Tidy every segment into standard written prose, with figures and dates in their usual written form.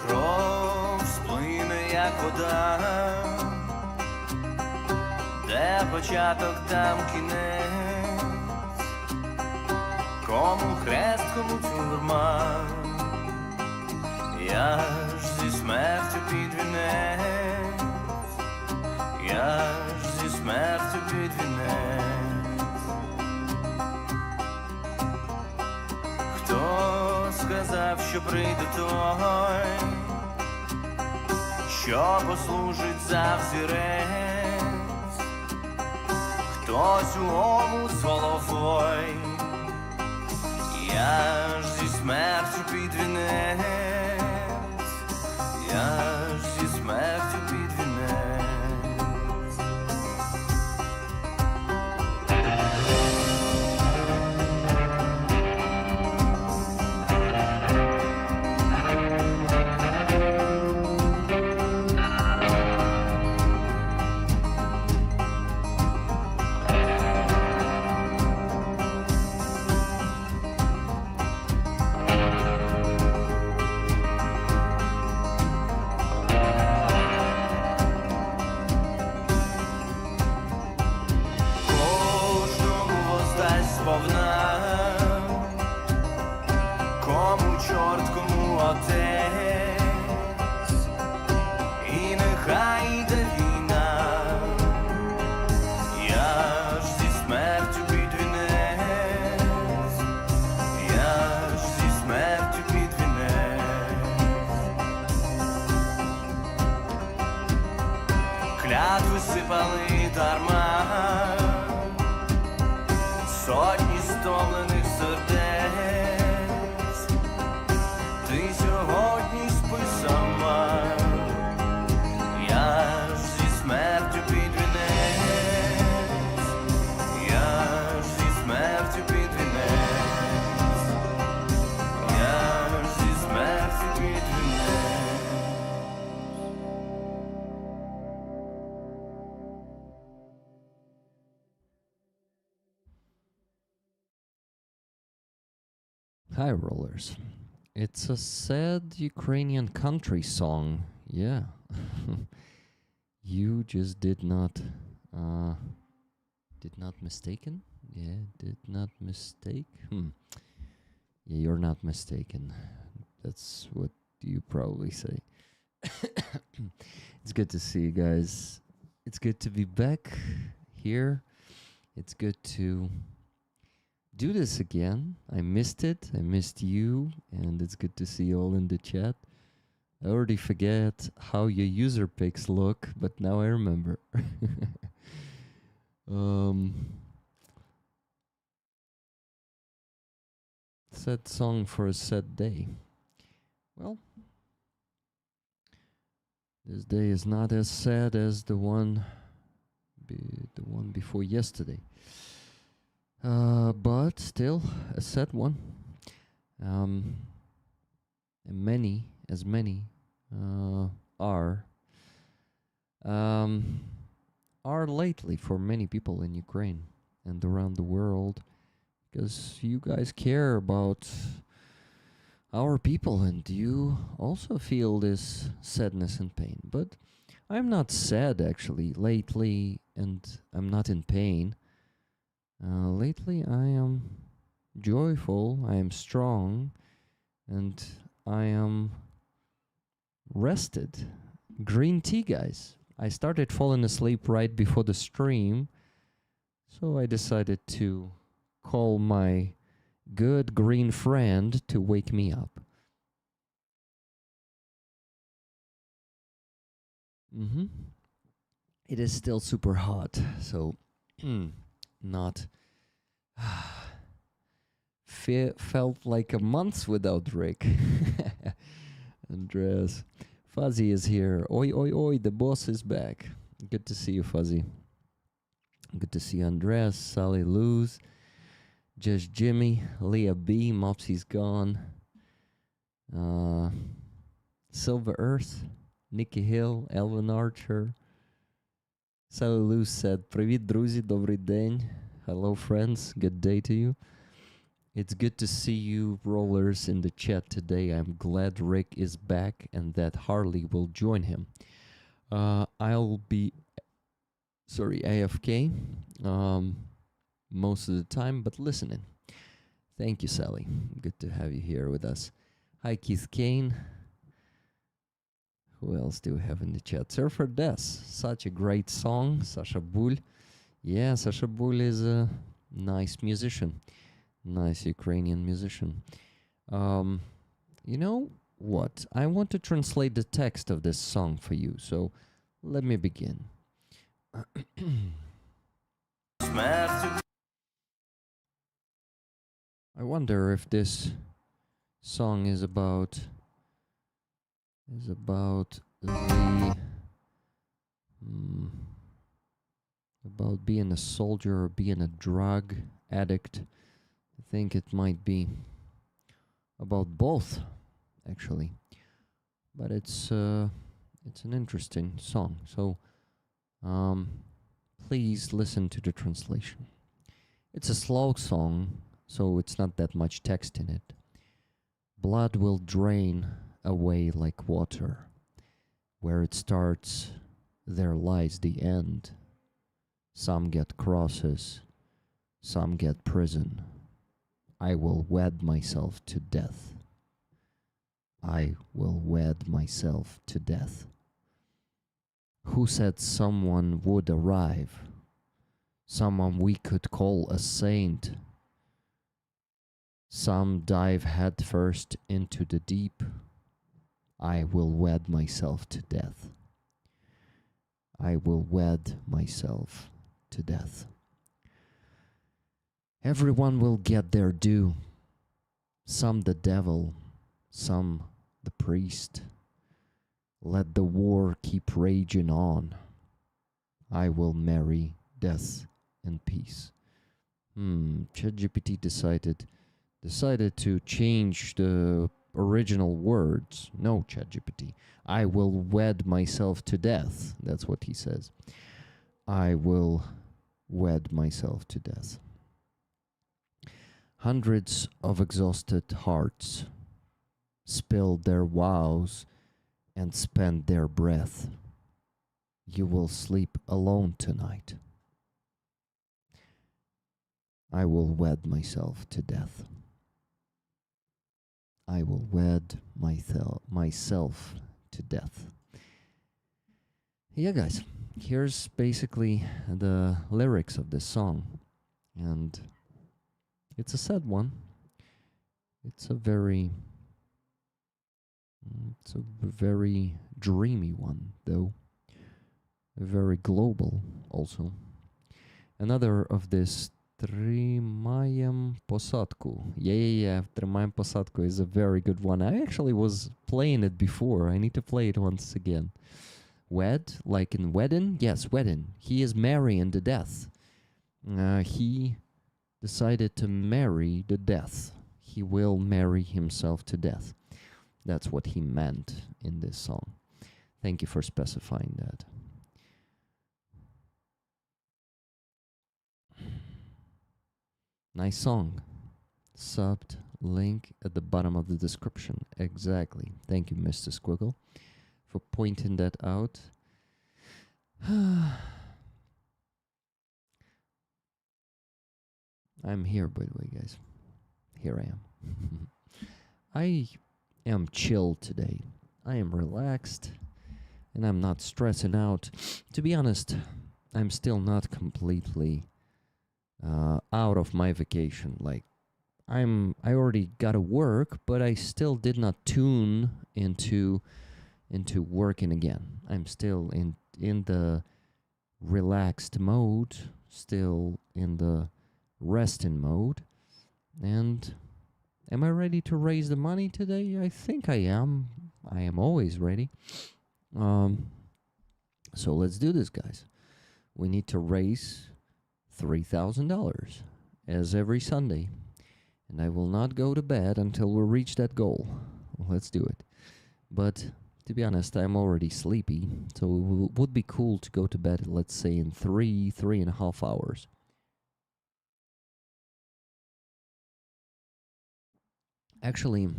Кров сплине, як вода, де початок, там кінець, кому хрест, кому тюрма, я ж зі смертю під вінець, я ж зі смертю під вінець. Хто сказав, що прийде той, що послужить за взірець, хтось у омут з головою, я ж зі смертю під вінець, я ж зі смертю під вінець. Сповна, кому чорт, кому отець, і нехай йде війна, я ж зі смертю під вінець, я ж зі смертю під вінець. Клятви сипали дарма, сотні стомлених сердець, ти сьогодні спи сама, я ж зі смертю під вінець, я ж зі смертю під вінець, я ж зі смертю під вінець. Hi, rollers. It's a sad Ukrainian country song. Yeah. You just did not mistaken? Yeah, did not mistake? Yeah, you're not mistaken. That's what you probably say. It's good to see you guys. It's good to be back here. It's good to do this again. I missed it. I missed you, and it's good to see you all in the chat. I already forget how your user pics look, but now I remember. Sad song for a sad day. Well, this day is not as sad as the one before yesterday. But still a sad one. And many are lately for many people in Ukraine and around the world, because you guys care about our people and you also feel this sadness and pain. But I'm not sad actually lately, and I'm not in pain. Lately I am joyful, I am strong, and I am rested. Green tea, guys. I started falling asleep right before the stream, so I decided to call my good green friend to wake me up. It is still super hot, so not felt like a month without Rick. Andreas, Fuzzy is here. Oi, oi, oi, the boss is back. Good to see you, Fuzzy. Good to see Andres, Sally Luz, Just Jimmy, Leah B, Mopsy's gone. Silver Earth, Nikki Hill, Elvin Archer. Sally Luz said, Привіт, друзі, добрий день. Hello, friends. Good day to you. It's good to see you rollers in the chat today. I'm glad Rick is back and that Harley will join him. I'll be, AFK most of the time, but listening. Thank you, Sally. Good to have you here with us. Hi, Keith Kane. Who else do we have in the chat? Surfer Des. Such a great song. Sasha Bull. Yeah, Sasha Bull is a nice musician. Nice Ukrainian musician. You know what? I want to translate the text of this song for you, so let me begin. Смертю I wonder if this song is about the about being a soldier or being a drug addict. I think it might be about both, actually. But it's an interesting song. So please listen to the translation. It's a slow song, so it's not that much text in it. Blood will drain away like water. Where it starts, there lies the end. Some get crosses, some get prison. I will wed myself to death. I will wed myself to death. Who said someone would arrive? Someone we could call a saint. Some dive headfirst into the deep. I will wed myself to death. I will wed myself to death. Everyone will get their due. Some the devil, some the priest. Let the war keep raging on. I will marry death and peace. ChatGPT decided to change the original words. No, ChatGPT. I will wed myself to death. That's what he says. I will wed myself to death. Hundreds of exhausted hearts spilled their vows and spent their breath. You will sleep alone tonight. I will wed myself to death. I will wed myself to death. Yeah, guys, here's basically the lyrics of this song. And it's a sad one. It's a very dreamy one, though. Very global, also. Another of this Тримаєм посадку. Yeah. Тримаєм посадку is a very good one. I actually was playing it before. I need to play it once again. Wed, like in wedding? Yes, wedding. He is marrying the death. He decided to marry the death. He will marry himself to death. That's what he meant in this song. Thank you for specifying that. Nice song. Subbed link at the bottom of the description. Exactly. Thank you, Mr. Squiggle, for pointing that out. I'm here, by the way, guys. Here I am. I am chill today. I am relaxed, and I'm not stressing out. To be honest, I'm still not completely out of my vacation. Like, I already got to work, but I still did not tune into working again. I'm still in the relaxed mode, still in the resting mode. And am I ready to raise the money today? I think I am. I am always ready. Um, so let's do this, guys. We need to raise $3,000 as every Sunday, and I will not go to bed until we reach that goal. Let's do it. But to be honest, I'm already sleepy, so it would be cool to go to bed, let's say, in 3.5 hours. Actually,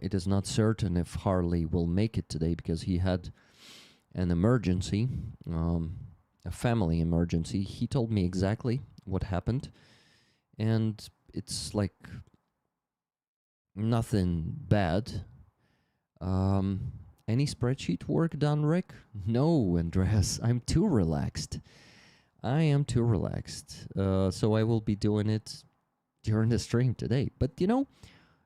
it is not certain if Harley will make it today because he had an emergency, a family emergency. He told me exactly what happened, and it's like nothing bad. Any spreadsheet work done, Rick? No, Andreas, I'm too relaxed. I am too relaxed. So I will be doing it during the stream today. But you know,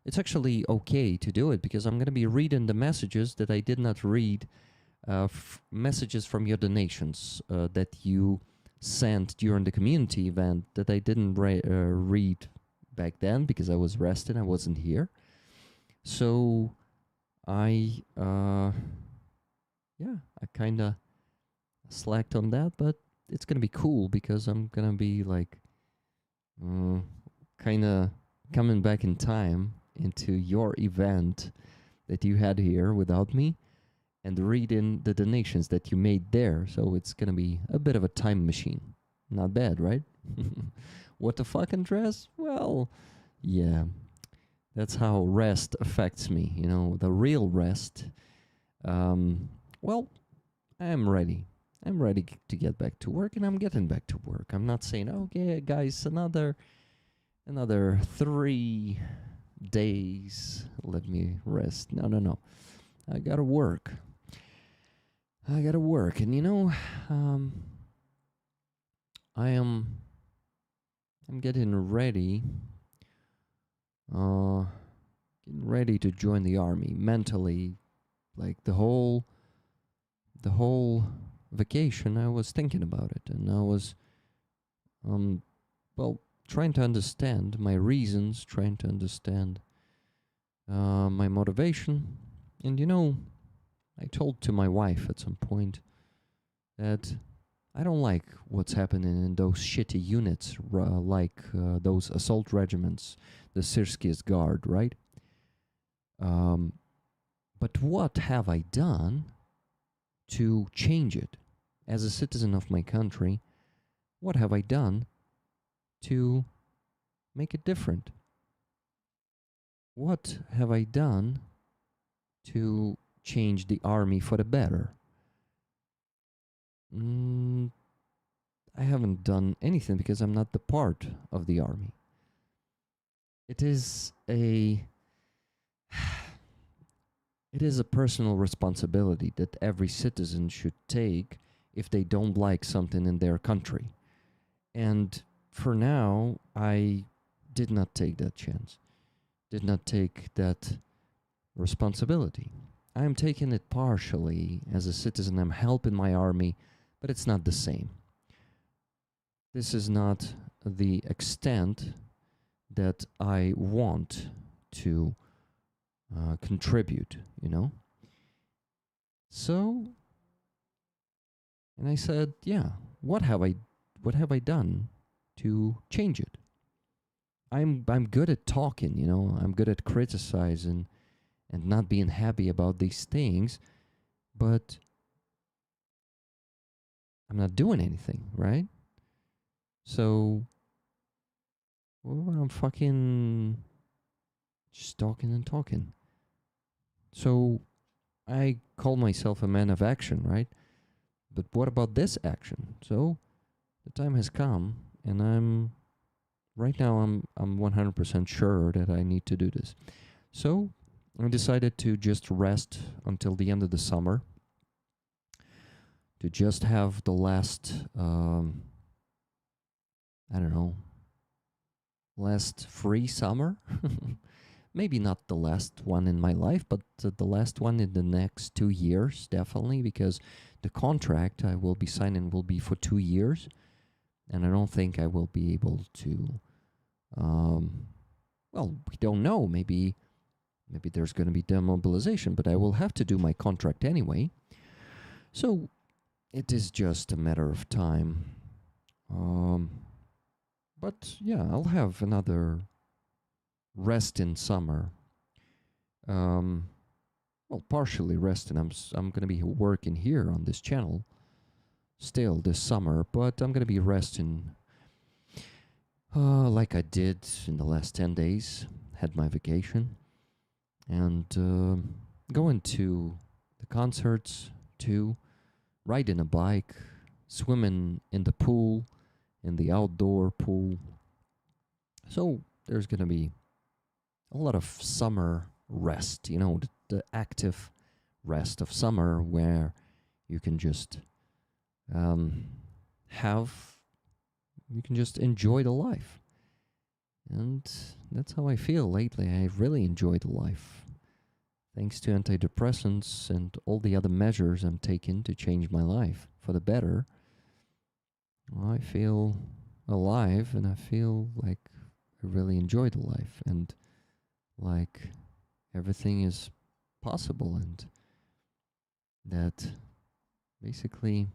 it's actually okay to do it because I'm going to be reading the messages that I did not read, messages from your donations that you sent during the community event that I didn't read back then because I was resting, I wasn't here. So I kind of slacked on that, but it's going to be cool because I'm going to be like kind of coming back in time into your event that you had here without me and reading the donations that you made there. So it's going to be a bit of a time machine. Not bad, right? What the fuck, Andres? Well, yeah. That's how rest affects me, you know, the real rest. Well, I'm ready. I'm ready to get back to work, and I'm getting back to work. I'm not saying, okay, guys, another 3 days. Let me rest. No. I gotta work. And you know, I'm getting ready. Getting ready to join the army mentally. Like the whole vacation, I was thinking about it, and I was trying to understand my reasons, trying to understand my motivation. And you know, I told to my wife at some point that I don't like what's happening in those shitty units, like those assault regiments, the Sirski's Guard, right? But what have I done to change it? As a citizen of my country, what have I done to make it different? What have I done to change the army for the better? I haven't done anything because I'm not the part of the army. It is a personal responsibility that every citizen should take if they don't like something in their country. And for now, I did not take that chance, did not take that responsibility. I'm taking it partially as a citizen. I'm helping my army, but it's not the same. This is not the extent that I want to contribute, you know? So, and I said, yeah, what have I done to change it? I'm good at talking, you know? I'm good at criticizing and not being happy about these things, but I'm not doing anything, right? So, well, I'm fucking just talking and talking. So, I call myself a man of action, right? But what about this action? So, the time has come, and right now I'm 100% sure that I need to do this. So, I decided to just rest until the end of the summer, to just have the last, last free summer. Maybe not the last one in my life, but the last one in the next 2 years, definitely, because the contract I will be signing will be for 2 years, and I don't think I will be able to, we don't know, maybe Maybe there's going to be demobilization, but I will have to do my contract anyway. So it is just a matter of time. But yeah, I'll have another rest in summer. Well, partially resting. I'm gonna be working here on this channel still this summer, but I'm gonna be resting like I did in the last 10 days. Had my vacation and going to the concerts too, riding a bike, swimming in the pool, in the outdoor pool. So there's gonna be a lot of summer rest, you know, the active rest of summer where you can just you can just enjoy the life. And that's how I feel lately. I really enjoy the life. Thanks to antidepressants and all the other measures I'm taking to change my life for the better, I feel alive and I feel like I really enjoy the life and like everything is possible, and that basically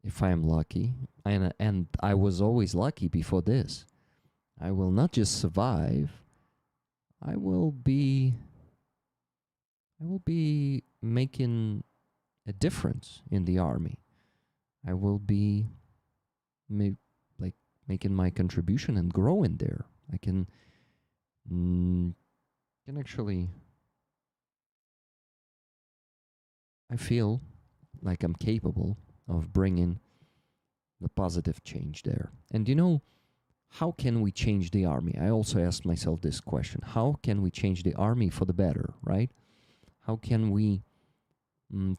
if I am lucky, and I was always lucky before this, I will not just survive, I will be making a difference in the army. I will be like making my contribution and growing there. I can actually, I feel like I'm capable of bringing the positive change there. And you know, how can we change the army? I also asked myself this question. How can we change the army for the better, right? How can we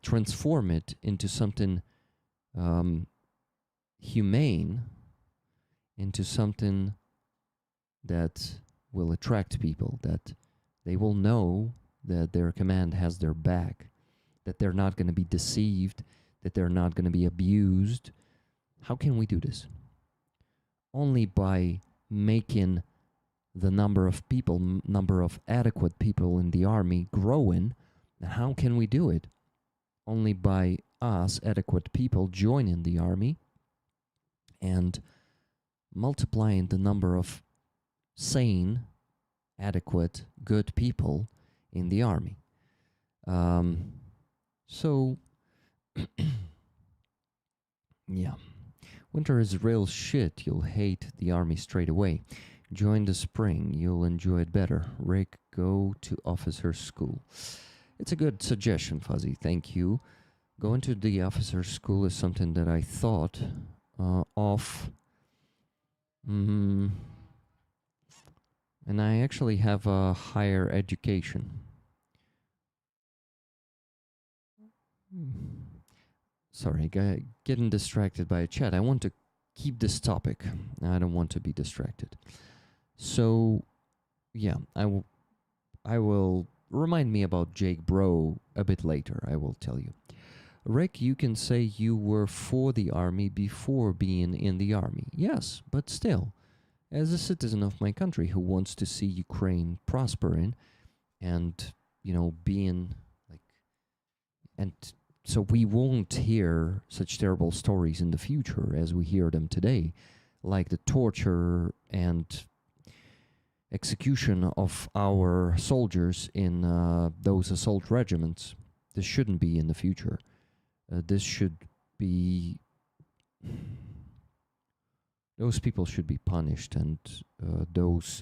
transform it into something humane, into something that will attract people, that they will know that their command has their back, that they're not going to be deceived, that they're not going to be abused. How can we do this? Only by making the number of people, number of adequate people in the army growing. And how can we do it? Only by us, adequate people, joining the army and multiplying the number of sane, adequate, good people in the army. So, yeah. Winter is real shit. You'll hate the army straight away. Join the spring. You'll enjoy it better. Rick, go to officer school. It's a good suggestion, Fuzzy. Thank you. Going to the officer school is something that I thought of. And I actually have a higher education. Sorry, getting distracted by a chat. I want to keep this topic. I don't want to be distracted. So, yeah, I will remind me about Jake Bro a bit later. I will tell you. Rick, you can say you were for the army before being in the army. Yes, but still, as a citizen of my country who wants to see Ukraine prospering and, you know, being like, and so we won't hear such terrible stories in the future as we hear them today, like the torture and execution of our soldiers in those assault regiments. This shouldn't be in the future. This should be... Those people should be punished, and those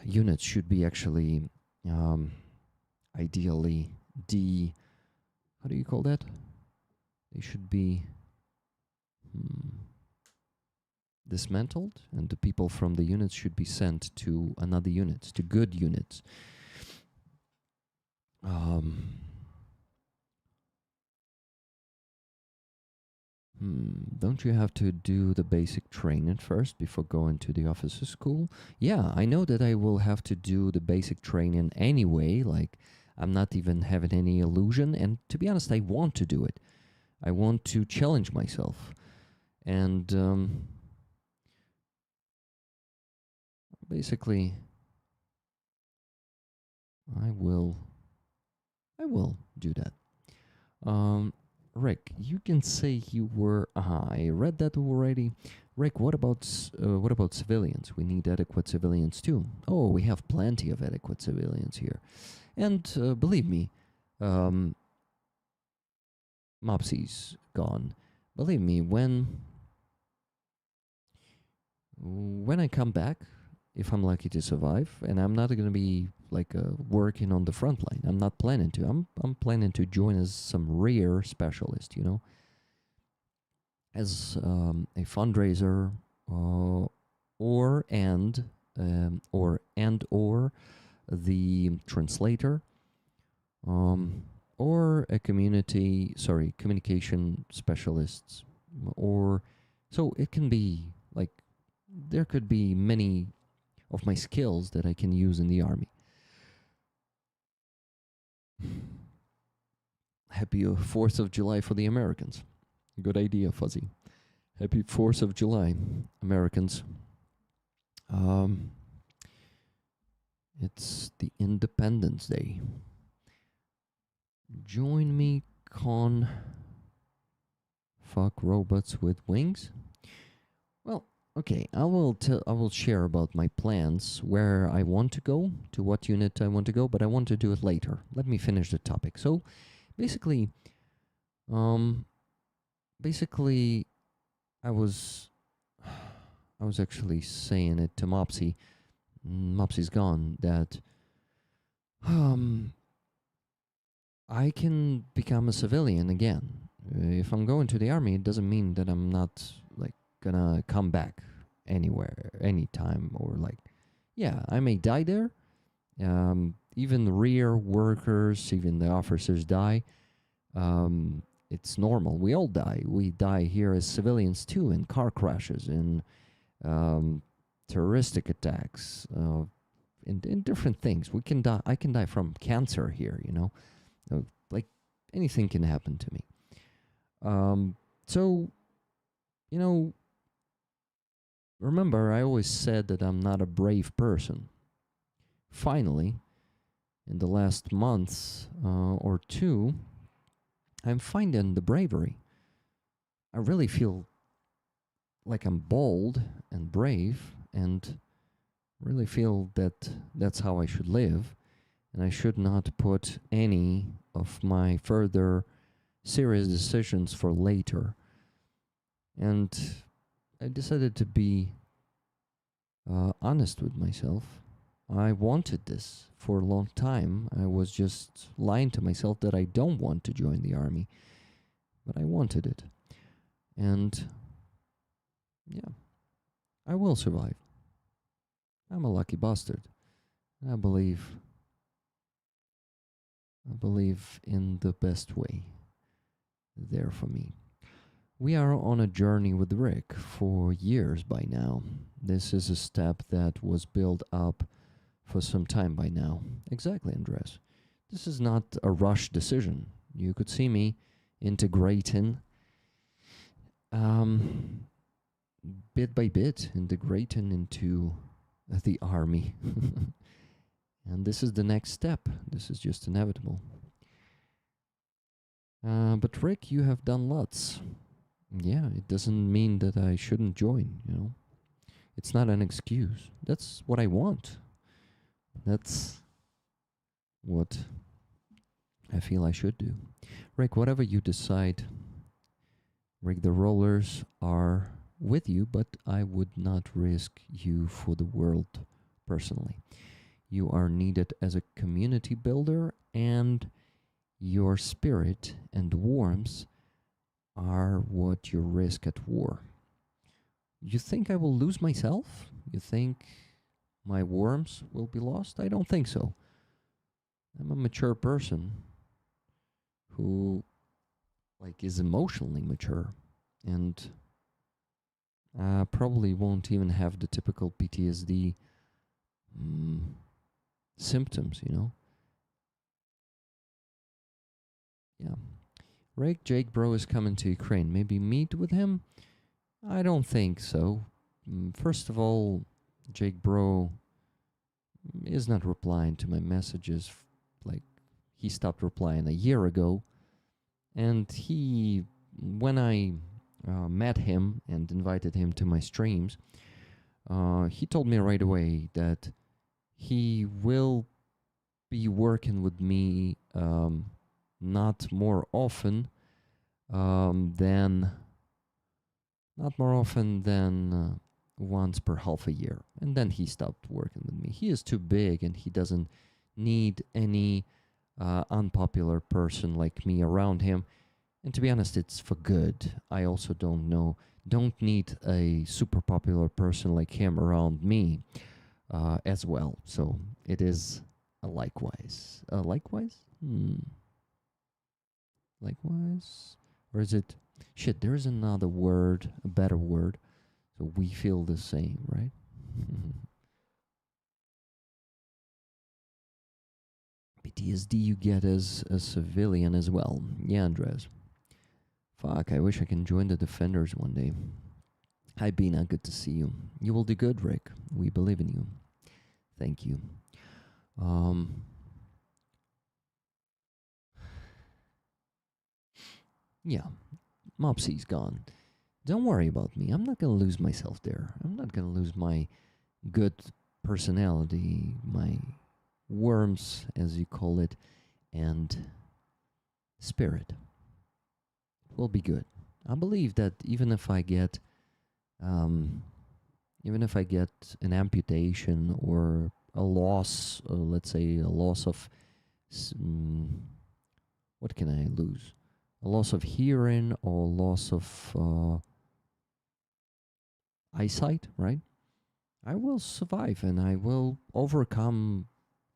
units should be actually ideally how do you call that? They should be dismantled, and the people from the units should be sent to another units, to good units. Don't you have to do the basic training first before going to the officer school? Yeah, I know that I will have to do the basic training anyway, like I'm not even having any illusion, and to be honest, I want to do it. I want to challenge myself. And basically, I will do that. Um, Rick, you can say you were. I read that already. Rick, what about civilians? We need adequate civilians too. Oh, we have plenty of adequate civilians here, and believe me, um, Mopsy's gone. Believe me, when I come back, if I'm lucky to survive, and I'm not gonna be like working on the front line. I'm not planning to. I'm planning to join as some rare specialist. You know, as a fundraiser, or or the translator, um, or a communication specialist, or so it can be like there could be many of my skills that I can use in the army. Happy 4th of July for the Americans. Good idea, Fuzzy. Happy 4th of July, Americans. Um, it's the Independence Day. Join me, con. Fuck robots with wings. Well, okay. I will share about my plans, where I want to go, to what unit I want to go, but I want to do it later. Let me finish the topic. So, basically, um, basically, I was actually saying it to Mopsy. Mopsy's gone. That um, I can become a civilian again. If I'm going to the army, it doesn't mean that I'm not like gonna come back anywhere, anytime, or like, yeah, I may die there. Even the rear workers, even the officers die. It's normal. We all die. We die here as civilians too, in car crashes, in terroristic attacks, in different things. We can die. I can die from cancer here. You know, like anything can happen to me. So, you know, remember, I always said that I'm not a brave person. Finally, in the last month or two, I'm finding the bravery. I really feel like I'm bold and brave, and really feel that that's how I should live, and I should not put any of my further serious decisions for later. And I decided to be honest with myself. I wanted this for a long time. I was just lying to myself that I don't want to join the army, but I wanted it. And yeah, I will survive. I'm a lucky bastard. I believe in the best way there for me. We are on a journey with Rick for years by now. This is a step that was built up for some time by now. Exactly, Andres. This is not a rush decision. You could see me integrating, bit by bit, integrating into the army. And this is the next step. This is just inevitable. But Rick, you have done lots. Yeah, it doesn't mean that I shouldn't join, you know. It's not an excuse. That's what I want. That's what I feel I should do. Rick, whatever you decide, Rick, the rollers are with you, but I would not risk you for the world personally. You are needed as a community builder, and your spirit and warmth are what you risk at war. You think I will lose myself? You think my warmth will be lost? I don't think so. I'm a mature person who is emotionally mature, and probably won't even have the typical PTSD symptoms, you know? Yeah. Rick Jake Bro is coming to Ukraine. Maybe meet with him? I don't think so. First of all, Jake Bro is not replying to my messages. Like, he stopped replying a year ago. And when I met him and invited him to my streams, he told me right away that he will be working with me not more often than once per half a year. And then he stopped working with me. He is too big and he doesn't need any unpopular person like me around him. And to be honest, it's for good. I also don't need a super popular person like him around me as well. So it is a likewise. Likewise? Likewise? Or is it? Shit, there is another word, a better word. So we feel the same, right? PTSD you get as a civilian as well. Yeah, Andres. Fuck, I wish I can join the Defenders one day. Hi, Bina, good to see you. You will do good, Rick. We believe in you. Thank you. Yeah, Mopsy's gone. Don't worry about me. I'm not gonna lose myself there. I'm not gonna lose my good personality, my worms, as you call it, and spirit. Will be good. I believe that even if I get an amputation or a loss, let's say a loss of, what can I lose? A loss of hearing or loss of eyesight, right? I will survive and I will overcome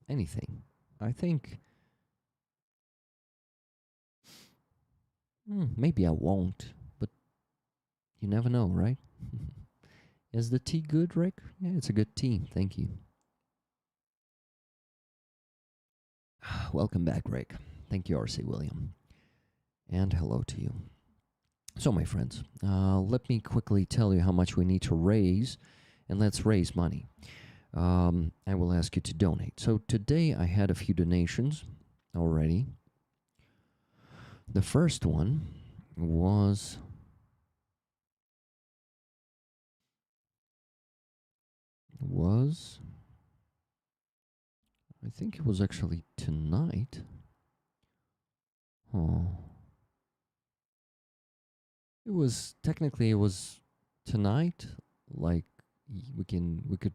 anything. I think maybe I won't, but you never know, right? Is the tea good, Rick? Yeah, it's a good tea. Thank you. Welcome back, Rick. Thank you, R.C. William. And hello to you. So, my friends, let me quickly tell you how much we need to raise, and let's raise money. I will ask you to donate. So, today I had a few donations already. The first one was I think it was actually tonight. Oh. It was tonight, like we could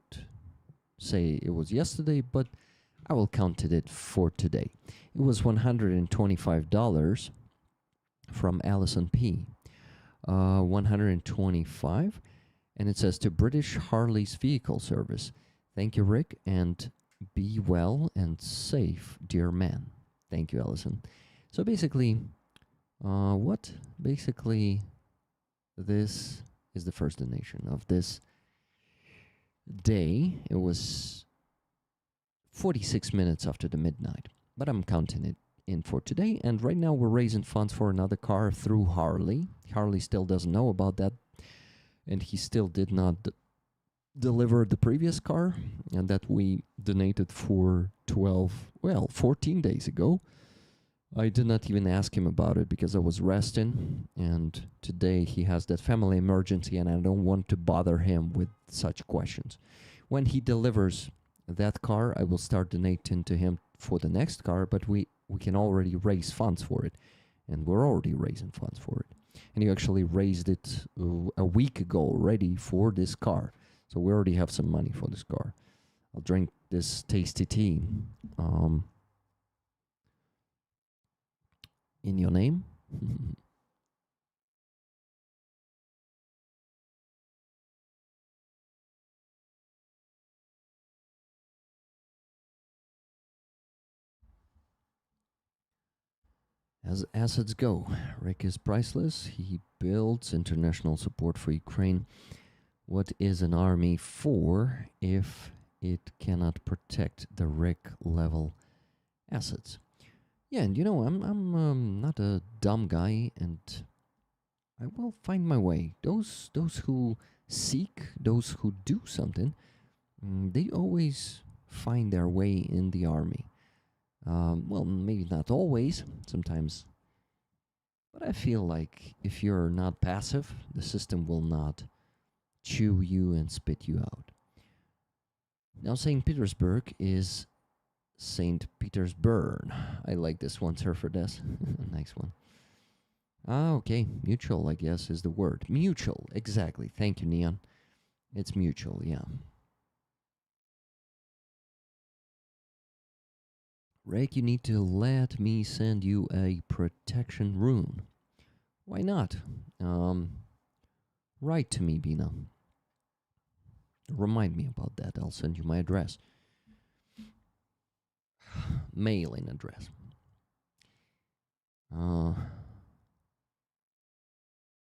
say it was yesterday, but I will count it for today. It was $125 from Allison P. 125, and it says to British Harley's Vehicle Service. Thank you, Rick, and be well and safe, dear man. Thank you, Allison. So basically, this is the first donation of this day. It was 46 minutes after the midnight, but I'm counting it in for today. And right now we're raising funds for another car through Harley. Harley still doesn't know about that, and he still did not deliver the previous car, and that we donated for 14 days ago. I did not even ask him about it because I was resting, and today he has that family emergency and I don't want to bother him with such questions. When he delivers that car, I will start donating to him for the next car, but we can already raise funds for it, and we're already raising funds for it. And you actually raised it a week ago already for this car, so we already have some money for this car. I'll drink this tasty tea. In your name. As assets go, Rick is priceless. He builds international support for Ukraine. What is an army for if it cannot protect the Rick level assets? Yeah, and I'm not a dumb guy, and I will find my way. Those who seek, those who do something, they always find their way in the army. Well, maybe not always, sometimes. But I feel like if you're not passive, the system will not chew you and spit you out. Now, St. Petersburg is St. Petersburg. I like this one, Surfer Des. Nice one. Ah, okay. Mutual, I guess, is the word. Mutual, exactly. Thank you, Neon. It's mutual, yeah. Rake, you need to let me send you a protection rune. Why not? Write to me, Bina. Remind me about that. I'll send you my address. Mailing address.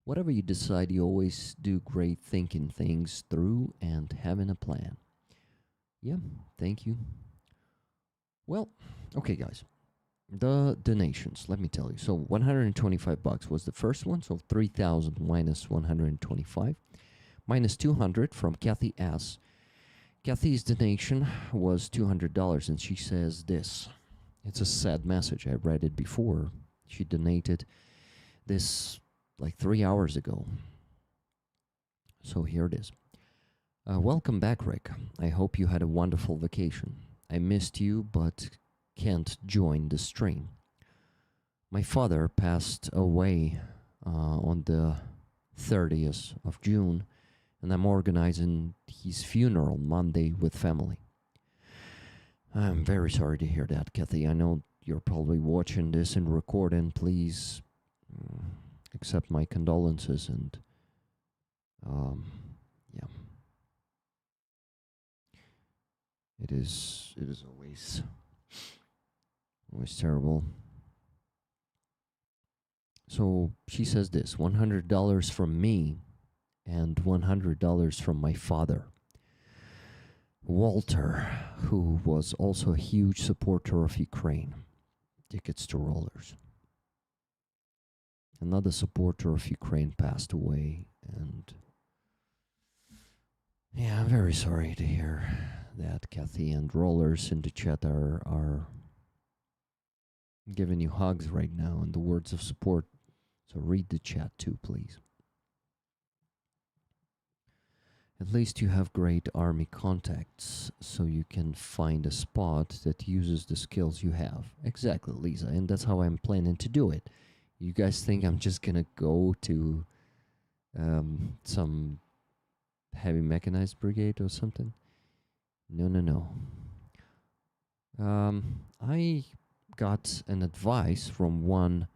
Whatever you decide, you always do great thinking things through and having a plan. Yeah, thank you. Well, okay, guys. The donations, let me tell you. So $125 was the first one, so 3,000 minus 125, minus 200 from Kathy S. Kathy's donation was $200, and she says this. It's a sad message. I read it before. She donated this like 3 hours ago. So here it is. Welcome back, Rick. I hope you had a wonderful vacation. I missed you, but can't join the stream. My father passed away on the 30th of June, and I'm organizing his funeral Monday with family. I'm very sorry to hear that, Kathy. I know you're probably watching this and recording. Please accept my condolences and yeah. It is always terrible. So she says this, $100 from me and $100 from my father, Walter, who was also a huge supporter of Ukraine. Tickets to Rollers. Another supporter of Ukraine passed away, and yeah, I'm very sorry to hear that. Kathy and Rollers in the chat are giving you hugs right now and the words of support. So read the chat too, please. At least you have great army contacts, so you can find a spot that uses the skills you have. Exactly, Lisa, and that's how I'm planning to do it. You guys think I'm just gonna go to some heavy mechanized brigade or something? No. I got an advice from one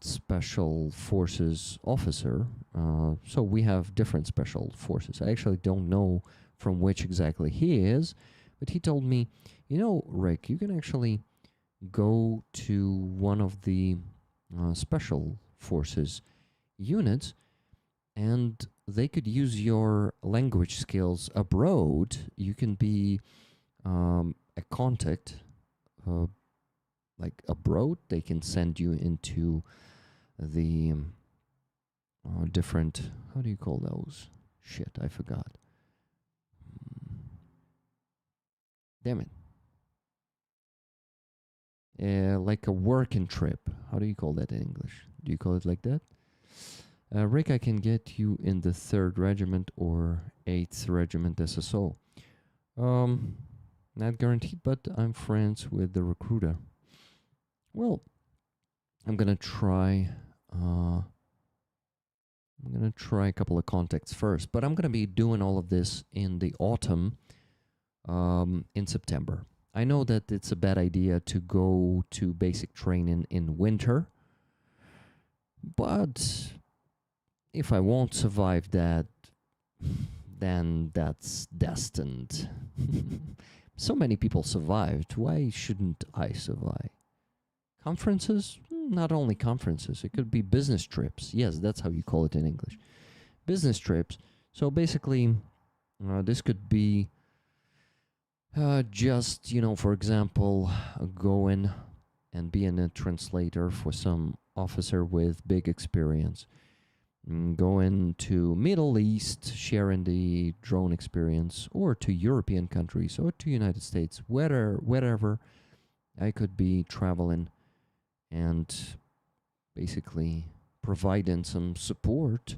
special forces officer. So we have different special forces. I actually don't know from which exactly he is, but he told me, you know, Rick, you can actually go to one of the special forces units and they could use your language skills abroad. You can be a contact like abroad. They can send you into the different, how do you call those? Shit, I forgot. Damn it. Like a working trip. How do you call that in English? Do you call it like that? Rick, I can get you in the 3rd Regiment or 8th Regiment SSO. Not guaranteed, but I'm friends with the recruiter. Well, I'm gonna try a couple of contacts first, but I'm gonna be doing all of this in the autumn, in September. I know that it's a bad idea to go to basic training in winter, but if I won't survive that, then that's destined. So many people survived. Why shouldn't I survive? Conferences? Not only conferences. It could be business trips. Yes, that's how you call it in English. Business trips. So basically, this could be just, for example, going and being a translator for some officer with big experience. going to Middle East, sharing the drone experience, or to European countries, or to United States, wherever I could be traveling and basically providing some support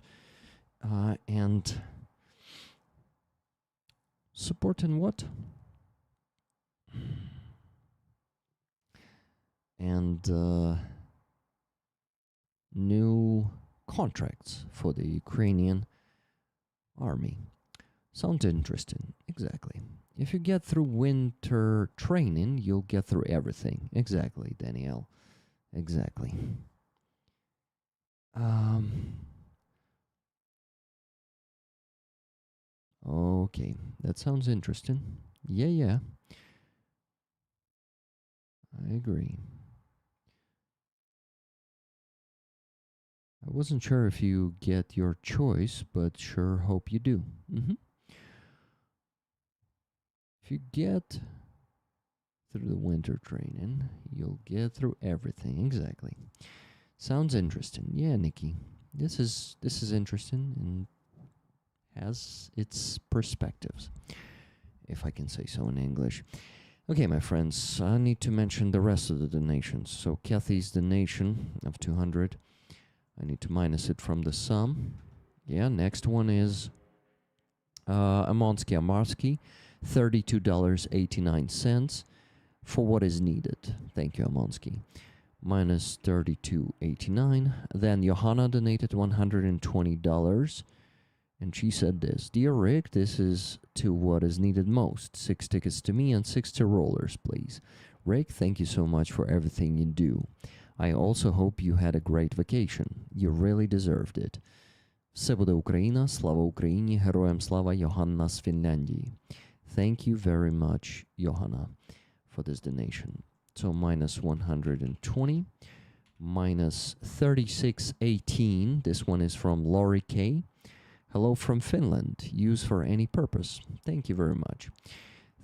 and supporting what? And new contracts for the Ukrainian army. Sounds interesting. Exactly. If you get through winter training, you'll get through everything. Exactly, Danielle. Exactly. Okay, that sounds interesting. Yeah, I agree. I wasn't sure if you get your choice, but sure hope you do. If you get through the winter training, you'll get through everything. Exactly. Sounds interesting. Yeah, Nikki. This is interesting and has its perspectives, if I can say so in English. Okay, my friends, I need to mention the rest of the donations. So Kathy's donation of 200. I need to minus it from the sum. Yeah, next one is Amonsky Amarsky, $32.89 for what is needed. Thank you, Amonsky. Minus $32.89. Then Johanna donated $120. And she said this: Dear Rick, this is to what is needed most. 6 tickets to me and 6 to rollers, please. Rick, thank you so much for everything you do. I also hope you had a great vacation. You really deserved it. Все буде Україна, слава Україні, героям слава, Йоганна з Фінляндії. Thank you very much, Johanna, for this donation. So minus 120, minus 3618. This one is from Laurie K. Hello from Finland. Use for any purpose. Thank you very much.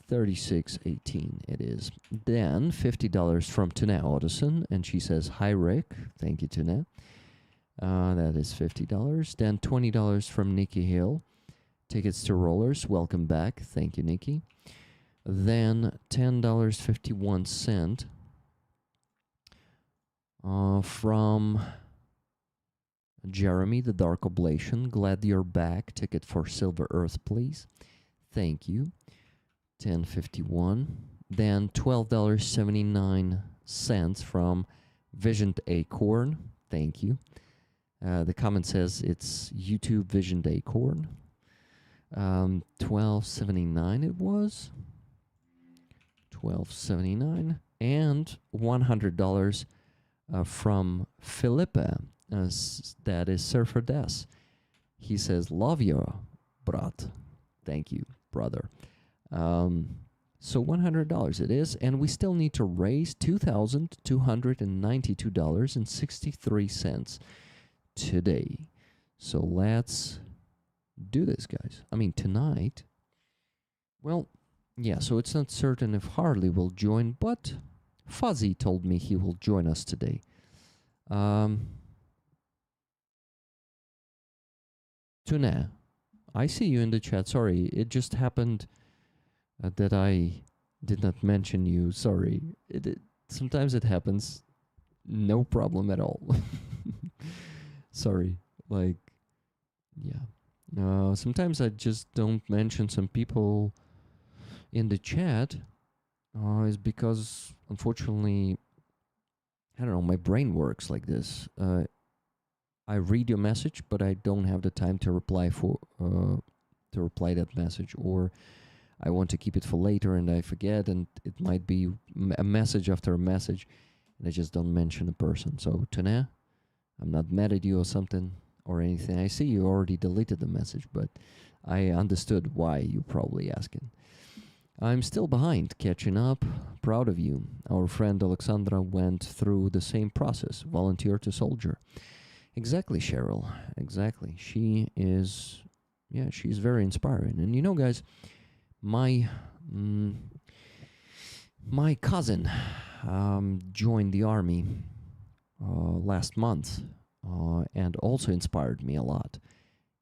3618 it is. Then $50 from Tuna Ottoson, and she says, Hi Rick. Thank you, Tuna. That is $50. Then $20 from Nikki Hill. Tickets to rollers. Welcome back. Thank you, Nikki. Then $10.51 from Jeremy, the Dark Oblation. Glad you're back. Ticket for Silver Earth, please. Thank you. $10.51. Then $12.79 from Visioned Acorn. Thank you. The comment says it's YouTube Visioned Acorn. $12.79 it was. $12.79. And $100 from Philippa. That is Surfer Des. He says, love you, brat. Thank you, brother. So $100 it is, and we still need to raise $2,292.63 today. So let's do this, guys. I mean, tonight. Well, yeah, so it's not certain if Harley will join, but Fuzzy told me he will join us today. Tuna, I see you in the chat. Sorry, it just happened that I did not mention you. Sorry. Sometimes it happens. No problem at all. Sorry. Like, yeah. Sometimes I just don't mention some people in the chat. Is because, unfortunately, I don't know, my brain works like this. I read your message, but I don't have the time to reply that message, or I want to keep it for later and I forget, and it might be a message after a message, and I just don't mention a person. So, Tana, I'm not mad at you or something or anything. I see you already deleted the message, but I understood why you're probably asking. I'm still behind, catching up. Proud of you. Our friend Alexandra went through the same process, volunteer to soldier. Exactly, Cheryl. Exactly. She is, yeah, she's very inspiring. And you know, guys, my cousin joined the army last month. and also inspired me a lot.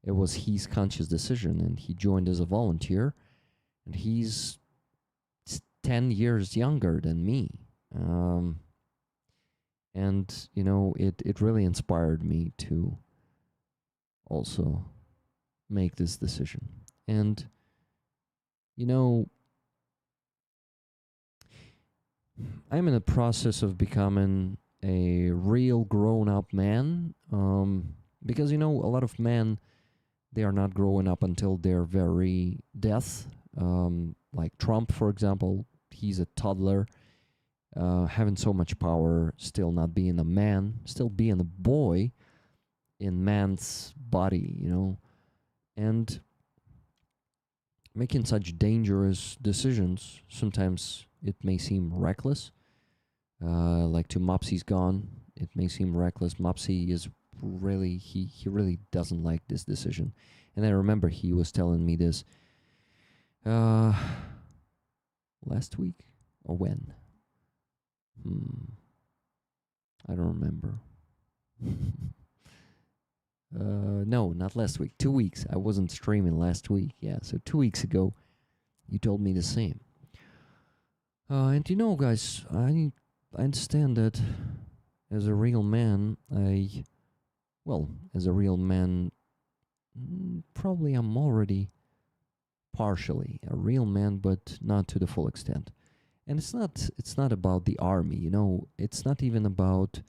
It was his conscious decision, and he joined as a volunteer, and he's 10 years younger than me. And, it really inspired me to also make this decision. And, I'm in the process of becoming a real grown-up man, because, a lot of men, they are not growing up until their very death. Like Trump, for example, he's a toddler, having so much power, still not being a man, still being a boy in man's body, and making such dangerous decisions. Sometimes it may seem reckless, like to Mopsy's gone. It may seem reckless. Mopsy is really, he really doesn't like this decision. And I remember he was telling me this last week, or when? I don't remember. No, not last week. 2 weeks. I wasn't streaming last week. Yeah, so 2 weeks ago, you told me the same. And guys, I understand that as a real man, as a real man, probably I'm already partially a real man, but not to the full extent. And it's not about the army, it's not even about,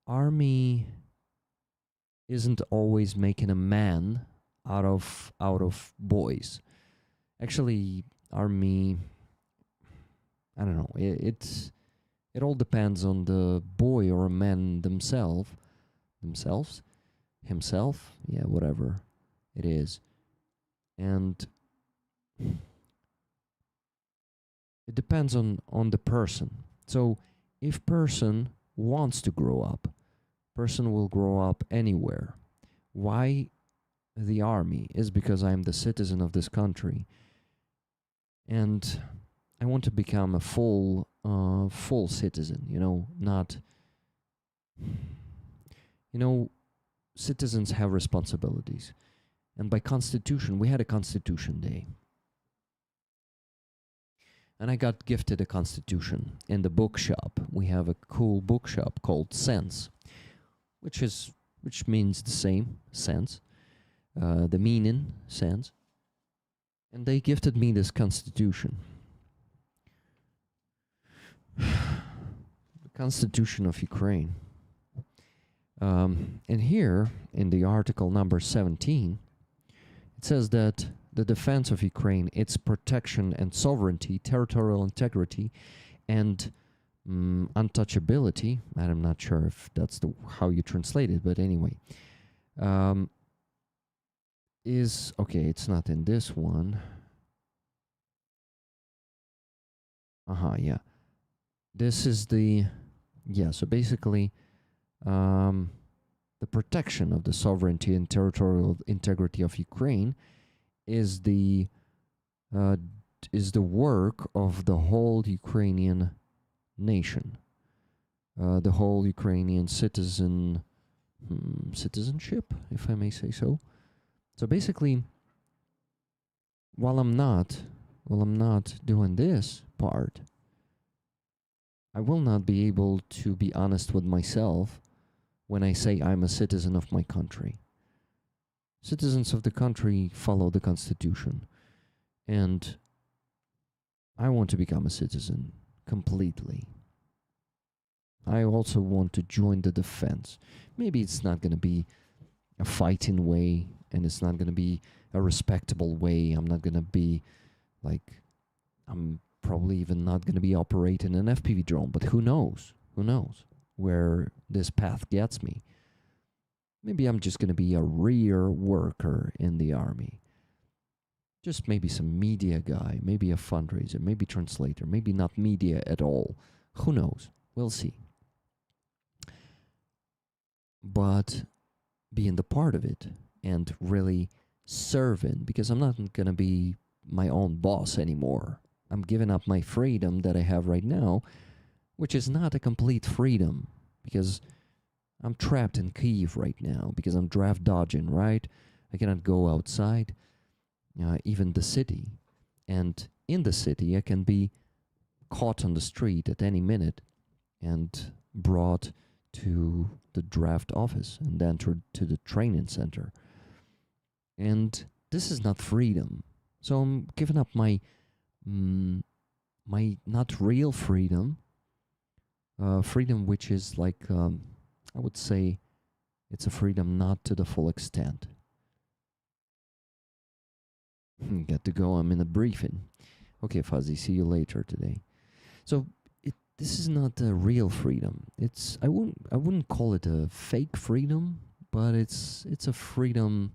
army isn't always making a man out of boys. Actually, army, I don't know, it all depends on the boy or a man themselves, himself, yeah, whatever it is. And it depends on the person. So if person wants to grow up, person will grow up anywhere. Why the army? Is because I'm the citizen of this country, and I want to become a full citizen, not, citizens have responsibilities. And by constitution, we had a constitution day. And I got gifted a constitution in the bookshop. We have a cool bookshop called Sense, which means the same, sense, the meaning, sense. And they gifted me this constitution. The Constitution of Ukraine. And here, in the article number 17, it says that the defense of Ukraine, its protection and sovereignty, territorial integrity, and untouchability, and I'm not sure if that's how you translate it, but anyway, is, okay, it's not in this one. Yeah. This is so basically, the protection of the sovereignty and territorial integrity of Ukraine is the work of the whole Ukrainian nation, the whole Ukrainian citizenship, if I may say so. So basically, while I'm not doing this part, I will not be able to be honest with myself when I say I'm a citizen of my country. Citizens of the country follow the Constitution, and I want to become a citizen completely. I also want to join the defense. Maybe it's not going to be a fighting way, and it's not going to be a respectable way. I'm not going to be I'm probably even not going to be operating an FPV drone, but who knows? Who knows where this path gets me? Maybe I'm just going to be a rear worker in the army. Just maybe some media guy, maybe a fundraiser, maybe translator, maybe not media at all. Who knows? We'll see. But being the part of it and really serving, because I'm not going to be my own boss anymore. I'm giving up my freedom that I have right now which is not a complete freedom because I'm trapped in Kyiv right now because I'm draft dodging, right? I cannot go outside, even the city. And in the city, I can be caught on the street at any minute and brought to the draft office and then to the training center. And this is not freedom. So I'm giving up my not real freedom, freedom which is like I would say it's a freedom not to the full extent. Got to go. I'm in a briefing. Okay, Fuzzy. See you later today. So this is not a real freedom. I wouldn't call it a fake freedom, but it's a freedom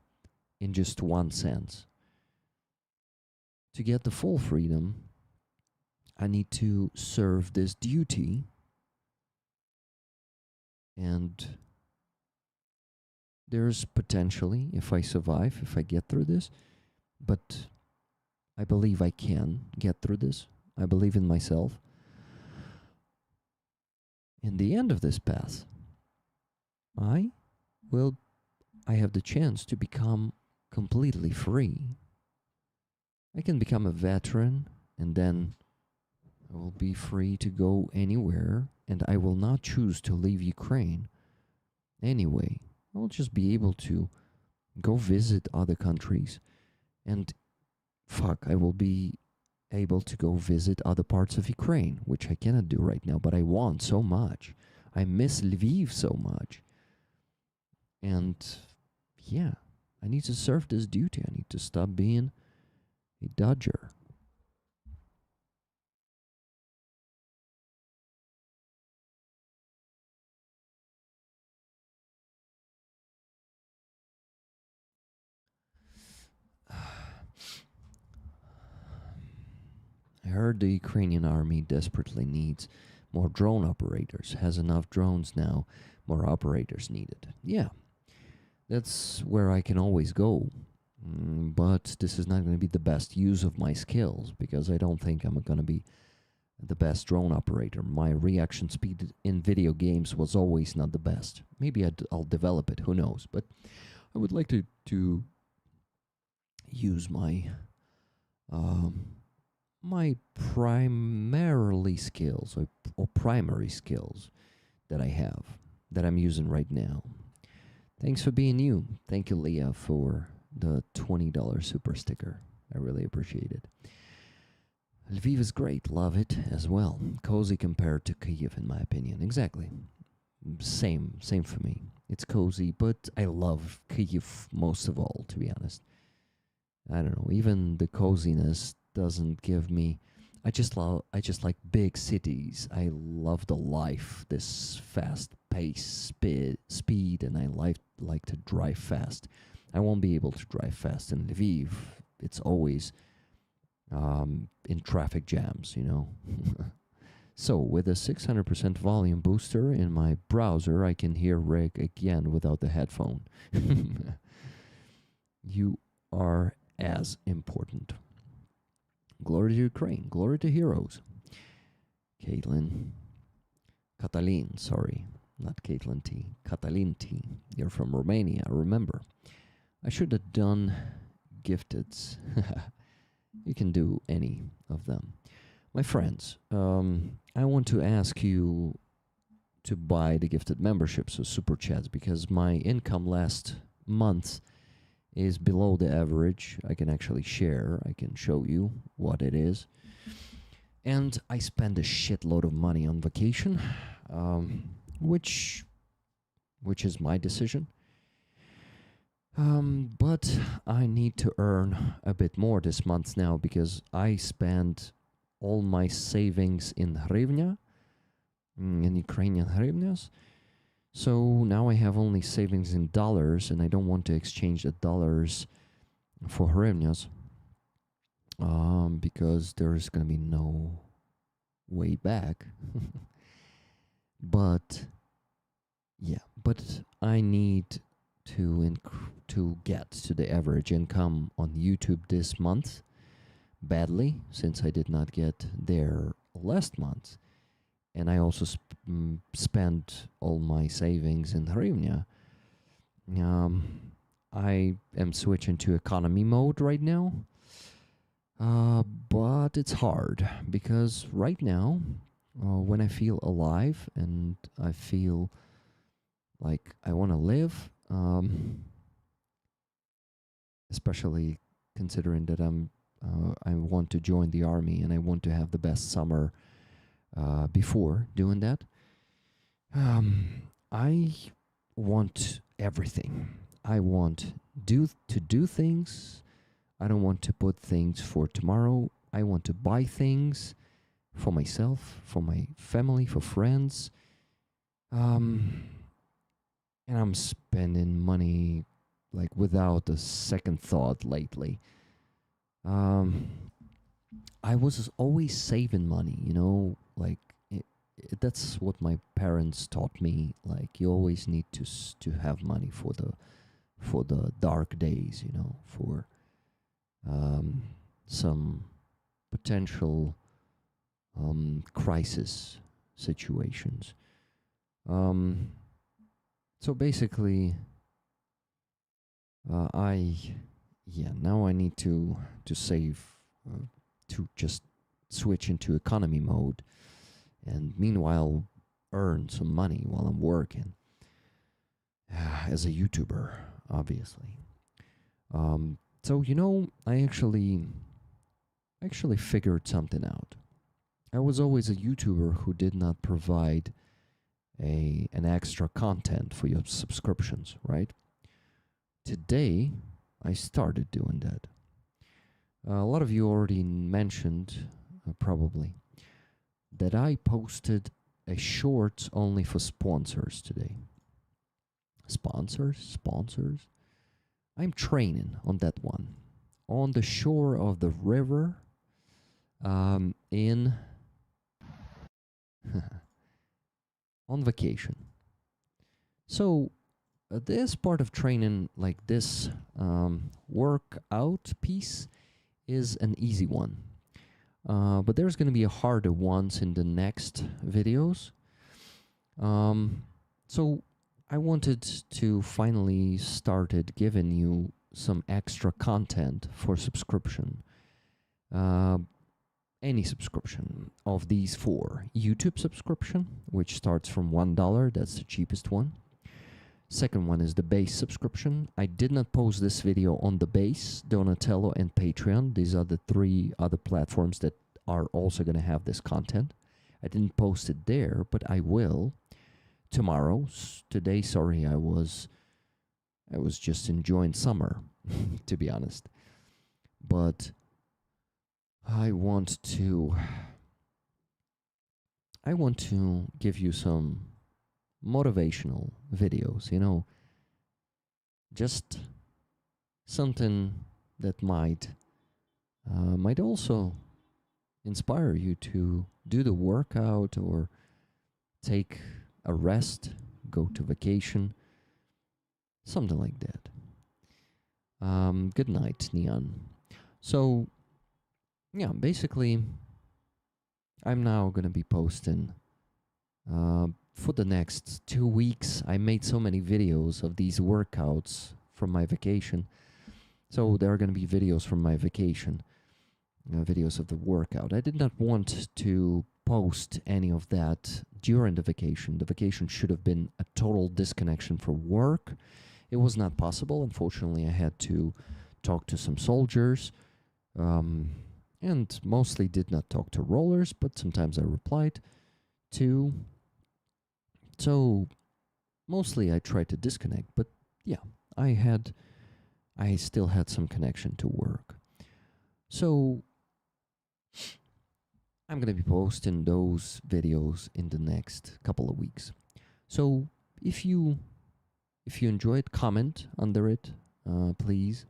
in just one sense. To get the full freedom, I need to serve this duty, and there's potentially, if I survive, if I get through this, but I believe I can get through this. I believe in myself. In the end of this path, I have the chance to become completely free. I can become a veteran, and then I will be free to go anywhere, and I will not choose to leave Ukraine anyway. I will just be able to go visit other countries, and I will be able to go visit other parts of Ukraine, which I cannot do right now, but I want so much. I miss Lviv so much. And yeah, I need to serve this duty. I need to stop being a dodger. I heard the Ukrainian army desperately needs more drone operators, has enough drones now, more operators needed. Yeah, that's where I can always go. But this is not going to be the best use of my skills because I don't think I'm going to be the best drone operator. My reaction speed in video games was always not the best. Maybe I'll develop it, who knows. But I would like to use my my primarily skills or primary skills that I have that I'm using right now. Thanks for being you. Thank you, Leah, for the $20 super sticker. I really appreciate it. Lviv is great. Love it as well. Cozy compared to Kyiv, in my opinion. Exactly. Same for me. It's cozy, but I love Kyiv most of all, to be honest. I don't know. Even the coziness doesn't give me. I just like big cities. I love the life, this fast pace, speed, and I like to drive fast. I won't be able to drive fast in Lviv. It's always in traffic jams, you know. So with a 600% volume booster in my browser, I can hear Rick again without the headphone. You are as important. Glory to Ukraine. Glory to heroes. Caitlin. Catalin, sorry. Not Caitlin T. Catalin T. You're from Romania, remember. I should have done gifteds. You can do any of them. My friends, I want to ask you to buy the gifted memberships or super chats because my income last month is below the average. I can actually share. I can show you what it is. And I spend a shitload of money on vacation, which is my decision. But I need to earn a bit more this month now because I spend all my savings in hryvnia, in Ukrainian hryvnias. So now I have only savings in dollars, and I don't want to exchange the dollars for hryvnias because there's going to be no way back. But I need to get to the average income on YouTube this month badly, since I did not get there last month. and I also spent all my savings in hryvnia. I am switching to economy mode right now, but it's hard because right now, when I feel alive and I feel like I want to live, especially considering that I want to join the army and I want to have the best summer before doing that. I want everything. I want to do things. I don't want to put things for tomorrow. I want to buy things for myself, for my family, for friends. And I'm spending money like without a second thought lately. Um, I was always saving money, like that's what my parents taught me. Like you always need to have money for the dark days, for some potential crisis situations. Um, so basically, now I need to save, to just switch into economy mode, and meanwhile earn some money while I'm working as a YouTuber, obviously. So I actually figured something out. I was always a YouTuber who did not provide an extra content for your subscriptions, right? Today, I started doing that. A lot of you already mentioned, probably, that I posted a short only for sponsors today. Sponsors? I'm training on that one. On the shore of the river, in on vacation. So this part of training, like this workout piece, is an easy one. But there's going to be a harder ones in the next videos. So I wanted to finally started giving you some extra content for subscription. Any subscription of these four. YouTube subscription, which starts from $1, that's the cheapest one. Second one is the base subscription. I did not post this video on the base, Donatello, and Patreon. These are the three other platforms that are also going to have this content. I didn't post it there, but I will tomorrow. Today, sorry, I was just enjoying summer, to be honest. But I want to give you some motivational videos, just something that might also inspire you to do the workout or take a rest, go to vacation, something like that. Good night, Neon. So, yeah, basically, I'm now going to be posting for the next 2 weeks. I made so many videos of these workouts from my vacation. So there are going to be videos from my vacation, videos of the workout. I did not want to post any of that during the vacation. The vacation should have been a total disconnection from work. It was not possible. Unfortunately, I had to talk to some soldiers, and mostly did not talk to rollers, but sometimes I replied to. So mostly I tried to disconnect, but yeah, I still had some connection to work. So I'm going to be posting those videos in the next couple of weeks. So if you enjoyed, comment under it, please.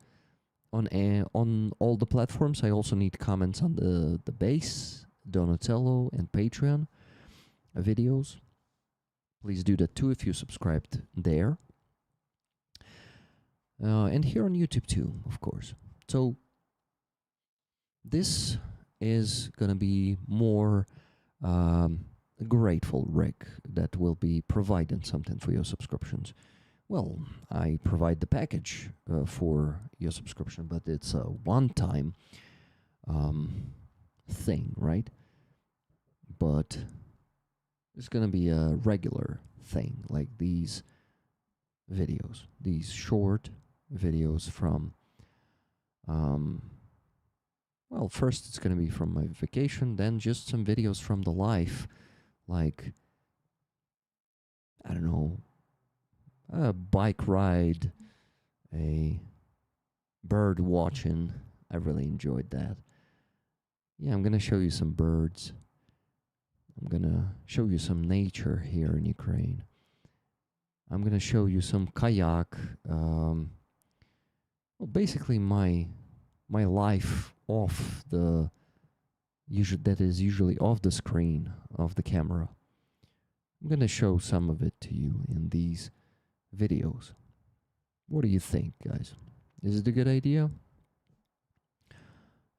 On all the platforms, I also need comments on the base, Donatello, and Patreon videos. Please do that too if you subscribed there. And here on YouTube too, of course. So this is gonna be more grateful, Rick, that will be providing something for your subscriptions. Well, I provide the package for your subscription, but it's a one-time thing, right? But it's gonna be a regular thing, like these videos, these short videos from. Well, first it's gonna be from my vacation, then just some videos from the life, like I don't know, a bike ride, a bird watching. I really enjoyed that. Yeah, I'm gonna show you some birds. I'm gonna show you some nature here in Ukraine. I'm gonna show you some kayak. Well, basically my life off the that is usually off the screen of the camera. I'm gonna show some of it to you in these videos. What do you think, guys? Is it a good idea?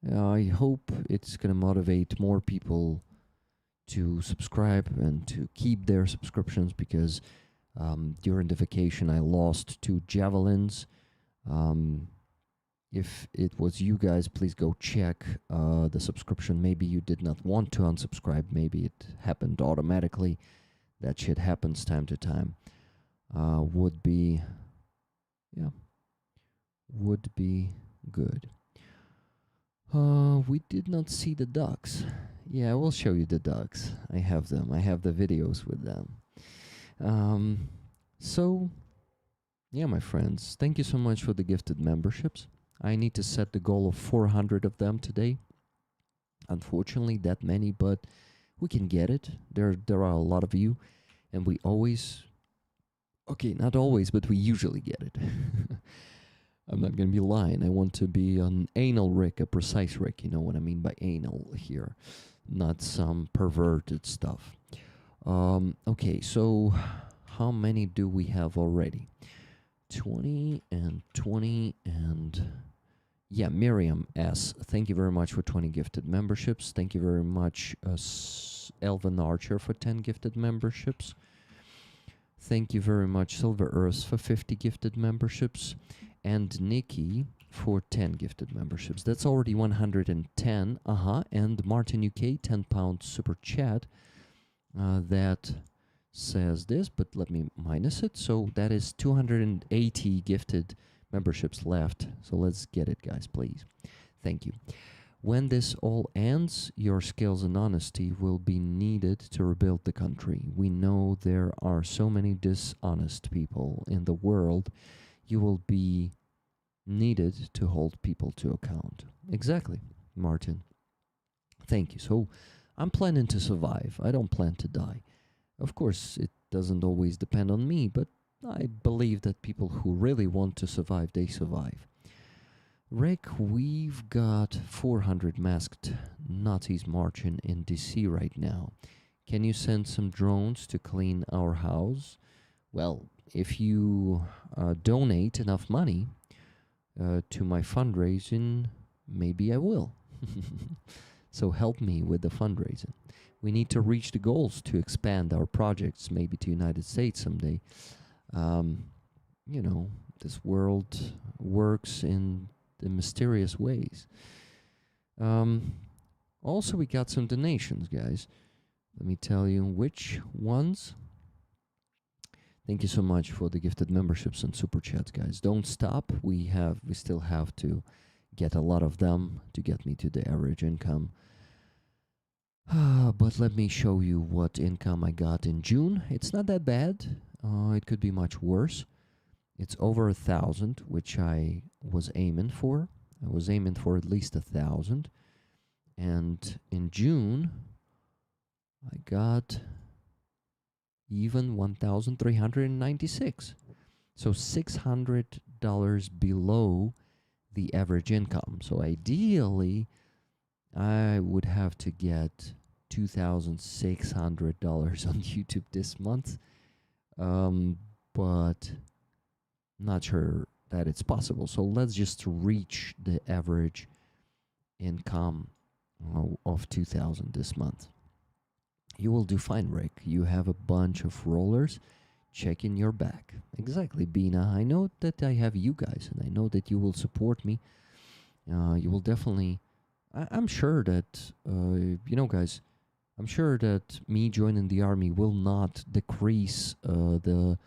I hope it's gonna motivate more people to subscribe and to keep their subscriptions because during the vacation I lost 2 javelins. If it was you guys, please go check the subscription. Maybe you did not want to unsubscribe. Maybe it happened automatically. That shit happens time to time. Would be good. We did not see the ducks. Yeah, I will show you the ducks. I have them. I have the videos with them. So, yeah, my friends, thank you so much for the gifted memberships. I need to set the goal of 400 of them today. Unfortunately, that many, but we can get it. There are a lot of you, and we always, okay, not always, but we usually get it. I'm not going to be lying. I want to be an anal Rick, a precise Rick. You know what I mean by anal here, not some perverted stuff. Okay, so how many do we have already? 20 and 20 and... Yeah, Miriam S. Thank you very much for 20 gifted memberships. Thank you very much, Elvin Archer, for 10 gifted memberships. Thank you very much, Silver Earth, for 50 gifted memberships. And Nikki for 10 gifted memberships. That's already 110. And Martin UK, £10 super chat. That says this, but let me minus it. So that is 280 gifted memberships left. So let's get it, guys, please. Thank you. When this all ends, your skills and honesty will be needed to rebuild the country. We know there are so many dishonest people in the world. You will be needed to hold people to account. Exactly, Martin. Thank you. So I'm planning to survive. I don't plan to die. Of course, it doesn't always depend on me, but I believe that people who really want to survive, they survive. Rick, we've got 400 masked Nazis marching in DC right now. Can you send some drones to clean our house? Well, if you donate enough money to my fundraising, maybe I will. So help me with the fundraising. We need to reach the goals to expand our projects, maybe to United States someday. You know, this world works in the mysterious ways. Also, we got some donations, guys. Let me tell you which ones. Thank you so much for the gifted memberships and super chats, guys. Don't stop. We still have to get a lot of them to get me to the average income. But let me show you what income I got in June. It's not that bad. It could be much worse. It's over 1,000, which I was aiming for. I was aiming for at least 1,000. And in June, I got even 1,396. So $600 below the average income. So ideally, I would have to get $2,600 on YouTube this month. But not sure that it's possible. So let's just reach the average income of 2,000 this month. You will do fine, Rick. You have a bunch of rollers. Check in your back. Exactly, Bina. I know that I have you guys, and I know that you will support me. You will definitely. I'm sure that, guys, I'm sure that me joining the army will not decrease the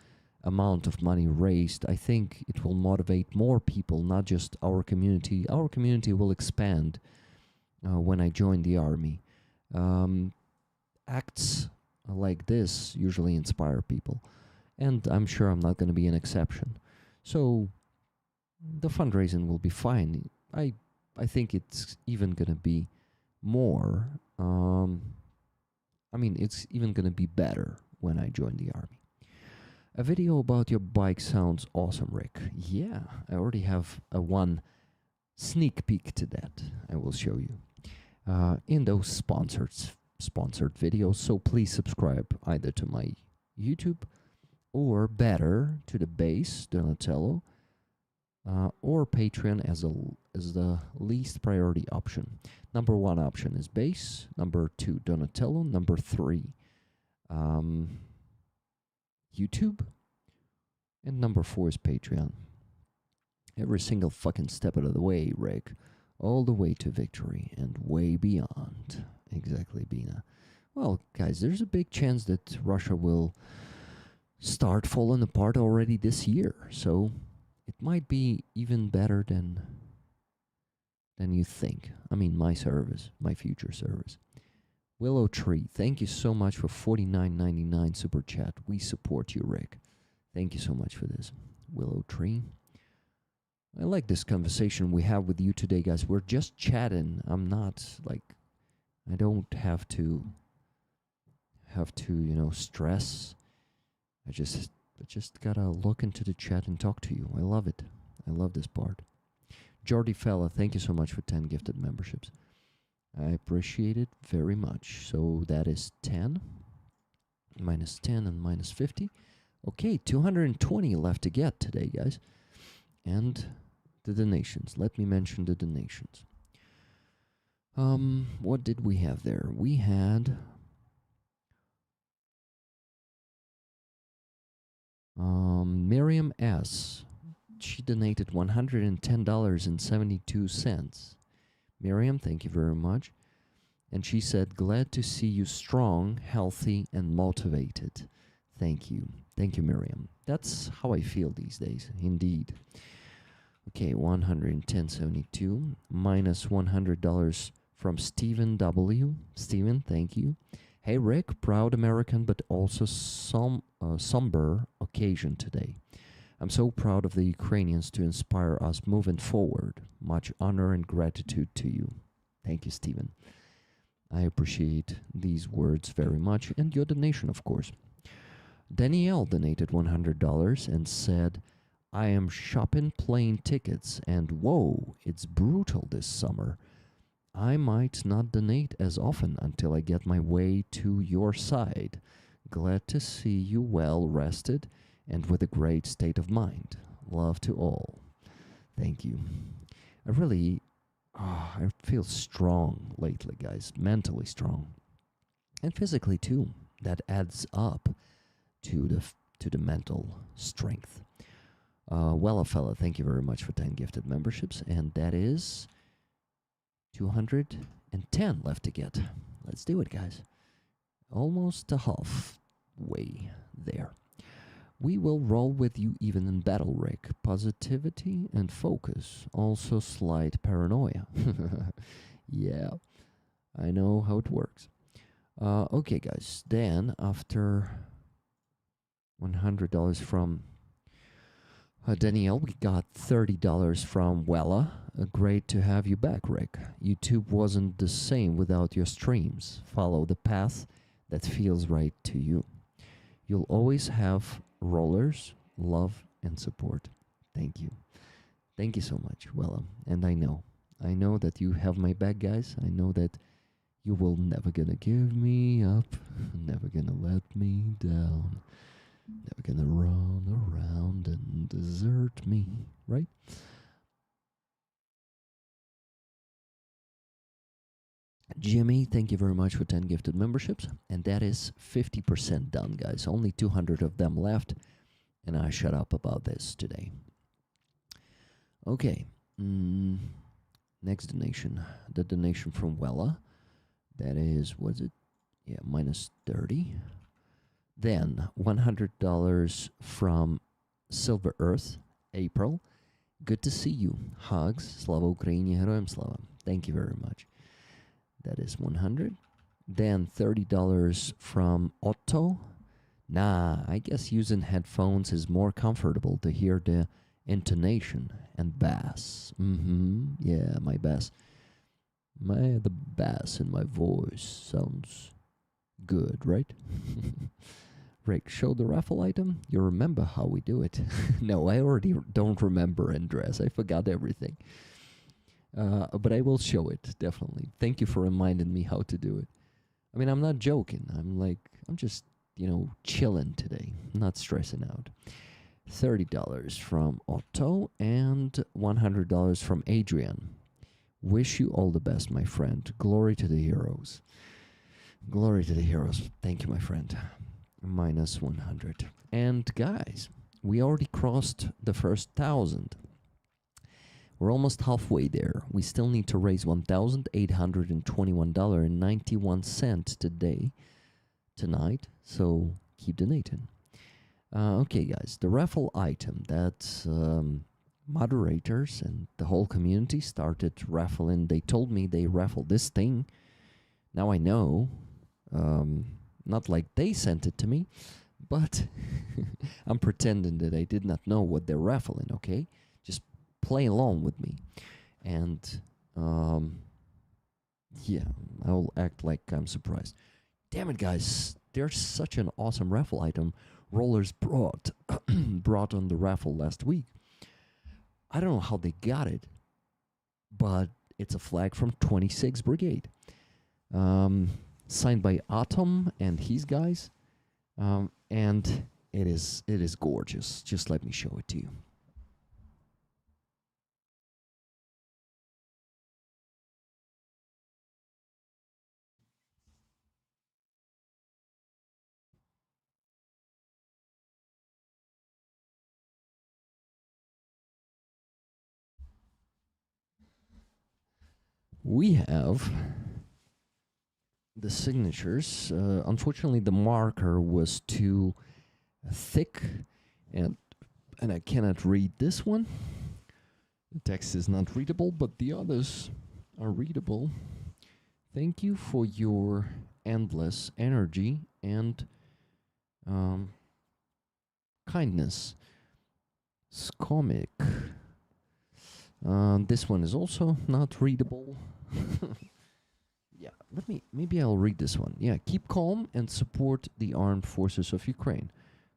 amount of money raised. I think it will motivate more people, not just our community. Our community will expand when I join the army. Acts like this usually inspire people, and I'm sure I'm not going to be an exception. So the fundraising will be fine. I think it's even going to be more. It's even going to be better when I join the army. A video about your bike sounds awesome, Rick. Yeah, I already have a one sneak peek to that. I will show you in those sponsored videos. So please subscribe either to my YouTube or better to the base Donatello or Patreon as the least priority option. Number one option is base. Number two, Donatello. Number three, YouTube. And number four is Patreon. Every single fucking step out of the way, Rick. All the way to victory and way beyond. Exactly, Bina. Well, guys, there's a big chance that Russia will start falling apart already this year. So it might be even better than you think. I mean, my service, my future service. Willow Tree, thank you so much for $49.99 super chat. We support you, Rick. Thank you so much for this. Willow Tree. I like this conversation we have with you today, guys. We're just chatting. I'm not like, I don't have to stress. I just gotta look into the chat and talk to you. I love it. I love this part. Jordy Fella, thank you so much for 10 gifted memberships. I appreciate it very much. So that is 10, minus 10 and minus 50. Okay, 220 left to get today, guys. And the donations. Let me mention the donations. What did we have there? We had Miriam S. She donated $110.72. Miriam, thank you very much. And she said, glad to see you strong, healthy, and motivated. Thank you. Thank you, Miriam. That's how I feel these days, indeed. Okay, $110.72 minus $100 from Stephen W. Stephen, thank you. Hey, Rick, proud American, but also somber occasion today. I'm so proud of the Ukrainians to inspire us moving forward. Much honor and gratitude to you. Thank you, Stephen. I appreciate these words very much, and your donation, of course. Danielle donated $100 and said, I am shopping plane tickets, and whoa, it's brutal this summer. I might not donate as often until I get my way to your side. Glad to see you well rested and with a great state of mind. Love to all. Thank you. I feel strong lately, guys. Mentally strong. And physically too. That adds up to the mental strength. Well, a fella, thank you very much for 10 gifted memberships. And that is 210 left to get. Let's do it, guys. Almost a halfway there. We will roll with you even in battle, Rick. Positivity and focus. Also slight paranoia. Yeah, I know how it works. Okay, guys. Then, after $100 from Danielle, we got $30 from Wella. Great to have you back, Rick. YouTube wasn't the same without your streams. Follow the path that feels right to you. You'll always have rollers, love, and support. Thank you. Thank you so much, Wella. And I know that you have my back, guys. I know that you will never gonna give me up, never gonna let me down, never gonna run around and desert me, right? Jimmy, thank you very much for 10 gifted memberships. And that is 50% done, guys. Only 200 of them left. And I shut up about this today. Okay. Next donation. The donation from Wella. That is, was it? Yeah, minus 30. Then $100 from Silver Earth, April. Good to see you. Hugs. Slava Ukraini, Heroям Slava. Thank you very much. That is 100. Then $30 from Otto. Nah, I guess using headphones is more comfortable to hear the intonation and bass. Yeah, my bass. The bass in my voice sounds good, right? Rick, show the raffle item. You remember how we do it? No, I already don't remember, Andres. I forgot everything. But I will show it, definitely. Thank you for reminding me how to do it. I mean, I'm not joking. I'm just, chilling today, not stressing out. $30 from Otto and $100 from Adrian. Wish you all the best, my friend. Glory to the heroes. Glory to the heroes. Thank you, my friend. Minus 100. And guys, we already crossed the first 1,000. We're almost halfway there. We still need to raise $1,821.91 tonight. So keep donating. Okay, guys, the raffle item that moderators and the whole community started raffling. They told me they raffled this thing. Now I know. Not like they sent it to me, but I'm pretending that I did not know what they're raffling, okay? Just play along with me. And, yeah, I'll act like I'm surprised. Damn it, guys. There's such an awesome raffle item Rollers brought on the raffle last week. I don't know how they got it, but it's a flag from 26th Brigade. Signed by Atom and his guys. And it is gorgeous. Just let me show it to you. We have the signatures. Unfortunately, the marker was too thick, and I cannot read this one. The text is not readable, but the others are readable. Thank you for your endless energy and kindness. Comic. This one is also not readable. Yeah, maybe I'll read this one. Yeah, keep calm and support the armed forces of Ukraine.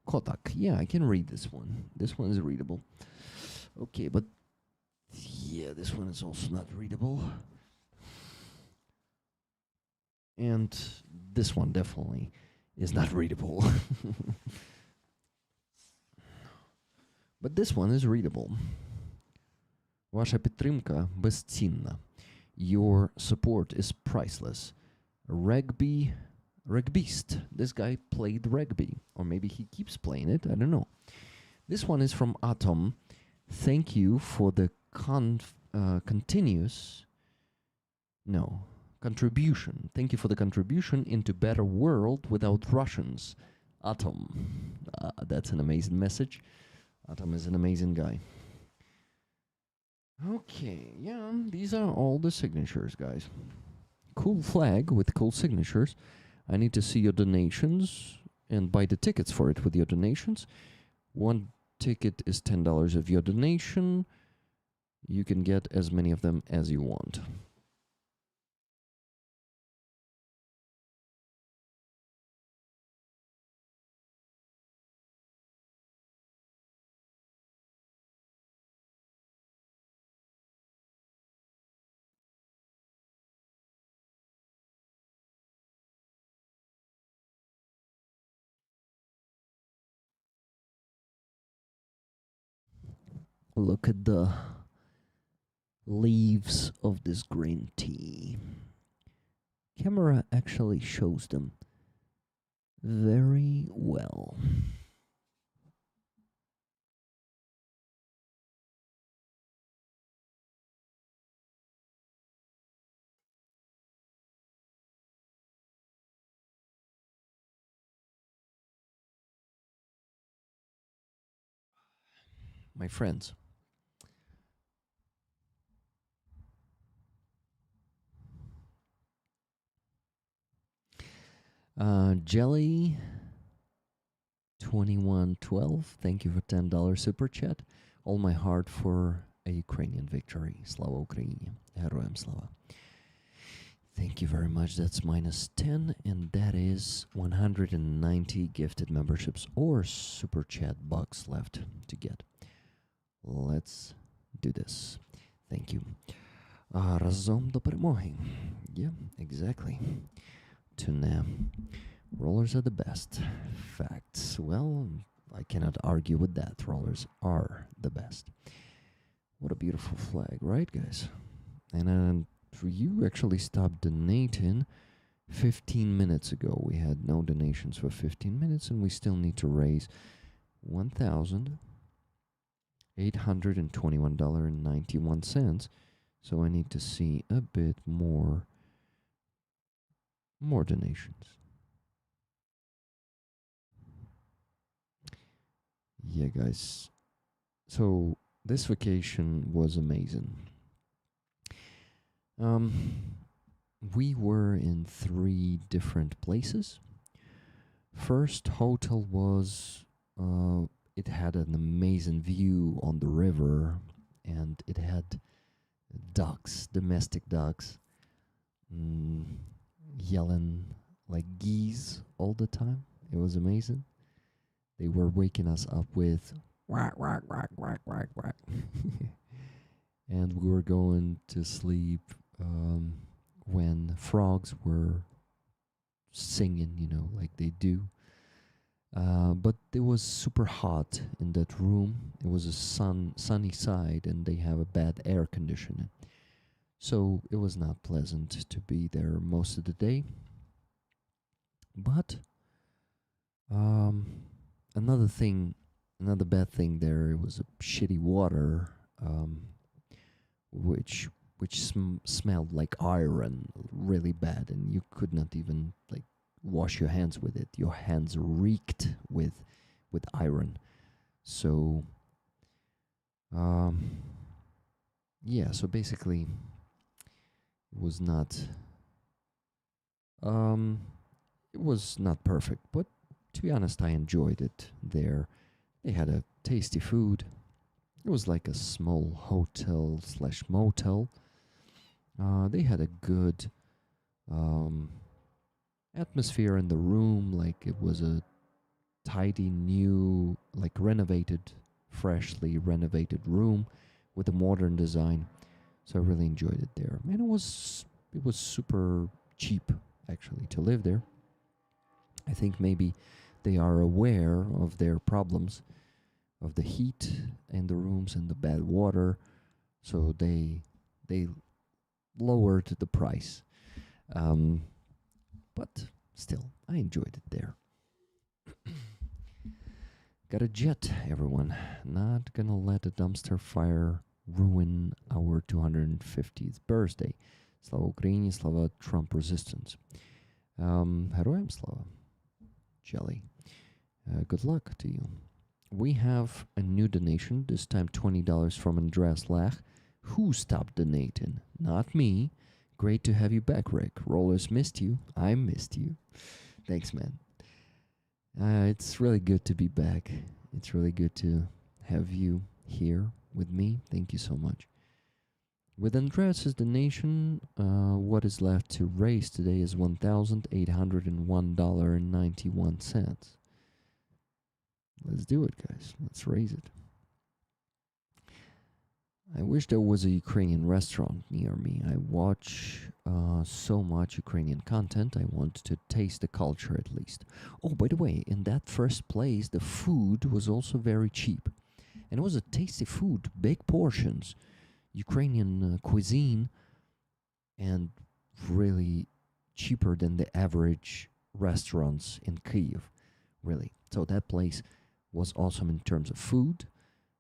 Kotak. Yeah, I can read this one. This one is readable. Okay, but yeah, this one is also not readable. And this one definitely is not readable. But this one is readable. Ваша підтримка безцінна. Your support is priceless. Rugbyist. This guy played rugby. Or maybe he keeps playing it. I don't know. This one is from Atom. Thank you for the contribution. Thank you for the contribution into better world without Russians. Atom. That's an amazing message. Atom is an amazing guy. Okay, yeah, these are all the signatures, guys. Cool flag with cool signatures. I need to see your donations and buy the tickets for it with your donations. One ticket is $10 of your donation. You can get as many of them as you want. Look at the leaves of this green tea. camera actually shows them very well. My friends, Jelly 2112, thank you for $10 super chat. All my heart for a Ukrainian victory. Slava Ukraini. Героям слава. Thank you very much. That's minus 10, and that is 190 gifted memberships or super chat bucks left to get. Let's do this. Thank you. Разом до перемоги. Yeah, exactly. Tuna. Rollers are the best. Facts. Well, I cannot argue with that. Rollers are the best. What a beautiful flag, right, guys? And you actually stopped donating 15 minutes ago. We had no donations for 15 minutes, and we still need to raise $1,821.91. So I need to see a bit more donations. Yeah, guys. So this vacation was amazing. We were in 3 different places. First hotel was it had an amazing view on the river, and it had ducks, domestic ducks, yelling like geese all the time. It was amazing. They were waking us up with whack, whack, whack, whack, whack, whack. And we were going to sleep when frogs were singing, like they do. But it was super hot in that room. It was a sunny side, and they have a bad air conditioning. So it was not pleasant to be there most of the day. But another bad thing there, it was a shitty water, which smelled like iron really bad, and you could not even like wash your hands with it. Your hands reeked with iron. So yeah, so basically it was not perfect, but to be honest, I enjoyed it there. They had a tasty food. It was like a small hotel / motel. They had a good atmosphere in the room, like it was a tidy, new, like freshly renovated room with a modern design. So I really enjoyed it there. And it was super cheap actually to live there. I think maybe they are aware of their problems of the heat in the rooms and the bad water, so they lowered the price. But still, I enjoyed it there. Got a jet, everyone. Not gonna let a dumpster fire ruin our 250th birthday. Slava Ukraini, Slava Trump resistance. Героям слава. Jelly. Good luck to you. We have a new donation, this time $20 from Andreas Lach. Who stopped donating? Not me. Great to have you back, Rick. Rollers missed you. I missed you. Thanks, man. It's really good to be back. It's really good to have you here with me. Thank you so much. With Andreas' donation, what is left to raise today is $1,801.91. Let's do it, guys. Let's raise it. I wish there was a Ukrainian restaurant near me. I watch so much Ukrainian content. I want to taste the culture at least. Oh, by the way, in that first place, the food was also very cheap. And it was a tasty food, big portions, Ukrainian cuisine, and really cheaper than the average restaurants in Kyiv, really. So that place was awesome in terms of food,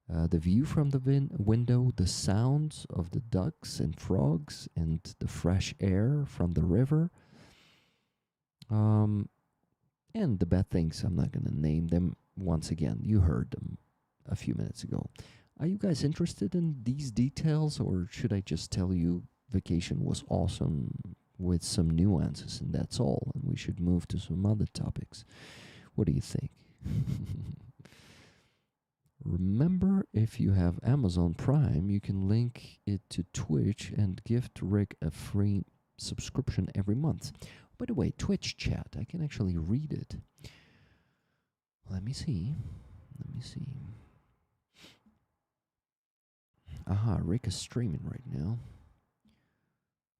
the view from the window, the sounds of the ducks and frogs, and the fresh air from the river. Um, and the bad things, I'm not going to name them once again. You heard them a few minutes ago. Are you guys interested in these details, or should I just tell you vacation was awesome with some nuances and that's all, and we should move to some other topics? What do you think? Remember, if you have Amazon Prime, you can link it to Twitch and gift Rick a free subscription every month. By the way, Twitch chat, I can actually read it. Let me see. Aha, Rick is streaming right now.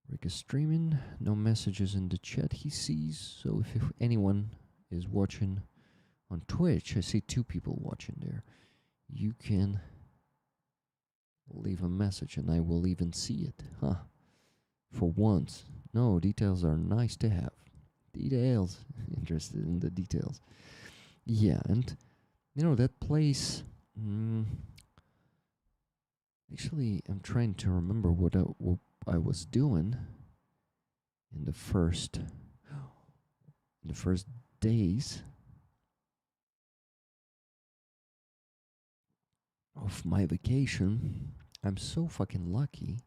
Rick is streaming. No messages in the chat he sees. So if anyone is watching on Twitch, I see 2 people watching there. You can leave a message and I will even see it. Huh. For once. No, details are nice to have. Details. Interested in the details. Yeah, and you know that place. Actually, I'm trying to remember what I was doing in the first days of my vacation. I'm so fucking lucky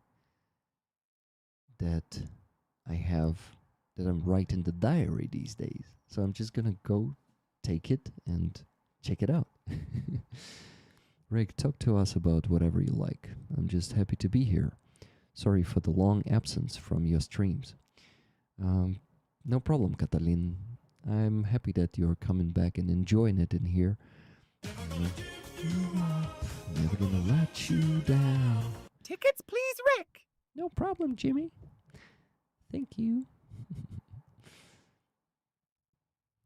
that I'm writing the diary these days. So I'm just gonna go take it and check it out. Rick, talk to us about whatever you like. I'm just happy to be here. Sorry for the long absence from your streams. No problem, Catalin. I'm happy that you're coming back and enjoying it in here. Never gonna let you down. Tickets, please, Rick. No problem, Jimmy. Thank you.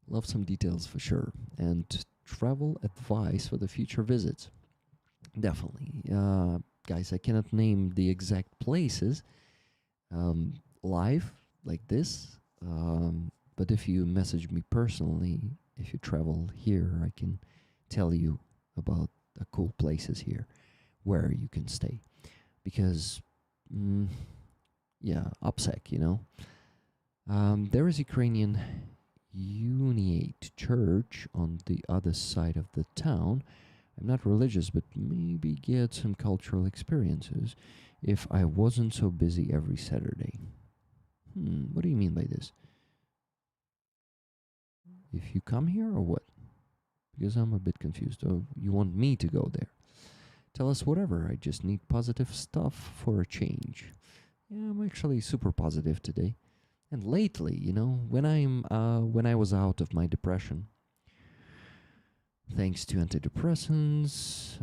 Love some details for sure. And travel advice for the future visits. Definitely. Guys, I cannot name the exact places live like this. But if you message me personally, if you travel here, I can tell you about the cool places here where you can stay. Because, OPSEC, you know. There is Ukrainian Uniate Church on the other side of the town. I'm not religious, but maybe get some cultural experiences if I wasn't so busy every Saturday. What do you mean by this? If you come here or what? Because I'm a bit confused. Oh, you want me to go there? Tell us whatever. I just need positive stuff for a change. Yeah, I'm actually super positive today. And lately, you know, when I was out of my depression, thanks to antidepressants,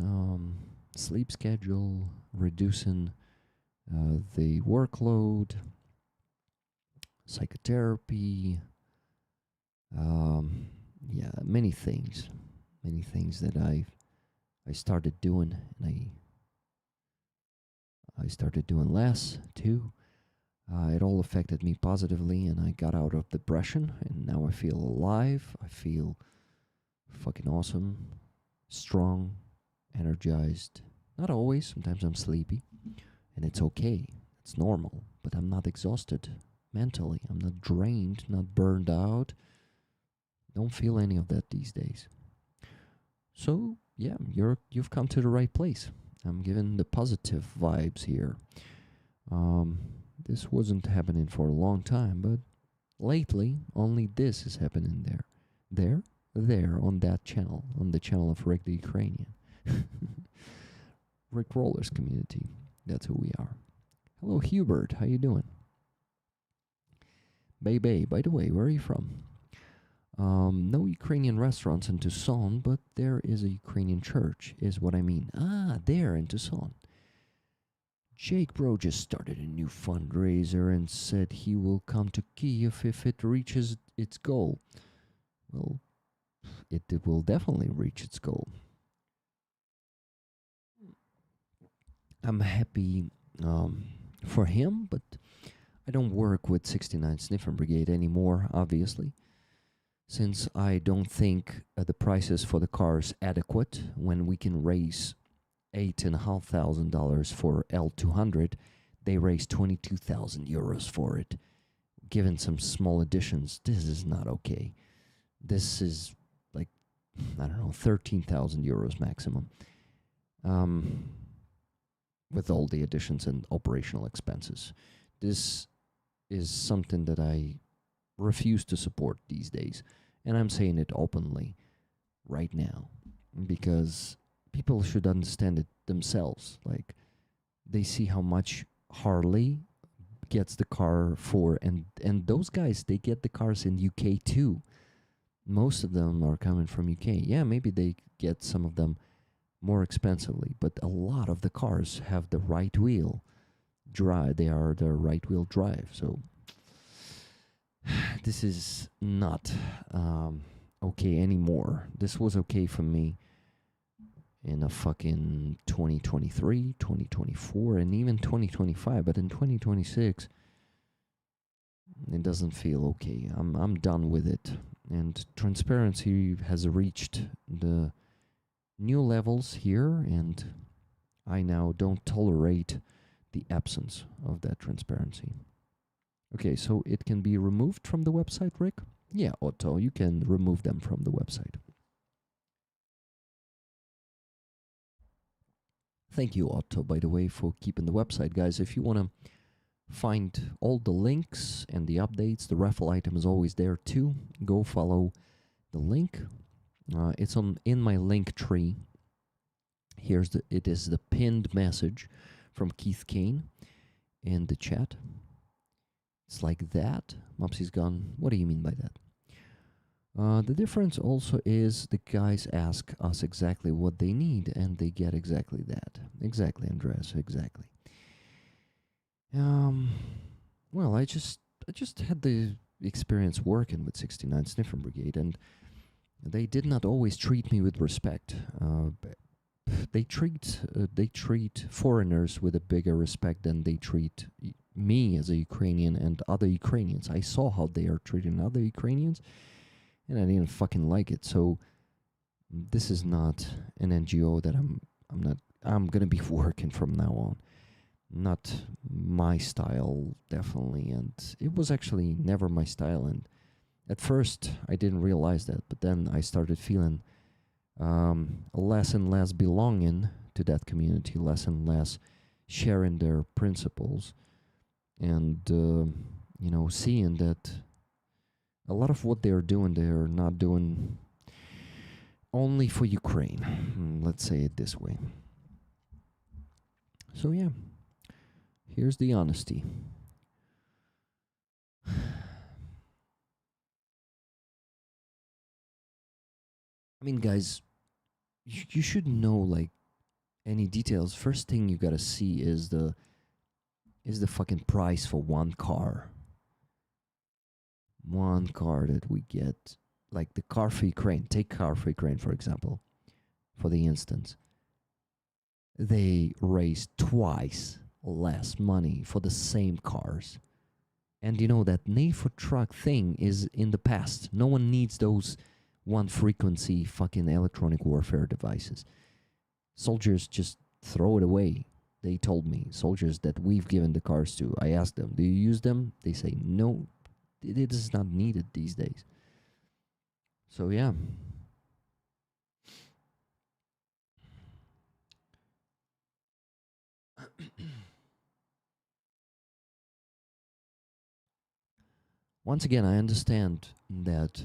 sleep schedule, reducing the workload, psychotherapy, many things that I started doing, and I started doing less too. It all affected me positively, and I got out of depression, and now I feel alive. I feel fucking awesome, strong, energized. Not always, sometimes I'm sleepy, and it's okay. It's normal, but I'm not exhausted mentally. I'm not drained, not burned out. Don't feel any of that these days. So, yeah, you've come to the right place. I'm giving the positive vibes here. This wasn't happening for a long time, but lately, only this is happening there. There, on that channel, on the channel of Rick the Ukrainian. Rick Rollers community. That's who we are. Hello, Hubert. How you doing? Bay, by the way, where are you from? No Ukrainian restaurants in Tucson, but there is a Ukrainian church, is what I mean. Ah, there in Tucson. Jake Bro just started a new fundraiser and said he will come to Kyiv if it reaches its goal. Well, it will definitely reach its goal. I'm happy for him, but I don't work with 69 Sniffer Brigade anymore, obviously, since I don't think the prices for the cars adequate when we can raise $8,500 for L200. They raised 22,000 euros for it. Given some small additions, this is not okay. This is like, I don't know, 13,000 euros maximum. With all the additions and operational expenses. This is something that I refuse to support these days. And I'm saying it openly right now. Because people should understand it themselves. Like, they see how much Harley gets the car for, and those guys, they get the cars in UK too. Most of them are coming from UK. Yeah, maybe they get some of them more expensively, but a lot of the cars have the right wheel drive. They are the right wheel drive. So this is not okay anymore. This was okay for me in a fucking 2023, 2024, and even 2025. But in 2026, it doesn't feel okay. I'm done with it. And transparency has reached the new levels here, and I now don't tolerate the absence of that transparency. Okay, so it can be removed from the website, Rick? Yeah, Otto, you can remove them from the website. Thank you, Otto, by the way, for keeping the website. Guys, if you want to find all the links and the updates, the raffle item is always there too. Go follow the link. It's in my link tree. It is the pinned message from Keith Kane in the chat. It's like that. Mopsy's gone. What do you mean by that? The difference also is the guys ask us exactly what they need, and they get exactly that. Exactly, Andreas. Exactly. Well, I just had the experience working with 69 Sniffer Brigade, and they did not always treat me with respect. They treat foreigners with a bigger respect than they treat me as a Ukrainian and other Ukrainians. I saw how they are treating other Ukrainians, and I didn't fucking like it. So this is not an NGO that I'm gonna be working from now on. Not my style, definitely, and it was actually never my style. And at first, I didn't realize that, but then I started feeling less and less belonging to that community, less and less sharing their principles, and seeing that a lot of what they're not doing only for Ukraine. Let's say it this way. So yeah, here's the honesty. I mean, guys, you should know, like, any details. First thing you gotta see is the fucking price for one car. One car that we get, like the car for Ukraine. Take car for Ukraine, for example, for the instance. They raised twice less money for the same cars. And you know that name for truck thing is in the past. No one needs those one frequency fucking electronic warfare devices. Soldiers just throw it away. They told me, soldiers that we've given the cars to, I asked them, do you use them? They say, no, it is not needed these days. So yeah. Once again, I understand that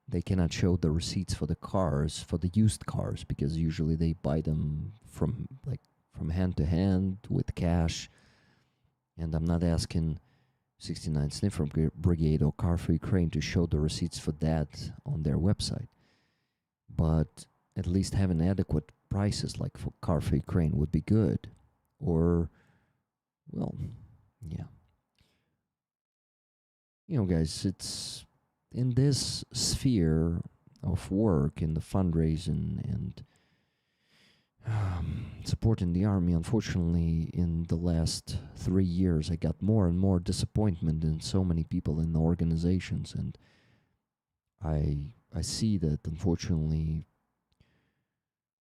they cannot show the receipts for the cars, for the used cars, because usually they buy them from hand to hand with cash. And I'm not asking 69 Sniffer Brigade or Car for Ukraine to show the receipts for that on their website. But at least having adequate prices, like for Car for Ukraine, would be good. Or, well, yeah. You know, guys, it's in this sphere of work, in the fundraising and supporting the army. Unfortunately, in the last 3 years, I got more and more disappointment in so many people in the organizations, and I see that unfortunately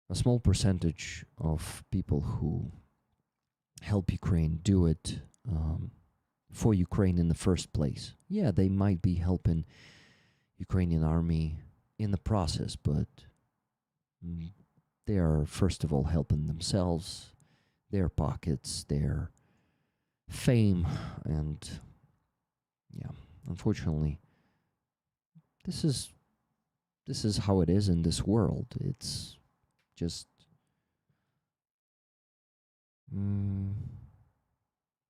a small percentage of people who help Ukraine do it for Ukraine in the first place. Yeah, they might be helping Ukrainian army in the process, but they are first of all helping themselves, their pockets, their fame, and yeah, unfortunately, this is how it is in this world. It's just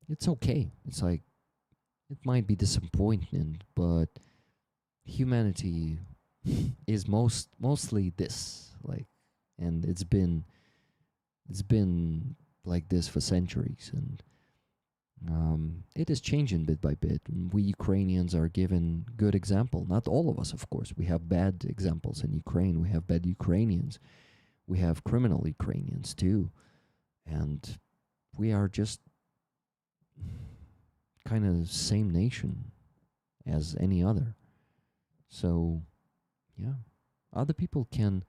it's okay. It's like it might be disappointing, but humanity is mostly this, like, and it's been like this for centuries, and it is changing bit by bit. And we Ukrainians are given good example. Not all of us, of course. We have bad examples in Ukraine. We have bad Ukrainians. We have criminal Ukrainians too, and we are just kind of same nation as any other. So, yeah, other people can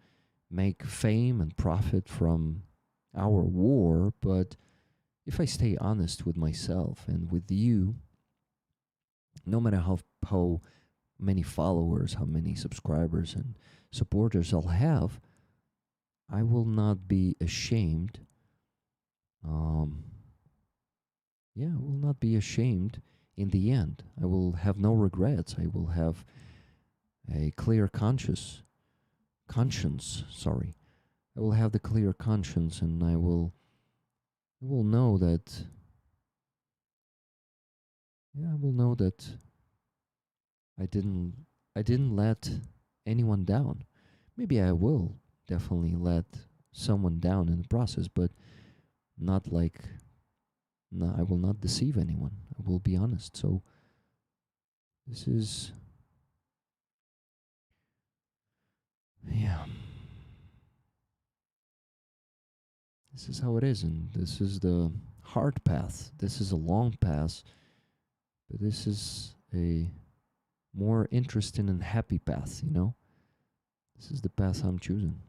make fame and profit from our war, but if I stay honest with myself and with you, no matter how many followers, how many subscribers and supporters I'll have, I will not be ashamed. I will not be ashamed in the end. I will have no regrets. I will have a clear conscience, sorry. I will have the clear conscience, and I will know that I will know that I didn't let anyone down. Maybe I will definitely let someone down in the process, but not like, no, I will not deceive anyone. I will be honest. So this is, yeah, this is how it is, and this is the hard path. This is a long path, but this is a more interesting and happy path, you know? This is the path I'm choosing.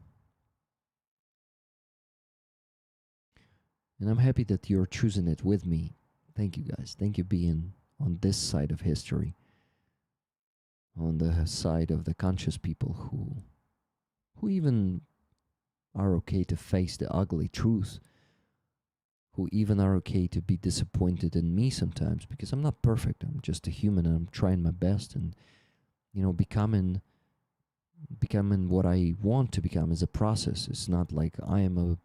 And I'm happy that you're choosing it with me. Thank you, guys. Thank you being on this side of history, on the side of the conscious people who even are okay to face the ugly truth, who even are okay to be disappointed in me sometimes, because I'm not perfect. I'm just a human, and I'm trying my best, and becoming what I want to become is a process. It's not like I am a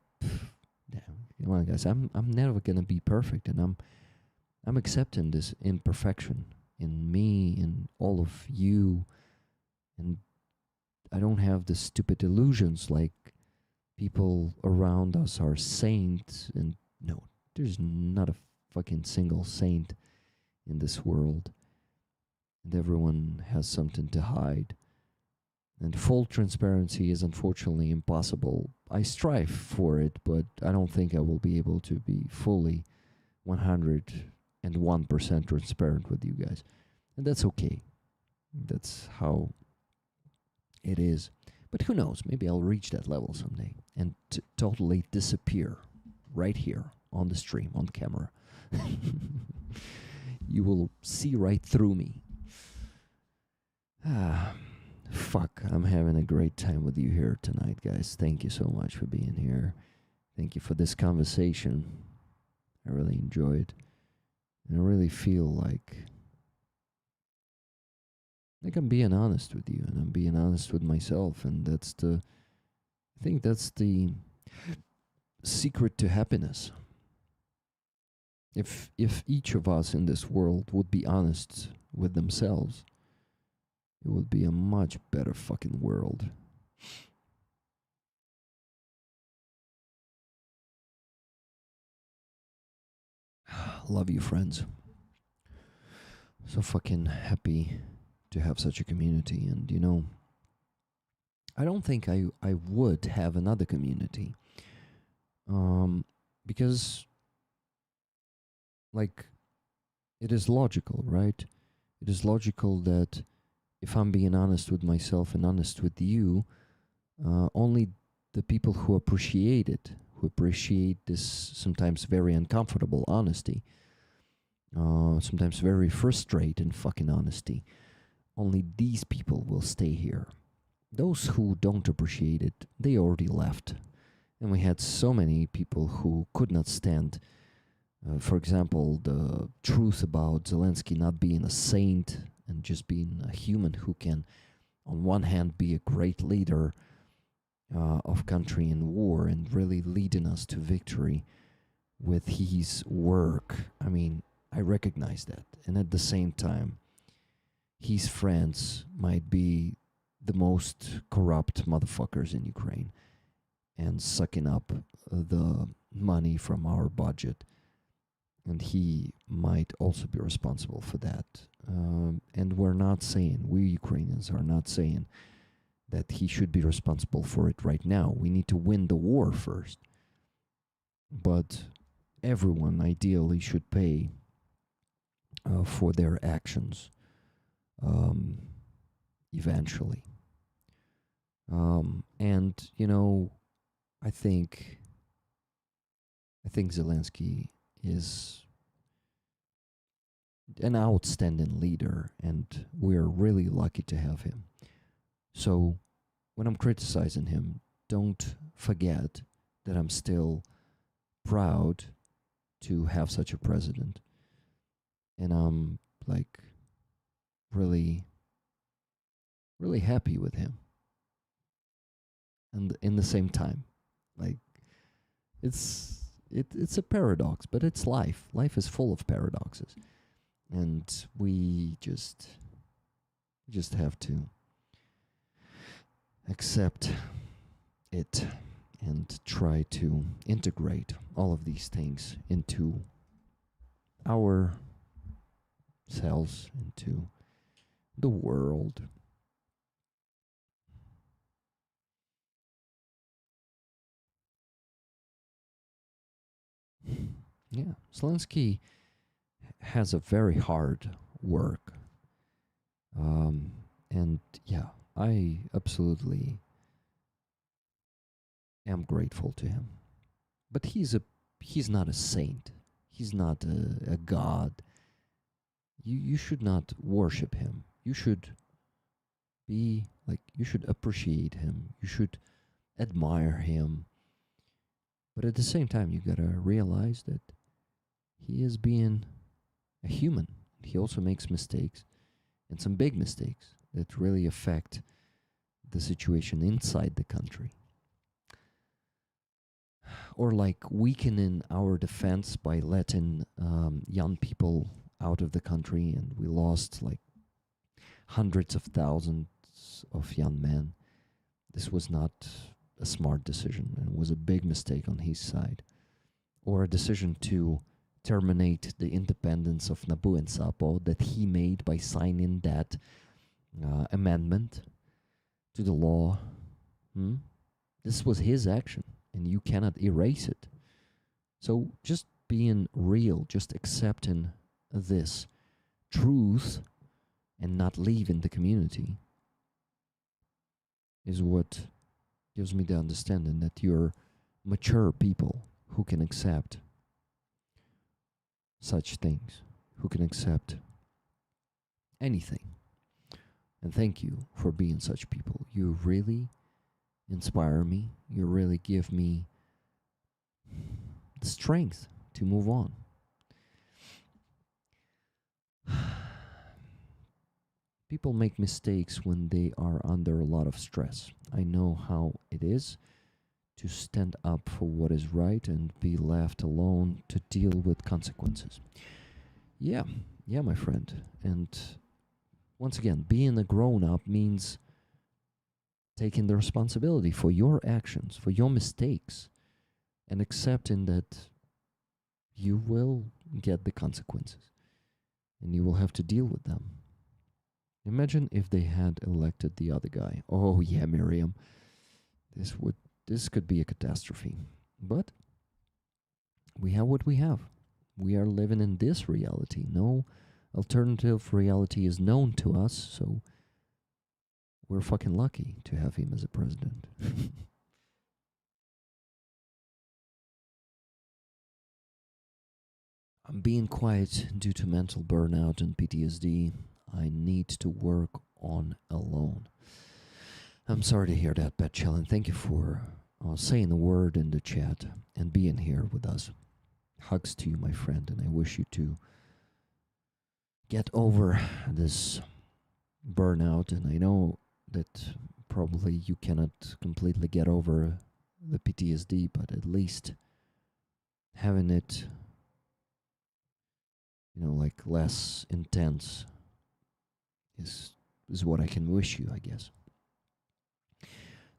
come on, guys. I'm never gonna be perfect, and I'm accepting this imperfection in me, in all of you, and I don't have the stupid illusions like people around us are saints. And no, there's not a fucking single saint in this world, and everyone has something to hide. And full transparency is unfortunately impossible. I strive for it, but I don't think I will be able to be fully 101% transparent with you guys. And that's okay. That's how it is. But who knows? Maybe I'll reach that level someday and totally disappear right here on the stream, on camera. You will see right through me. Fuck, I'm having a great time with you here tonight, guys. Thank you so much for being here. Thank you for this conversation. I really enjoyed. And I really feel like I'm being honest with you, and I'm being honest with myself, and I think that's the secret to happiness. If each of us in this world would be honest with themselves, it would be a much better fucking world. Love you, friends. So fucking happy to have such a community. And, I don't think I would have another community. Because, like, it is logical, right? It is logical that if I'm being honest with myself and honest with you, only the people who appreciate it, who appreciate this sometimes very uncomfortable honesty, sometimes very frustrating fucking honesty, only these people will stay here. Those who don't appreciate it, they already left. And we had so many people who could not stand, for example, the truth about Zelensky not being a saint and just being a human who can, on one hand, be a great leader of country in war and really leading us to victory with his work. I mean, I recognize that. And at the same time, his friends might be the most corrupt motherfuckers in Ukraine and sucking up the money from our budget. And he might also be responsible for that. And we're not saying, we Ukrainians are not saying that he should be responsible for it right now. We need to win the war first. But everyone ideally should pay for their actions eventually. And you know, I think Zelensky is an outstanding leader, and we're really lucky to have him. So when I'm criticizing him, don't forget that I'm still proud to have such a president. And I'm like really, really happy with him. And in the same time, like it's it's a paradox, but it's life. Life is full of paradoxes. And we just have to accept it and try to integrate all of these things into our selves, into the world. Yeah, Zelensky has a very hard work. And yeah, I absolutely am grateful to him. But he's not a saint. He's not a god. You should not worship him. You should be like, you should appreciate him. You should admire him. But at the same time, you gotta realize that he is being a human. He also makes mistakes, and some big mistakes that really affect the situation inside the country. Or like weakening our defense by letting young people out of the country, and we lost like hundreds of thousands of young men. This was not a smart decision, and it was a big mistake on his side. Or a decision to terminate the independence of Nabu and Sapo that he made by signing that amendment to the law. This was his action, and you cannot erase it. So just being real, just accepting this truth and not leaving the community is what gives me the understanding that you're mature people who can accept such things, who can accept anything. And thank you for being such people. You really inspire me. You really give me the strength to move on. People make mistakes when they are under a lot of stress. I know how it is to stand up for what is right and be left alone to deal with consequences. Yeah, my friend. And once again, being a grown up means taking the responsibility for your actions, for your mistakes, and accepting that you will get the consequences and you will have to deal with them. Imagine if they had elected the other guy. Oh yeah, Miriam. This could be a catastrophe. But we have what we have. We are living in this reality. No alternative reality is known to us, so we're fucking lucky to have him as a president. I'm being quiet due to mental burnout and PTSD. I need to work on alone. I'm sorry to hear that, Betchel, and thank you for saying the word in the chat and being here with us. Hugs to you, my friend, and I wish you to get over this burnout. And I know that probably you cannot completely get over the PTSD, but at least having it, like less intense is what I can wish you, I guess.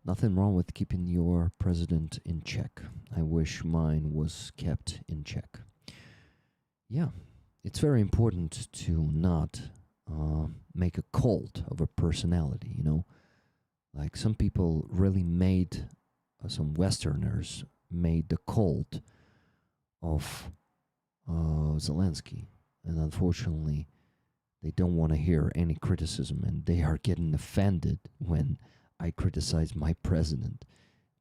Nothing wrong with keeping your president in check. I wish mine was kept in check. Yeah, it's very important to not make a cult of a personality, Like some people really made, some Westerners made the cult of Zelensky. And unfortunately, they don't want to hear any criticism, and they are getting offended when I criticize my president.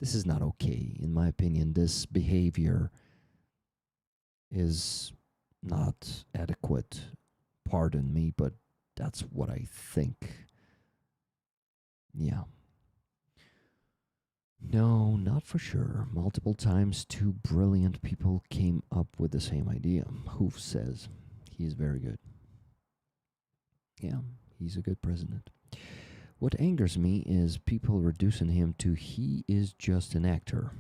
This is not okay. In my opinion, this behavior is not adequate. Pardon me, but that's what I think. Yeah. No, not for sure. Multiple times, two brilliant people came up with the same idea. Hoof says he is very good. Yeah, he's a good president. What angers me is people reducing him to he is just an actor.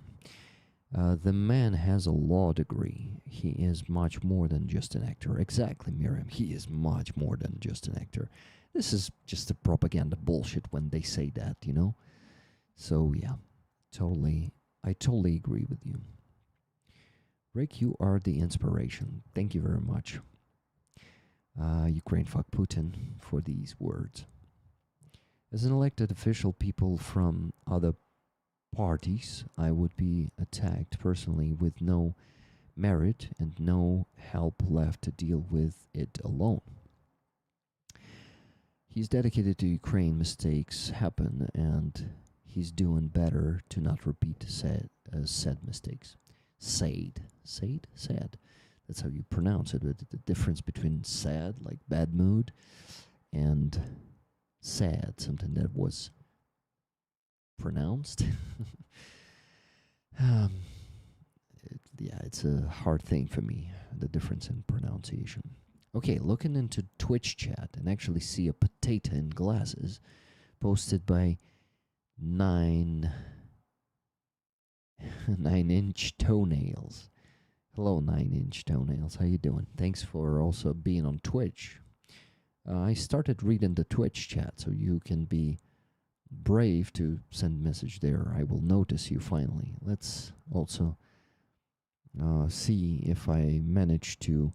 The man has a law degree. He is much more than just an actor. Exactly, Miriam. He is much more than just an actor. This is just a propaganda bullshit when they say that, So, yeah, I totally agree with you. Rick, you are the inspiration. Thank you very much. Ukraine fuck Putin for these words. As an elected official, people from other parties, I would be attacked personally with no merit and no help left to deal with it alone. He's dedicated to Ukraine. Mistakes happen, and he's doing better to not repeat said mistakes. Sad. That's how you pronounce it. But the difference between sad, like bad mood, and sad, something that was pronounced. It's a hard thing for me, the difference in pronunciation. Okay, looking into Twitch chat and actually see a potato in glasses posted by 9-inch toenails. Hello, 9-inch toenails. How you doing? Thanks for also being on Twitch. I started reading the Twitch chat, so you can be brave to send message there. I will notice you finally. Let's also see if I manage to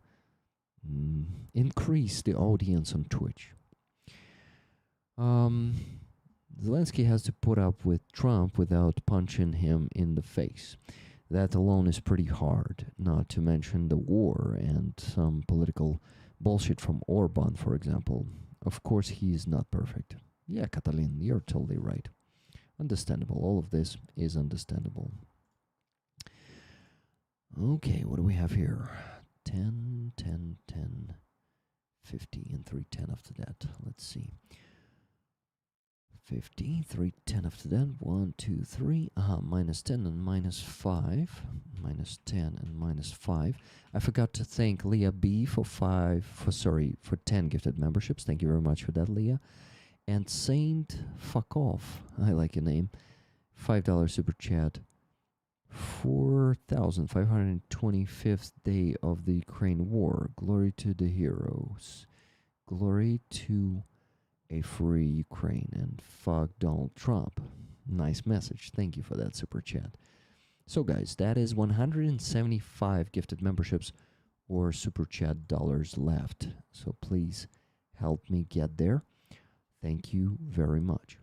increase the audience on Twitch. Zelensky has to put up with Trump without punching him in the face. That alone is pretty hard, not to mention the war and some political bullshit from Orban, for example. Of course, he is not perfect. Yeah, Catalin, you're totally right. Understandable. All of this is understandable. Okay, what do we have here? 10, 10, 10, 50, and 310 after that. Let's see. 50, 310 after that. 1, 2, 3. Minus 10 and minus 5. Minus 10 and minus 5. I forgot to thank Leah B for 10 gifted memberships. Thank you very much for that, Leah. And Saint Fuck Off, I like your name, $5 super chat. 4,525th day of the Ukraine war. Glory to the heroes. Glory to a free Ukraine, and fuck Donald Trump. Nice message. Thank you for that super chat. So guys, that is 175 gifted memberships or super chat dollars left. So please help me get there. Thank you very much.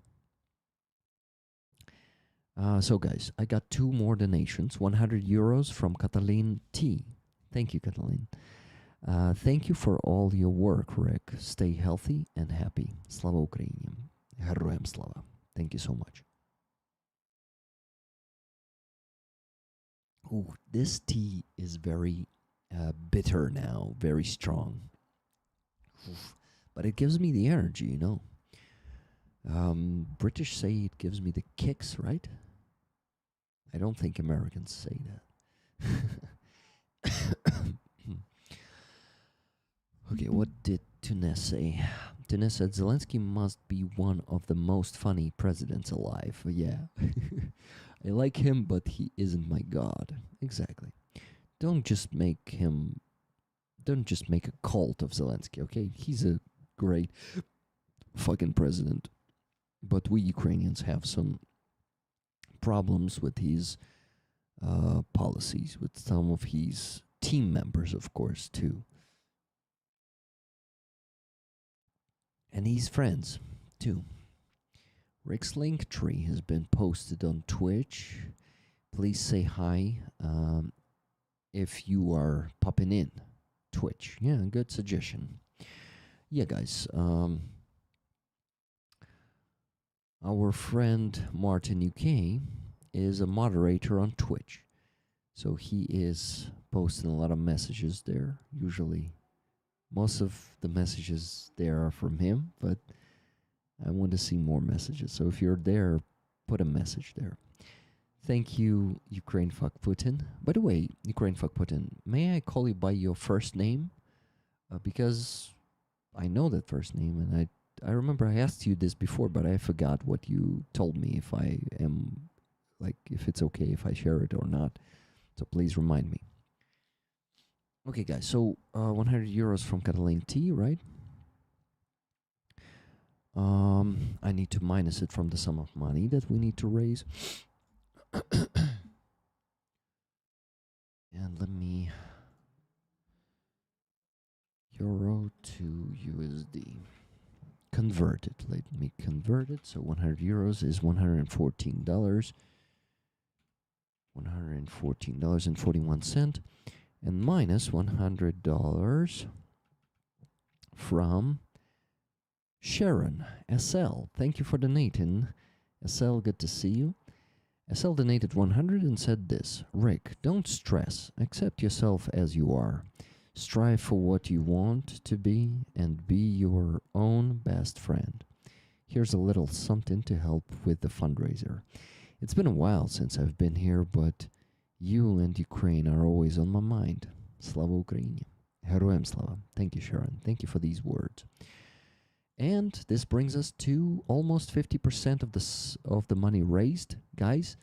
So guys, I got 2 more donations. 100 euros from Katalin T. Thank you, Katalin. Thank you for all your work, Rick. Stay healthy and happy. Slava Ukraini. Героям слава. Thank you so much. Ooh, this tea is very bitter now, very strong. Oof. But it gives me the energy, you know. British say it gives me the kicks, right? I don't think Americans say that. Okay, what did Tunes say? Tunes said Zelensky must be one of the most funny presidents alive. Yeah. I like him, but he isn't my god. Exactly. Don't just make a cult of Zelensky, okay? He's a great fucking president. But we Ukrainians have some problems with his policies, with some of his team members, of course, too. And his friends, too. Rick's link tree has been posted on Twitch. Please say hi if you are popping in Twitch. Yeah, good suggestion. Yeah, guys. Our friend Martin UK is a moderator on Twitch. So he is posting a lot of messages there. Usually, most of the messages there are from him, but I want to see more messages. So if you're there, put a message there. Thank you, Ukraine Fuck Putin. By the way, Ukraine Fuck Putin, may I call you by your first name? Because I know that first name, and I remember I asked you this before, but I forgot what you told me, if I am, like, if it's okay if I share it or not. So please remind me. Okay, guys, so 100 euros from Catalan T, right? I need to minus it from the sum of money that we need to raise. And let me... Euro to USD. Convert it. Let me convert it. So 100 euros is $114. $114.41. And minus $100 from Sharon SL. Thank you for donating. SL, good to see you. SL donated 100 and said this: Rick, don't stress. Accept yourself as you are. Strive for what you want to be and be your own best friend. Here's a little something to help with the fundraiser. It's been a while since I've been here, but you and Ukraine are always on my mind. Slava Ukraini. Героям слава. Thank you, Sharon. Thank you for these words. And this brings us to almost 50% of the money raised. Guys,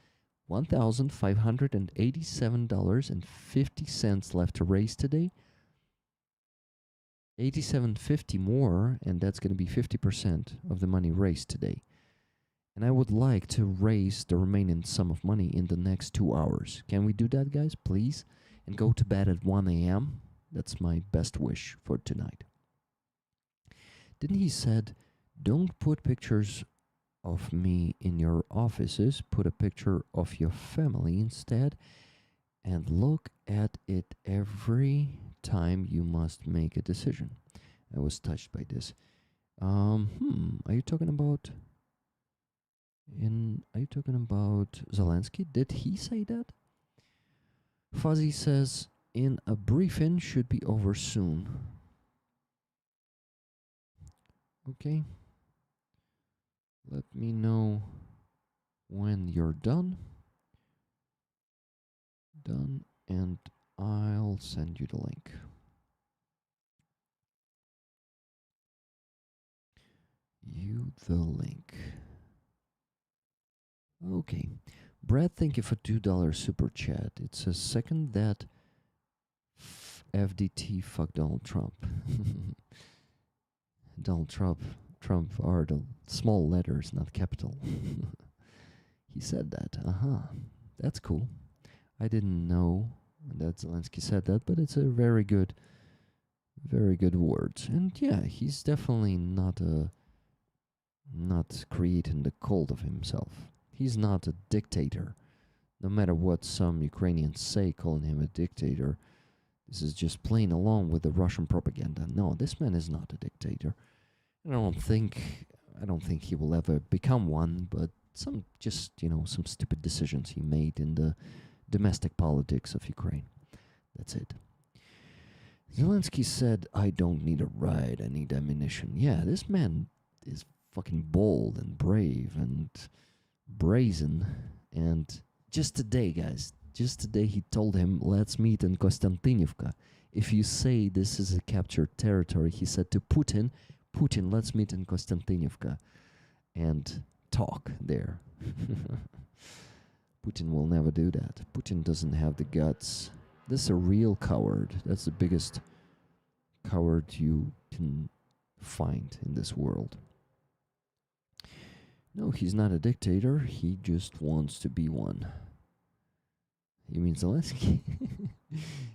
$1,587.50 left to raise today. 87.50 more, and that's going to be 50% of the money raised today. And I would like to raise the remaining sum of money in the next 2 hours. Can we do that, guys, please? And go to bed at 1 a.m.? That's my best wish for tonight. Didn't he said, don't put pictures of me in your offices, put a picture of your family instead, and look at it every time you must make a decision. I was touched by this. Are you talking about Zelensky? Did he say that? Fuzzy says, in a briefing should be over soon. Okay. Let me know when you're done. Done, and I'll send you the link. The link. Okay. Brad, thank you for $2 super chat. It says, second that FDT fuck Donald Trump. Donald Trump are the small letters, not capital. He said that. That's cool. I didn't know that Zelensky said that, but it's a very good words. And yeah, he's definitely not creating the cult of himself. He's not a dictator. No matter what some Ukrainians say, calling him a dictator, this is just playing along with the Russian propaganda. No, this man is not a dictator. I don't think he will ever become one, but some stupid decisions he made in the domestic politics of Ukraine. That's it. Zelensky said, I don't need a ride, I need ammunition. Yeah, this man is fucking bold and brave and brazen. And just today, guys, he told him, let's meet in Konstantinivka. If you say this is a captured territory, he said to Putin, let's meet in Konstantinivka and talk there. Putin will never do that. Putin doesn't have the guts. This is a real coward. That's the biggest coward you can find in this world. No, he's not a dictator. He just wants to be one. You mean Zelensky?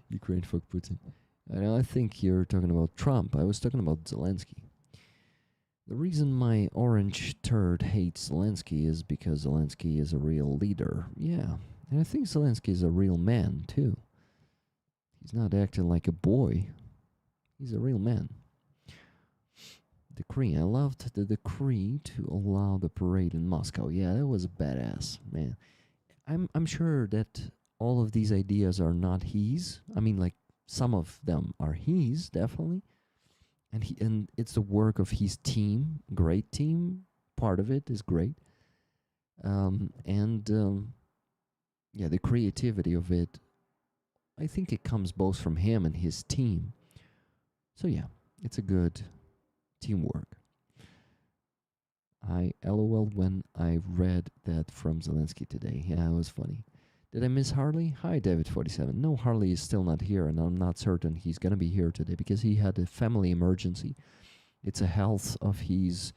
Ukraine, fuck Putin. I think you're talking about Trump. I was talking about Zelensky. The reason my orange turd hates Zelensky is because Zelensky is a real leader. Yeah, and I think Zelensky is a real man, too. He's not acting like a boy. He's a real man. Decree. I loved the decree to allow the parade in Moscow. Yeah, that was a badass, man. I'm sure that all of these ideas are not his. I mean, like, some of them are his, definitely. And it's the work of his team, great team. Part of it is great. Yeah, the creativity of it, I think it comes both from him and his team. So yeah, it's a good teamwork. I LOL'd when I read that from Zelensky today. Yeah, it was funny. Did I miss Harley? Hi, David47. No, Harley is still not here, and I'm not certain he's going to be here today because he had a family emergency. It's a health of his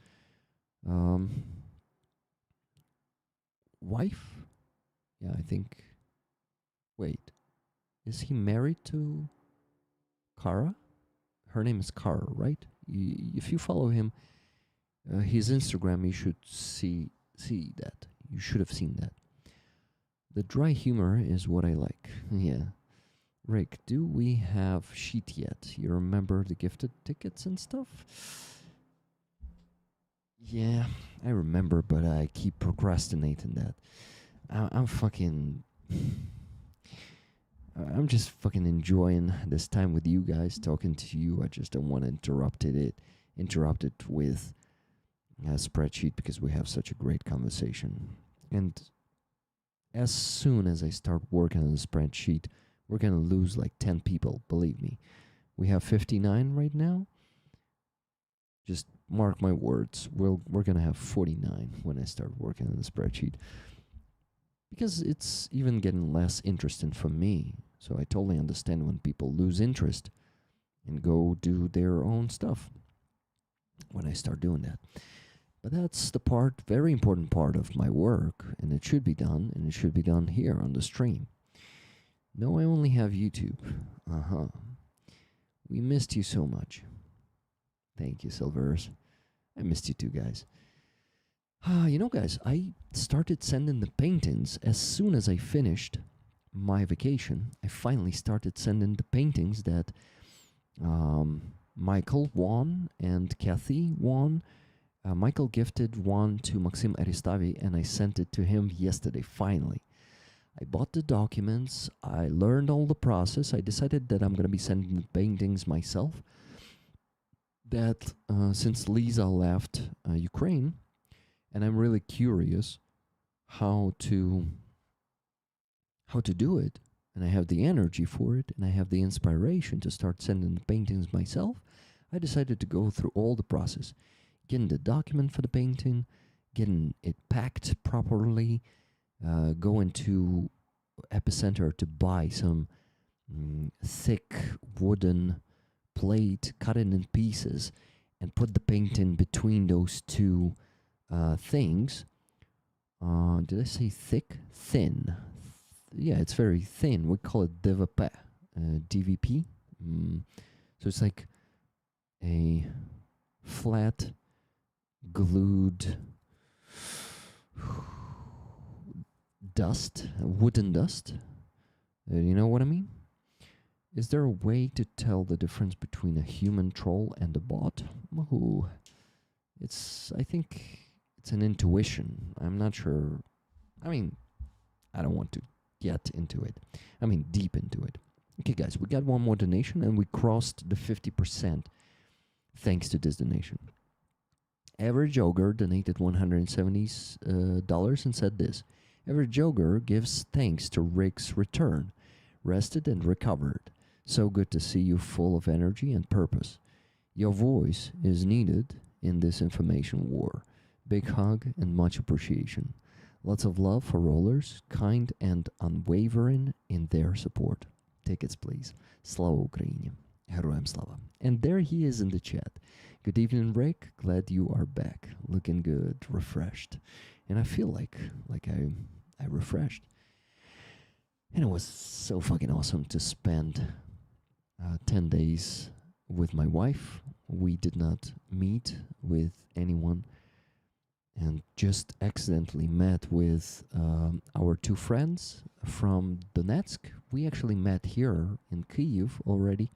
wife? Yeah, I think. Wait. Is he married to Kara? Her name is Kara, right? If you follow him, his Instagram, you should see that. You should have seen that. The dry humor is what I like. Yeah. Rick, do we have sheet yet? You remember the gifted tickets and stuff? Yeah, I remember, but I keep procrastinating that. I'm just fucking enjoying this time with you guys, talking to you. I just don't want to interrupt it with a spreadsheet because we have such a great conversation. And as soon as I start working on the spreadsheet, we're going to lose like 10 people, believe me. We have 59 right now. Just mark my words. We're going to have 49 when I start working on the spreadsheet. Because it's even getting less interesting for me. So I totally understand when people lose interest and go do their own stuff when I start doing that. But that's the very important part of my work, and it should be done, and it should be done here on the stream. No, I only have YouTube. We missed you so much. Thank you, Silvers. I missed you too, guys. Guys, I started sending the paintings as soon as I finished my vacation. I finally started sending the paintings that Michael won and Kathy won. Michael gifted one to Maxim Aristavi, and I sent it to him yesterday, finally. I bought the documents. I learned all the process. I decided that I'm going to be sending the paintings myself. That since Lisa left Ukraine, and I'm really curious how to do it, and I have the energy for it, and I have the inspiration to start sending the paintings myself, I decided to go through all the process. Getting the document for the painting, getting it packed properly, going to Epicenter to buy some thick wooden plate, cut it in pieces, and put the painting between those two things. Did I say thick? Thin. Yeah, it's very thin. We call it DVP. DVP. So it's like a flat, glued dust, wooden dust. You know what I mean? Is there a way to tell the difference between a human troll and a bot? Ooh, I think it's an intuition. I'm not sure. I mean, I don't want to get into it. I mean, deep into it. Okay, guys, we got one more donation and we crossed the 50% thanks to this donation. Average Ogre donated $170 and said this. Average Ogre gives thanks to Rick's return, rested and recovered. So good to see you full of energy and purpose. Your voice is needed in this information war. Big hug and much appreciation. Lots of love for rollers, kind and unwavering in their support. Tickets, please. Slava Ukraini. Heroям слава. And there he is in the chat. Good evening, Rick. Glad you are back. Looking good, refreshed. And I feel like I refreshed. And it was so fucking awesome to spend 10 days with my wife. We did not meet with anyone and just accidentally met with our two friends from Donetsk. We actually met here in Kyiv already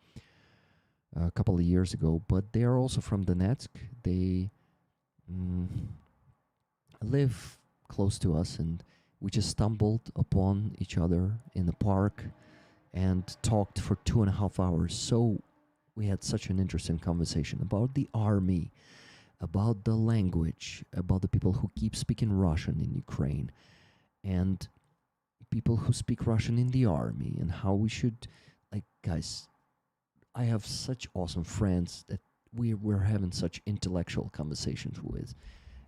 a couple of years ago, but they are also from Donetsk. They live close to us, and we just stumbled upon each other in the park and talked for 2.5 hours. So we had such an interesting conversation about the army, about the language, about the people who keep speaking Russian in Ukraine, and people who speak Russian in the army, and how we should, like, guys, I have such awesome friends that we're having such intellectual conversations with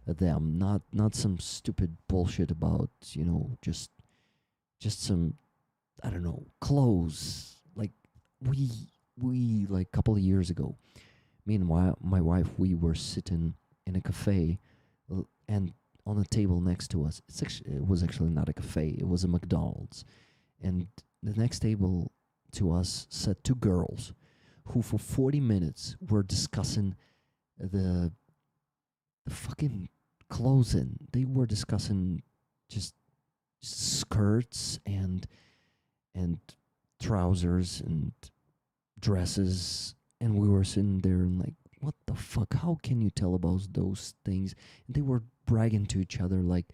them, not some stupid bullshit about, you know, just some, I don't know, clothes. Like we like a couple of years ago, me and my wife, we were sitting in a cafe, and on a table next to us, it was actually not a cafe, it was a McDonald's, and the next table to us sat two girls who for 40 minutes were discussing the fucking clothing. They were discussing just skirts and trousers and dresses, and we were sitting there and like, what the fuck, how can you tell about those things? And they were bragging to each other like,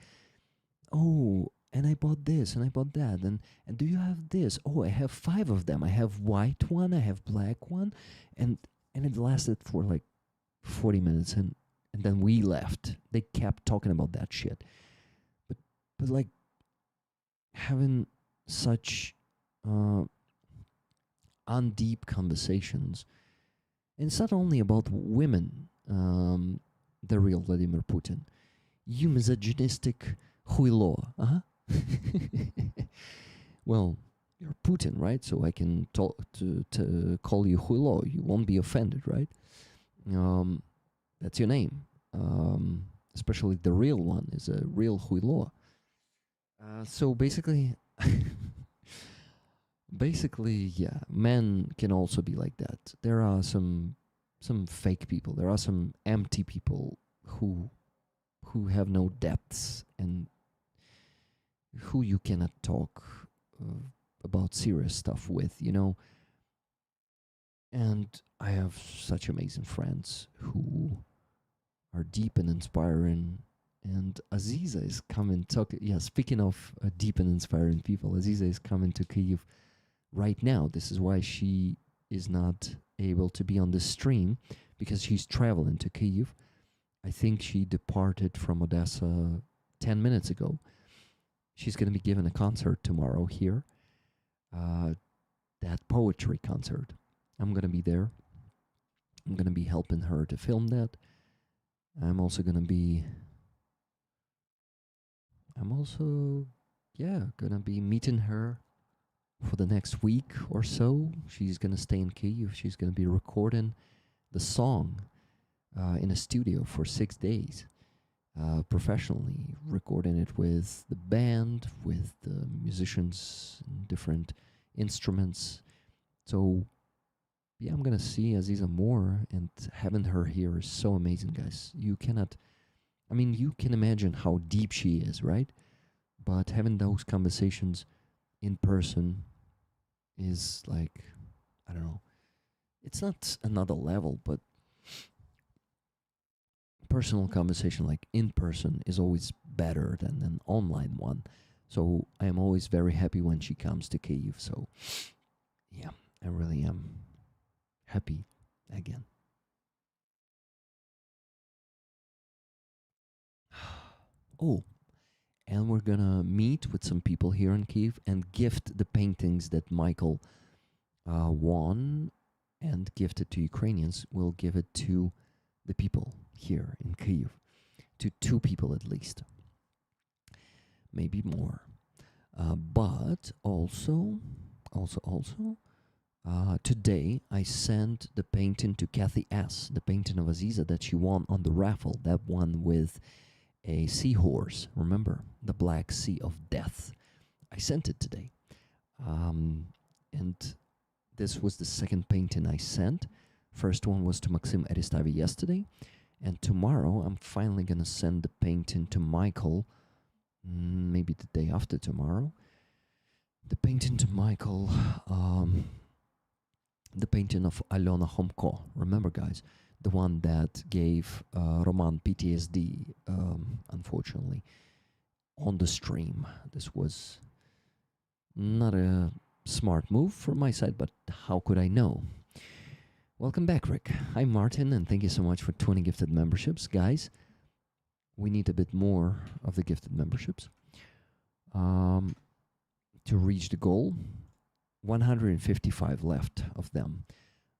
oh, and I bought this and I bought that, and do you have this? Oh, I have 5 of them. I have white one, I have black one, and it lasted for like 40 minutes, and then we left. They kept talking about that shit, but like having such undeep conversations. And it's not only about women, the real Vladimir Putin. You misogynistic huilo, Well, you're Putin, right? So I can talk to call you huilo. You won't be offended, right? That's your name. Especially the real one is a real huilo. So basically, yeah, men can also be like that. There are some fake people. There are some empty people who have no depths and who you cannot talk about serious stuff with, you know. And I have such amazing friends who are deep and inspiring. And Aziza is coming. Speaking of deep and inspiring people, Aziza is coming to Kyiv right now. This is why she is not able to be on the stream, because she's traveling to Kyiv. I think she departed from Odessa 10 minutes ago. She's going to be giving a concert tomorrow here. That poetry concert. I'm going to be there. I'm going to be helping her to film that. I'm also, going to be meeting her for the next week or so. She's going to stay in Kyiv. She's going to be recording the song in a studio for 6 days, professionally, recording it with the band, with the musicians, and different instruments. So, yeah, I'm going to see Aziza more, and having her here is so amazing, guys. You can imagine how deep she is, right? but having those conversations in person is like, I don't know, it's not another level, but personal conversation like in person is always better than an online one. So I am always very happy when she comes to Kyiv. So yeah, I really am happy again. Oh, and we're gonna meet with some people here in Kyiv and gift the paintings that Michael won and gifted to Ukrainians. We'll give it to the people here in Kyiv, to 2 people at least, maybe more. But also, today I sent the painting to Kathy S., the painting of Aziza that she won on the raffle, that one with a seahorse, remember? The Black Sea of Death. I sent it today. And this was the second painting I sent. First one was to Maxim Aristavi yesterday. And tomorrow I'm finally going to send the painting to Michael, maybe the day after tomorrow. The painting to Michael, the painting of Alona Homko. Remember, guys, the one that gave Roman PTSD, unfortunately, on the stream. This was not a smart move from my side, but how could I know? Welcome back, Rick. Hi, Martin, and thank you so much for 20 gifted memberships. Guys, we need a bit more of the gifted memberships to reach the goal. 155 left of them.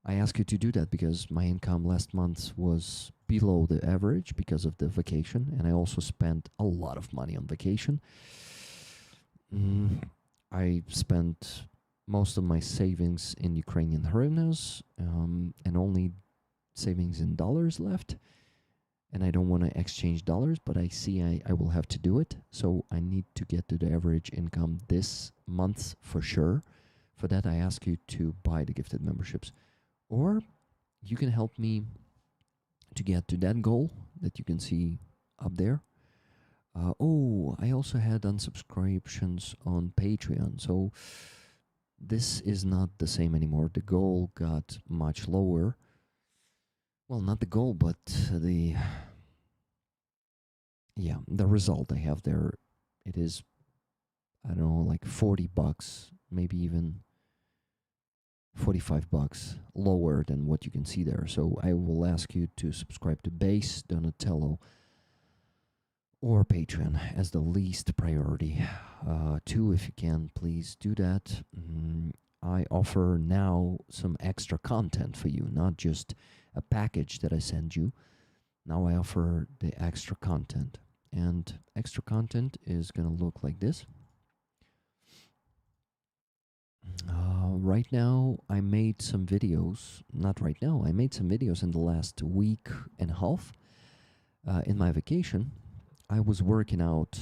I ask you to do that because my income last month was below the average because of the vacation, and I also spent a lot of money on vacation. I spent most of my savings in Ukrainian hryvnias, and only savings in dollars left. And I don't want to exchange dollars, but I see I will have to do it. So I need to get to the average income this month for sure. For that, I ask you to buy the gifted memberships. Or you can help me to get to that goal that you can see up there. I also had unsubscriptions on Patreon. So this is not the same anymore. The goal got much lower. Well, not the goal, but the result I have there. It is, I don't know, like $40, maybe even $45 lower than what you can see there. So I will ask you to subscribe to Base, Donatello, or Patreon as the least priority. 2, if you can, please do that. I offer now some extra content for you, not just a package that I send you. Now I offer the extra content. And extra content is going to look like this. Right now, I made some videos. Not right now. I made some videos in the last week and a half. In my vacation, I was working out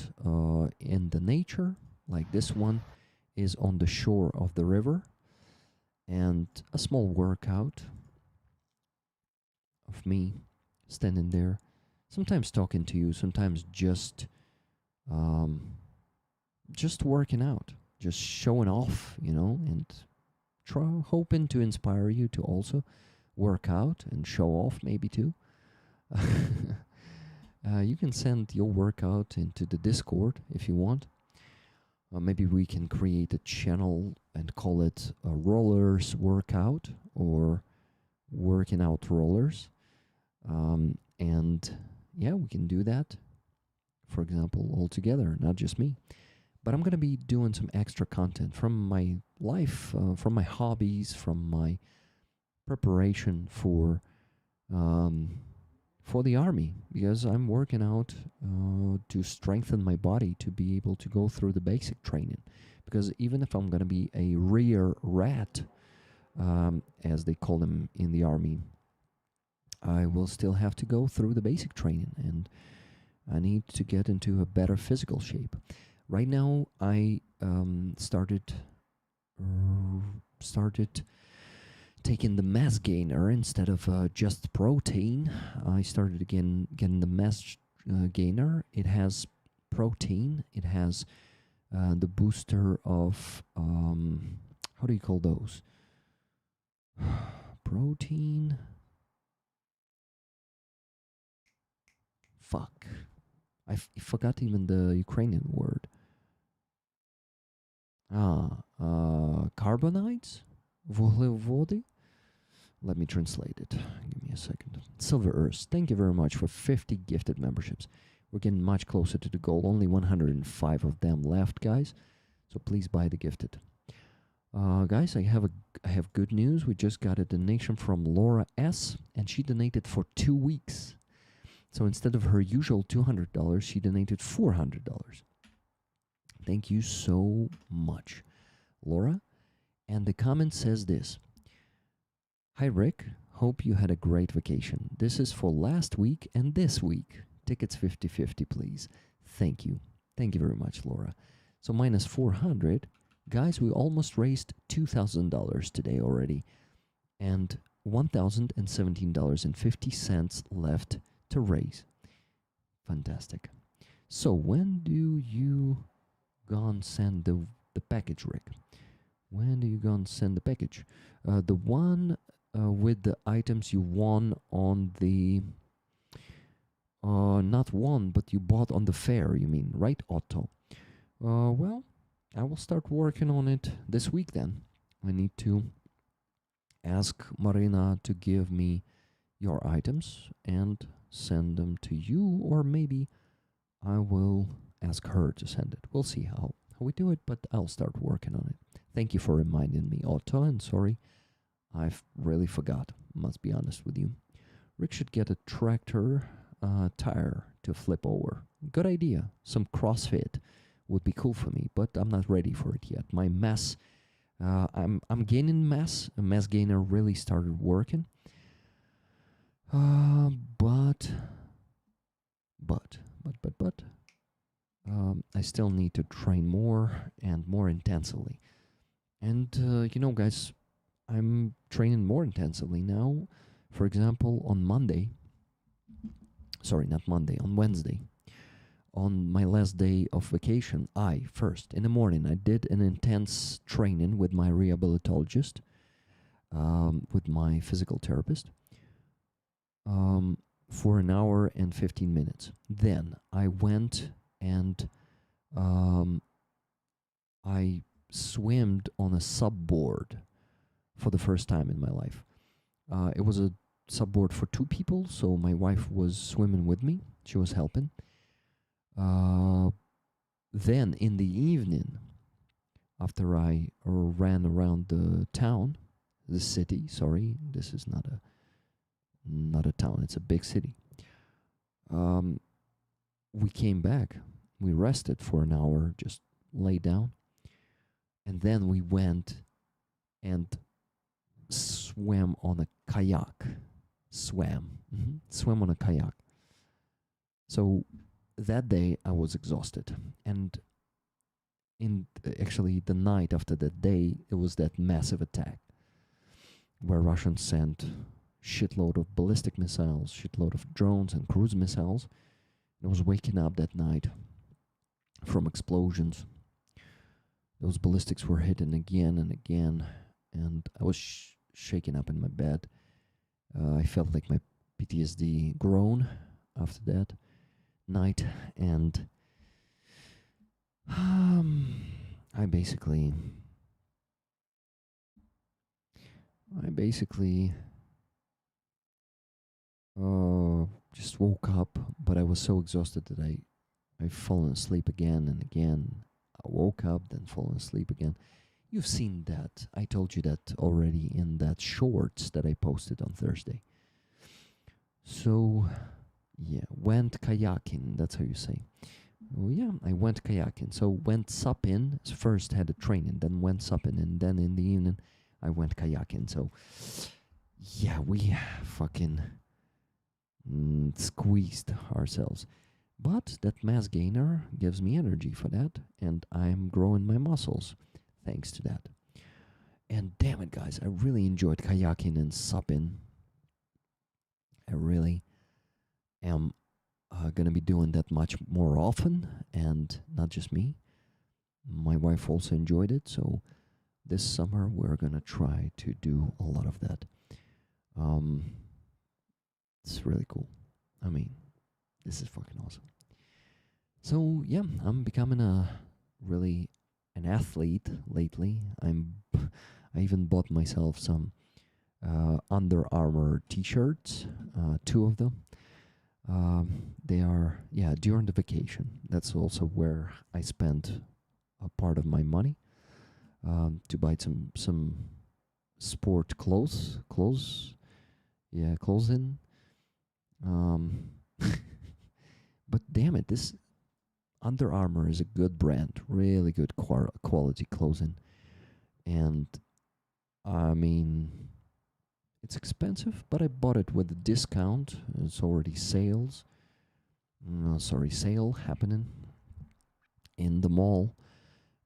in the nature. Like this one is on the shore of the river. And a small workout of me standing there. Sometimes talking to you. Sometimes just working out. Just showing off, and hoping to inspire you to also work out and show off maybe too. You can send your workout into the Discord if you want. Maybe we can create a channel and call it a rollers workout or working out rollers. And yeah, we can do that, for example, all together, not just me. But I'm going to be doing some extra content from my life, from my hobbies, from my preparation for the army, because I'm working out to strengthen my body to be able to go through the basic training. Because even if I'm going to be a rear rat, as they call them in the army, I will still have to go through the basic training, and I need to get into a better physical shape. Right now, I started taking the mass gainer instead of just protein. I started again getting the mass gainer. It has protein. It has the booster of how do you call those? Protein. Fuck. Forgot even the Ukrainian word. Carbonites? Vody? Let me translate it. Give me a second. Silver Earth, thank you very much for 50 gifted memberships. We're getting much closer to the goal. Only 105 of them left, guys. So please buy the gifted. Guys, I have good news. We just got a donation from Laura S. And she donated for 2 weeks. So instead of her usual $200, she donated $400. Thank you so much, Laura. And the comment says this. Hi, Rick. Hope you had a great vacation. This is for last week and this week. Tickets 50-50, please. Thank you. Thank you very much, Laura. So minus 400. Guys, we almost raised $2,000 today already. And $1,017.50 left to raise. Fantastic. So when do you gonna send the package, Rick? When do you gonna send the package? The one with the items you won on the not won, but you bought on the fair, you mean, right, Otto? Well, I will start working on it this week then. I need to ask Marina to give me your items and send them to you, or maybe I will ask her to send it. We'll see how we do it, but I'll start working on it. Thank you for reminding me, Otto, and sorry, I've really forgot, must be honest with you. Rick should get a tractor tire to flip over. Good idea. Some CrossFit would be cool for me, but I'm not ready for it yet. My mass, I'm gaining mass. A mass gainer really started working. But I still need to train more and more intensely. And you know, guys, I'm training more intensively now. For example, on Monday, sorry, not Monday, on Wednesday, on my last day of vacation, first, in the morning, I did an intense training with my rehabilitologist, with my physical therapist, for an hour and 15 minutes. Then I went and I swimmed on a subboard for the first time in my life. It was a subboard for 2 people, so my wife was swimming with me. She was helping. Then in the evening, after I ran around the town, the city, sorry, this is not a town, it's a big city. We came back, we rested for an hour, just lay down, and then we went and swam on a kayak. Swam on a kayak. So that day I was exhausted, and actually the night after that day, it was that massive attack where Russians sent shitload of ballistic missiles, shitload of drones and cruise missiles. I was waking up that night from explosions. Those ballistics were hitting again and again, and I was shaking up in my bed. I felt like my PTSD grown after that night, and I basically just woke up, but I was so exhausted that I've fallen asleep again and again. I woke up, then fallen asleep again. You've seen that. I told you that already in that shorts that I posted on Thursday. So, yeah, went kayaking. That's how you say. Oh, yeah, I went kayaking. So went supping. First had a training, then went supping, and then in the evening I went kayaking. So, yeah, we fucking squeezed ourselves. But that mass gainer gives me energy for that, and I'm growing my muscles thanks to that. And damn it, guys, I really enjoyed kayaking and supping. I really am going to be doing that much more often, and not just me. My wife also enjoyed it, so this summer we're gonna try to do a lot of that. Um, it's really cool. I mean, this is fucking awesome. So yeah, I'm becoming really an athlete lately. I even bought myself some Under Armour T-shirts, two of them. They are, yeah, during the vacation. That's also where I spent a part of my money to buy some sport clothes in. Um, but damn it, this Under Armour is a good brand, really good quality clothing, and I mean it's expensive, but I bought it with a discount. It's already sale happening in the mall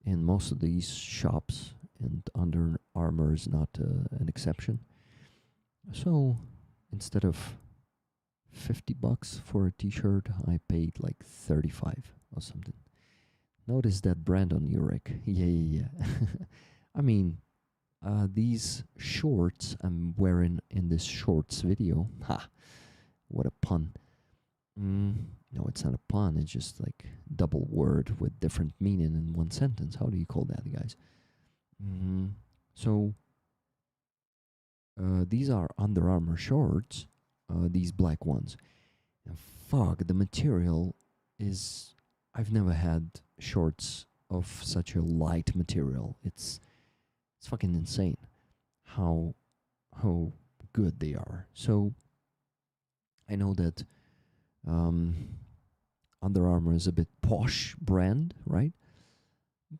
in most of these shops, and Under Armour is not an exception. So instead of $50 for a t-shirt, I paid like 35 or something. Notice that brand on your rack. Yeah. I mean, these shorts I'm wearing in this shorts video. Ha! What a pun. No, it's not a pun. It's just like double word with different meaning in one sentence. How do you call that, guys? So these are Under Armour shorts. These black ones. And fuck, the material is. I've never had shorts of such a light material. It's fucking insane how good they are. So I know that Under Armour is a bit posh brand, right?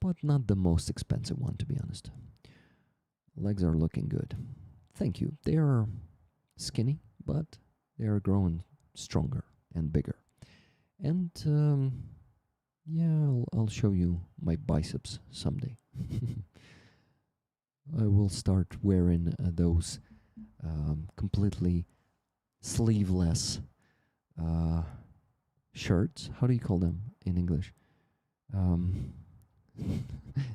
But not the most expensive one, to be honest. Legs are looking good. Thank you. They are skinny, but they are growing stronger and bigger. And yeah, I'll show you my biceps someday. I will start wearing those completely sleeveless shirts. How do you call them in English?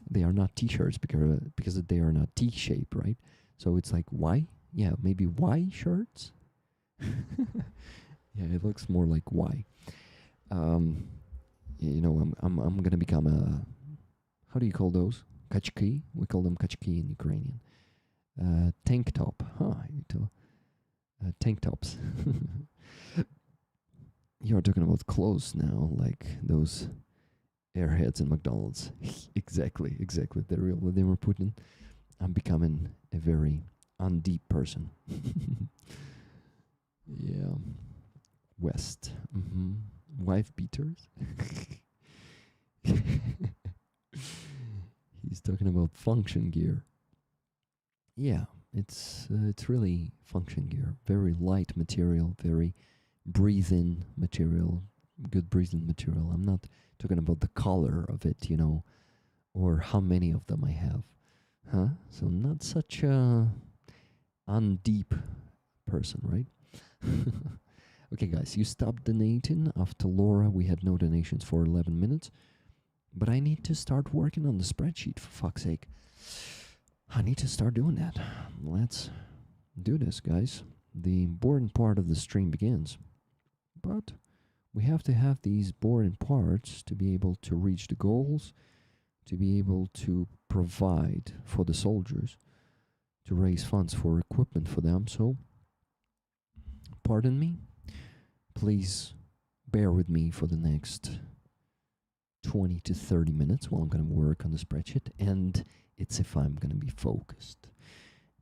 They are not t-shirts because they are not T-shape, right? So it's like Y. Yeah, maybe Y shirts. Yeah, it looks more like Y. You know, I'm gonna become a. How do you call those? Kachki. We call them kachki in Ukrainian. Tank top. Tank tops. You're talking about clothes now, like those airheads in McDonald's. Exactly. The real Vladimir Putin. I'm becoming a very undeep person. Yeah. West. Wife beaters. He's talking about function gear. Yeah, it's really function gear. Very light material, very breathing material, good breathing material. I'm not talking about the color of it, you know, or how many of them I have. Huh? So not such a undeep person, right? Okay, guys, you stopped donating. After Laura, we had no donations for 11 minutes. But I need to start working on the spreadsheet, for fuck's sake. I need to start doing that. Let's do this, guys. The boring part of the stream begins. But we have to have these boring parts to be able to reach the goals, to be able to provide for the soldiers, to raise funds for equipment for them. So, pardon me. Please bear with me for the next 20 to 30 minutes while I'm going to work on the spreadsheet, and it's if I'm going to be focused.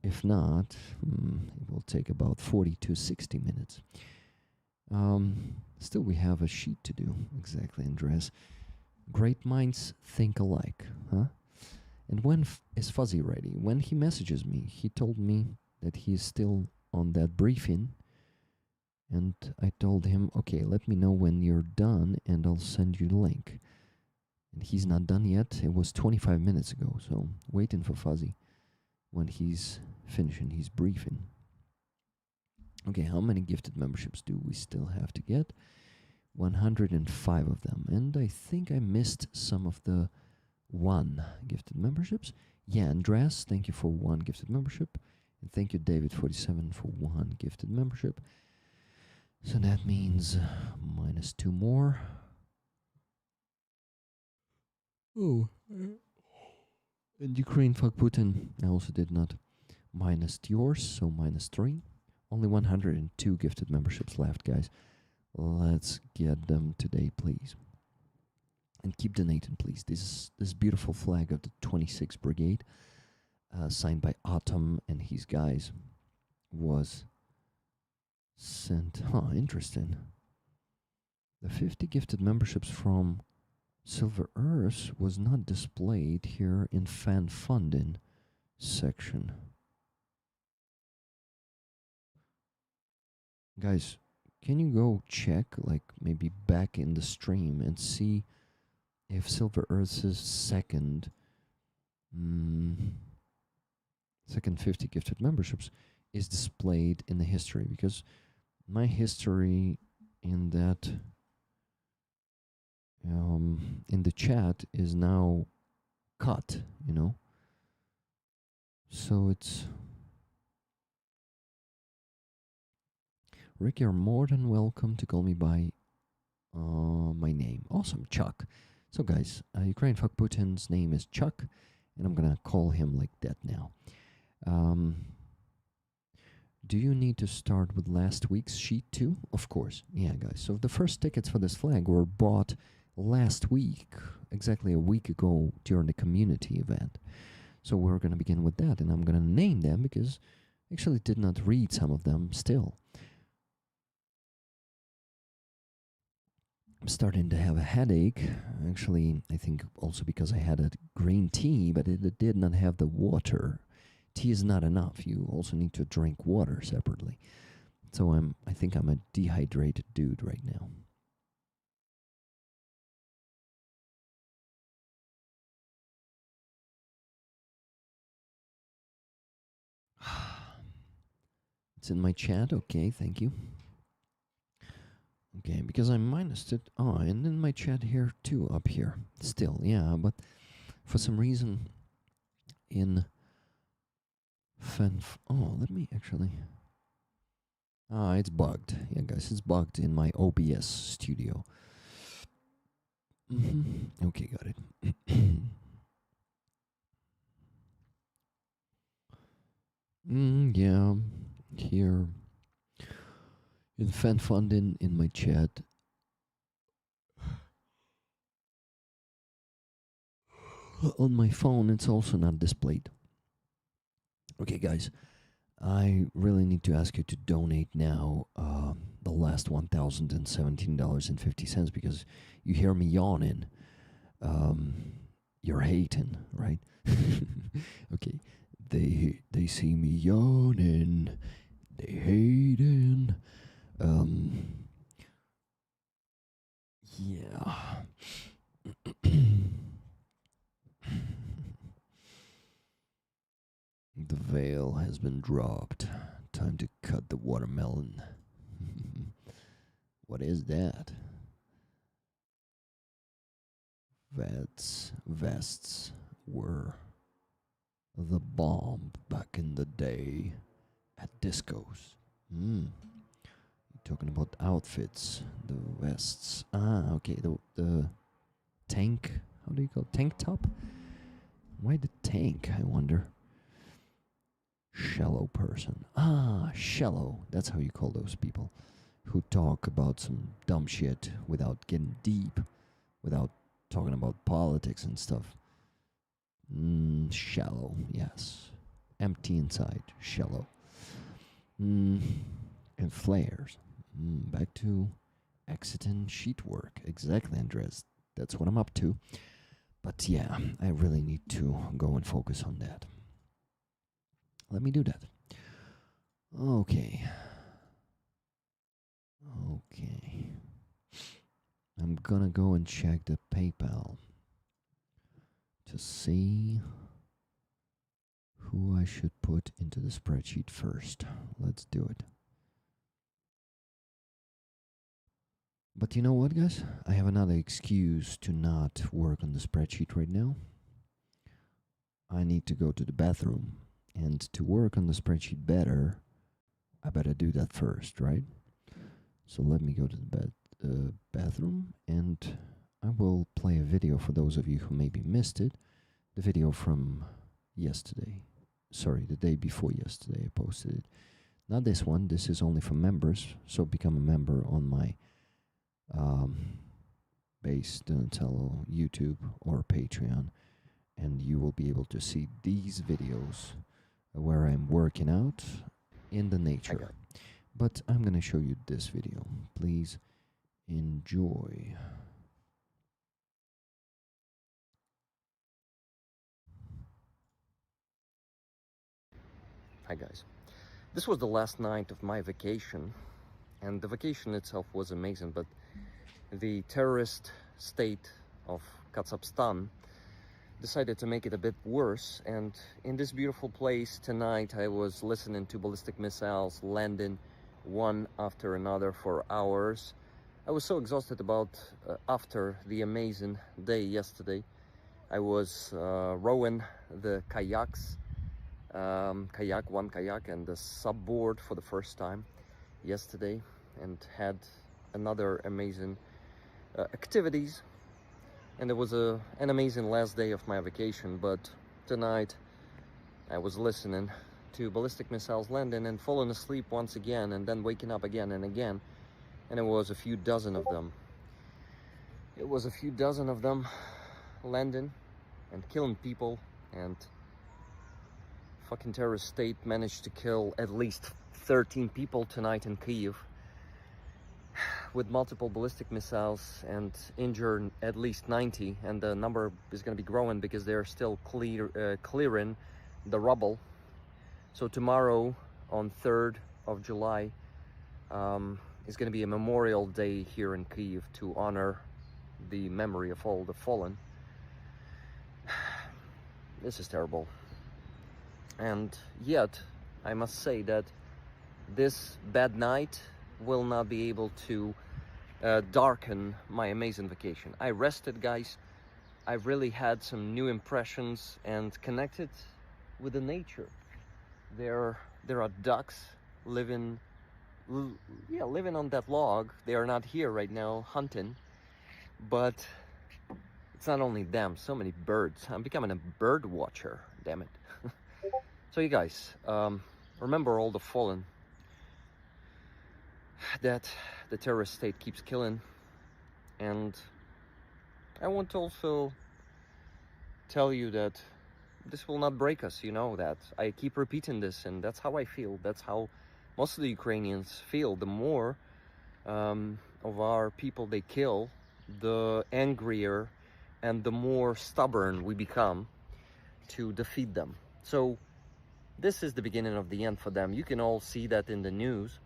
If not, it will take about 40 to 60 minutes. Still, we have a sheet to do. Exactly, Andreas. Great minds think alike, huh? And when is Fuzzy ready? When he messages me, he told me that he is still on that briefing. And I told him, okay, let me know when you're done and I'll send you the link. And he's not done yet. It was 25 minutes ago, so waiting for Fuzzy when he's finishing his briefing. Okay, how many gifted memberships do we still have to get? 105 of them. And I think I missed some of the 1 gifted memberships. Yeah, Andres, thank you for 1 gifted membership. And thank you, David47, for 1 gifted membership. So that means minus 2 more. Oh. And Ukraine, fuck Putin. I also did not minus yours, so minus 3. Only 102 gifted memberships left, guys. Let's get them today, please. And keep donating, please. This beautiful flag of the 26th Brigade, signed by Autumn and his guys, was sent. Huh, interesting. The 50 gifted memberships from Silver Earth was not displayed here in fan funding section. Guys, can you go check, like maybe back in the stream and see if Silver Earth's second 50 gifted memberships is displayed in the history? Because my history in that in the chat is now cut, you know. So it's Rick, you're more than welcome to call me by my name. Awesome, Chuck. So guys, Ukraine fuck Putin's name is Chuck, and I'm gonna call him like that now. Do you need to start with last week's sheet too? Of course. Yeah, guys. So the first tickets for this flag were bought last week, exactly a week ago during the community event. So we're going to begin with that, and I'm going to name them because I actually did not read some of them still. I'm starting to have a headache. Actually, I think also because I had a green tea, but it did not have the water. Tea is not enough. You also need to drink water separately. So I think I'm a dehydrated dude right now. It's in my chat. Okay, thank you. Okay, because I minused it. Oh, and in my chat here too, up here. Still, yeah, but for some reason in oh, let me actually. Ah, it's bugged. Yeah, guys, it's bugged in my OBS studio. Okay, got it. Yeah, here in fan funding in my chat. On my phone, it's also not displayed. Okay, guys, I really need to ask you to donate now the last $1,017.50 because you hear me yawning. You're hating, right? Okay, they see me yawning, they hating. Yeah. The veil has been dropped. Time to cut the watermelon. What is that? Vests were the bomb back in the day at discos. Talking about outfits, the vests. Ah, okay, the tank. How do you call it? Tank top? Why the tank, I wonder? Shallow person. Ah, shallow. That's how you call those people who talk about some dumb shit without getting deep, without talking about politics and stuff. Shallow, yes. Empty inside, shallow. And flares. Back to Exiting sheet work. Exactly, Andres. That's what I'm up to. But yeah, I really need to go and focus on that. Let me do that. Okay. Okay. I'm gonna go and check the PayPal to see who I should put into the spreadsheet first. Let's do it. But you know what, guys? I have another excuse to not work on the spreadsheet right now. I need to go to the bathroom. And to work on the spreadsheet better, I better do that first, right? So let me go to the bathroom, and I will play a video for those of you who maybe missed it. The video from yesterday. Sorry, the day before yesterday I posted it. Not this one. This is only for members. So become a member on my Base Donatello YouTube or Patreon, and you will be able to see these videos where I'm working out in the nature. But I'm gonna show you this video. Please enjoy. Hi guys. This was the last night of my vacation, and the vacation itself was amazing, but the terrorist state of Kazakhstan decided to make it a bit worse. And in this beautiful place tonight, I was listening to ballistic missiles landing one after another for hours. I was so exhausted after the amazing day yesterday. I was rowing the kayaks, one kayak and the subboard for the first time yesterday, and had another amazing activities. And it was an amazing last day of my vacation. But tonight I was listening to ballistic missiles landing and falling asleep once again, and then waking up again and again. And it was a few dozen of them. It was a few dozen of them landing and killing people, and fucking terrorist state managed to kill at least 13 people tonight in Kyiv with multiple ballistic missiles, and injured at least 90, and the number is going to be growing because they're still clearing the rubble. So tomorrow, on 3rd of July, is going to be a memorial day here in Kyiv to honor the memory of all the fallen. This is terrible. And yet, I must say that this bad night will not be able to darken my amazing vacation. I rested, guys. I really had some new impressions and connected with the nature. There are ducks living on that log. They are not here right now hunting, but it's not only them, so many birds. I'm becoming a bird watcher, damn it. So you guys, remember all the fallen that the terrorist state keeps killing. And I want to also tell you that this will not break us, you know that. I keep repeating this, and that's how I feel. That's how most of the Ukrainians feel. The more of our people they kill, the angrier and the more stubborn we become to defeat them. So this is the beginning of the end for them. You can all see that in the news.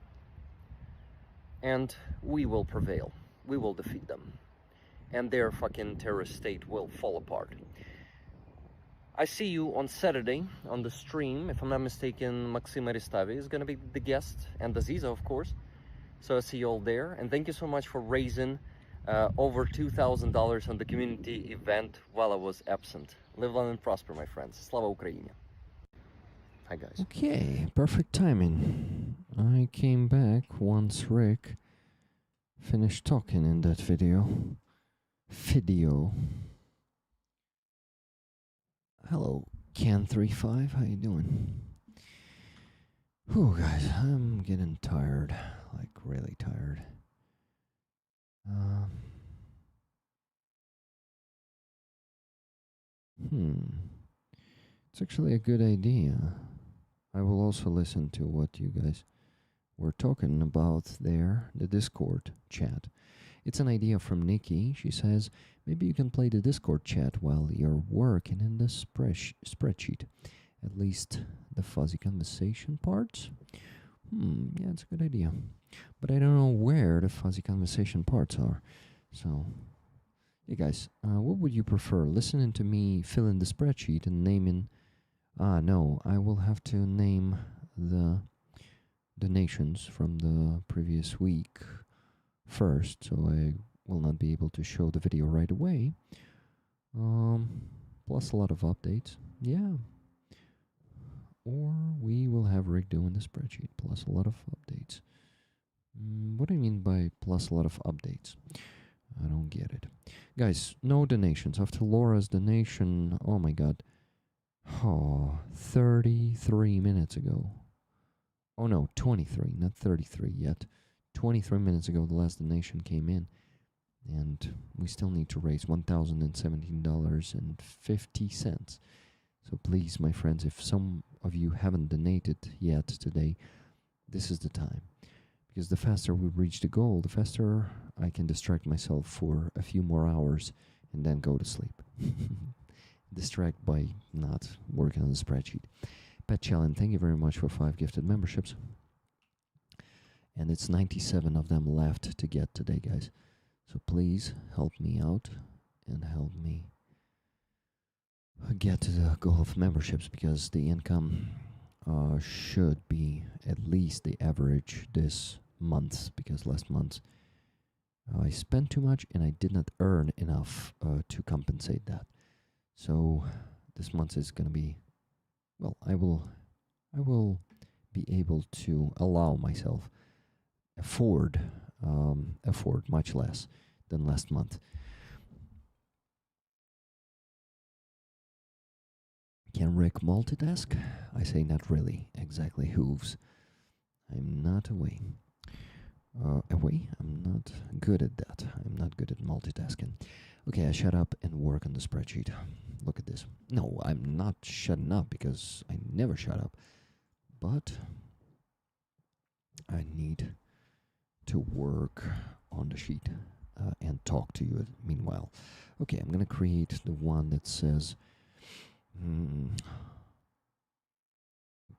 And we will prevail. We will defeat them. And their fucking terrorist state will fall apart. I see you on Saturday on the stream. If I'm not mistaken, Maxim Aristavi is going to be the guest, and Aziza, of course. So I see you all there. And thank you so much for raising over $2,000 on the community event while I was absent. Live long and prosper, my friends. Slava Ukraini. Hi, guys. Okay, perfect timing. I came back once Rick finished talking in that video. Hello, Can35, how you doing? Whew, guys, I'm getting tired, like really tired. It's actually a good idea. I will also listen to what you guys were talking about there, the Discord chat. It's an idea from Nikki. She says, maybe you can play the Discord chat while you're working in the spreadsheet. At least the fuzzy conversation parts. Yeah, it's a good idea. But I don't know where the fuzzy conversation parts are. So, hey guys, what would you prefer? Listening to me fill in the spreadsheet and naming... no, I will have to name the donations from the previous week first, so I will not be able to show the video right away. plus a lot of updates. Yeah. Or we will have Rick doing the spreadsheet plus a lot of updates. What do you mean by plus a lot of updates? I don't get it. Guys, no donations. After Laura's donation, oh my god. Oh, 33 minutes ago. Oh no, 23, not 33 yet. 23 minutes ago, the last donation came in. And we still need to raise $1,017.50. So please, my friends, if some of you haven't donated yet today, this is the time. Because the faster we reach the goal, the faster I can distract myself for a few more hours and then go to sleep. Distract by not working on the spreadsheet. Pet Challenge, thank you very much for 5 gifted memberships. And it's 97 of them left to get today, guys. So please help me out and help me get to the goal of memberships, because the income should be at least the average this month, because last month I spent too much and I did not earn enough to compensate that. So this month is going to be, well, I will be able to allow myself afford much less than last month. Can Rick multitask? I say not really. Exactly, hooves. I'm not away. Away? I'm not good at that. I'm not good at multitasking. Okay, I shut up and work on the spreadsheet. Look at this. No, I'm not shutting up, because I never shut up. But I need to work on the sheet and talk to you meanwhile. Okay, I'm going to create the one that says...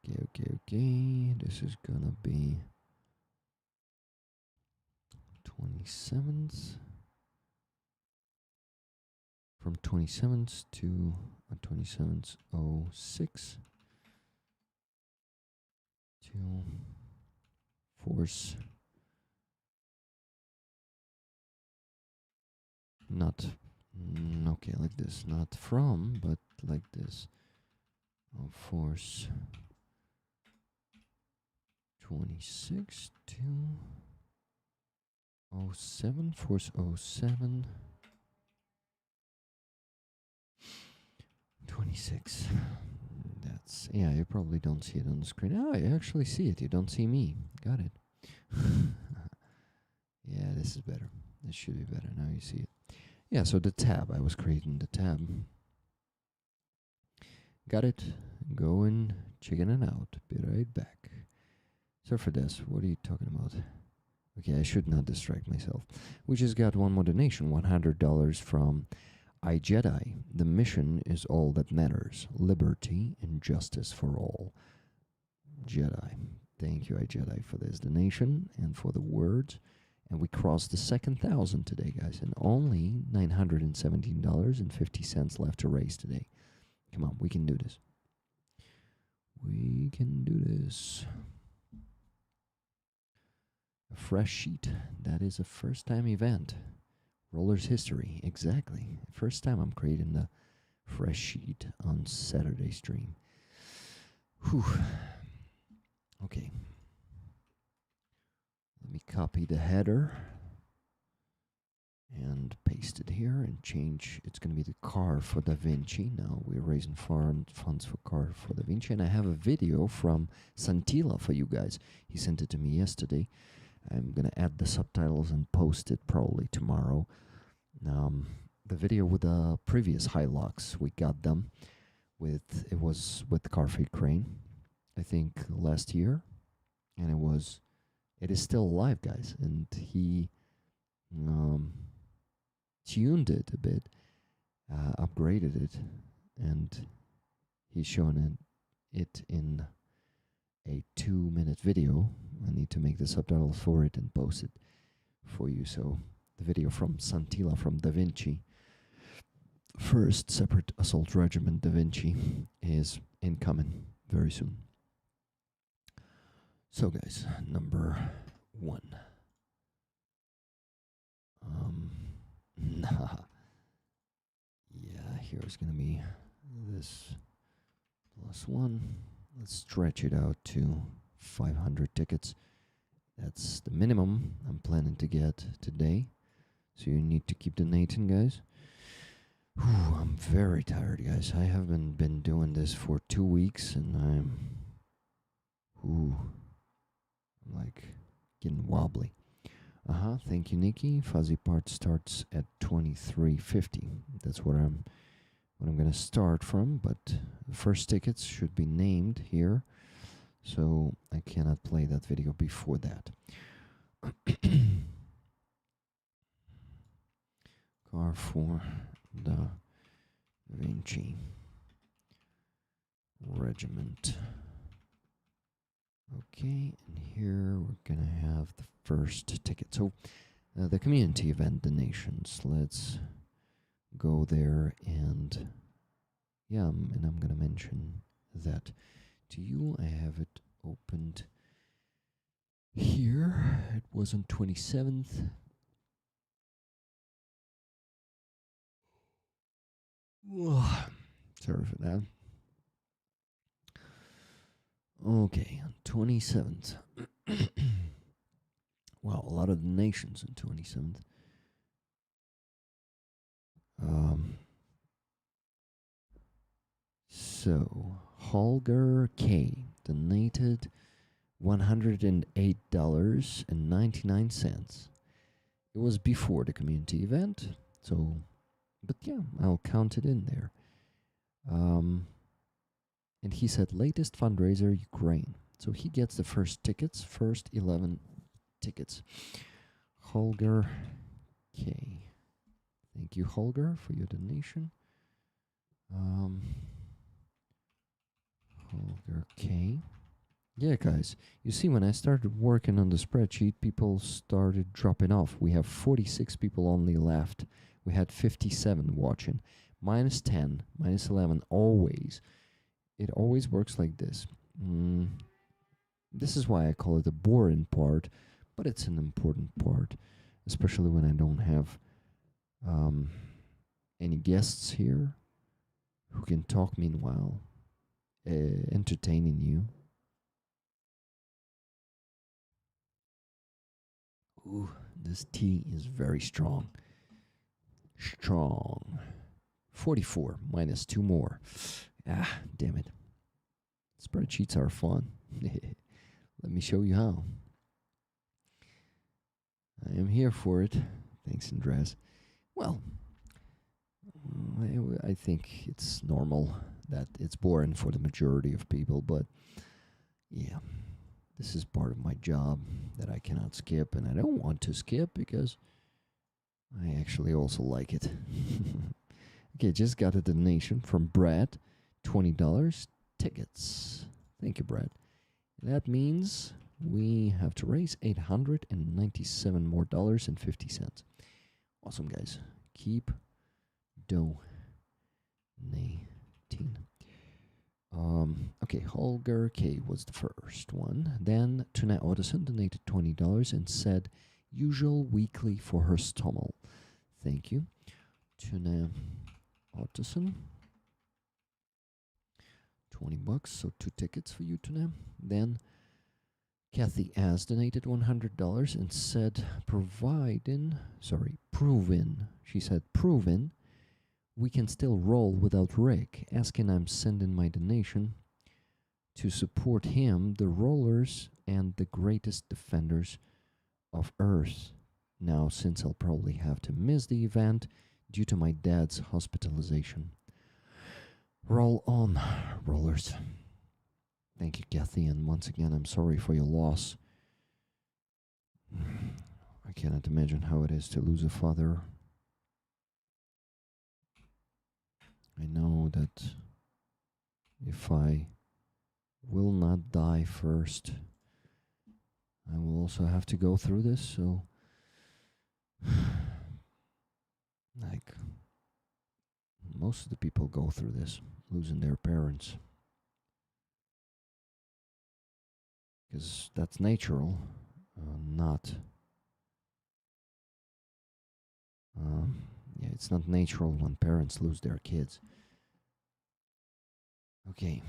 Okay. This is going to be 27th. From 27th to 27th 06 to force not okay, like this, not from, but like this. Force 26 to 07, force 07 26. That's, yeah, you probably don't see it on the screen. Oh, I actually see it. You don't see me. Got it. Yeah, this is better. This should be better. Now you see it. Yeah, so the tab. I was creating the tab. Got it. Going, checking it out. Be right back. So for this, what are you talking about? Okay, I should not distract myself. We just got one more donation, $100 from iJedi. The mission is all that matters. Liberty and justice for all. Jedi. Thank you, iJedi, for this donation and for the words. And we crossed the second 1,000 today, guys, and only $917.50 left to raise today. Come on, we can do this. We can do this. A fresh sheet. That is a first-time event. Roller's history. Exactly. First time I'm creating the fresh sheet on Saturday stream. Whew. Okay. Let me copy the header and paste it here and change. It's going to be the car for Da Vinci. Now we're raising funds for car for Da Vinci. And I have a video from Santila for you guys. He sent it to me yesterday. I'm going to add the subtitles and post it probably tomorrow. The video with the previous Hilux, we got them with, it was with the Carfree Crane, I think last year. And it is still alive, guys. And he tuned it a bit, upgraded it, and he's shown it in a 2-minute video. I need to make the subtitles for it and post it for you. So the video from Santila from Da Vinci, first separate Assault Regiment Da Vinci, is incoming very soon. So guys, number 1. Yeah, here's gonna be this +1. Let's stretch it out to 500 tickets. That's the minimum I'm planning to get today. So you need to keep donating, guys. Whew, I'm very tired, guys. I haven't been doing this for 2 weeks, and I'm like getting wobbly. Thank you, Nikki. Fuzzy part starts at 23.50. That's what I'm gonna start from, but the first tickets should be named here, so I cannot play that video before that. Car for the Vinci Regiment. Okay, and here we're gonna have the first ticket. So the community event donations. Let's go there, and and I'm gonna mention that to you. I have it opened here. It was on 27th. Sorry for that. Okay, on 27th. Well, a lot of donations on 27th. So, Holger K donated $108.99. It was before the community event, so, but yeah, I'll count it in there. And he said latest fundraiser Ukraine. So he gets the first tickets, first 11 tickets. Holger K. Thank you, Holger, for your donation. Holger K. Yeah, guys, you see, when I started working on the spreadsheet, people started dropping off. We have 46 people only left. We had 57 watching. -10, -11, always. It always works like this. This is why I call it the boring part, but it's an important part, especially when I don't have any guests here who can talk meanwhile, entertaining you. Ooh, this tea is very strong. Strong. 44 minus 2 more. Ah, damn it. Spreadsheets are fun. Let me show you how. I am here for it. Thanks, Andres. Well, I think it's normal that it's boring for the majority of people, but yeah, this is part of my job that I cannot skip, and I don't want to skip because I actually also like it. Okay, just got a donation from Brad, $20 tickets. Thank you, Brad. That means we have to raise $897 more dollars and 50 cents. Awesome, guys. Keep donating. Okay, Holger K was the first one. Then Tuna Odison donated $20 and said usual weekly for her stomach. Thank you. Tuna Odison. $20, so 2 tickets for you, Tuna. Then Kathy S donated $100 and said proven. She said proven we can still roll without Rick, asking I'm sending my donation to support him, the rollers, and the greatest defenders of Earth. Now, since I'll probably have to miss the event due to my dad's hospitalization. Roll on, rollers. Thank you, Kathy, and once again, I'm sorry for your loss. I cannot imagine how it is to lose a father. I know that if I will not die first, I will also have to go through this, so like most of the people go through this, losing their parents. Because that's natural, not Yeah, it's not natural when parents lose their kids. Okay.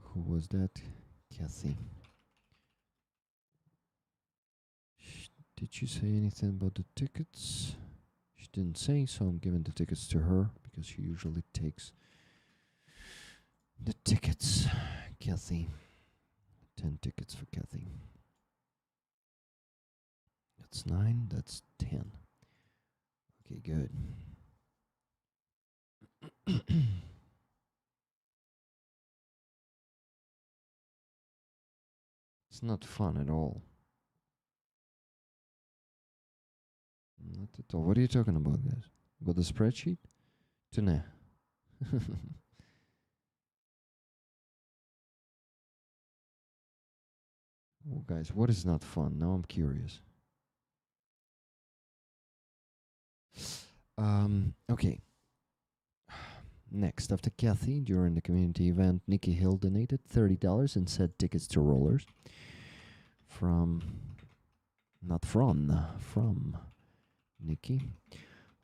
Who was that? Kathy. Did you say anything about the tickets? She didn't say, so I'm giving the tickets to her because she usually takes the tickets. Kathy. 10 tickets for Kathy. That's 9, that's 10. Okay, good. It's not fun at all. Not at all. What are you talking about, guys? About the spreadsheet? Tune. Well, guys, what is not fun? Now I'm curious. Okay. Next, after Kathy, during the community event, Nikki Hill donated $30 and said tickets to rollers from, not from Nikki.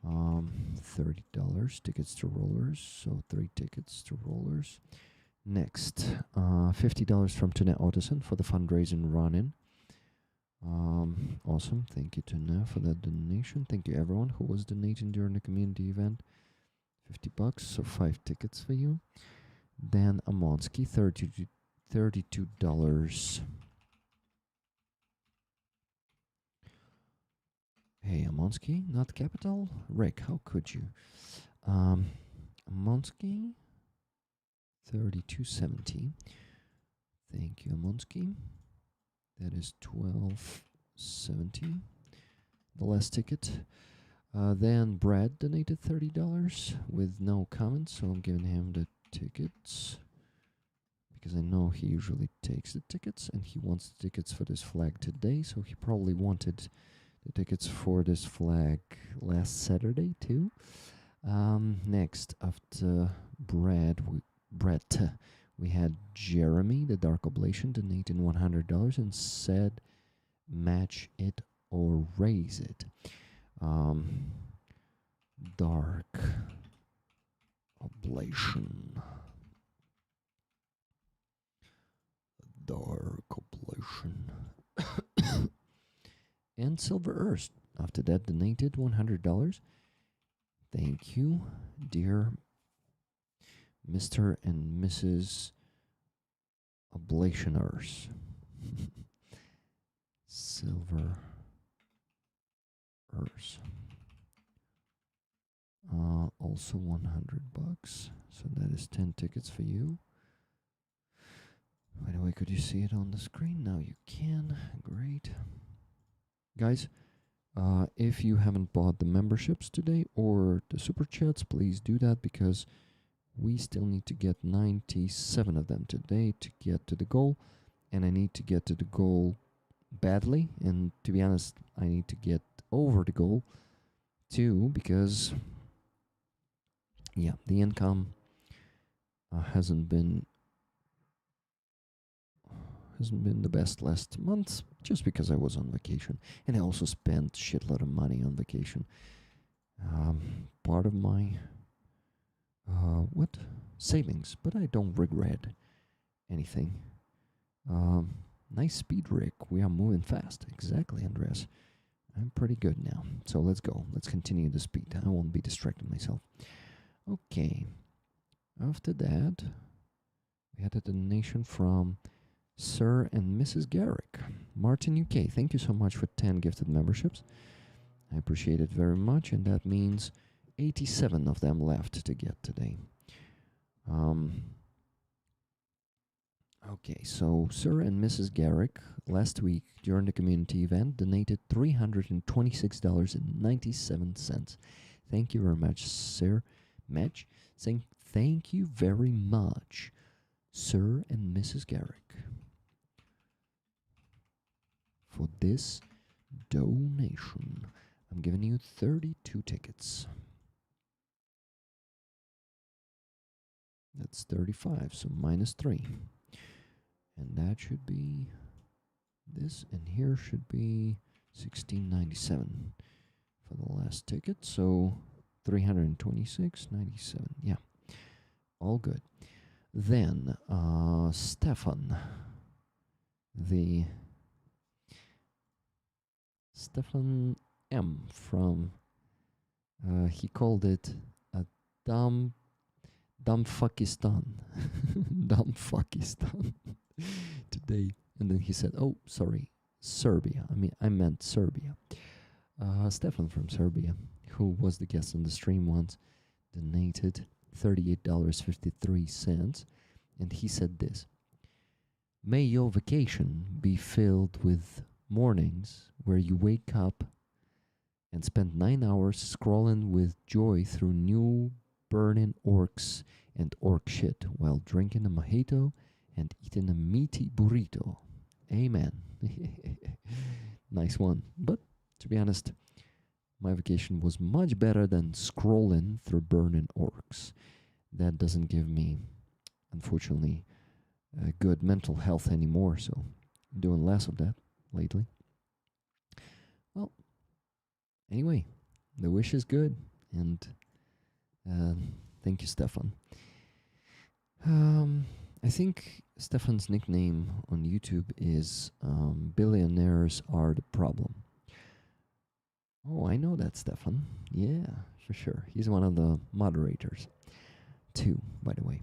$30 tickets to rollers, so 3 tickets to rollers. Next, $50 from Tune Ottoson for the fundraising run-in. Awesome. Thank you, Tune, for that donation. Thank you, everyone who was donating during the community event. $50, so 5 tickets for you. Dan Amonsky, $32. Hey, Amonsky, not capital? Rick, how could you? Amonsky, $32.70. Thank you, Amonsky. That is $12.70. The last ticket. Then Brad donated $30 with no comments, so I'm giving him the tickets because I know he usually takes the tickets and he wants the tickets for this flag today, so he probably wanted the tickets for this flag last Saturday too. Next, after Brett, we had Jeremy, the Dark Oblation, donating $100 and said, match it or raise it. Dark Oblation. Dark Oblation. And Silver Earth, after that, donated $100. Thank you, dear Mr. and Mrs. Oblationers. Silver Earth. Also $100. So that is 10 tickets for you. By the way, could you see it on the screen? Now you can. Great. Guys, if you haven't bought the memberships today or the super chats, please do that because we still need to get 97 of them today to get to the goal. And I need to get to the goal badly. And to be honest, I need to get over the goal too because, yeah, the income hasn't been the best last month just because I was on vacation. And I also spent shitload of money on vacation. Part of my savings, but I don't regret anything. Nice speed, Rick. We are moving fast. Exactly, Andreas. I'm pretty good now. So let's go. Let's continue the speed. I won't be distracting myself. Okay. After that, we had a donation from Sir and Mrs. Garrick. Martin UK, thank you so much for 10 gifted memberships. I appreciate it very much, and that means 87 of them left to get today. Okay, so Sir and Mrs. Garrick last week during the community event donated $326.97. Thank you very much, Sir. Thank you very much, Sir and Mrs. Garrick, for this donation. I'm giving you 32 tickets. That's 35, so minus 3. And that should be this, and here should be $16.97 for the last ticket. So 326.97. Yeah, all good. Then Stefan, the Stefan M from he called it a dumb fuckistan. Dumb fuckistan today. And then he said, oh, sorry, Serbia. I meant Serbia. Stefan from Serbia, who was the guest on the stream once, donated $38.53. And he said this: may your vacation be filled with mornings where you wake up and spend 9 hours scrolling with joy through new burning orcs and orc shit while drinking a mojito and eating a meaty burrito. Amen. Nice one. But to be honest, my vacation was much better than scrolling through burning orcs. That doesn't give me, unfortunately, good mental health anymore, so I'm doing less of that lately. Well, anyway, the wish is good, and thank you, Stefan. I think Stefan's nickname on YouTube is Billionaires Are the Problem. Oh, I know that, Stefan. Yeah, for sure. He's one of the moderators, too, by the way.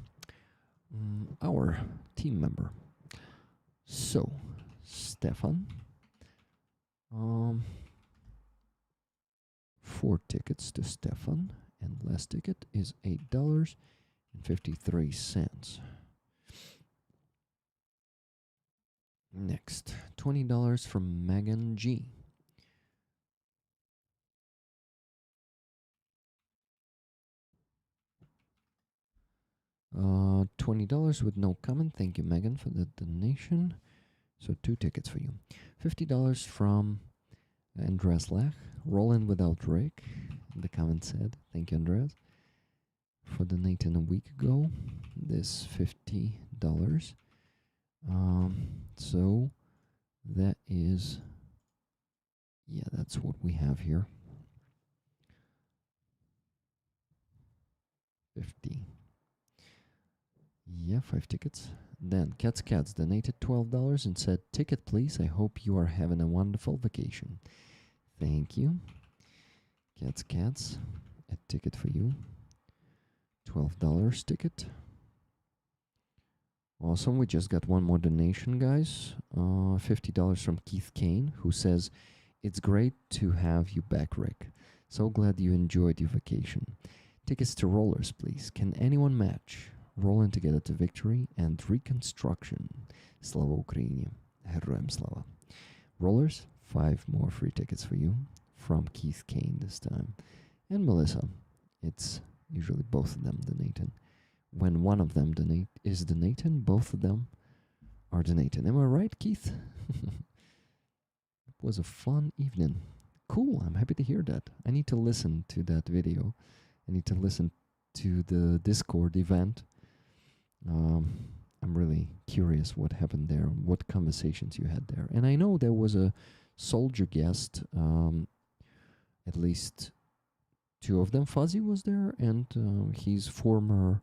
Our team member. So, Stefan, 4 tickets to Stefan, and last ticket is $8.53. Next, $20 from Megan G. $20 with no comment. Thank you, Megan, for the donation. So 2 tickets for you. $50 from Andreas Lech. Rolling without Rick. The comment said, thank you, Andreas, for donating a week ago. This $50. So that is, yeah, that's what we have here. 50. Yeah, 5 tickets. Then Cats donated $12 and said, ticket please. I hope you are having a wonderful vacation. Thank you. Cats, a ticket for you. $12 ticket. Awesome. We just got one more donation, guys. $50 from Keith Kane, who says, it's great to have you back, Rick. So glad you enjoyed your vacation. Tickets to Rollers, please. Can anyone match? Rolling together to victory and reconstruction. Slava Ukraini. Heroям slava. Rollers, 5 more free tickets for you. From Keith Kane this time. And Melissa. It's usually both of them donating. When one of them is donating, both of them are donating. Am I right, Keith? It was a fun evening. Cool, I'm happy to hear that. I need to listen to that video. I need to listen to the Discord event. I'm really curious what happened there, what conversations you had there. And I know there was a soldier guest, at least 2 of them. Fuzzy was there, and his former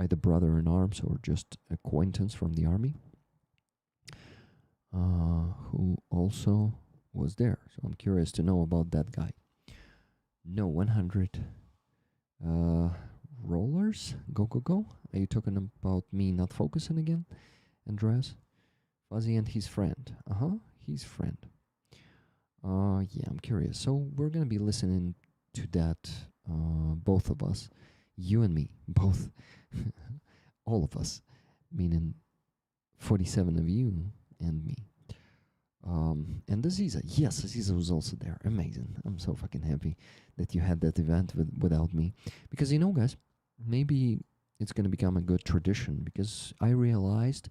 either brother in arms or just acquaintance from the army, who also was there. So I'm curious to know about that guy. No, 100 rollers. Go. Are you talking about me not focusing again, Andreas? Fuzzy and his friend. His friend. Yeah, I'm curious. So we're gonna be listening to that, both of us, you and me, both, all of us, meaning 47 of you and me. And Aziza, yes, Aziza was also there. Amazing. I'm so fucking happy that you had that event without me. Because, you know, guys, maybe it's going to become a good tradition, because I realized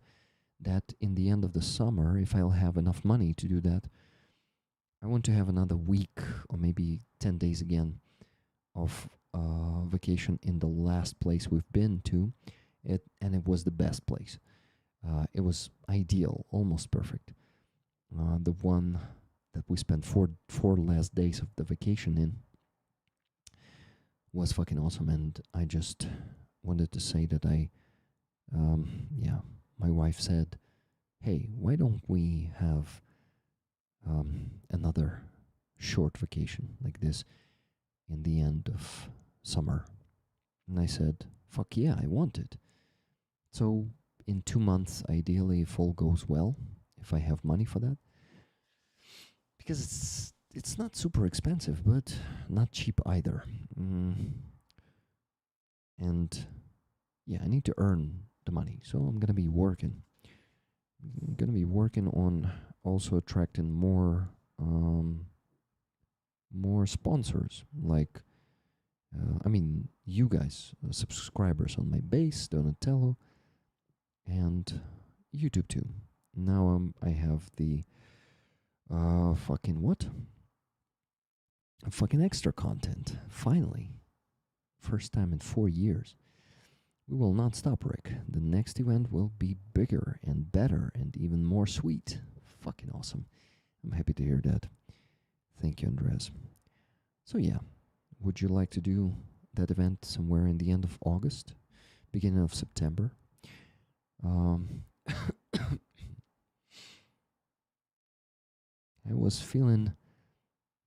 that in the end of the summer, if I'll have enough money to do that, I want to have another week or maybe 10 days again of vacation in the last place we've been to. And it was the best place. It was ideal, almost perfect. The one that we spent four last days of the vacation in was fucking awesome. And I just wanted to say that yeah, my wife said, hey, why don't we have another short vacation like this in the end of summer? And I said, fuck yeah, I want it. So in 2 months, ideally, if all goes well, if I have money for that, because it's not super expensive, but not cheap either. And yeah, I need to earn the money, so I'm gonna be working. I'm gonna be working on also attracting more sponsors, like I mean, you guys, subscribers on my base, Donatello, and YouTube too. Now I have the fucking what? Fucking extra content. Finally, first time in 4 years. We will not stop, Rick. The next event will be bigger and better and even more sweet. Fucking awesome. I'm happy to hear that. Thank you, Andres. So yeah, would you like to do that event somewhere in the end of August, beginning of September? I was feeling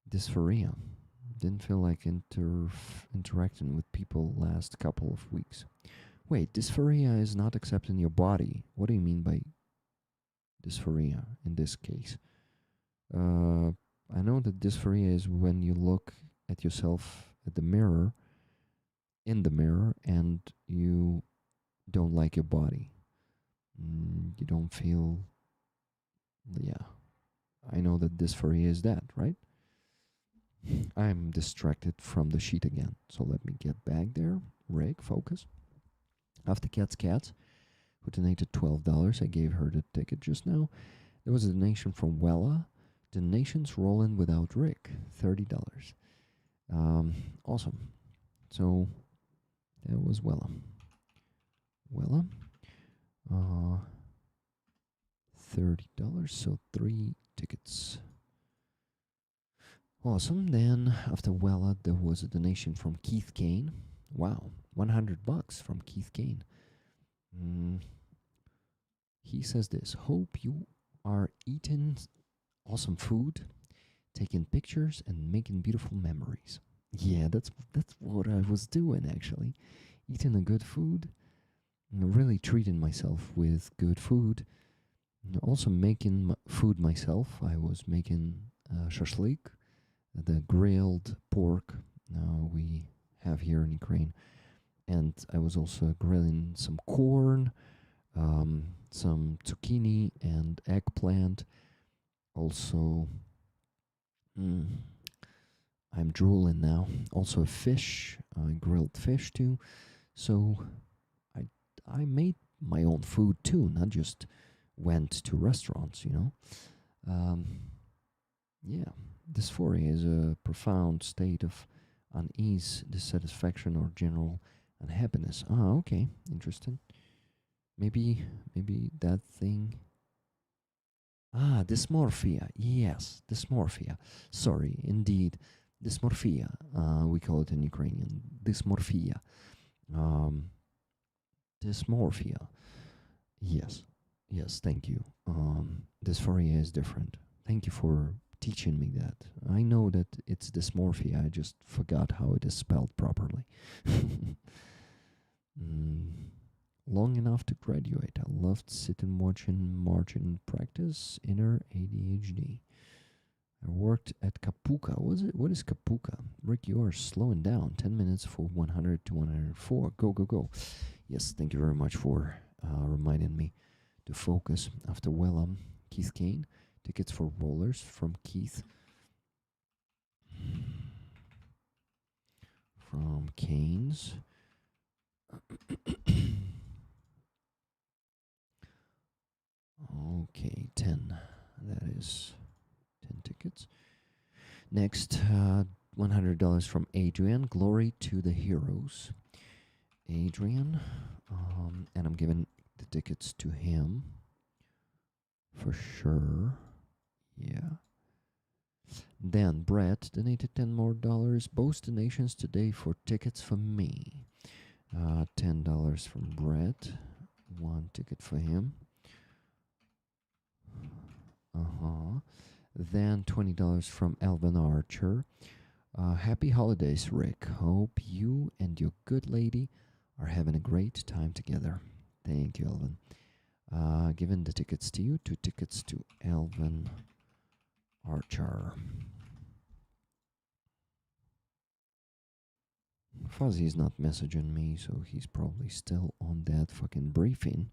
dysphoria. Didn't feel like interacting with people last couple of weeks. Wait, dysphoria is not accepting your body. What do you mean by dysphoria in this case? I know that dysphoria is when you look at yourself at the mirror, in the mirror, and you don't like your body. You don't feel, yeah. I know that dysphoria is that, right? I'm distracted from the sheet again, so let me get back there. Rick, focus. After Cats, who donated $12, I gave her the ticket just now. There was a donation from Wella. Donations rolling without Rick, $30. Awesome. So that was Wella. $30, so 3 tickets. Awesome. Then after Wella, there was a donation from Keith Kane. Wow, $100 from Keith Kane. He says this: hope you are eating awesome food, taking pictures, and making beautiful memories. Yeah, that's what I was doing actually, eating a good food, really treating myself with good food. Also making food myself. I was making shashlik, the grilled pork we have here in Ukraine, and I was also grilling some corn, some zucchini and eggplant. Also, I'm drooling now. Also, fish, grilled fish too. So, I made my own food too, not just went to restaurants. Yeah, dysphoria is a profound state of unease, dissatisfaction, or general unhappiness. Ah, okay, interesting. Maybe that thing. Ah, dysmorphia. Yes, dysmorphia. Sorry, indeed, dysmorphia. We call it in Ukrainian. Dysmorphia. Dysmorphia. Yes, yes. Thank you. Dysphoria is different. Thank you for teaching me that. I know that it's dysmorphia. I just forgot how it is spelled properly. Long enough to graduate. I loved sitting watching marching practice. Inner ADHD. I worked at Kapuka. What is Kapuka? Rick, you are slowing down. 10 minutes for 100 to 104. Go, go, go. Yes, thank you very much for reminding me to focus. After Wellam, Keith Kane. Tickets for rollers from Keith. From Kane's. Okay, 10. That is 10 tickets. Next, $100 from Adrian. Glory to the heroes. Adrian. And I'm giving the tickets to him. For sure. Yeah. Then Brett donated $10 more. Both donations today for tickets for me. $10 from Brett. One ticket for him. Then $20 from Elvin Archer. Happy holidays, Rick. Hope you and your good lady are having a great time together. Thank you, Elvin. Giving the tickets to you. 2 tickets to Elvin Archer. Fuzzy's not messaging me, so he's probably still on that fucking briefing.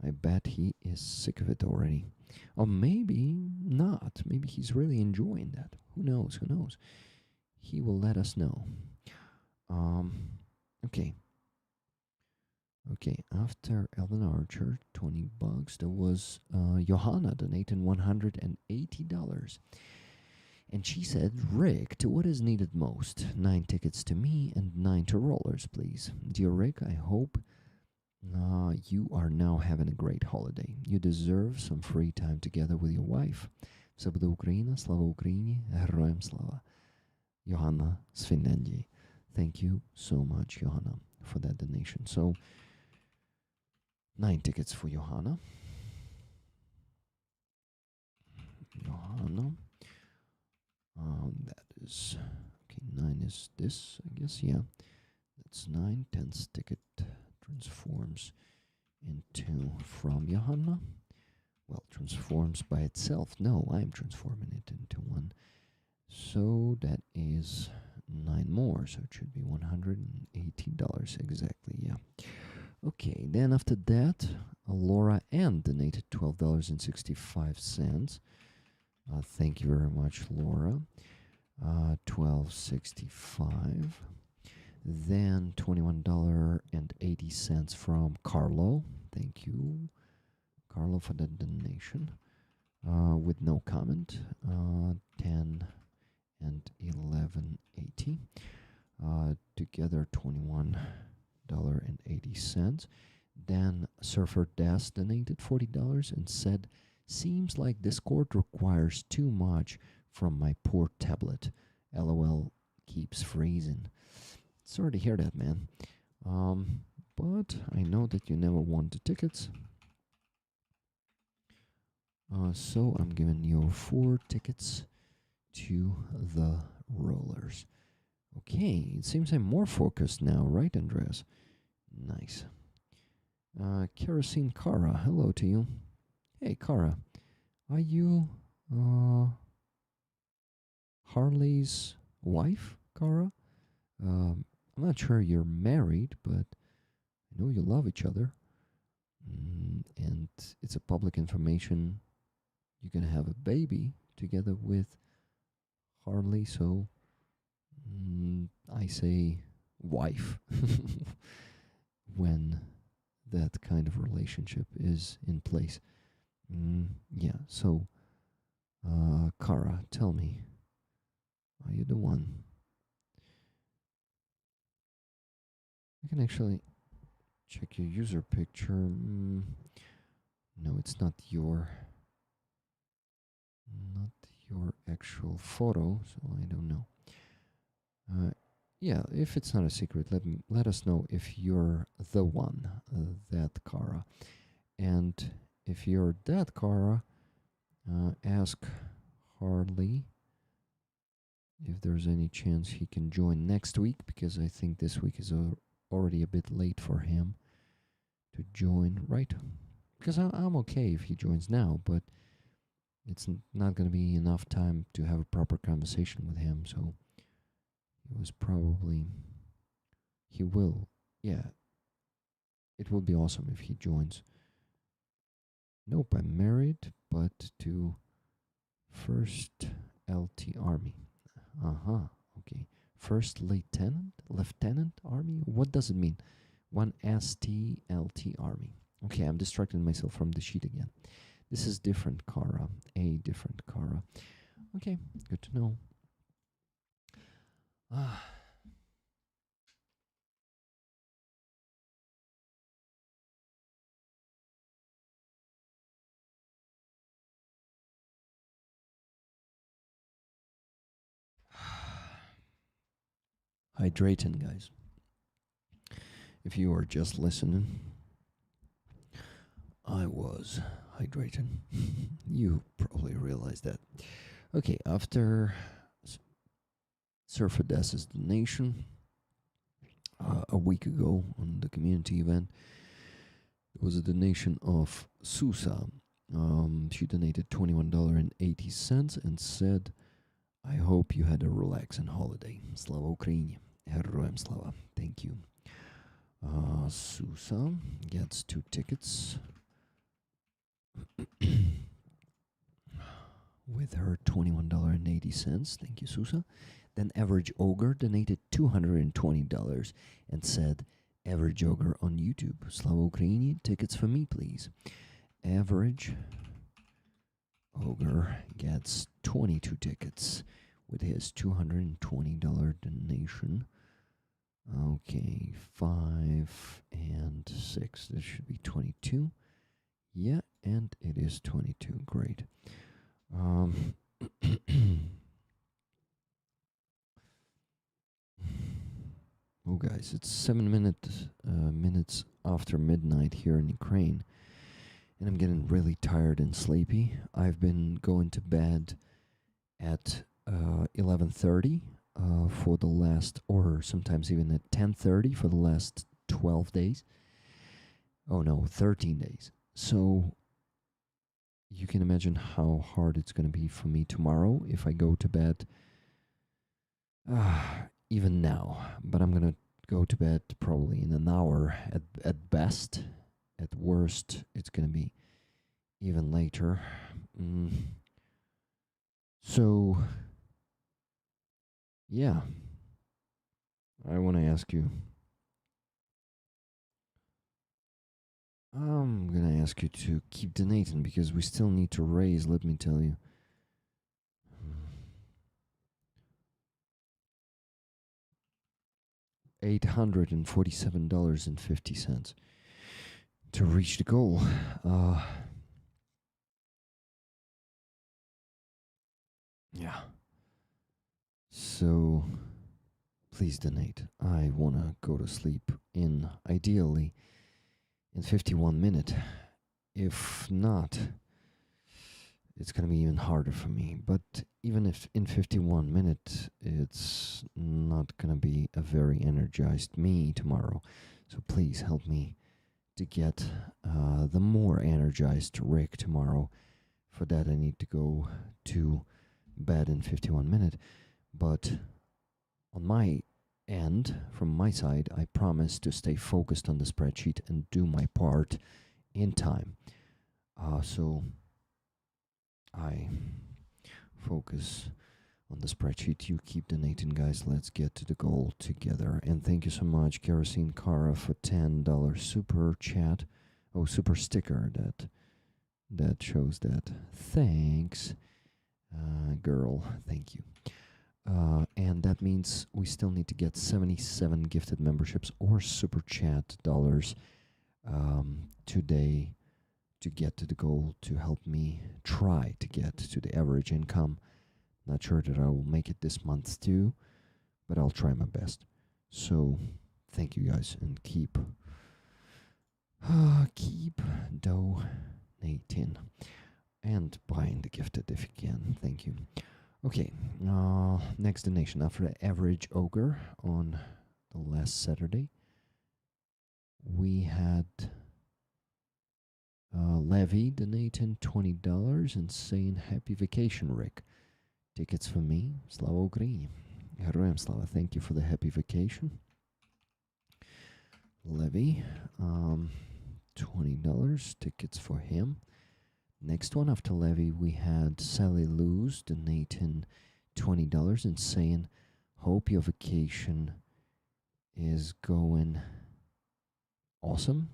I bet he is sick of it already. Or maybe not. Maybe he's really enjoying that. Who knows? Who knows? He will let us know. Okay. Okay, after Elvin Archer, $20, there was Johanna donating $180. And she said, Rick, to what is needed most? 9 tickets to me and 9 to Rollers, please. Dear Rick, I hope you are now having a great holiday. You deserve some free time together with your wife. Все буде Україна, слава Україні, героям слава. Johanna z Finlandії. Thank you so much, Johanna, for that donation. So, 9 tickets for Johanna. Johanna. That is, okay, 9 is this, I guess, yeah. That's 9. 10th ticket transforms into from Johanna. Well, transforms by itself. No, I'm transforming it into 1. So that is 9 more, so it should be $180 exactly, yeah. Okay, then after that, Laura Ann donated $12.65. Thank you very much, Laura. $12.65. Then $21.80 from Carlo. Thank you, Carlo, for the donation. With no comment. 10 and 11.80. Together $21.80. Then Surfer Das donated $40 and said, seems like Discord requires too much from my poor tablet. LOL, keeps freezing. Sorry to hear that, man. But I know that you never won the tickets. So I'm giving you 4 tickets to the Rollers. Okay, it seems I'm more focused now, right, Andreas? Nice. Kerosene Kara, hello to you. Hey, Kara, are you Harley's wife, Kara? I'm not sure you're married, but I know you love each other. And it's a public information. You're going to have a baby together with Harley, so I say wife when that kind of relationship is in place. Yeah, so Kara, tell me, are you the one? I can actually check your user picture. No, it's not your actual photo, so I don't know. Yeah, if it's not a secret, let us know if you're the one, that Kara. And if you're that Kara, ask Harley if there's any chance he can join next week, because I think this week is already a bit late for him to join, right? Because I'm okay if he joins now, but it's not going to be enough time to have a proper conversation with him, so he will, yeah. It would be awesome if he joins. Nope, I'm married, but to First LT Army. Okay. First Lieutenant Army? What does it mean? 1 STLT Army. Okay, I'm distracting myself from the sheet again. This is different Kara. A different Kara. Okay, good to know. hydrating, guys. If you are just listening, I was hydrating. You probably realized that. Okay, after Surfer Des's donation a week ago on the community event, there was a donation of Susa. She donated $21.80 and said, I hope you had a relaxing holiday. Slava Ukraini. Героям слава. Thank you. Susa gets 2 tickets with her $21.80. Thank you, Susa. Then Average Ogre donated $220 and said, Average Ogre on YouTube. Slava Ukraini, tickets for me, please. Average Ogre gets 22 tickets with his $220 donation. Okay, 5 and 6. This should be 22. Yeah, and it is 22. Great. Oh, guys, it's 7 minutes after midnight here in Ukraine, and I'm getting really tired and sleepy. I've been going to bed at 11:30 for the last, or sometimes even at 10:30 for the last 12 days. Oh no, 13 days. So you can imagine how hard it's going to be for me tomorrow if I go to bed even now. But I'm going to go to bed probably in an hour at best. At worst, it's going to be even later. So, yeah, I want to ask you. I'm going to ask you to keep donating because we still need to raise, let me tell you. $847.50 to reach the goal. Yeah. So please donate. I want to go to sleep ideally in 51 minutes. If not, it's going to be even harder for me. But even if in 51 minutes, it's not going to be a very energized me tomorrow. So please help me to get the more energized Rick tomorrow. For that, I need to go to bed in 51 minutes. But on my end, from my side, I promise to stay focused on the spreadsheet and do my part in time. So I focus on the spreadsheet. You keep donating, guys. Let's get to the goal together. And thank you so much, Kerosene Kara, for $10 super chat. Oh, super sticker that shows that. Thanks, girl. Thank you. And that means we still need to get 77 gifted memberships or super chat dollars today to get to the goal, to help me try to get to the average income. Not sure that I will make it this month too, but I'll try my best. So thank you guys, and keep donating and buying the gifted if you can. Thank you. Okay, next donation after the Average Ogre on the last Saturday. We had Levy donating $20 and saying happy vacation, Rick. Tickets for me, Slava Ukraini. Героям слава. Thank you for the happy vacation. Levy, $20, tickets for him. Next one after Levy, we had Sally Luz donating $20 and saying, hope your vacation is going awesome.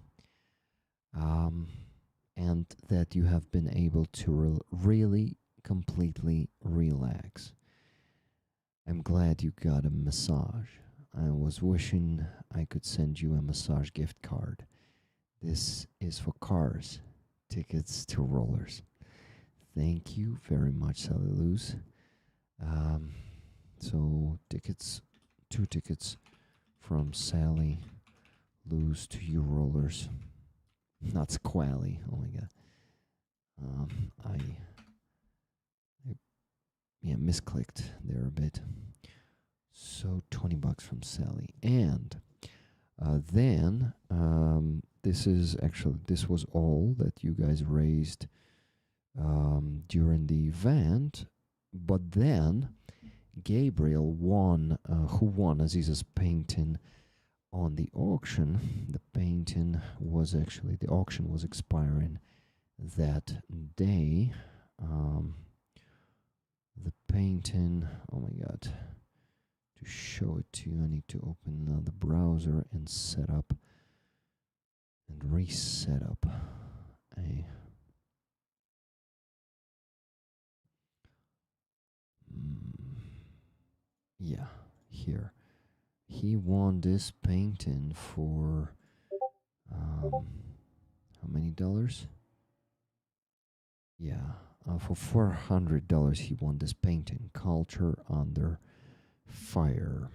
And that you have been able to really completely relax. I'm glad you got a massage. I was wishing I could send you a massage gift card. This is for cars, tickets to rollers. Thank you very much, Sally Luz. So tickets 2 tickets from Sally. Lose to you rollers. Not Squally. Oh my god. I misclicked there a bit. So $20 from Sally. And then this was all that you guys raised during the event. But then Gabriel won, who won Aziz's painting on the auction. The auction was expiring that day. The painting, oh my god. To show it to you, I need to open the browser and set up and reset up a yeah, here. He won this painting for how many dollars? Yeah, for $400 he won this painting, Culture Under Fire.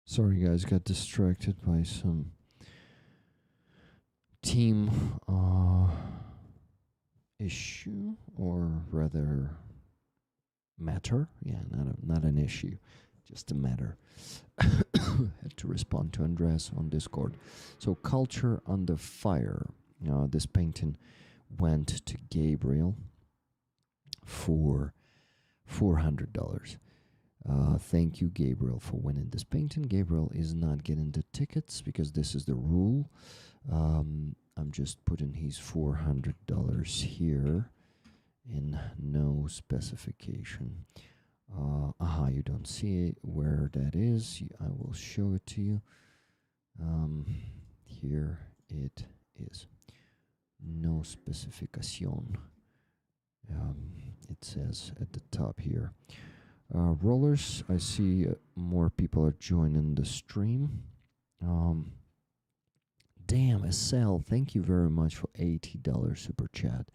Sorry guys, got distracted by some team issue, or rather matter. Yeah, not an issue, just a matter. Had to respond to Andres on Discord. So Culture Under Fire. This painting went to Gabriel for $400. Thank you, Gabriel, for winning this painting. Gabriel is not getting the tickets because this is the rule. I'm just putting his $400 here in no specification. You don't see it where that is. I will show it to you. Here it is. No specificación. It says at the top here. Rollers, I see more people are joining the stream. Damn, Estelle, thank you very much for $80 super chat.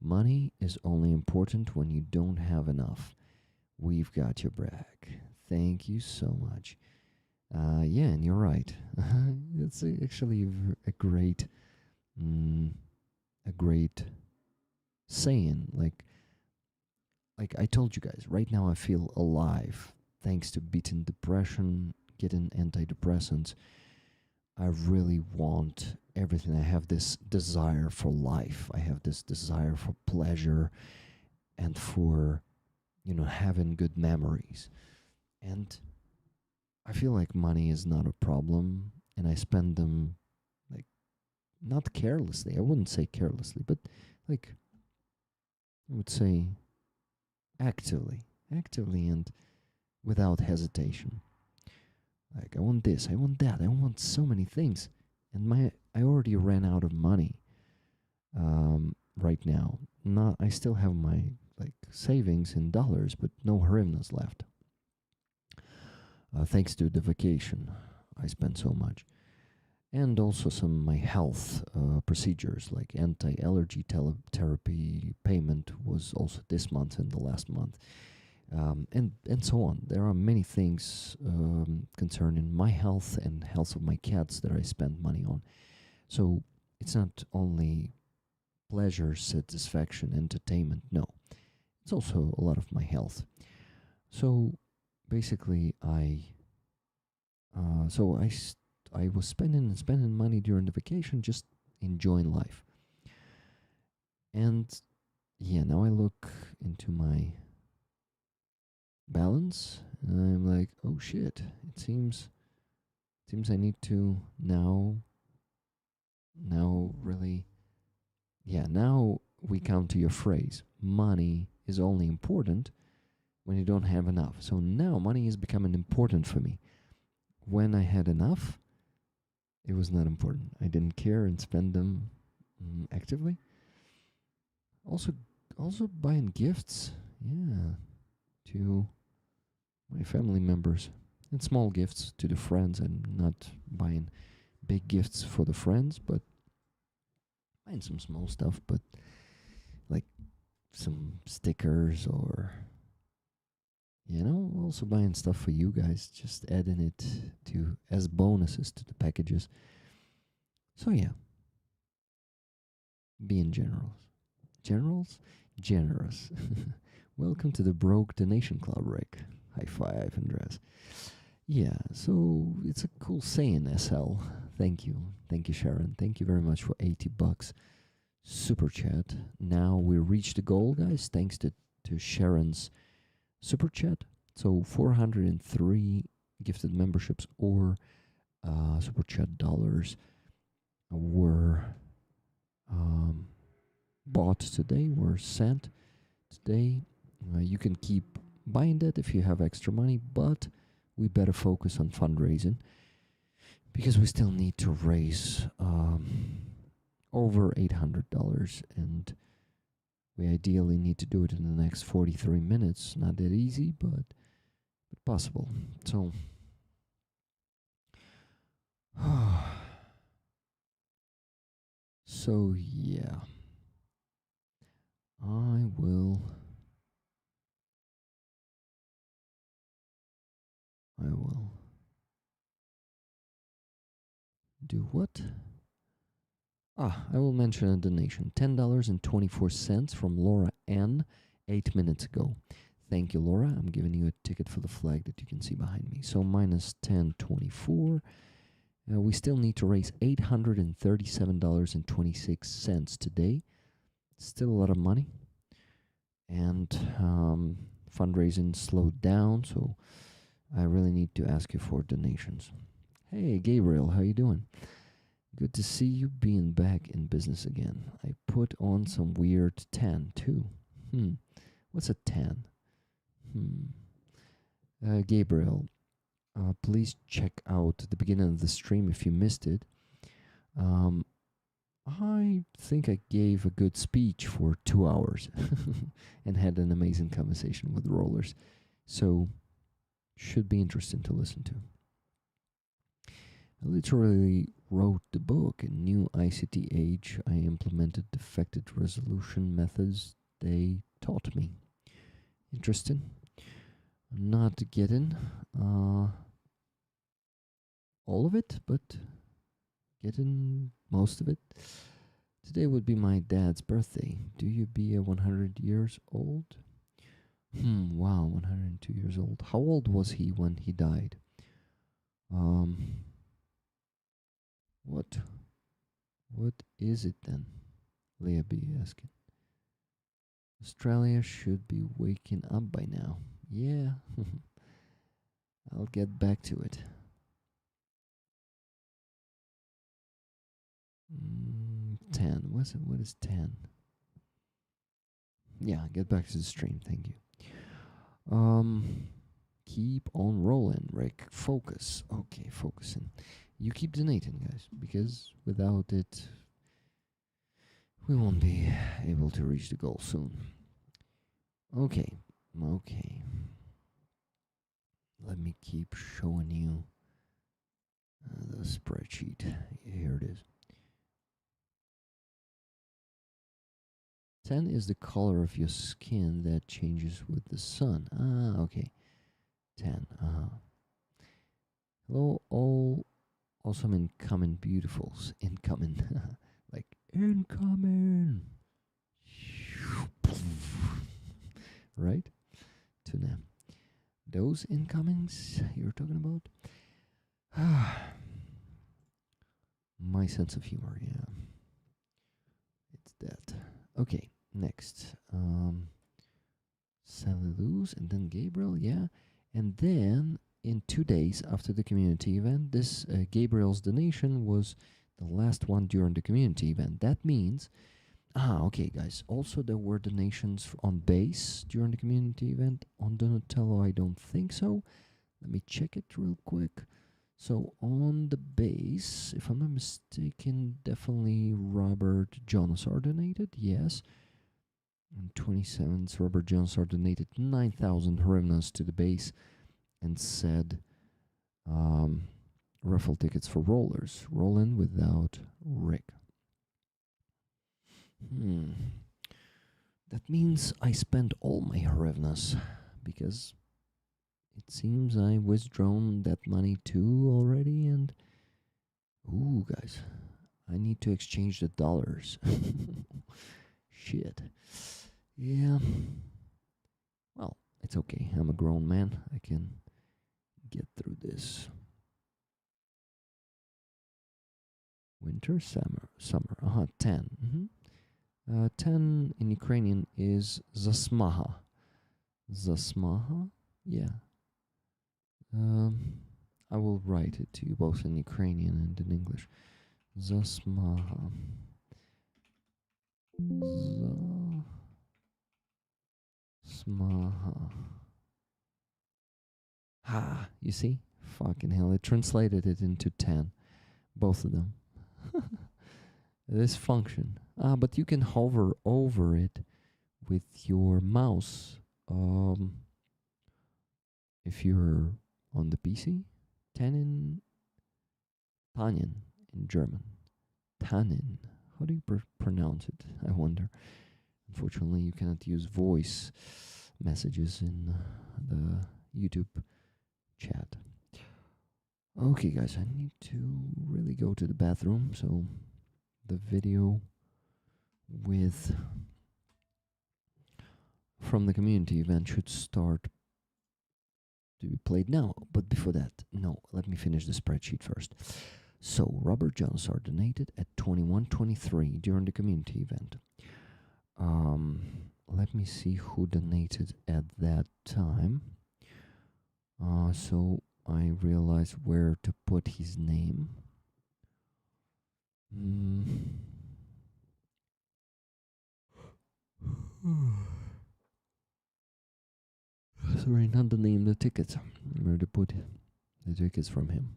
Money is only important when you don't have enough. We've got your back. Thank you so much. Yeah, and you're right. It's actually a great saying. Like I told you guys, right now I feel alive thanks to beating depression, getting antidepressants. I really want everything. I have this desire for life. I have this desire for pleasure and for, having good memories. And I feel like money is not a problem, and I spend them, like, not carelessly. I wouldn't say carelessly, but like, I would say actively and without hesitation. Like, I want this, I want that, I want so many things, and I already ran out of money right now. I still have my savings in dollars, but no hryvnias left. Thanks to the vacation, I spent so much, and also some my health procedures like anti-allergy therapy payment was also this month and the last month. And so on. There are many things concerning my health and health of my cats that I spend money on. So it's not only pleasure, satisfaction, entertainment. No, it's also a lot of my health. So basically, I was spending money during the vacation, just enjoying life. And yeah, now I look into my balance and I'm like, oh shit, it seems I need to now really, now we come to your phrase, money is only important when you don't have enough. So now money is becoming important for me. When I had enough, it was not important. I didn't care and spend them actively. Also, also buying gifts. Yeah, to my family members and small gifts to the friends. I'm not buying big gifts for the friends, but buying some small stuff. But like some stickers or also buying stuff for you guys, just adding it to as bonuses to the packages. So yeah, being generous. Welcome to the Broke Donation Club, Rick. High five, Andres. Yeah, so it's a cool saying, SL. Thank you, Sharon. Thank you very much for $80 super chat. Now we reached the goal, guys, thanks to Sharon's super chat. So 403 gifted memberships or super chat dollars were bought today, were sent today. You can keep buying that if you have extra money, but we better focus on fundraising because we still need to raise over $800, and we ideally need to do it in the next 43 minutes. Not that easy, but possible. So so yeah, I will do what? I will mention a donation. $10.24 from Laura N. 8 minutes ago. Thank you, Laura. I'm giving you a ticket for the flag that you can see behind me. So minus 10.24. We still need to raise $837.26 today. Still a lot of money. And fundraising slowed down, so I really need to ask you for donations. Hey, Gabriel, how you doing? Good to see you being back in business again. I put on some weird tan, too. What's a tan? Gabriel, please check out the beginning of the stream if you missed it. I think I gave a good speech for 2 hours and had an amazing conversation with rollers. So, should be interesting to listen to. I literally wrote the book. In New ICT Age, I implemented defected resolution methods they taught me. Interesting. Not getting all of it, but getting most of it. Today would be my dad's birthday. Do you be a 100 years old? Wow, 102 years old. How old was he when he died? What is it then? Leah B asking. Australia should be waking up by now. Yeah. I'll get back to it. 10. What is 10? Yeah, get back to the stream. Thank you. Keep on rolling, Rick. Focus. Okay, focusing. You keep donating, guys, because without it, we won't be able to reach the goal soon. Okay. Let me keep showing you the spreadsheet. Here it is. 10 is the color of your skin that changes with the sun. Okay. 10. Hello, all awesome incoming beautifuls. Incoming. Like, incoming. Right? Tuna. Those incomings you're talking about? My sense of humor, yeah. It's that. Okay, next. Saliluz and then Gabriel, yeah. And then in 2 days after the community event, this Gabriel's donation was the last one during the community event. That means, okay, guys. Also, there were donations on base during the community event. On Donatello, I don't think so. Let me check it real quick. So on the base, if I'm not mistaken, definitely Robert Jonas are donated. Yes. On 27th, Robert Jones donated 9,000 hryvnias to the base and said, raffle tickets for rollers. Roll in without Rick. That means I spent all my hryvnias, because it seems I withdrawn that money too already, and ooh, guys, I need to exchange the dollars. Shit. Yeah. Well, it's okay. I'm a grown man. I can get through this. Winter, summer. 10. 10 in Ukrainian is zasmaha. Zasmaha? Yeah. I will write it to you both in Ukrainian and in English. Zasmaha. Zasmaha. Ha, you see? Fucking hell, it translated it into 10. Both of them. This function. But you can hover over it with your mouse. If you're on the PC, Tannen in German. Tannen. How do you pronounce it? I wonder. Unfortunately, you cannot use voice messages in the YouTube chat. Okay, guys, I need to really go to the bathroom, so the video with from the community event should start to be played now. But before that, no, let me finish the spreadsheet first. So Robert Jones donated at 21:23 during the community event. Let me see who donated at that time. So I realized where to put his name. Sorry, not the name, the tickets. Where to put the tickets from him.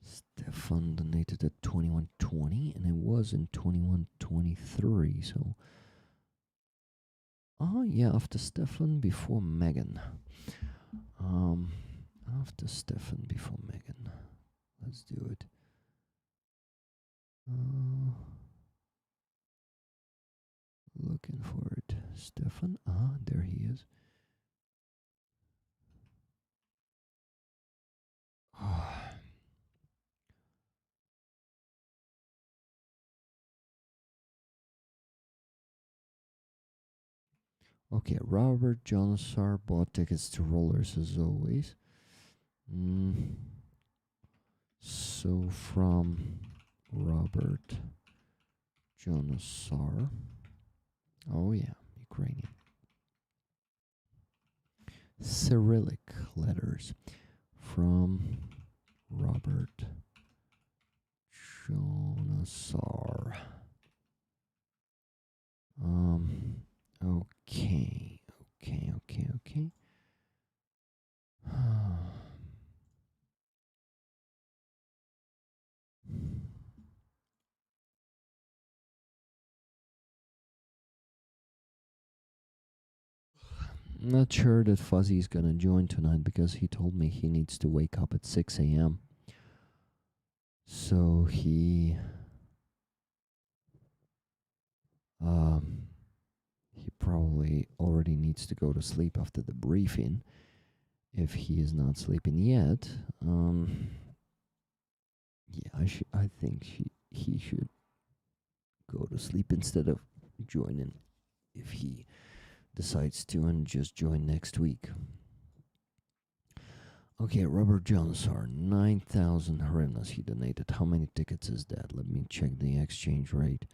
Stefan donated at 21:20, and it was in 21:23. So, yeah, after Stefan, before Megan. After Stefan, before Megan. Let's do it. Looking for it. Stefan. There he is. Okay, Robert Johnson bought tickets to rollers as always. So from Robert Johnson. Oh yeah, Ukrainian. Cyrillic letters from Robert Johnson. Okay. I'm not sure that Fuzzy's gonna join tonight because he told me he needs to wake up at 6 a.m. So he probably already needs to go to sleep after the briefing if he is not sleeping yet. Yeah, I think he should go to sleep instead of joining if he decides to, and just join next week. Okay, Robert Johnson, 9,000 hryvnias he donated. How many tickets is that? Let me check the exchange rate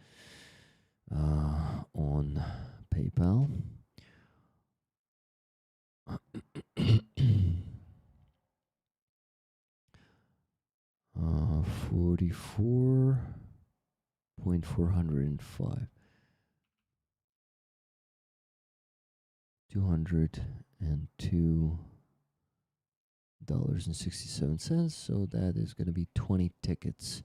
on PayPal. 44.405. $202.67. So that is going to be 20 tickets.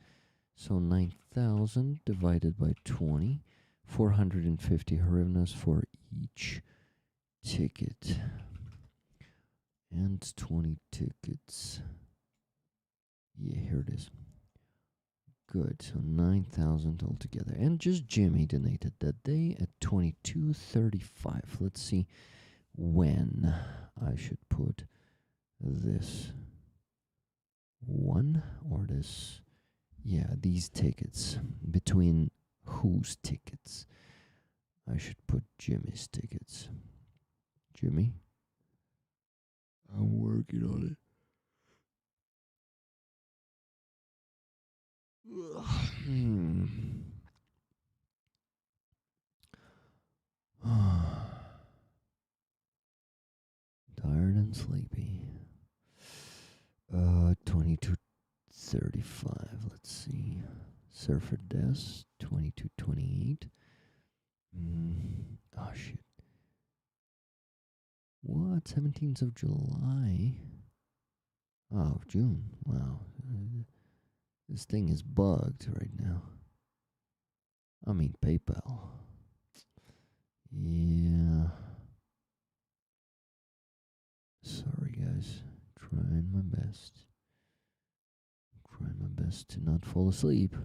So 9,000 divided by 20. 450 hryvnias for each ticket. And 20 tickets. Yeah, here it is. Good, so 9,000 altogether. And just Jimmy donated that day at 22:35. Let's see when I should put this one or this. Yeah, these tickets. Between whose tickets? I should put Jimmy's tickets. Jimmy? I'm working on it. Tired and sleepy. 22:35. Let's see. Surfer Des 22:28. Oh shit. What? 17th of July? Oh, of June. Wow. This thing is bugged right now. I mean, PayPal. Yeah. Sorry, guys. Trying my best. Trying my best to not fall asleep.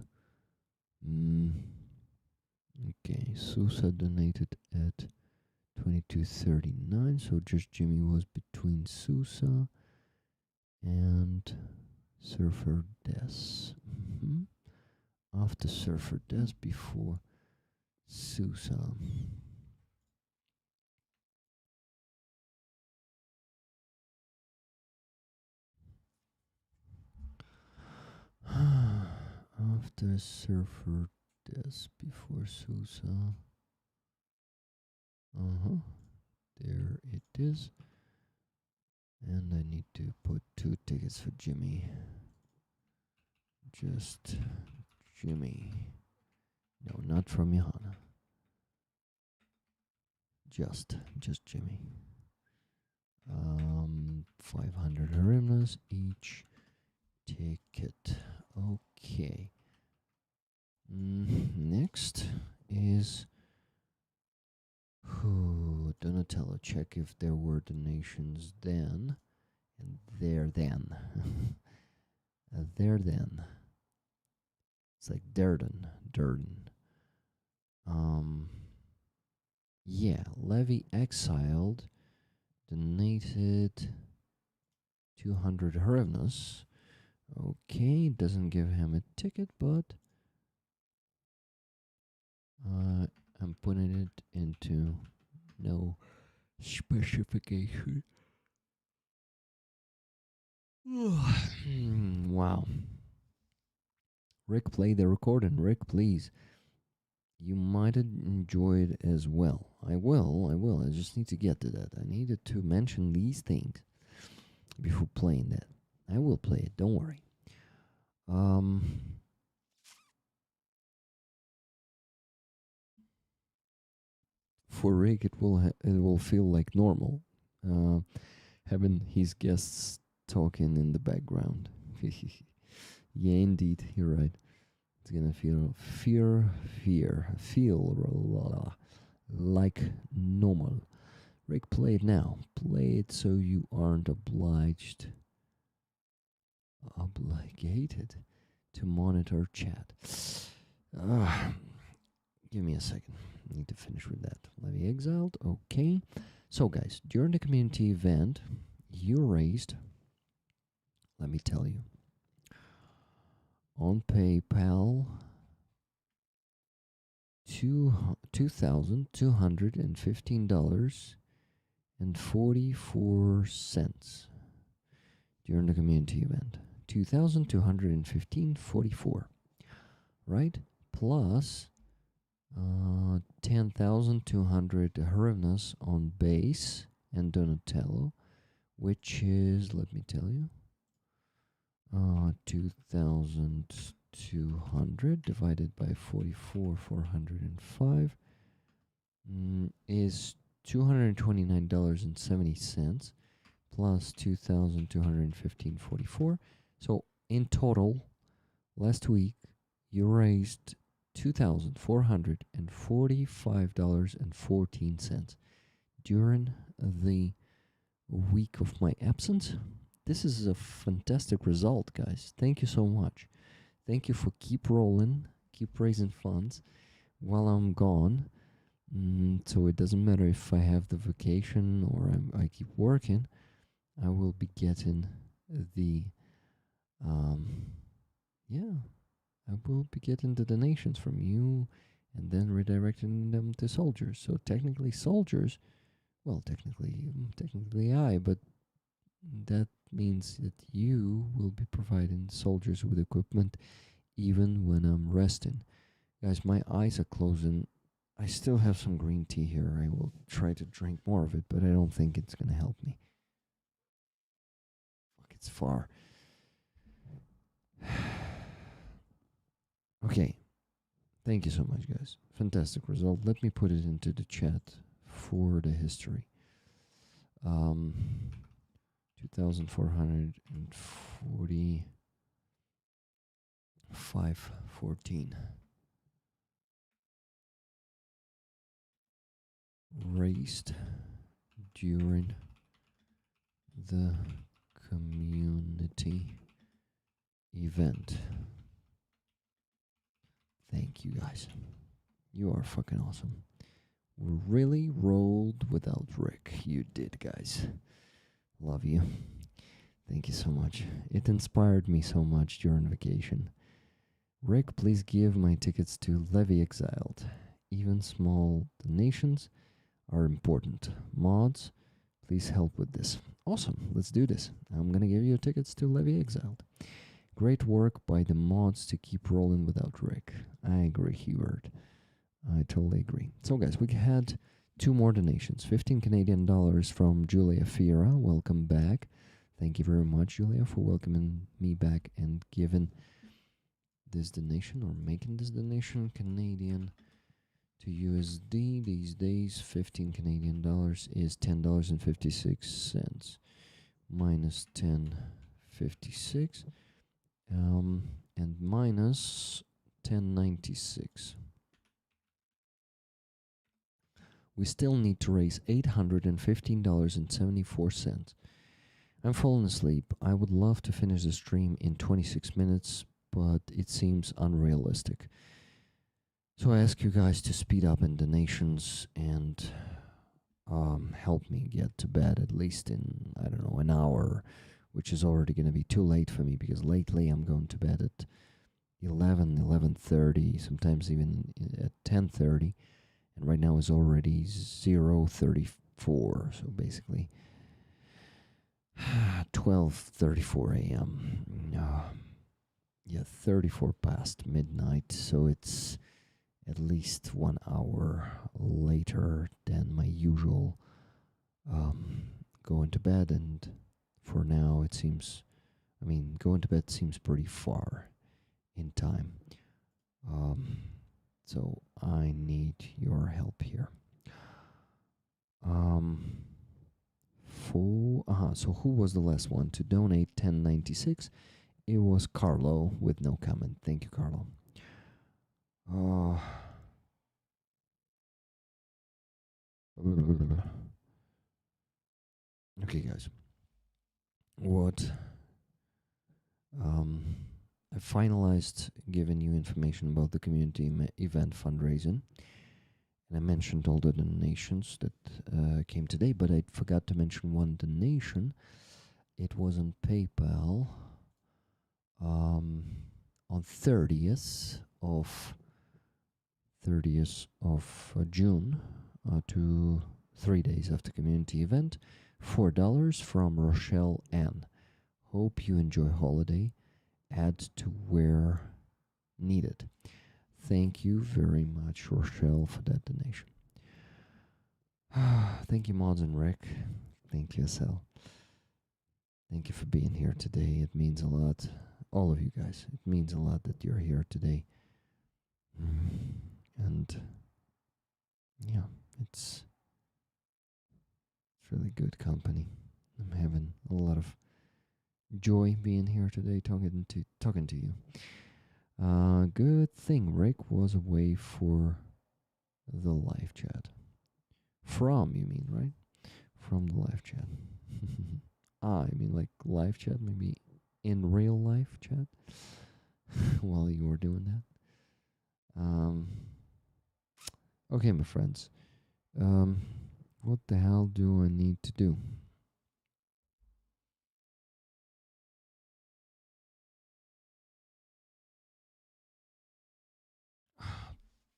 Okay, Sousa donated at 22:39, so just Jimmy was between Sousa and Surfer Des. After Surfer Des, before Sousa. After Surfer Des, before Sousa. There it is. And I need to put 2 tickets for Jimmy. Just Jimmy. No, not from Johanna. Just Jimmy. 500 hryvnias each ticket. Okay. Next is Donatello. Check if there were donations then. And there then. There then. It's like Durden. Yeah, Levy Exiled donated 200 hryvnias. Okay, doesn't give him a ticket, but I'm putting it into no specification. Wow. Rick, play the recording. Rick, please. You might enjoy it as well. I will. I just need to get to that. I needed to mention these things before playing that. I will play it, don't worry. For Rick, it will feel like normal, having his guests talking in the background. Yeah, indeed, you're right. It's gonna feel like normal. Rick, play it now. Play it so you aren't obligated to monitor chat. Give me a second. I need to finish with that. Levy exiled. Okay. So, guys, during the community event, you raised, let me tell you, on PayPal, $2,215.44 during the community event. 2,215.44, right? Plus 10,200 hryvnias on base and Donatello, which is, let me tell you, 2,200 divided by 44,405 is $229.70 plus 2,215.44. So in total, last week you raised $2,445.14 during the week of my absence. This is a fantastic result, guys. Thank you so much. Thank you for keep rolling, keep raising funds while I'm gone. So it doesn't matter if I have the vacation or I keep working, I will be getting the, yeah, I will be getting the donations from you and then redirecting them to soldiers. So technically soldiers, well, technically I, but that means that you will be providing soldiers with equipment even when I'm resting. Guys, my eyes are closing. I still have some green tea here. I will try to drink more of it, but I don't think it's gonna help me. Fuck, it's far. Okay. Thank you so much, guys. Fantastic result. Let me put it into the chat for the history. 2,445.14 raised during the community event. Thank you, guys. You are fucking awesome. We really rolled without Rick. You did, guys. Love you. Thank you so much. It inspired me so much during vacation. Rick, please give my tickets to Levy Exiled. Even small donations are important. Mods, please help with this. Awesome. Let's do this. I'm gonna give you tickets to Levy Exiled. Great work by the mods to keep rolling without Rick. I agree, Hubert. I totally agree. So, guys, we had 2 more donations. 15 Canadian dollars from Julia Fiera. Welcome back. Thank you very much, Julia, for welcoming me back and giving this donation or making this donation Canadian to USD. These days, 15 Canadian dollars is $10.56 minus 10.56. And minus 10.96. We still need to raise $815.74. I'm falling asleep. I would love to finish the stream in 26 minutes, but it seems unrealistic. So I ask you guys to speed up in donations and help me get to bed at least in, I don't know, an hour, which is already going to be too late for me because lately I'm going to bed at 11:30, sometimes even at 10:30, and right now is already 0:34, so basically 12:34 a.m. Yeah, 34 past midnight, so it's at least 1 hour later than my usual going to bed, and for now it seems, going to bed seems pretty far in time. So I need your help here. So who was the last one to donate 10.96? It was Carlo with no comment. Thank you, Carlo. Okay, guys. What I finalized giving you information about the community event fundraising, and I mentioned all the donations that came today, but I forgot to mention one donation. It was on PayPal on 30th of June to 3 days after community event. $4 from Rochelle N. Hope you enjoy holiday. Add to where needed. Thank you very much, Rochelle, for that donation. Thank you, Mods and Rick. Thank you, SL. Thank you for being here today. It means a lot. All of you guys. It means a lot that you're here today. And yeah, it's really good company. I'm having a lot of joy being here today talking to you. Good thing Rick was away for the live chat. From, you mean, right? From the live chat. I mean like live chat, maybe in real life chat while you were doing that. Okay, my friends. What the hell do I need to do?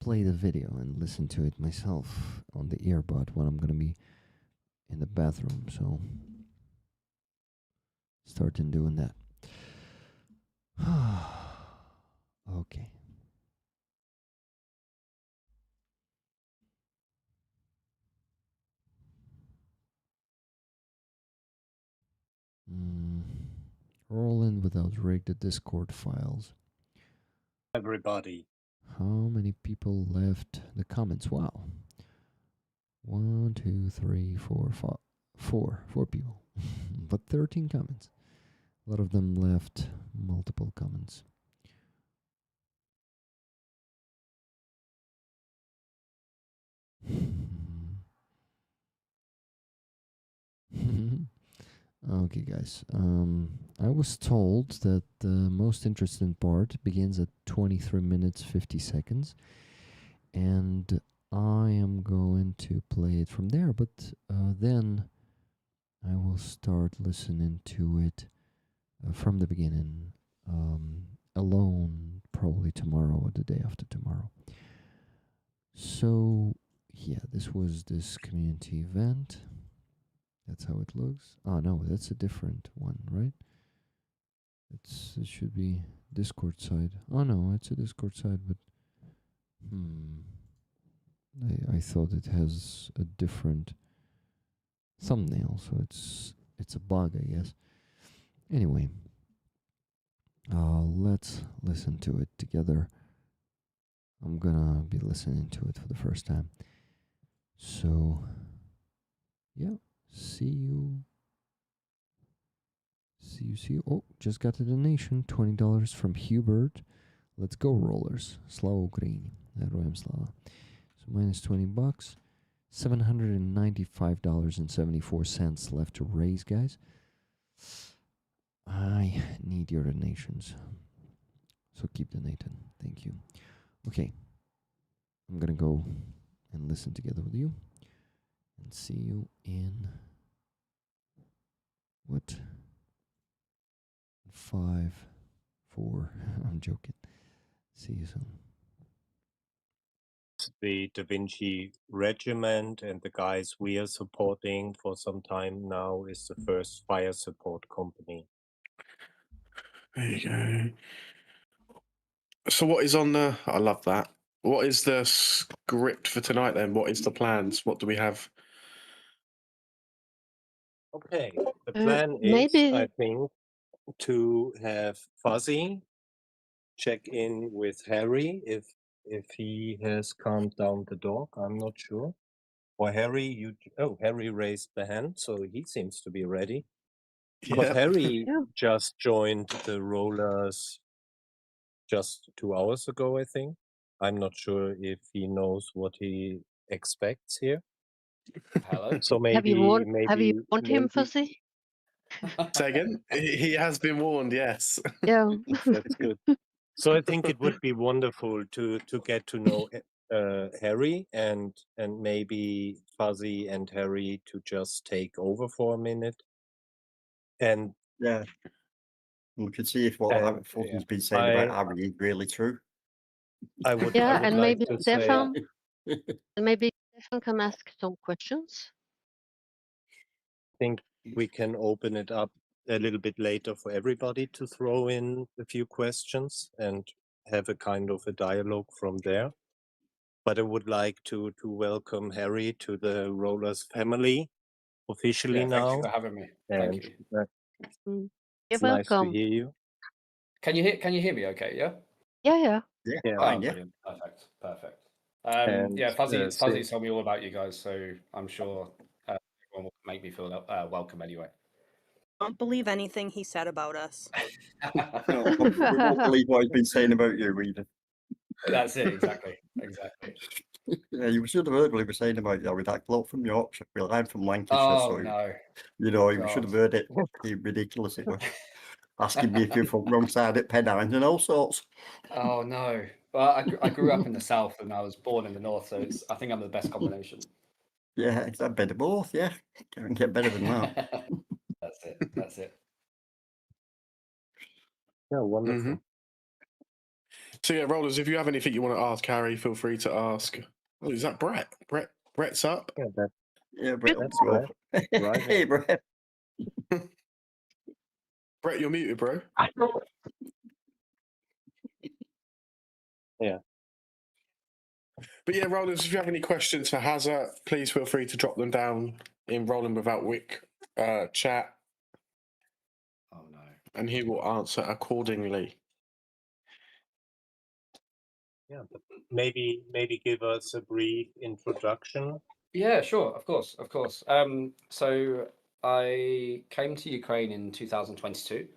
Play the video and listen to it myself on the earbud when I'm gonna be in the bathroom. So starting doing that. Okay. Roll in without rig the Discord files. Everybody. How many people left the comments? Wow. 1, 2, 3, 4, 5. Four people. But 13 comments. A lot of them left multiple comments. Okay, guys. I was told that the most interesting part begins at 23 minutes 50 seconds, and I am going to play it from there. But then I will start listening to it from the beginning, alone, probably tomorrow or the day after tomorrow. So yeah, this was this community event. That's how it looks. Oh no, that's a different one, right? It should be Discord side. Oh no, it's a Discord side, but I thought it has a different thumbnail, so it's a bug, I guess. Anyway, let's listen to it together. I'm gonna be listening to it for the first time. So yeah, see you. Oh, just got a donation, $20 from Hubert. Let's go, rollers. Slava Ukraini. Героям слава. So minus $20. $795.74 left to raise, guys. I need your donations. So keep donating. Thank you. Okay. I'm gonna go and listen together with you. And see you in what? 5, 4. I'm joking. See you soon. The Da Vinci Regiment and the guys we are supporting for some time now is the first fire support company. There you go. So what is on the... I love that. What is the script for tonight then? What is the plans? What do we have? Okay, the plan is, I think, to have Fuzzy check in with Harry if he has calmed down the dog. I'm not sure. Or Harry, Harry raised the hand, so he seems to be ready. Because Harry just joined the rollers just 2 hours ago, I think. I'm not sure if he knows what he expects here. Hello. So maybe have you warned him, Fuzzy? Say again? He has been warned, yes. Yeah. That's good. So I think it would be wonderful to get to know Harry and maybe Fuzzy and Harry to just take over for a minute. And yeah, we could see if what Fulton's been saying about Harry is really true. I would, yeah, I would and like maybe to Stefan, say, maybe Stefan can ask some questions. I think we can open it up a little bit later for everybody to throw in a few questions and have a kind of a dialogue from there. But I would like to welcome Harry to the Rollers family officially now. Thank you for having me. Thank you. You're nice to welcome. hear you. Can you hear me okay, yeah? Yeah. Yeah, Oh, brilliant. Perfect. And, Fuzzy told me all about you guys, so I'm sure everyone will make me feel welcome anyway. Don't believe anything he said about us. No, we won't believe what he's been saying about you either. That's it, exactly. Exactly. Yeah, you should have heard what he was saying about you with that bloke from Yorkshire. Well, I'm from Lancashire, Oh, so no. you should God. have heard it. How ridiculous it was. Asking me if you're from wrong side at Pennines and all sorts. Oh, no. Well, I grew up in the south and I was born in the north, so I think I'm the best combination. Yeah, it's a bit of both, yeah. Can't get better than that. That's it. That's it. Yeah, wonderful. So yeah, Rollers, if you have anything you want to ask Harry, feel free to ask. Oh, is that Brett? Brett's up. Yeah, Brett, that's right. Right. Hey, Brett. Brett, you're muted, bro. Yeah. But yeah, Rollers, if you have any questions for Hazza, please feel free to drop them down in Rolling Without Wick chat. Oh, no. And he will answer accordingly. Yeah, but maybe give us a brief introduction. Yeah, sure, of course. So I came to Ukraine in 2022.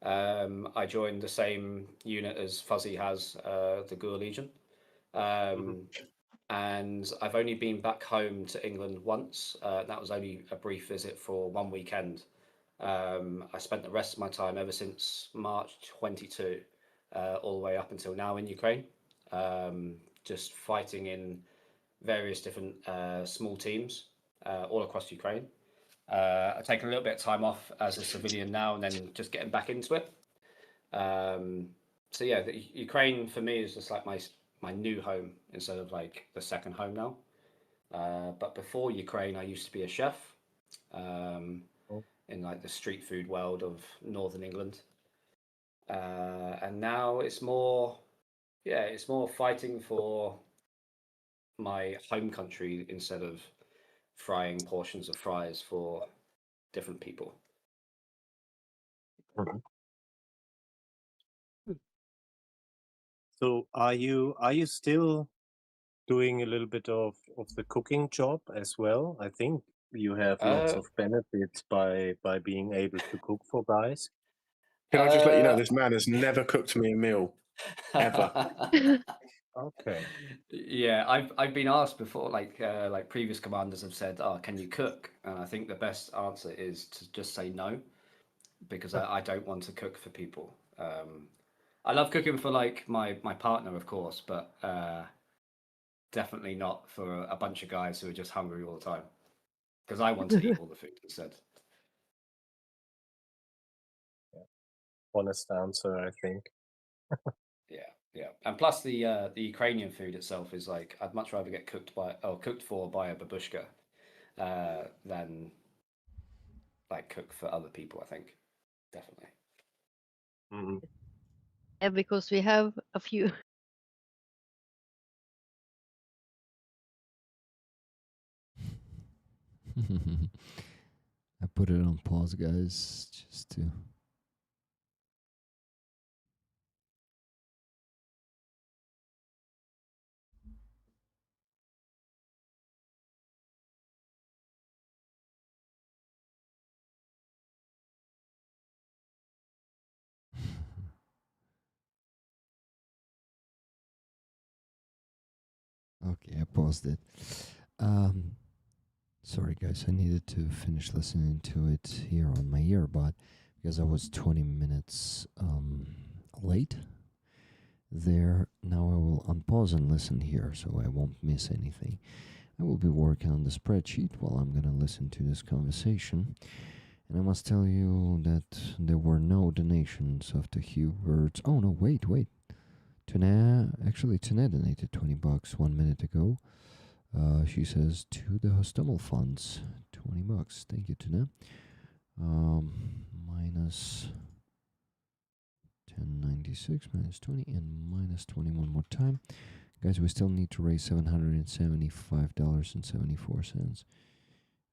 I joined the same unit as Fuzzy has, the Ghoul Legion. And I've only been back home to England once. That was only a brief visit for one weekend. I spent the rest of my time ever since March 22, all the way up until now in Ukraine, just fighting in various different small teams all across Ukraine. I've taken a little bit of time off as a civilian now and then just getting back into it. So yeah, Ukraine for me is just like my new home instead of like the second home now. But before Ukraine, I used to be a chef in like the street food world of Northern England. And now it's more fighting for my home country instead of frying portions of fries for different people. So are you still doing a little bit of the cooking job as well? I think you have lots of benefits by being able to cook for guys. Can I just let you know this man has never cooked me a meal ever. Okay. Yeah, I've been asked before, like previous commanders have said, "Oh, can you cook?" And I think the best answer is to just say no, because I don't want to cook for people. I love cooking for like my partner, of course, but definitely not for a bunch of guys who are just hungry all the time, because I want to eat all the food instead. Honest answer, I think. Yeah, and plus the Ukrainian food itself is like I'd much rather get cooked for by a babushka than like cook for other people. I think definitely. Yeah, because we have a few. I put it on pause, guys, just to. Okay, I paused it. Sorry, guys, I needed to finish listening to it here on my earbud because I was 20 minutes late there. Now I will unpause and listen here so I won't miss anything. I will be working on the spreadsheet while I'm going to listen to this conversation. And I must tell you that there were no donations of the Hugh words. Oh, no, wait. Tuna donated $20 1 minute ago. She says to the Hostomel funds, $20. Thank you, Tuna. Minus 1096 minus 20 and minus 20 one more time. Guys, we still need to raise $775.74.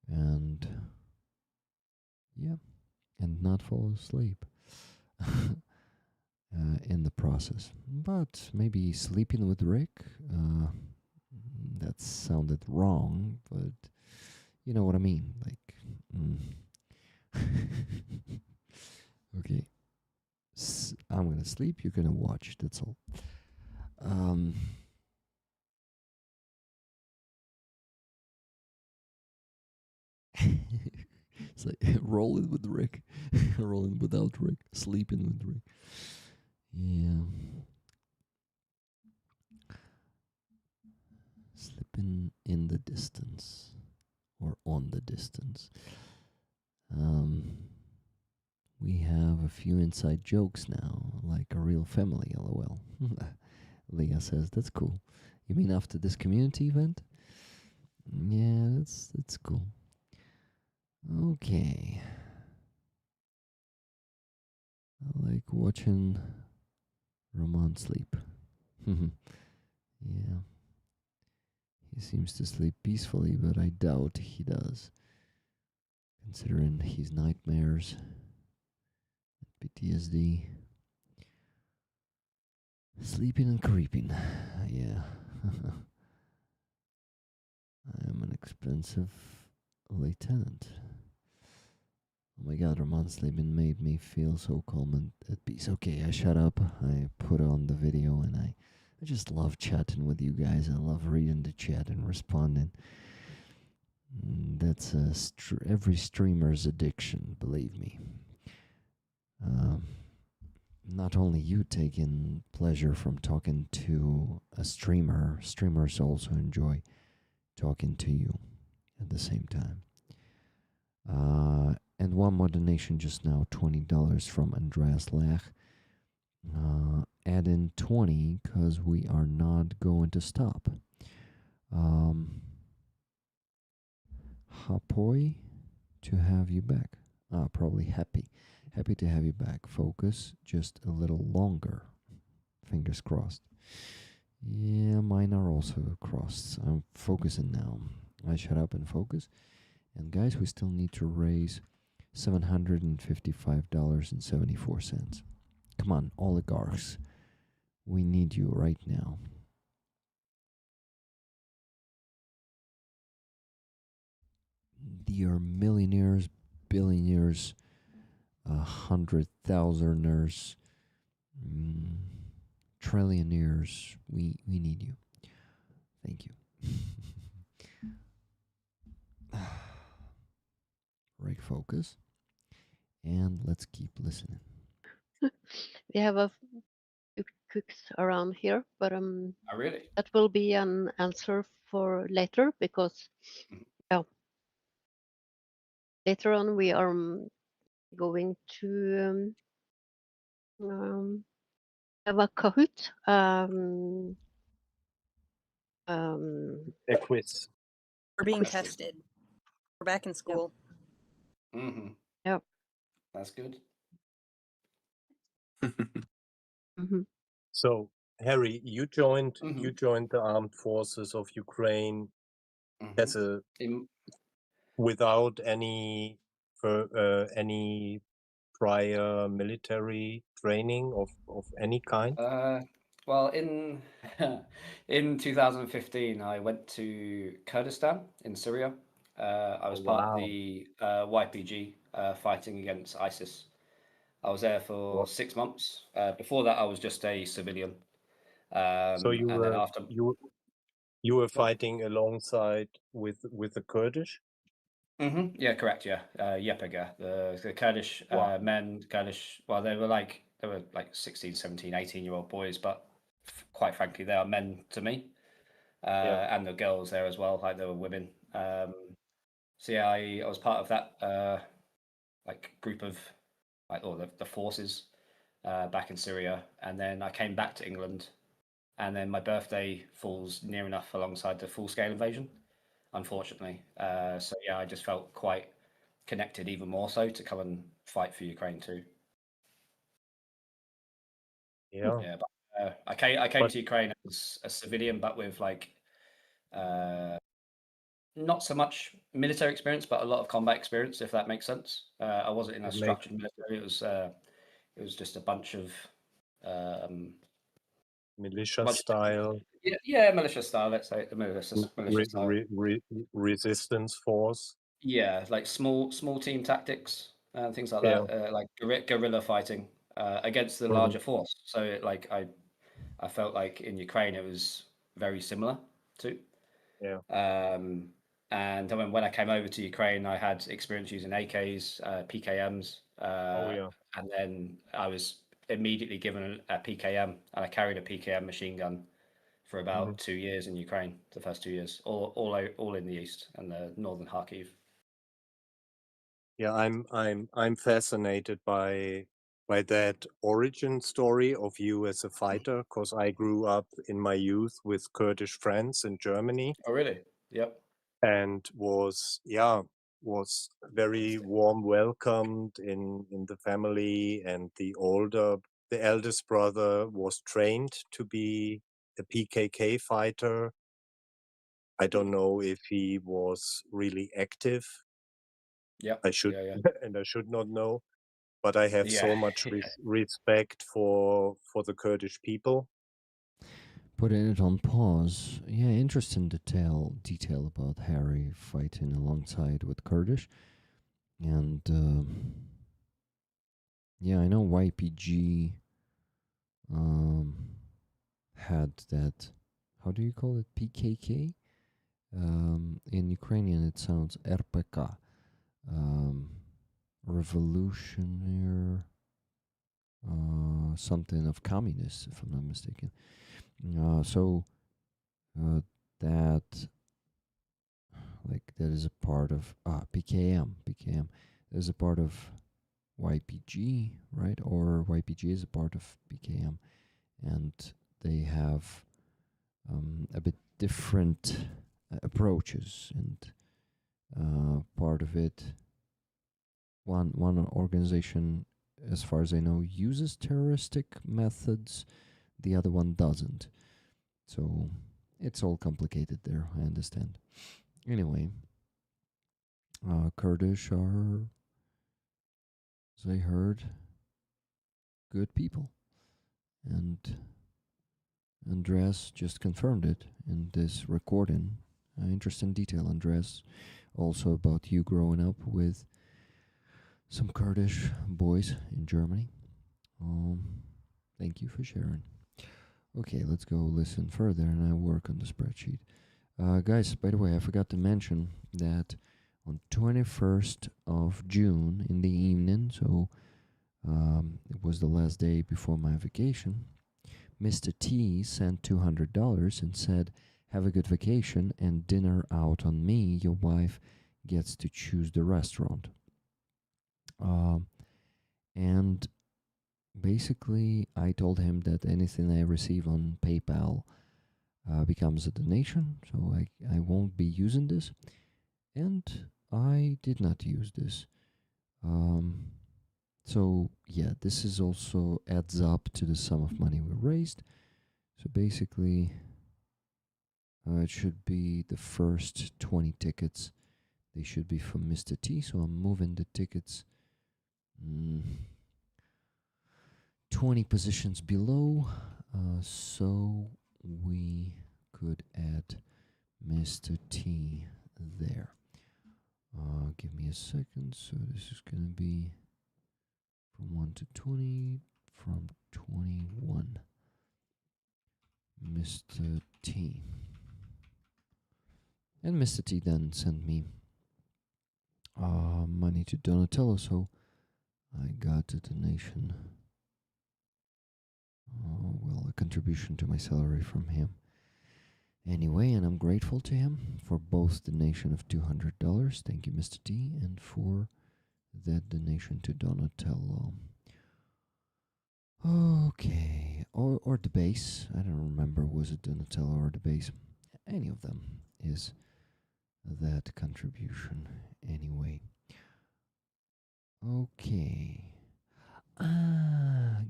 And yeah, and not fall asleep in the process. But maybe sleeping with Rick, that sounded wrong, but you know what I mean. Like, Okay. I'm gonna sleep. You're gonna watch. That's all. It's like rolling with Rick, rolling without Rick, sleeping with Rick. Yeah. Slipping in the distance or on the distance. We have a few inside jokes now, like a real family, lol. Leah says, that's cool. You mean after this community event? Yeah, that's cool. Okay. I like watching Roman sleep. Yeah. He seems to sleep peacefully, but I doubt he does, considering his nightmares, PTSD, sleeping and creeping. Yeah. I am an expensive lieutenant. Oh my god, Roman sleeping made me feel so calm and at peace. Okay, I shut up. I put on the video and I just love chatting with you guys. I love reading the chat and responding. That's every streamer's addiction, believe me. Not only you taking pleasure from talking to a streamer, streamers also enjoy talking to you at the same time. And one more donation just now, $20 from Andreas Lech. Add in 20 because we are not going to stop. Happy to have you back. Probably happy. Happy to have you back. Focus just a little longer. Fingers crossed. Yeah, mine are also crossed. I'm focusing now. I shut up and focus. And guys, we still need to raise $755.74. Come on, oligarchs. We need you right now. Dear millionaires, billionaires, 100,000ers, trillionaires, we need you. Thank you. Right, focus. And let's keep listening. We have a few cooks around here, but Oh, really? that will be an answer for later because later on we are going to have a Kahoot. A quiz. We're being quiz. tested. We're back in school. Mm-hmm. Yep. That's good. Mm-hmm. So, Harry, you joined Mhm. you joined the armed forces of Ukraine as a without any prior military training of any kind. Well, in in 2015, I went to Kurdistan in Syria. I was part of the YPG fighting against ISIS. I was there for 6 months. Before that, I was just a civilian. So you and were then after you were fighting alongside with the Kurdish? Yeah, correct. Yeah, YPG, the Kurdish men, Kurdish. Well, they were like 16, 17, 18-year-old boys, but quite frankly, they are men to me. And the girls there as well, like they were women. So yeah, I was part of that like group of the forces back in Syria, and then I came back to England, and then my birthday falls near enough alongside the full-scale invasion, unfortunately. So yeah, I just felt quite connected even more so to come and fight for Ukraine too. Yeah. But I came to Ukraine as a civilian, but with like not so much military experience, but a lot of combat experience, if that makes sense. I wasn't in a structured military. It was just a bunch of militia style. Yeah, militia style. Let's say the militia style. Resistance force. Yeah, like small team tactics. and things like Yeah. that, like guerrilla fighting against the Mhm. larger force. So like I felt like in Ukraine it was very similar to. Yeah. And then when I came over to Ukraine, I had experience using AKs, PKMs, Oh yeah. and then I was immediately given a PKM, and I carried a PKM machine gun for Mhm. about 2 years in Ukraine, the first 2 years, all in the east and the northern Kharkiv. Yeah, I'm fascinated by that origin story of you as a fighter, because I grew up in my youth with Kurdish friends in Germany Oh, really? Yep. and was very warm welcomed in the family, and the eldest brother was trained to be a PKK fighter. I don't know if he was really active. Yep. I should Yeah. and I should not know, but I have Yeah. so much respect for the Kurdish people. Putting it on pause. Yeah, interesting detail about Harry fighting alongside with Kurdish. And yeah, I know YPG had that. How do you call it? PKK. In Ukrainian, it sounds RPK, revolutionary something of communists, if I'm not mistaken. So that that is a part of PKM is a part of YPG, right? Or YPG is a part of PKM, and they have a bit different approaches, and part of it, one organization, as far as I know, uses terroristic methods, the other one doesn't. So it's all complicated there, I understand. Anyway, Kurdish are, as I heard, good people. And Andreas just confirmed it in this recording. Interesting detail, Andreas, also about you growing up with some Kurdish boys in Germany. Thank you for sharing. Okay, let's go listen further and I work on the spreadsheet. Guys, by the way, I forgot to mention that on 21st of June in the evening, so it was the last day before my vacation, Mr. T sent $200 and said, "Have a good vacation and dinner out on me. Your wife gets to choose the restaurant." And basically, I told him that anything I receive on PayPal becomes a donation, so I won't be using this. And I did not use this. So yeah, this is also adds up to the sum of money we raised. So basically, it should be the first 20 tickets. They should be from Mr. T. So I'm moving the tickets 20 positions below, so we could add Mr. T there. Give me a second. So this is going to be from 1 to 20, from 21. Mr. T. And Mr. T then sent me money to Donatello, so I got a donation. Well, a contribution to my salary from him. Anyway, and I'm grateful to him for both donation of $200. Thank you, Mr. T, and for that donation to Donatello. Okay, or the base. I don't remember, was it Donatello or the base? Any of them is that contribution anyway. Okay.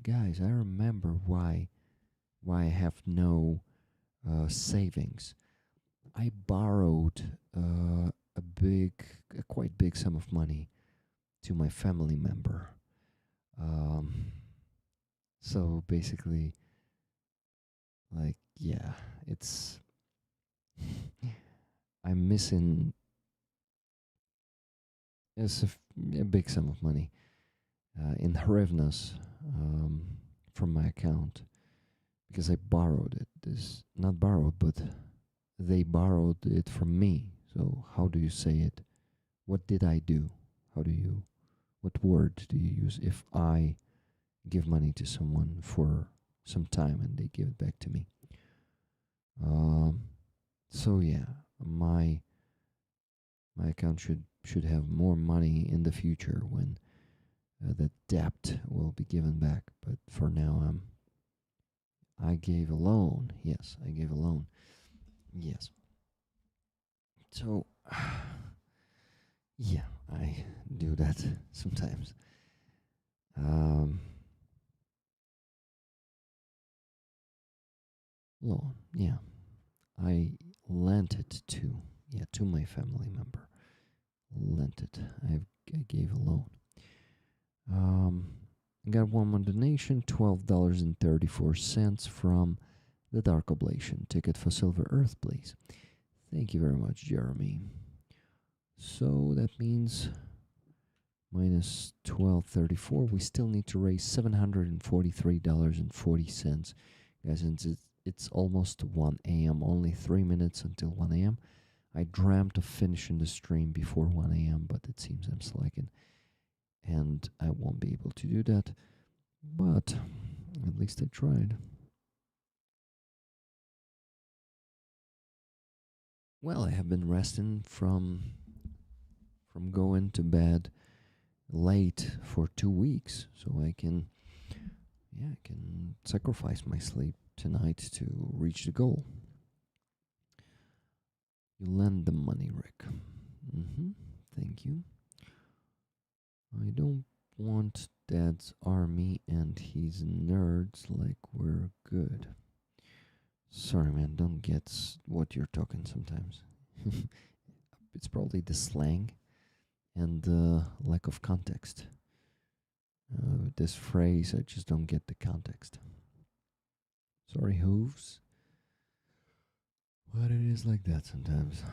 Guys, I remember why I have no savings. I borrowed a quite big sum of money to my family member. So basically, like, yeah, it's I'm missing a big sum of money in hryvnias from my account because I borrowed it. This not borrowed, but they borrowed it from me. So how do you say it? What did I do? What word do you use if I give money to someone for some time and they give it back to me? So yeah, my account should have more money in the future when the debt will be given back. But for now, I gave a loan. Yes, I gave a loan. Yes. So yeah, I do that sometimes. Loan, yeah. I lent it to my family member. Lent it. I gave a loan. I got one more donation, $12.34 from the Dark Oblation. Ticket for Silver Earth, please. Thank you very much, Jeremy. So that means minus 1234. We still need to raise $743.40. Guys, since it's almost 1 a.m., only 3 minutes until 1 a.m. I dreamt of finishing the stream before 1 a.m., but it seems I'm slacking. And I won't be able to do that. But at least I tried. Well, I have been resting from going to bed late for 2 weeks, so I can sacrifice my sleep tonight to reach the goal. You lend the money, Rick. Thank you. I don't want Dad's army and his nerds like we're good. Sorry, man, don't get what you're talking sometimes. It's probably the slang and the lack of context. This phrase, I just don't get the context. Sorry, hooves. But it is like that sometimes.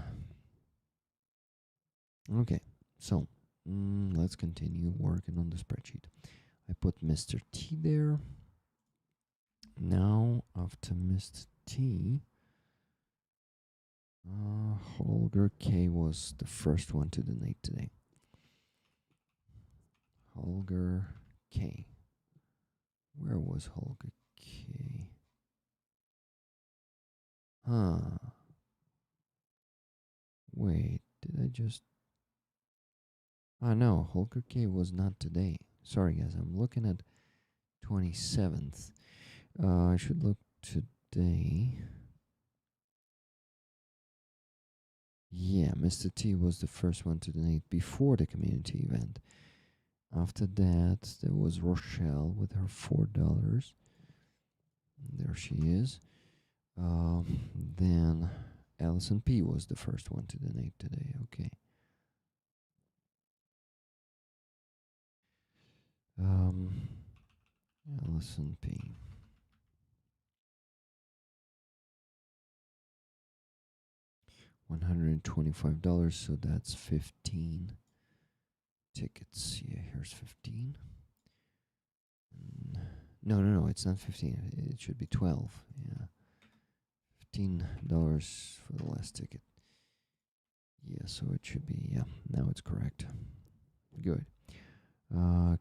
Okay, so let's continue working on the spreadsheet. I put Mr. T there. Now, after Mr. T, Holger K was the first one to donate today. Holger K. Where was Holger K? Wait, did I just... no, Holger K was not today. Sorry, guys, I'm looking at 27th. I should look today. Yeah, Mr. T was the first one to donate before the community event. After that, there was Rochelle with her $4. There she is. Then Allison P was the first one to donate today. Okay. Allison P. $125, so that's 15 tickets. Yeah, here's 15. No, it's not 15. It should be 12. Yeah. $15 for the last ticket. Yeah, so it should be, yeah, now it's correct. Good.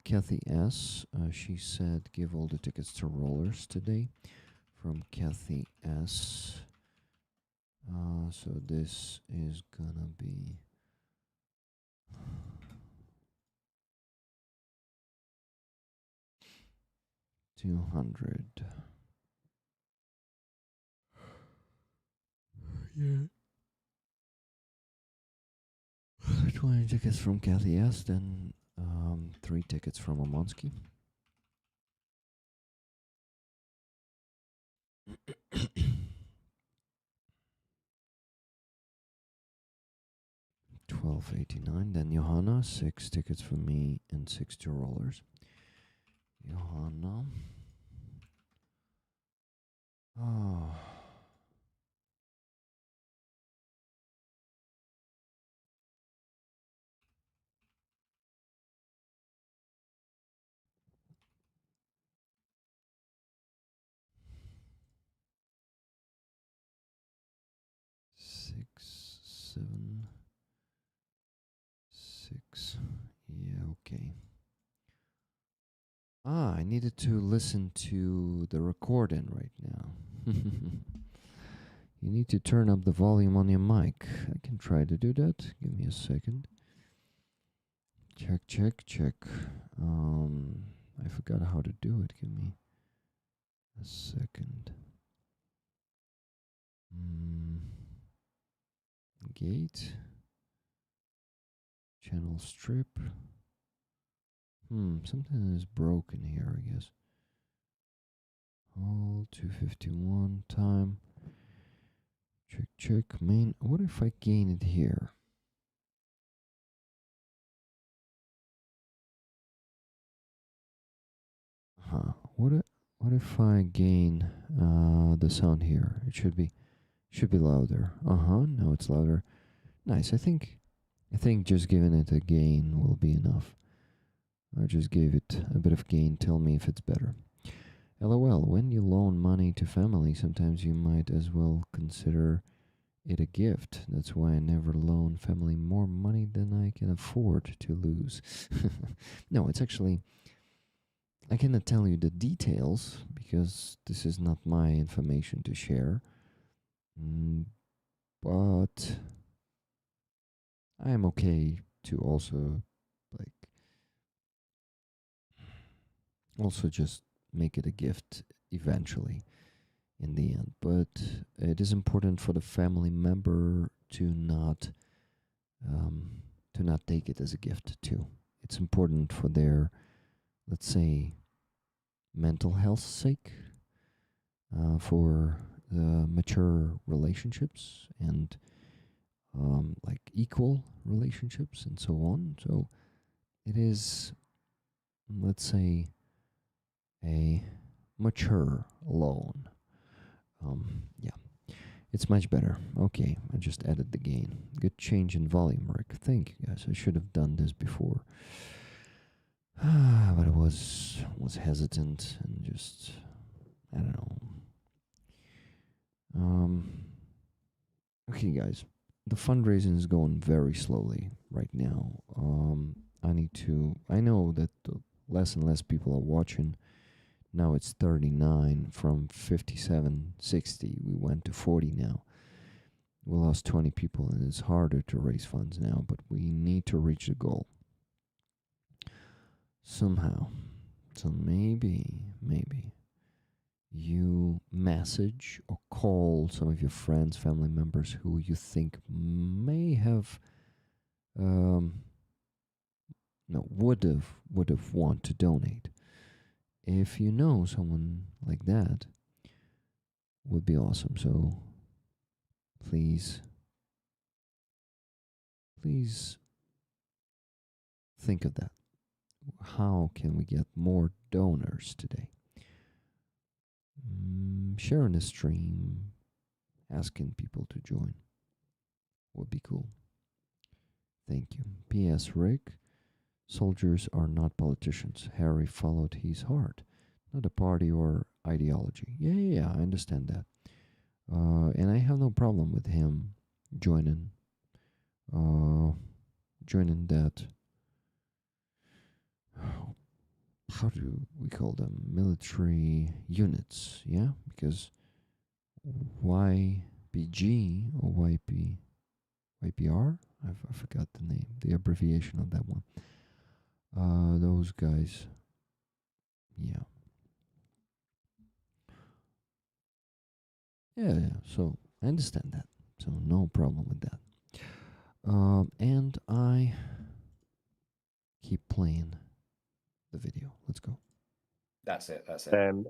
Kathy S., she said give all the tickets to rollers today. From Kathy S. So this is gonna be $200. Yeah. 20 tickets from Kathy S. Then 3 tickets from Omonsky. $12.89. Then Johanna, 6 tickets for me and 6 to rollers. Johanna. Oh. I needed to listen to the recording right now. You need to turn up the volume on your mic. I can try to do that. Give me a second. Check, check, check. I forgot how to do it. Give me a second. Gate. Channel strip. Something is broken here, I guess. All 251 time. Check, check, main. What if I gain it here? What if I gain the sound here? It should be louder. Now it's louder. Nice. I think just giving it a gain will be enough. I just gave it a bit of gain. Tell me if it's better. LOL. When you loan money to family, sometimes you might as well consider it a gift. That's why I never loan family more money than I can afford to lose. No, it's actually, I cannot tell you the details because this is not my information to share. But I am okay to also just make it a gift eventually in the end. But it is important for the family member to not take it as a gift too. It's important for their, let's say, mental health sake, for the mature relationships and like equal relationships and so on. So it is, let's say, a mature loan. Yeah, it's much better. Okay, I just added the gain. Good change in volume, Rick. Thank you, guys. I should have done this before. But I was hesitant and just, I don't know. Okay, guys, the fundraising is going very slowly right now. I know that less and less people are watching. Now it's 39 from 57, 60. We went to 40 now. We lost 20 people and it's harder to raise funds now, but we need to reach the goal somehow. So maybe you message or call some of your friends, family members who you think may have would have want to donate. If you know someone like that, would be awesome. So please think of that. How can we get more donors today? Sharing the stream, asking people to join would be cool. Thank you. P.S. Rick, soldiers are not politicians. Harry followed his heart, not a party or ideology. Yeah, I understand that. And I have no problem with him joining that, how do we call them, military units, yeah? Because YPG or YPR, I forgot the name, the abbreviation of that one. Those guys, yeah. So I understand that, so no problem with that. And I keep playing the video. Let's go. That's it.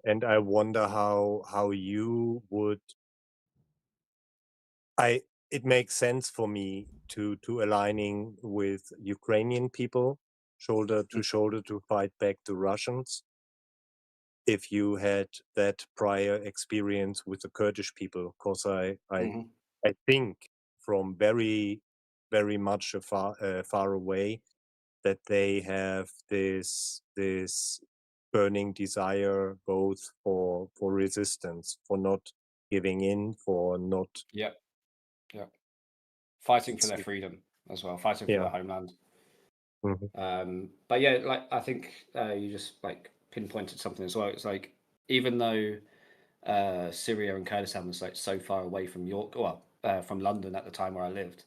And I wonder how you would. It makes sense for me to aligning with Ukrainian people, shoulder to shoulder, to fight back the Russians. If you had that prior experience with the Kurdish people, because I think from very, very much far away that they have this burning desire both for resistance, for not giving in, for not fighting for their freedom as well, fighting for their homeland. Mm-hmm. But yeah, like I think you just pinpointed something as well. It's like, even though Syria and Kurdistan was like so far away from from London at the time where I lived,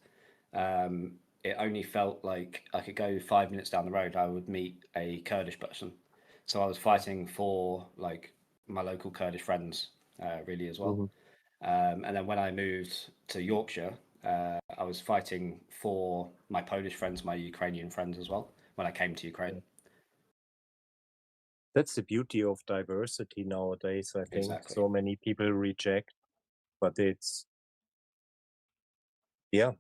it only felt like I could go 5 minutes down the road, I would meet a Kurdish person. So I was fighting for like my local Kurdish friends, really as well. And then when I moved to Yorkshire, I was fighting for my Polish friends, my Ukrainian friends as well, when I came to Ukraine. That's the beauty of diversity nowadays. I think Exactly. so many people reject, but it's, yeah,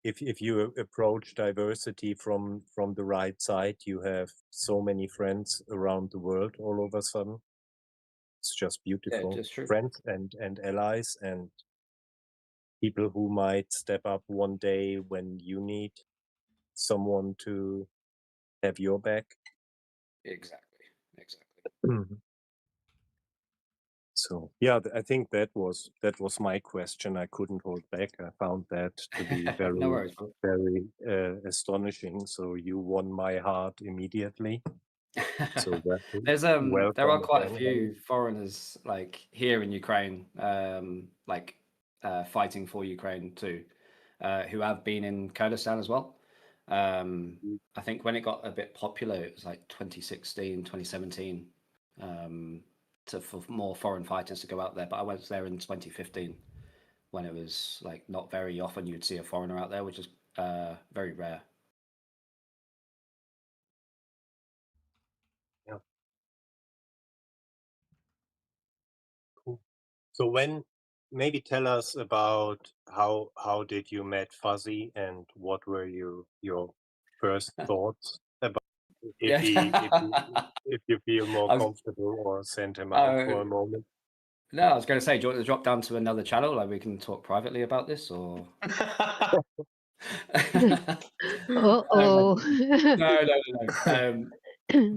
if you approach diversity from the right side, you have so many friends around the world all of a sudden. It's just beautiful. Just true. Friends and allies and people who might step up one day when you need someone to have your back. Exactly. So yeah, I think that was my question. I couldn't hold back. I found that to be very No worries. very astonishing. So you won my heart immediately. So There's welcome there are quite a again, few foreigners like here in Ukraine, fighting for Ukraine too, who have been in Kurdistan as well. I think when it got a bit popular, it was like 2016, 2017, for more foreign fighters to go out there. But I went there in 2015 when it was like not very often you'd see a foreigner out there, which is very rare. Yeah. Cool. So maybe tell us about how did you met Fuzzy and what were your first thoughts about if you feel more comfortable or send him out for a moment. No, I was going to say, do you want to drop down to another channel? Like we can talk privately about this, or? Uh-oh. No.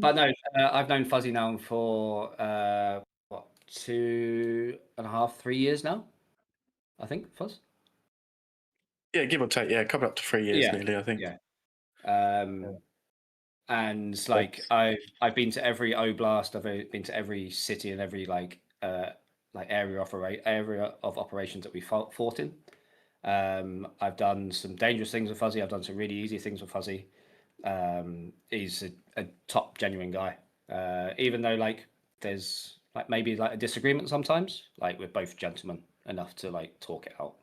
But no, I've known Fuzzy now for 2.5, 3 years now. I think Fuzz. Yeah, give or take. Yeah, coming up to 3 years nearly. I think. Yeah. And like I've been to every oblast. I've been to every city and every area of operations that we fought in. I've done some dangerous things with Fuzzy. I've done some really easy things with Fuzzy. He's a top genuine guy. Even though like there's like maybe like a disagreement sometimes, like we're both gentlemen enough to like talk it out.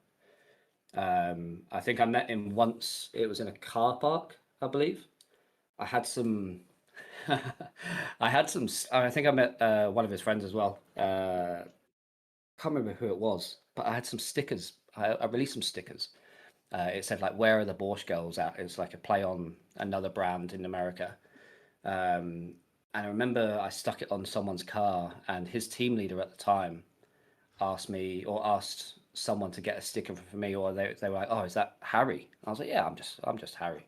I think I met him once. It was in a car park, I believe. I had some. I think I met one of his friends as well. Can't remember who it was, but I had some stickers. I released some stickers. It said like, "Where are the Borscht girls at?" It's like a play on another brand in America. And I remember I stuck it on someone's car, and his team leader at the time asked someone to get a sticker for me, or they were like, "Oh, is that Harry?" I was like, "Yeah, I'm just Harry."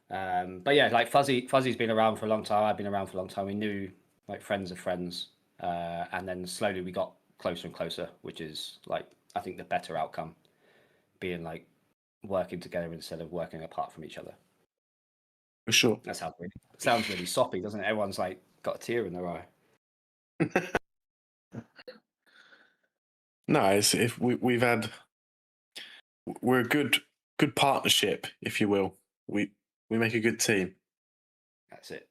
But yeah, like Fuzzy's been around for a long time. I've been around for a long time. We knew like friends of friends, and then slowly we got closer and closer, which is like I think the better outcome, being like working together instead of working apart from each other. For sure. That sounds really soppy, doesn't it? Everyone's like got a tear in their eye. No, if we're a good partnership, if you will. We make a good team. That's it.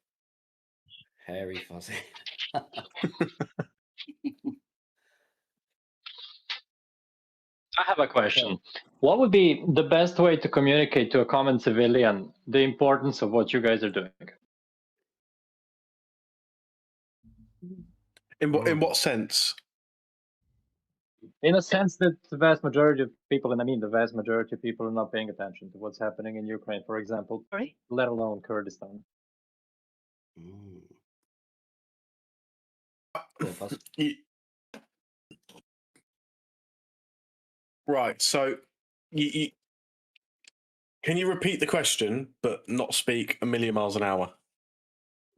Hairy Fuzzy. I have a question. What would be the best way to communicate to a common civilian the importance of what you guys are doing? In what sense? In a sense that the vast majority of people, and I mean the vast majority of people, are not paying attention to what's happening in Ukraine, for example, let alone Kurdistan. Right. So, can you repeat the question, but not speak a million miles an hour?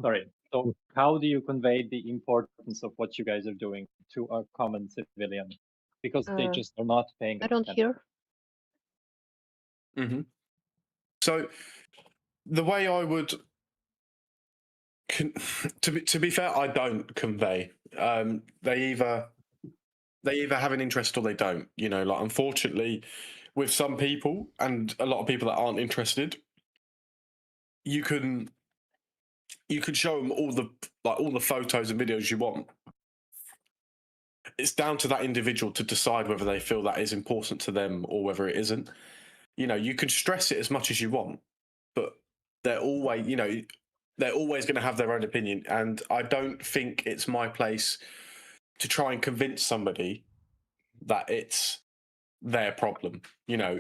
Sorry. So, how do you convey the importance of what you guys are doing to a common civilian? Because they just are not paying attention. I don't hear. Mm-hmm. So, the way I would to be fair, I don't convey. They either have an interest or they don't. You know, like unfortunately, with some people and a lot of people that aren't interested, you can show them all the photos and videos you want. It's down to that individual to decide whether they feel that is important to them or whether it isn't. You know, you can stress it as much as you want, but they're always going to have their own opinion, and I don't think it's my place to try and convince somebody that it's their problem. You know,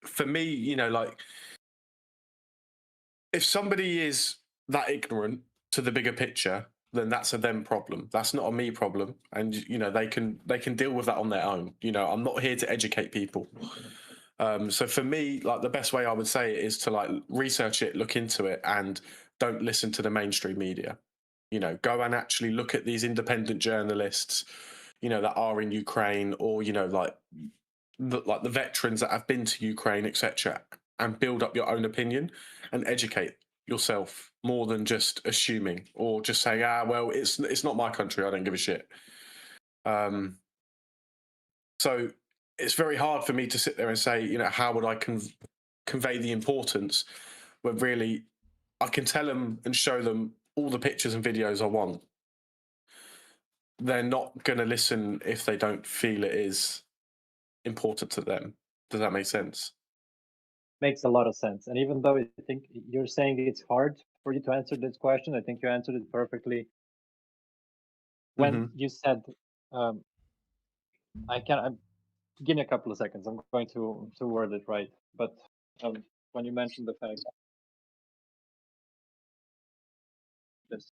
for me, you know, like if somebody is that ignorant to the bigger picture, then that's a them problem. That's not a me problem, and you know they can deal with that on their own. You know, I'm not here to educate people. So for me, like the best way I would say it is to like research it, look into it, and don't listen to the mainstream media. You know, go and actually look at these independent journalists, you know, that are in Ukraine, or you know, like the veterans that have been to Ukraine, etc., and build up your own opinion and educate yourself more than just assuming or just saying, well, it's not my country, I don't give a shit. So it's very hard for me to sit there and say, you know, how would I convey the importance when really I can tell them and show them all the pictures and videos I want. They're not going to listen if they don't feel it is important to them. Does that make sense? Makes a lot of sense. And even though I think you're saying it's hard for you to answer this question, I think you answered it perfectly. When you said, give me a couple of seconds. I'm going to word it right. But when you mentioned the fact.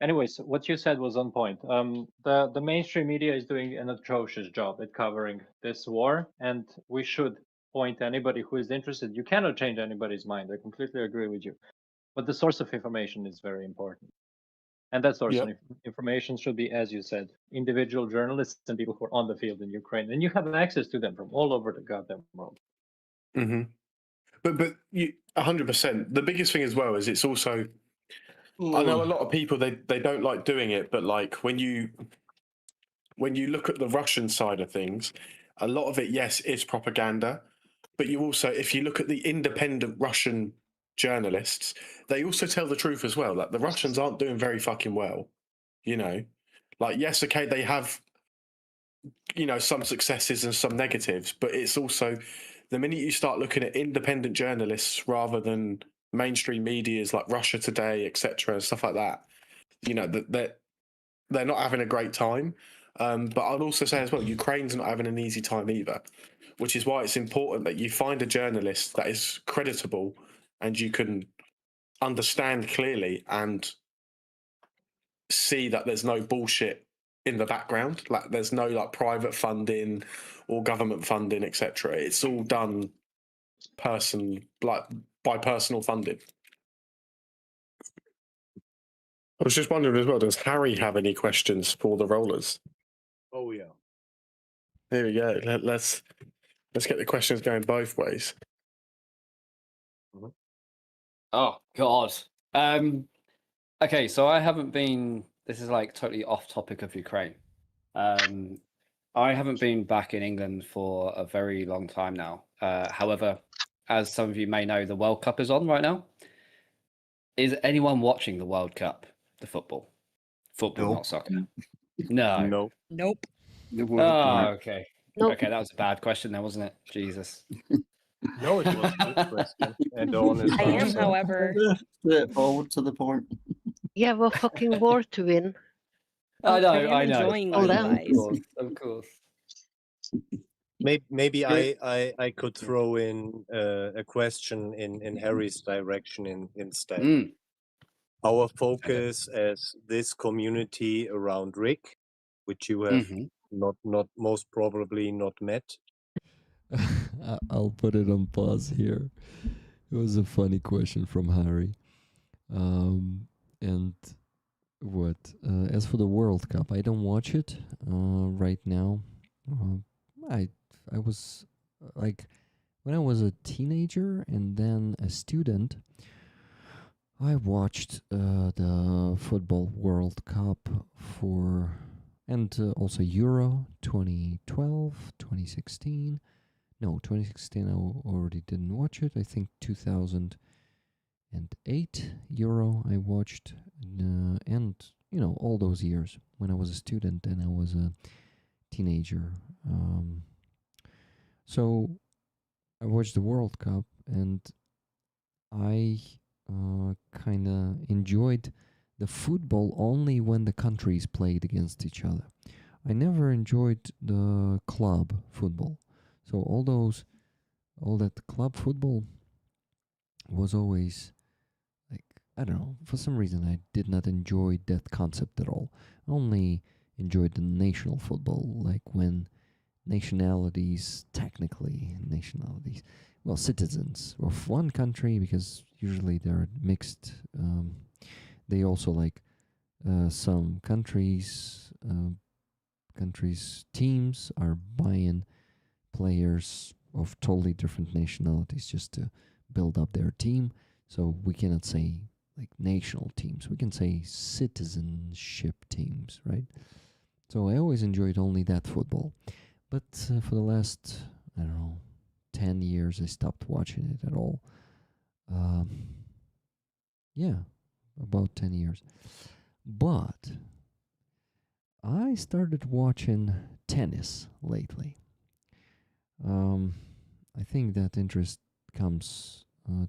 Anyways, what you said was on point. The mainstream media is doing an atrocious job at covering this war, and we should point anybody who is interested. You cannot change anybody's mind. I completely agree with you. But the source of information is very important. And that source of information should be, as you said, individual journalists and people who are on the field in Ukraine. And you have access to them from all over the goddamn world. Mm-hmm. But you 100%. The biggest thing as well is it's also, I know a lot of people, they don't like doing it, but like when you look at the Russian side of things, a lot of it, yes, is propaganda. But you also, if you look at the independent Russian journalists, they also tell the truth as well. Like the Russians aren't doing very fucking well, you know. Like, yes, okay, they have, you know, some successes and some negatives, but it's also the minute you start looking at independent journalists rather than mainstream medias like Russia Today, etc., stuff like that, you know, that they're not having a great time. But I'd also say as well, Ukraine's not having an easy time either, which is why it's important that you find a journalist that is creditable and you can understand clearly and see that there's no bullshit in the background. Like there's no like private funding or government funding, etc. It's all done by personal funding. I was just wondering as well, does Harry have any questions for the rollers? Oh yeah. There we go. Let's get the questions going both ways. Oh God. Okay, so I haven't been. This is like totally off topic of Ukraine. I haven't been back in England for a very long time now. However, as some of you may know, the World Cup is on right now. Is anyone watching the World Cup, the football? Football, not soccer. No. Nope. Oh, okay. Nope. Okay, that was a bad question then, wasn't it? Jesus. No, it was a good question. And honest I am, answer. however. Straightforward to the point. You have a fucking war to win. I know, I am enjoying my advice. Of course. Maybe I could throw in a question in Harry's direction instead. Our focus as this community around Rick, which you have not most probably not met. I'll put it on pause here. It was a funny question from Harry. And what? As for the World Cup, I don't watch it right now. I was like when I was a teenager and then a student. I watched the Football World Cup and also Euro 2012, 2016. No, 2016 I already didn't watch it. I think 2008 Euro I watched, and all those years when I was a student and I was a teenager. So I watched the World Cup, and I kind of enjoyed the football only when the countries played against each other. I never enjoyed the club football. So all that club football was always like, I don't know, for some reason I did not enjoy that concept at all. I only enjoyed the national football, like when nationalities, well, citizens of one country, because usually they're mixed. They also like some countries teams are buying players of totally different nationalities just to build up their team. So we cannot say like national teams. We can say citizenship teams, right? So I always enjoyed only that football. But for the last, I don't know, 10 years, I stopped watching it at all. Um, yeah, about 10 years. But I started watching tennis lately. I think that interest comes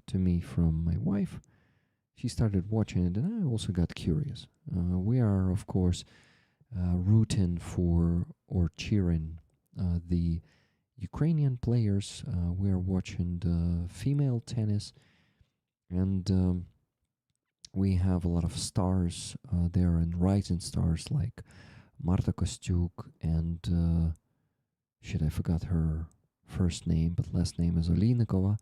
to me from my wife. She started watching it, and I also got curious. We are, of course, rooting for or cheering the Ukrainian players. We are watching the female tennis, and we have a lot of stars there and rising stars like Marta Kostyuk and shit, I forgot her first name, but last name is Olinikova.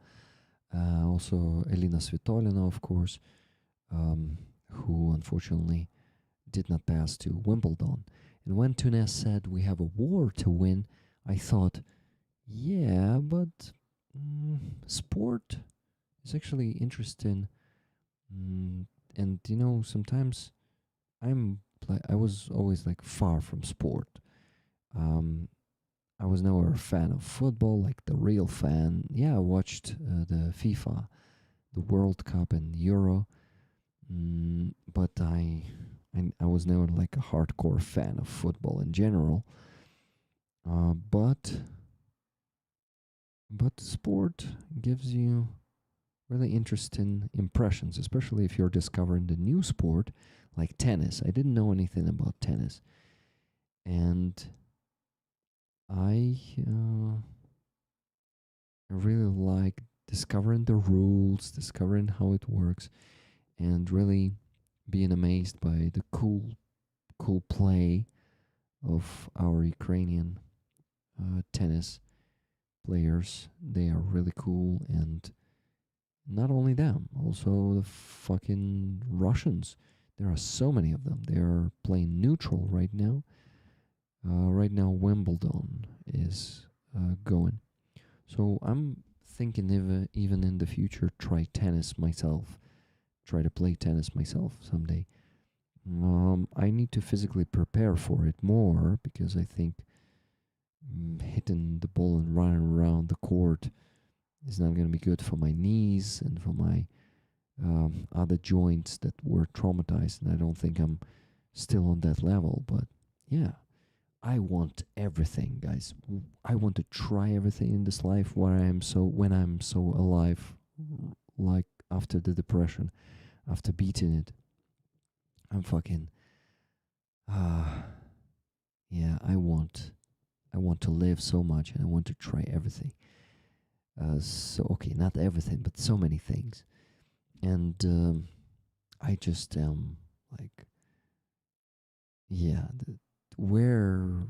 Also Elina Svitolina, of course, who unfortunately did not pass to Wimbledon. And when Tunes said we have a war to win, I thought, yeah, but sport is actually interesting. And sometimes I was always like far from sport. I was never a fan of football, like the real fan. Yeah, I watched the FIFA, the World Cup, and Euro, but I was never like a hardcore fan of football in general. But sport gives you really interesting impressions, especially if you're discovering the new sport like tennis. I didn't know anything about tennis, and I really like discovering the rules, discovering how it works, and really being amazed by the cool play of our Ukrainian tennis players. They are really cool, and not only them, also the fucking Russians. There are so many of them. They are playing neutral right now. Right now, Wimbledon is going. So I'm thinking if even in the future try tennis myself, try to play tennis myself someday. I need to physically prepare for it more because I think hitting the ball and running around the court is not going to be good for my knees and for my other joints that were traumatized. And I don't think I'm still on that level. But yeah, I want everything, guys. I want to try everything in this life when I'm so alive, like after the depression, after beating it. I'm fucking yeah, I want to live so much, and I want to try everything. So okay, not everything, but so many things. And I just am like, yeah, where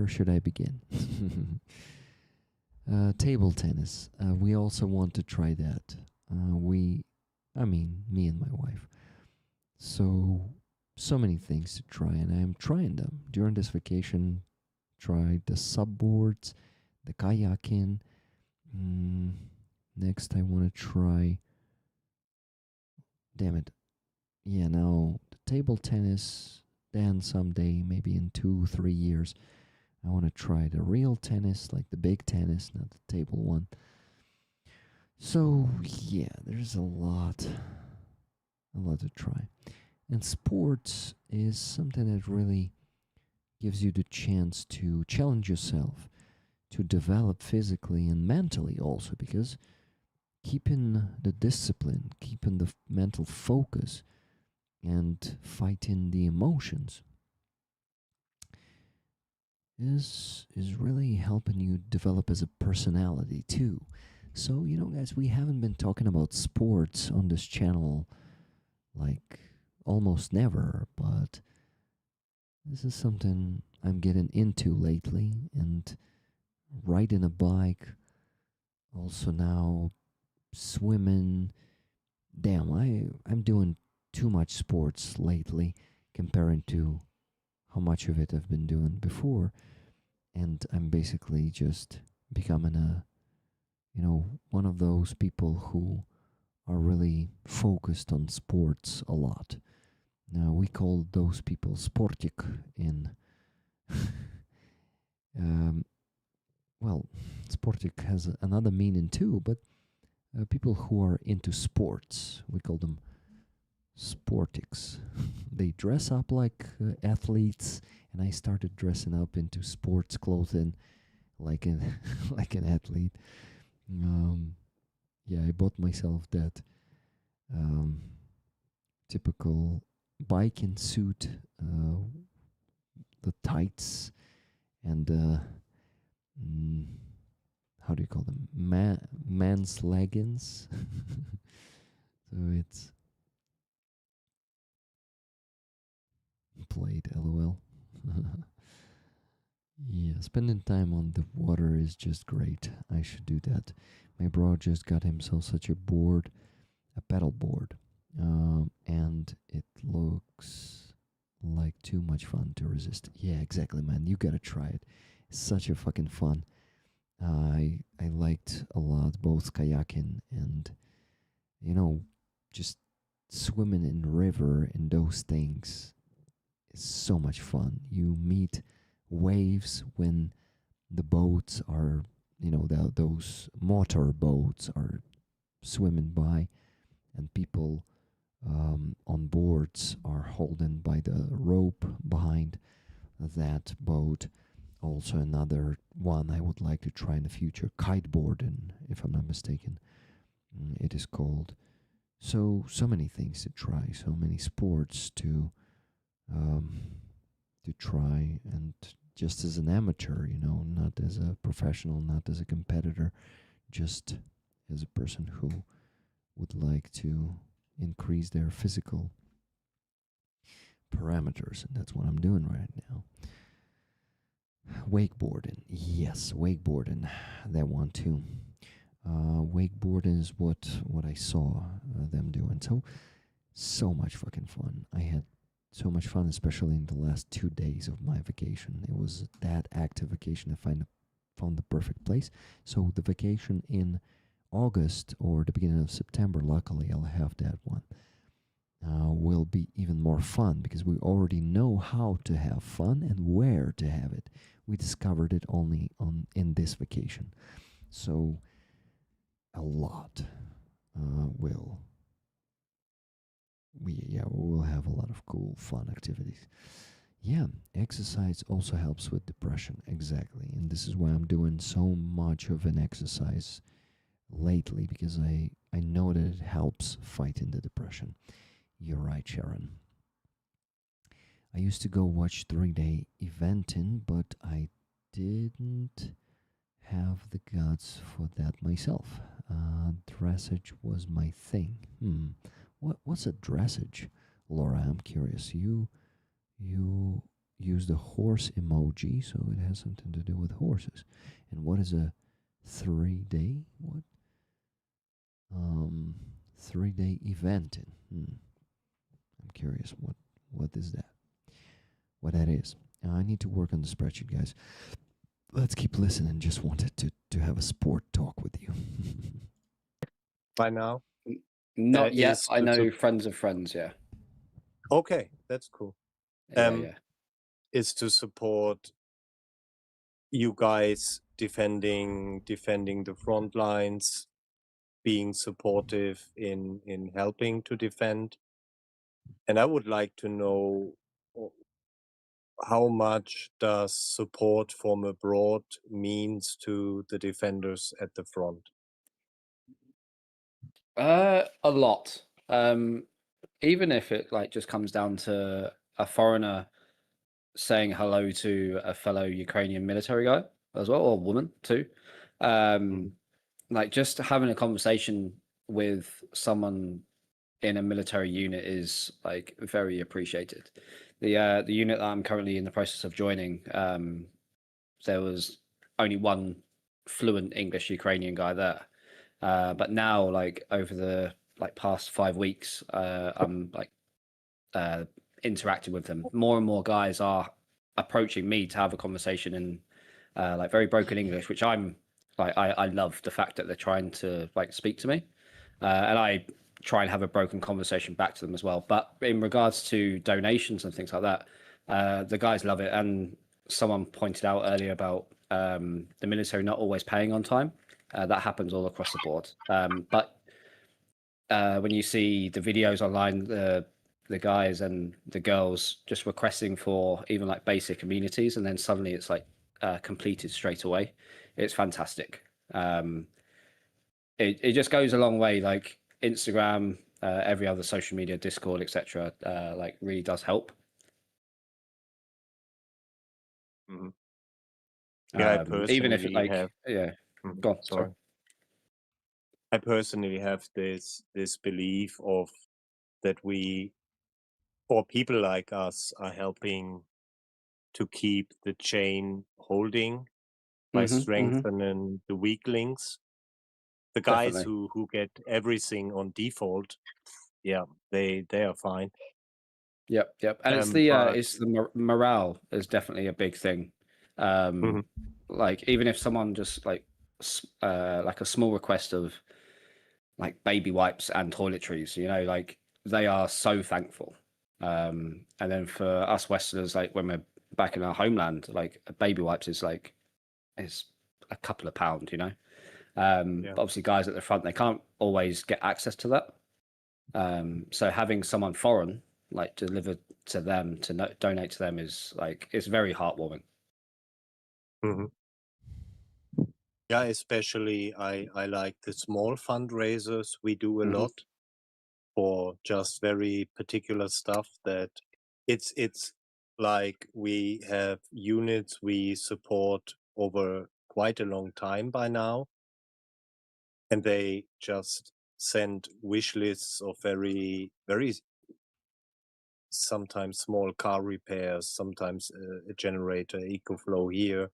should I begin? Table tennis. We also want to try that. Me and my wife. So many things to try, and I'm trying them during this vacation. Tried the subboards, the kayaking. Next, I want to try damn it. Yeah, no, the table tennis, then someday, maybe in 2-3 years, I want to try the real tennis, like the big tennis, not the table one. So, yeah, there's a lot to try. And sports is something that really gives you the chance to challenge yourself, to develop physically and mentally also, because keeping the discipline, keeping the mental focus, and fighting the emotions is really helping you develop as a personality too. So, guys, we haven't been talking about sports on this channel like almost never, but this is something I'm getting into lately, and riding a bike, also now swimming. Damn, I'm doing too much sports lately comparing to how much of it I've been doing before, and I'm basically just becoming one of those people who are really focused on sports a lot. Now, we call those people sportic in well, sportic has another meaning too, but people who are into sports, we call them sportics. They dress up like athletes, and I started dressing up into sports clothing like an like an athlete. Yeah, I bought myself that typical biking suit, the tights, and how do you call them? Man's leggings. So it's played, lol. Yeah, spending time on the water is just great. I should do that. My bro just got himself such a board, a pedal board, and it looks like too much fun to resist. Yeah, exactly, man. You gotta try it. It's such a fucking fun. I liked a lot both kayaking and just swimming in the river and those things. It's so much fun. You meet waves when the boats are, those motor boats are swimming by, and people on boards are holding by the rope behind that boat. Also, another one I would like to try in the future, kiteboarding, if I'm not mistaken. It is called. So many things to try, so many sports to try, and just as an amateur, not as a professional, not as a competitor, just as a person who would like to increase their physical parameters, and that's what I'm doing right now. Wakeboarding, yes, wakeboarding, that one too. Wakeboarding is what I saw them doing. So much fucking fun. I had so much fun, especially in the last 2 days of my vacation. It was that active vacation. I found the perfect place. So the vacation in August or the beginning of September, luckily I'll have that one. Will be even more fun because we already know how to have fun and where to have it. We discovered it only in this vacation. So a lot we'll have a lot of cool fun activities. Yeah, exercise also helps with depression, exactly, and this is why I'm doing so much of an exercise lately, because I know that it helps fighting the depression. You're right, Sharon. I used to go watch 3-day eventing, but I didn't have the guts for that myself. Dressage was my thing. What's a dressage, Laura? I'm curious. You use the horse emoji, so it has something to do with horses. And what is a 3-day? What? 3-day eventing. I'm curious. What is that? What that is? I need to work on the spreadsheet, guys. Let's keep listening. Just wanted to have a sport talk with you. By now. Not yet. is I to know friends of friends. Yeah. okay, that's cool. Yeah. Is to support you guys defending the front lines, being supportive in helping to defend. And I would like to know how much does support from abroad means to the defenders at the front? A lot. Even if it like just comes down to a foreigner saying hello to a fellow Ukrainian military guy as well, or woman too. Like just having a conversation with someone in a military unit is like very appreciated. The unit that I'm currently in the process of joining, there was only one fluent English Ukrainian guy there. But now, like over the like past 5 weeks, I'm like interacting with them. More and more guys are approaching me to have a conversation in like very broken English, which I'm like I love the fact that they're trying to like speak to me, and I try and have a broken conversation back to them as well. But in regards to donations and things like that, the guys love it. And someone pointed out earlier about the military not always paying on time. That happens all across the board. But when you see the videos online, the guys and the girls just requesting for even like basic amenities, and then suddenly it's like completed straight away. It's fantastic. It just goes a long way. Like Instagram, every other social media, Discord, etc. Like really does help. Yeah, I personally even if it like have. Go on, sorry. I personally have this belief of that we, or people like us, are helping to keep the chain holding by strengthening the weak links. The guys Definitely. who get everything on default, yeah, they are fine. Yep. And it's the morale is definitely a big thing. Like even if someone just like a small request of like baby wipes and toiletries, you know, like they are so thankful. And then for us Westerners, like when we're back in our homeland, like baby wipes is like is a couple of pounds, you know. But obviously guys at the front, they can't always get access to that. So having someone foreign like deliver to them to donate to them is like it's very heartwarming. Yeah, especially I like the small fundraisers. We do a lot for just very particular stuff that it's like we have units we support over quite a long time by now, and they just send wish lists of very sometimes small car repairs, sometimes a generator, EcoFlow here,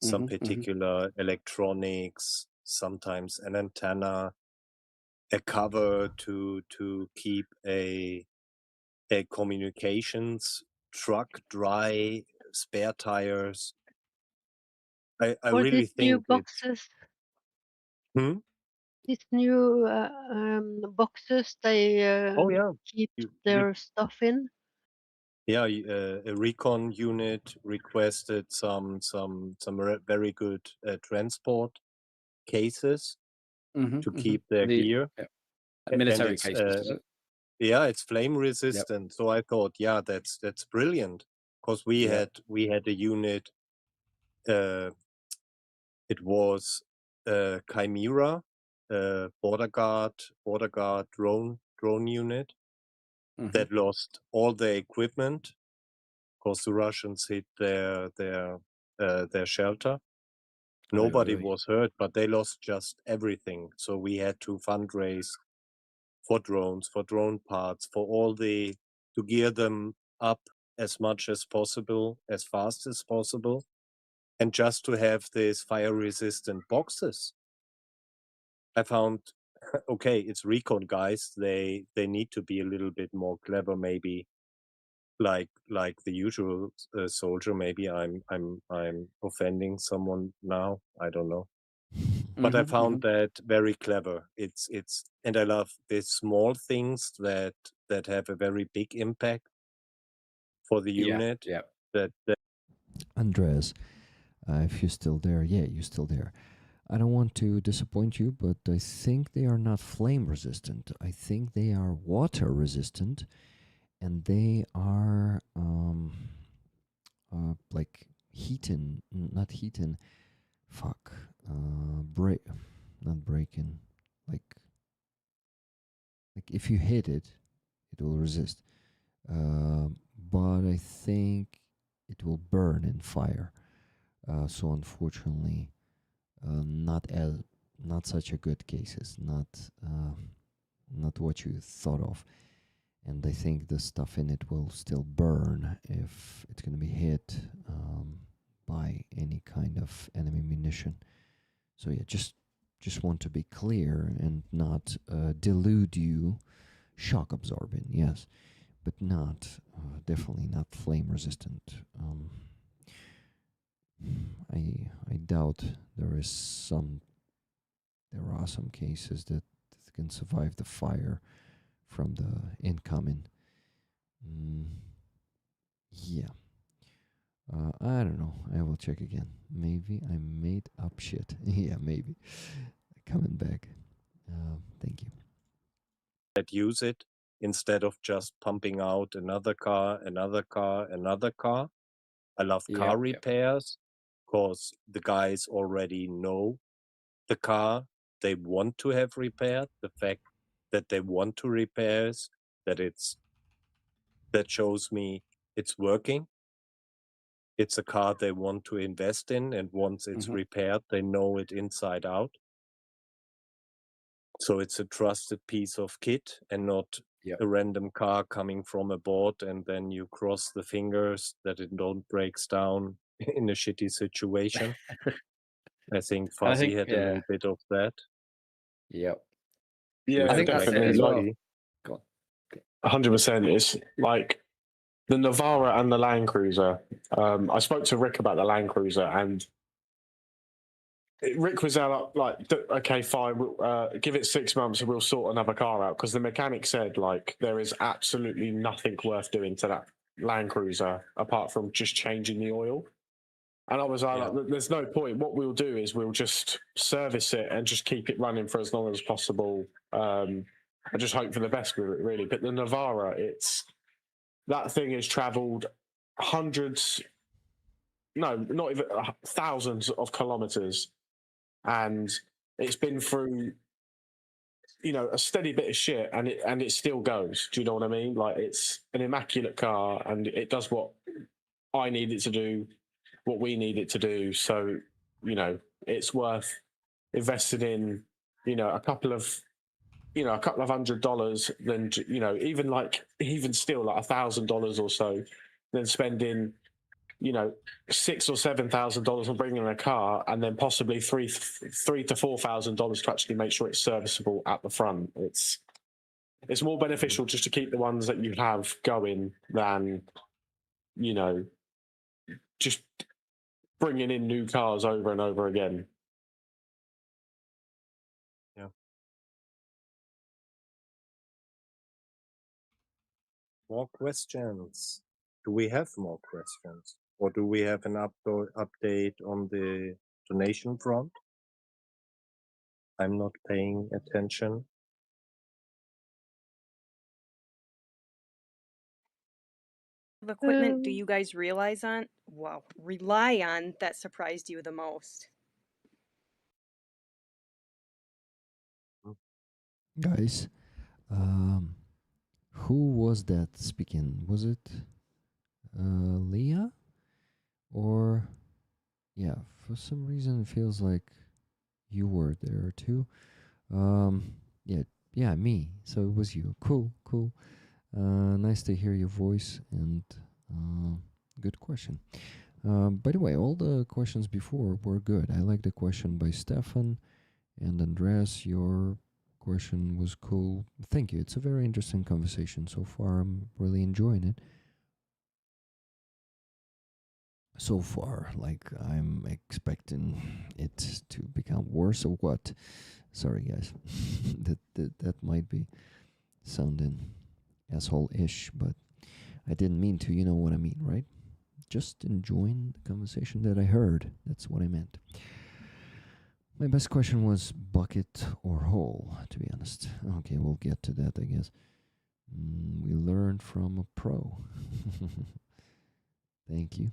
some particular electronics, sometimes an antenna, a cover to keep a communications truck dry, spare tires. I For really these new think boxes, it's these new boxes, they oh yeah, keep their stuff in. Yeah, a recon unit requested some very good transport cases to keep their gear. Military it's, cases, is it? Yeah, it's flame resistant. So I thought, yeah, that's brilliant, because we had a unit. It was Chimera, border guard drone unit that lost all their equipment because the Russians hit their shelter. Nobody was hurt, but they lost just everything. So we had to fundraise for drones, for drone parts, for all to gear them up as much as possible, as fast as possible, and just to have these fire-resistant boxes. I found, okay, it's recon guys. They need to be a little bit more clever, maybe, like the usual soldier. Maybe I'm offending someone now. I don't know. But I found that very clever. And I love these small things that have a very big impact for the unit. Yeah. That Andres, if you're still there, yeah, you're still there. I don't want to disappoint you, but I think they are not flame resistant. I think they are water resistant, and they are like heating, not heating. Fuck, not breaking. Like if you hit it, it will resist. But I think it will burn in fire. So unfortunately, not such a good cases. Not what you thought of. And I think the stuff in it will still burn if it's going to be hit by any kind of enemy munition. So yeah, just want to be clear and not delude you. Shock absorbing, yes, but not definitely not flame resistant. I doubt there are some cases that can survive the fire from the incoming. Yeah. I don't know. I will check again. Maybe I made up shit. Yeah, maybe. Coming back. Thank you. that use it instead of just pumping out another car, another car, another car. I love car repairs because the guys already know the car they want to have repaired. The fact that they want to repair that shows me it's working. It's a car they want to invest in, and once it's repaired, they know it inside out. So it's a trusted piece of kit and not a random car coming from a board, and then you cross the fingers that it don't breaks down in a shitty situation. I think Fuzzy had a little bit of that. Yep. Yeah, I think definitely. as well. 100%. It's like the Navara and the Land Cruiser. I spoke to Rick about the Land Cruiser, and Rick was out like, okay, fine, we'll, give it 6 months and we'll sort another car out, because the mechanic said like there is absolutely nothing worth doing to that Land Cruiser apart from just changing the oil. And I was like, there's no point. What we'll do is we'll just service it and just keep it running for as long as possible. I just hope for the best with it, really. But the Navara, that thing has travelled hundreds, no, not even thousands of kilometres, and it's been through, a steady bit of shit, and it still goes. Do you know what I mean? Like, it's an immaculate car, and it does what I need it to do, what we need it to do. So, it's worth investing in, a couple of $100, then, even still like $1,000 or so, then spending, $6,000 or $7,000 on bringing in a car, and then possibly $3,000 to $4,000 to actually make sure it's serviceable at the front. It's more beneficial just to keep the ones that you have going than, just bringing in new cars over and over again. Yeah. More questions? Do we have more questions? Or do we have an update on the donation front? I'm not paying attention. What equipment do you guys rely on that surprised you the most? Guys, who was that speaking? Was it Leah? Or, yeah, for some reason it feels like you were there too. Yeah, me. So it was you. Cool. Nice to hear your voice, and good question. By the way, all the questions before were good. I like the question by Stefan and Andreas. Your question was cool. Thank you. It's a very interesting conversation so far. I'm really enjoying it. so far. Like, I'm expecting it to become worse or what? Sorry, guys. that might be sounding asshole-ish, but I didn't mean to. You know what I mean, right? Just enjoying the conversation that I heard. That's what I meant. My best question was bucket or hole, to be honest. Okay, we'll get to that, I guess. We learned from a pro. Thank you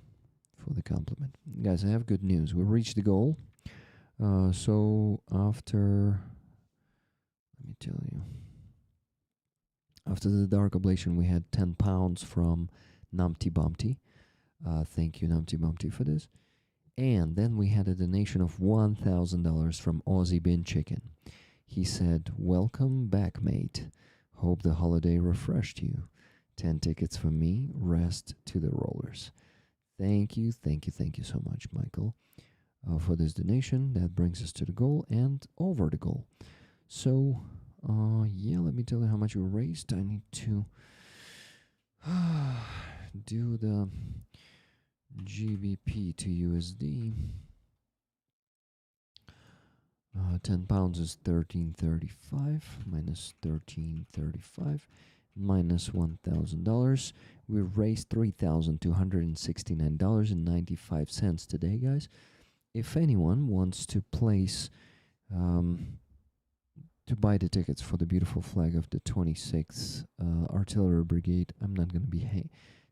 for the compliment. Guys, I have good news. We reached the goal. So after, let me tell you, after the Dark Oblation, we had 10 pounds from Numpty Bumpty. Thank you, Numpty Bumpty, for this. And then we had a donation of $1,000 from Aussie Bin Chicken. He said, "Welcome back, mate. Hope the holiday refreshed you. 10 tickets for me, rest to the rollers." Thank you so much, Michael, for this donation. That brings us to the goal and over the goal. So, yeah, let me tell you how much we raised. I need to do the GBP to USD. 10 pounds is 1335 minus 1335 minus $1,000. We raised $3,269.95 today, guys. If anyone wants to place to buy the tickets for the beautiful flag of the 26th Artillery Brigade, I'm not going to be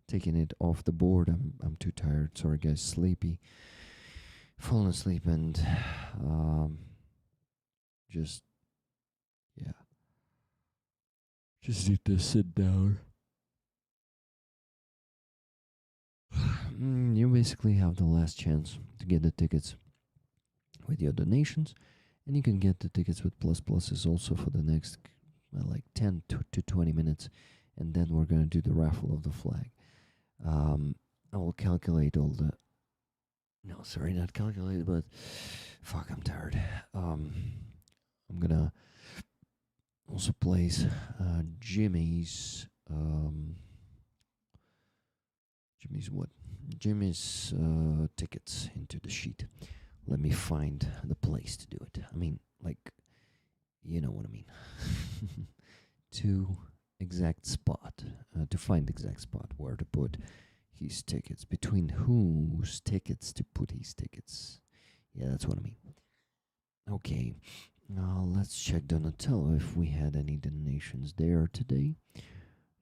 taking it off the board. I'm too tired. Sorry, guys. Sleepy. Falling asleep and just, yeah. Just need to sit down. You basically have the last chance to get the tickets with your donations, and you can get the tickets with pluses also for the next like 10 to 20 minutes, and then we're going to do the raffle of the flag. I will calculate all the, no, sorry, not calculate, but fuck, I'm tired. I'm gonna also place Jimmy's tickets into the sheet. Let me find the place to do it. I mean, like, you know what I mean. To find the exact spot where to put his tickets, between whose tickets to put his tickets. Yeah, that's what I mean. Okay, let's check Donatello if we had any donations there today.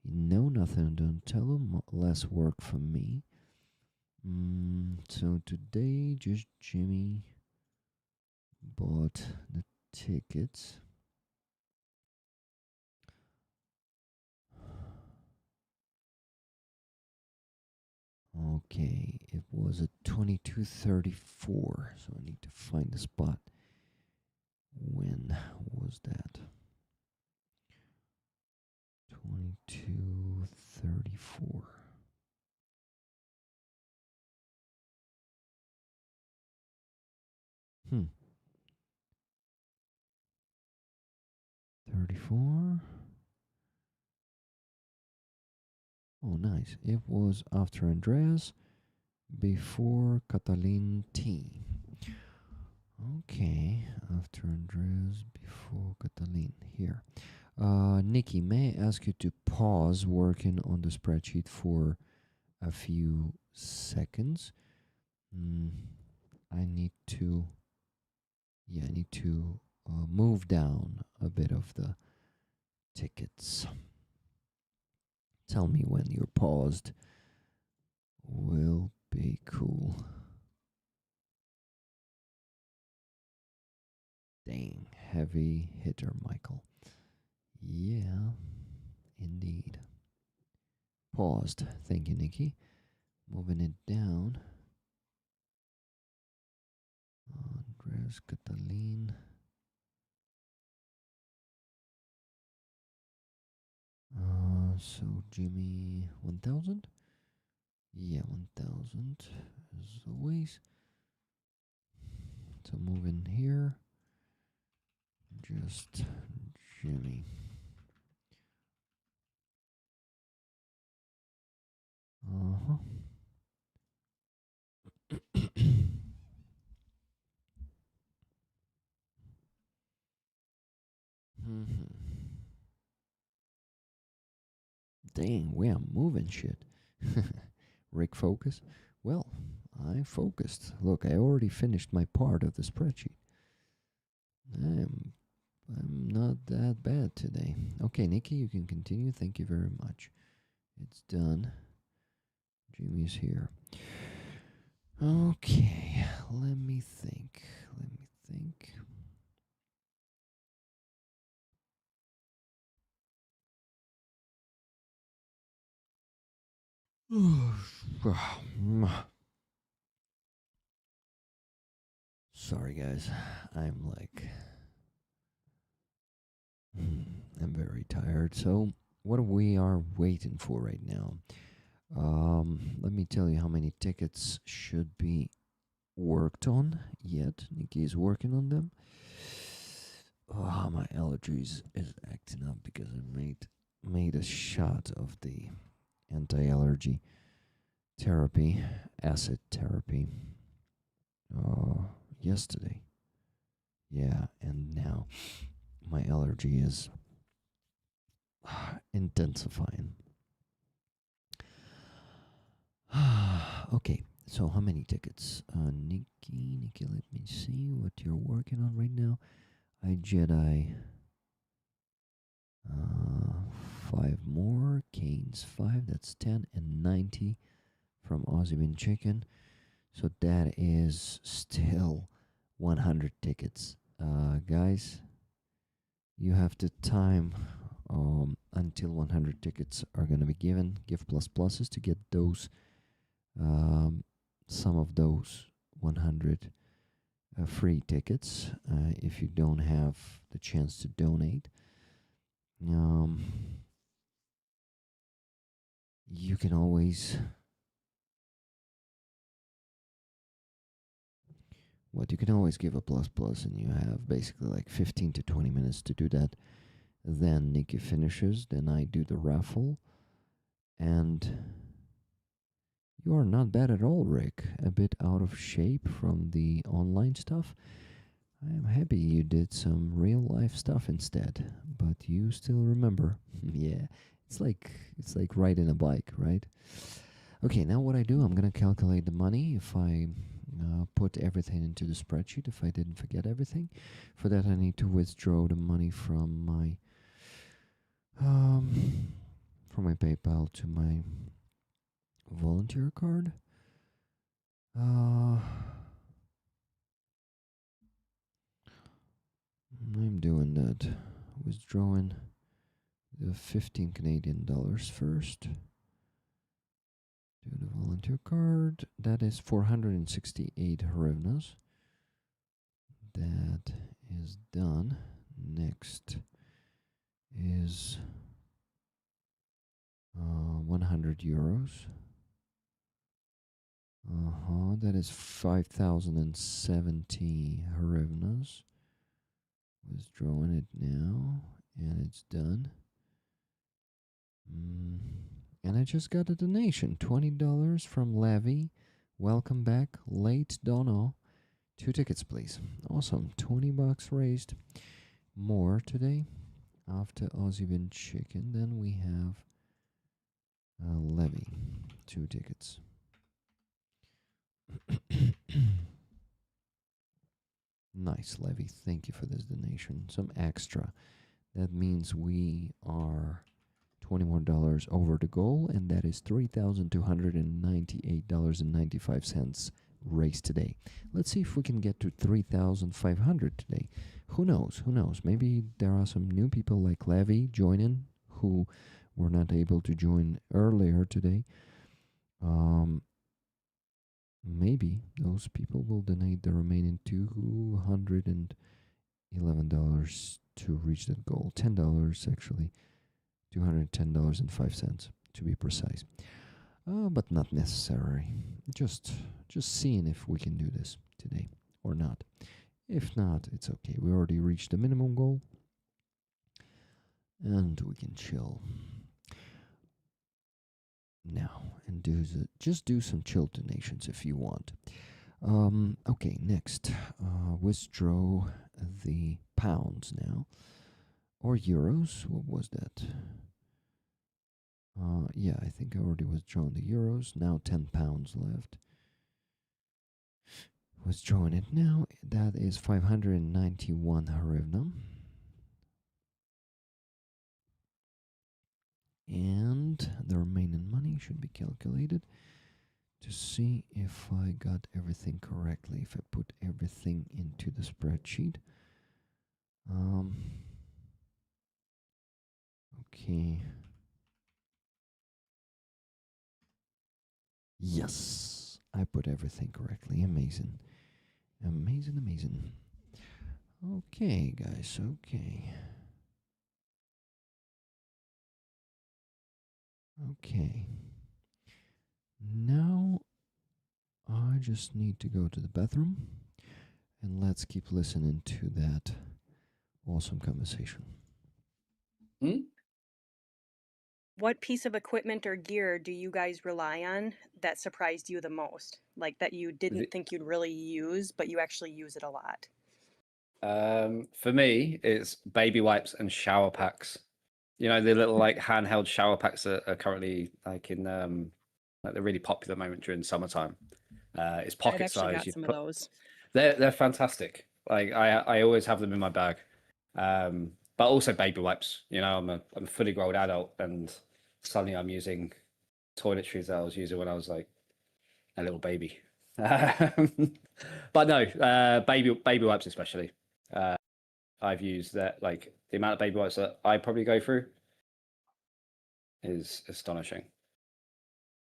No, nothing on Donatello. Less work for me. So today, just Jimmy bought the tickets. Okay, it was at 22:34, so I need to find the spot. When was that? 22:34. Hmm. 34. Oh, nice. It was after Andreas, before Catalin T. Okay, after Andreas, before Catalin. Here. Nikki, may I ask you to pause working on the spreadsheet for a few seconds? I need to move down a bit of the tickets. Tell me when you're paused. Will be cool. Dang, heavy hitter, Michael. Yeah, indeed. Paused. Thank you, Nikki. Moving it down. Andres Catalin. So Jimmy 1000. Yeah, 1000 as always. So moving here. Just Jimmy. Dang, we are moving shit. Rick, focus. Well, I focused. Look, I already finished my part of the spreadsheet. I'm not that bad today. Okay, Nikki, you can continue. Thank you very much. It's done. Jimmy's here. Okay, let me think. Sorry, guys. I'm I'm very tired. So, what we are waiting for right now? Let me tell you how many tickets should be worked on yet. Nikki is working on them. Oh, my allergies is acting up because I made a shot of the anti-allergy therapy, acid therapy, yesterday. Yeah, and now my allergy is intensifying. Okay, so how many tickets? Nikki, let me see what you're working on right now. I Jedi. 5 more. Canes 5. That's 10 and 90 from Aussie Bin Chicken. So that is still 100 tickets. Guys, you have to time until 100 tickets are going to be given. Give plus pluses to get those, some of those 100 free tickets if you don't have the chance to donate. You can always you can always give a plus plus, and you have basically like 15 to 20 minutes to do that. Then Nikki finishes, then I do the raffle, and you are not bad at all, Rick. A bit out of shape from the online stuff. I am happy you did some real life stuff instead, but you still remember. Yeah, it's like riding a bike, right? Okay, now what I do, I'm gonna calculate the money if I put everything into the spreadsheet, if I didn't forget everything. For that, I need to withdraw the money from my PayPal to my volunteer card. I'm doing that. Withdrawing the 15 Canadian dollars first. Do the volunteer card. That is 468 hryvnias. That is done. Next is 100 euros. That is 5,070 hryvnias. Withdrawing it now, and it's done. And I just got a donation, $20 from Levy. Welcome back, late Dono. 2 tickets, please. Awesome, $20 raised. More today. After Aussie Bin Chicken, then we have Levy. 2 tickets. Nice, Levy. Thank you for this donation. Some extra. That means we are $20 more over the goal, and that is $3,298.95 raised today. Let's see if we can get to 3,500 today. Who knows? Who knows? Maybe there are some new people like Levy joining who were not able to join earlier today. Maybe those people will donate the remaining $211 to reach that goal. $10 actually. $210.05 to be precise. But not necessary. Just seeing if we can do this today or not. If not, it's okay. We already reached the minimum goal. And we can chill now and just do some chill donations if you want. Okay, next, withdraw the pounds now, or euros. What was that? Yeah, I think I already withdrawn the euros. Now 10 pounds left. Withdrawing it now. That is 591 hryvnia. And the remaining money should be calculated to see if I got everything correctly. If I put everything into the spreadsheet. Okay. Yes, I put everything correctly. Amazing. Amazing, amazing. Okay, guys, okay. Okay. Now I just need to go to the bathroom and let's keep listening to that awesome conversation. What piece of equipment or gear do you guys rely on that surprised you the most? Like that you didn't think you'd really use, but you actually use it a lot? For me, it's baby wipes and shower packs. You know, the little like handheld shower packs that are currently like in like they're really popular at the moment during summertime. It's I've pocket actually size. got You some of put those. they're fantastic. Like I always have them in my bag. But also baby wipes. You know, I'm a fully grown adult, and suddenly I'm using toiletries that I was using when I was like a little baby. But no, baby wipes especially. I've used that. Like the amount of baby wipes that I probably go through is astonishing.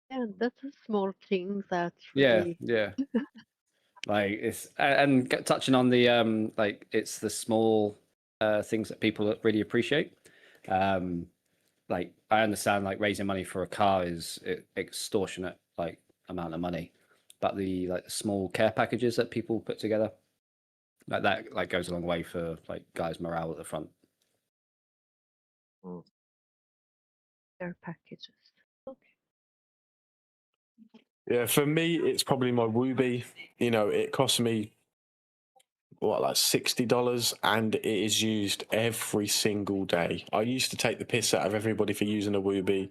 Yeah, that's a small thing that's Yeah, really. yeah. Like it's and touching on the like it's the small things that people really appreciate. Like I understand like raising money for a car is extortionate like amount of money, but the like the small care packages that people put together, like that like goes a long way for like guys' morale at the front. Care packages. Okay. Yeah, for me, it's probably my Wooby. You know, it cost me what, like $60, and it is used every single day. I used to take the piss out of everybody for using a Wooby.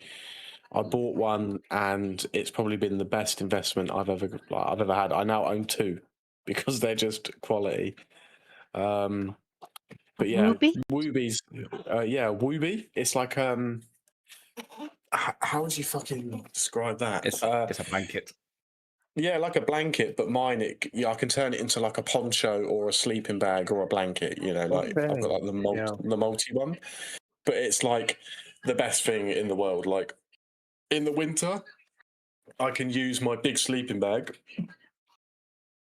I bought one, and it's probably been the best investment I've ever had. I now own two because they're just quality. But yeah, Ruby? Woobies. Yeah, Wooby. It's like how would you fucking describe that? It's a blanket. Yeah, like a blanket, but mine, I can turn it into like a poncho or a sleeping bag or a blanket. You know, like I've got like the multi one, but it's like the best thing in the world. Like in the winter, I can use my big sleeping bag,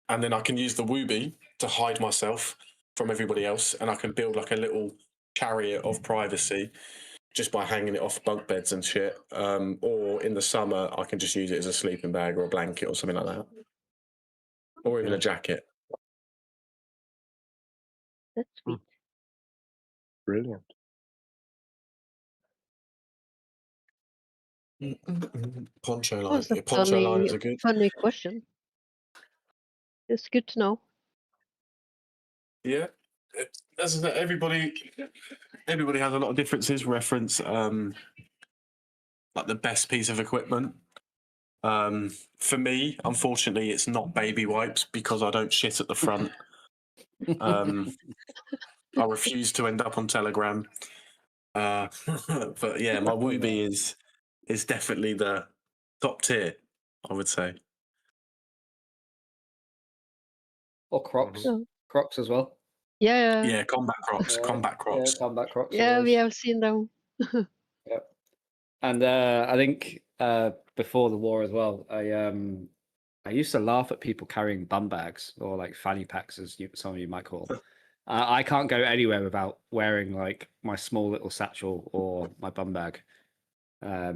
and then I can use the Wooby to hide myself from everybody else, and I can build like a little chariot of privacy just by hanging it off bunk beds and shit. Or in the summer, I can just use it as a sleeping bag or a blanket or something like that, or even a jacket. That's sweet. Brilliant. Poncho That line. was a Poncho liners are good. funny question. It's good to know. Yeah, as I said, everybody has a lot of differences. Reference like the best piece of equipment. For me, unfortunately, it's not baby wipes because I don't shit at the front. I refuse to end up on Telegram. But yeah, my Wooby is definitely the top tier, I would say. Or Crocs. Oh. Crocs as well. Yeah. Yeah, combat Crocs. Combat Crocs. Yeah, combat Crocs. Yeah, we always. have seen them. Yep. And I think before the war as well, I used to laugh at people carrying bum bags or like fanny packs, as some of you might call them. I can't go anywhere without wearing like my small little satchel or my bum bag,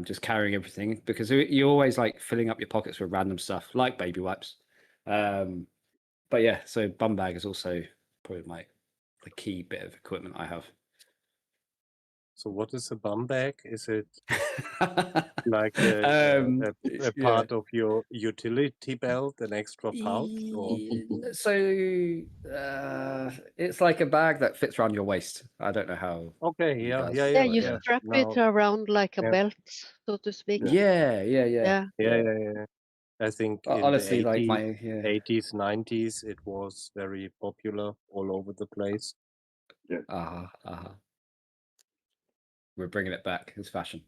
just carrying everything because you're always like filling up your pockets with random stuff like baby wipes. But yeah, so bum bag is also probably the key bit of equipment I have. So what is a bum bag? Is it like a yeah. part of your utility belt, an extra pouch? Or? So it's like a bag that fits around your waist. I don't know how. Okay, you yeah, guys- yeah, Yeah, yeah, you yeah. strap it Now, around like a yeah, belt, so to speak. Yeah, yeah, yeah. Yeah. yeah, yeah, yeah. I think in the Honestly, like 80s, my yeah. 80s, 90s, it was very popular all over the place. We're bringing it back as fashion.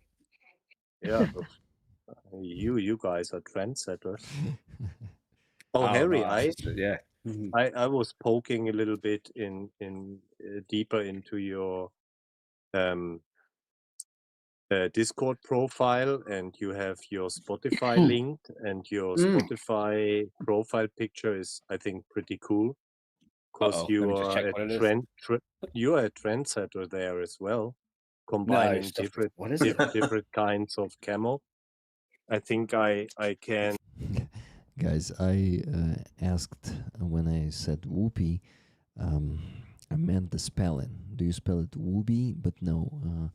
Yeah, you guys are trendsetters. Oh, Oh, Harry, no, yeah. I was poking a little bit in deeper into your Discord profile, and you have your Spotify linked, and your Spotify profile picture is, I think, pretty cool because Let you me just are check a what it is. you are a trendsetter there as well, No, combining it's just what is it? different kinds of camo. I think I can. Guys, I asked when I said whoopee, I meant the spelling. Do you spell it whoopee? But no,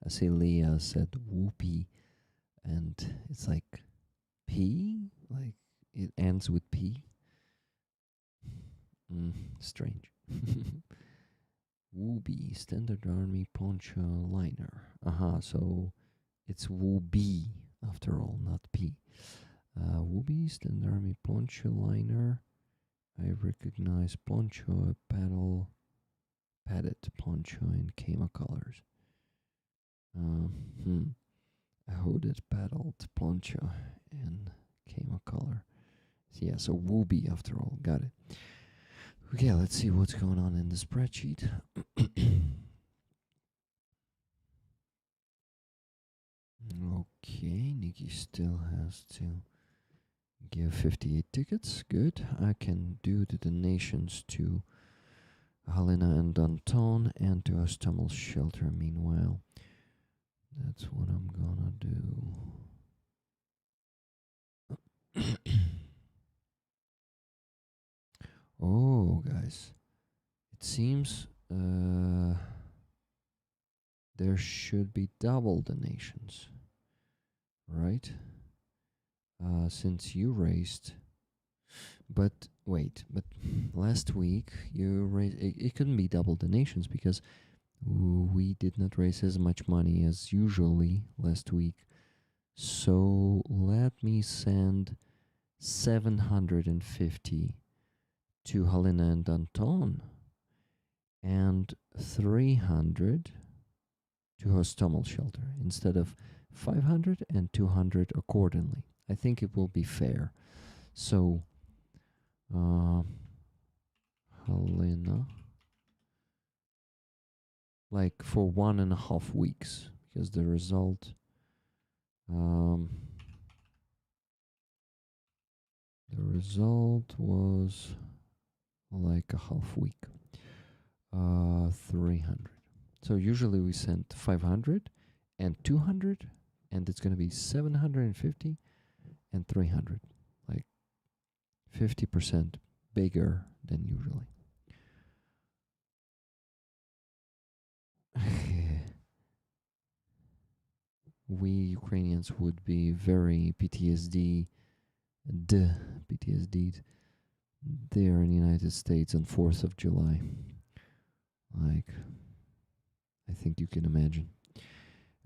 Celia said whoopee, and it's like P, like it ends with P. Strange. Whoopee, Standard Army Poncho Liner. So it's Whoopee after all, not P. Whoopee, Standard Army Poncho Liner. I recognize poncho, padded poncho in camo colors. A hooded padded poncho in camo color. So yeah, so Whoopee after all. Got it. Okay, let's see what's going on in the spreadsheet. Okay, Nikki still has to give 58 tickets. Good. I can do the donations to Halina and Anton and to Astamel Shelter meanwhile. That's what I'm gonna do. Oh, guys. It seems there should be double donations, right? Since you raised... But wait, but last week you raised... It couldn't be double donations because we did not raise as much money as usually last week. So let me send 750 to Halina and Anton and 300 to Hostomel Shelter instead of 500 and 200 accordingly. I think it will be fair. So Halina, like for 1.5 weeks, because the result was like a half week. 300. So usually we send 500 and 200, and it's going to be 750 and 300, like 50% bigger than usually. We Ukrainians would be very PTSD'd there in the United States on 4th of July. Like, I think you can imagine.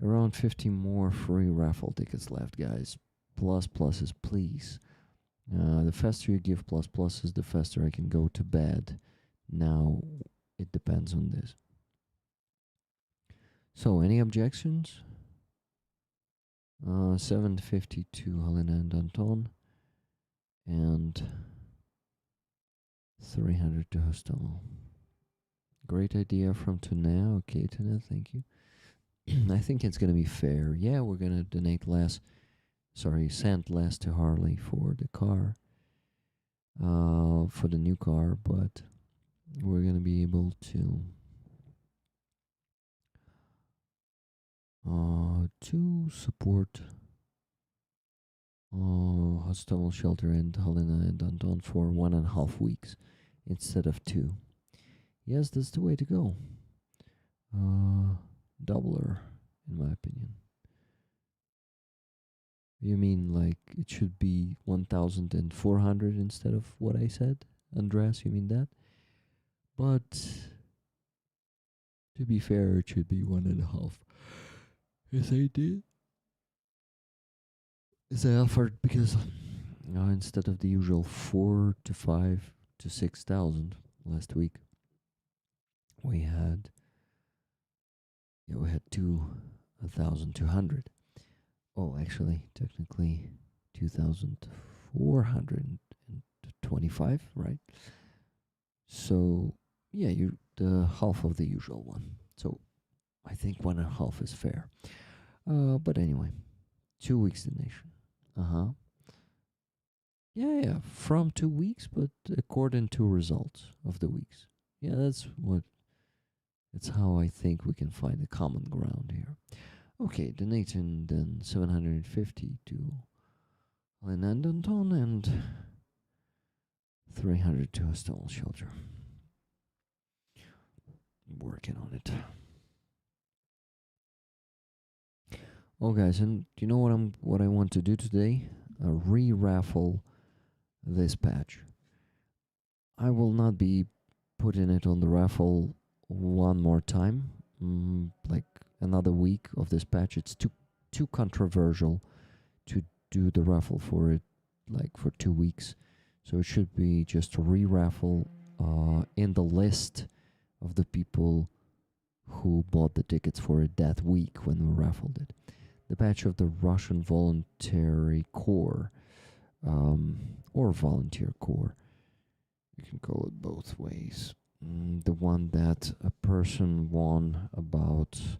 Around 50 more free raffle tickets left, guys. Pluses, please. The faster you give pluses, the faster I can go to bed. Now, it depends on this. So, any objections? 750 to Helena and Anton, and 300 to Hostomel. Great idea from Tuna. Okay, Tuna, thank you. I think it's gonna be fair. Yeah, we're gonna send less to Harley for the car, for the new car, but we're gonna be able to support Hostomel Shelter and Helena and Anton for 1.5 weeks instead of 2. Yes, that's the way to go. doubler, in my opinion. You mean like it should be 1,400 instead of what I said? Andreas, you mean that? But to be fair, it should be 1.5. Yes, I did. As I offered because instead of the usual 4 to 5 to 6,000 last week, we had 2,200. Oh, actually, technically 2,425, right? So yeah, you the half of the usual one. So I think 1.5 is fair. But anyway, 2 weeks donation. Yeah, from 2 weeks, but according to results of the weeks. Yeah, that's how I think we can find a common ground here. Okay, donating then 750 to Lynn Anton and 300 to a stone shelter. Working on it. Oh, guys, and you know what I want to do today? Re-raffle this patch. I will not be putting it on the raffle one more time, like another week of this patch. It's too controversial to do the raffle for it, like for 2 weeks. So it should be just a re-raffle in the list of the people who bought the tickets for it that week when we raffled it. The patch of the Russian Voluntary Corps, or Volunteer Corps. You can call it both ways. The one that a person won about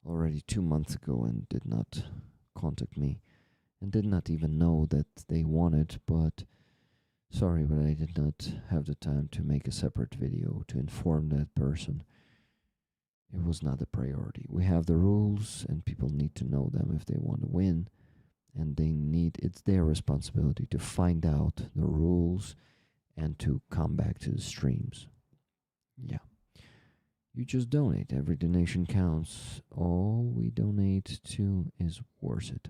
already 2 months ago and did not contact me and did not even know that they won it, but sorry, but I did not have the time to make a separate video to inform that person. It was not a priority. We have the rules and people need to know them if they want to win, and it's their responsibility to find out the rules and to come back to the streams. Yeah. You just donate. Every donation counts. All we donate to is worth it.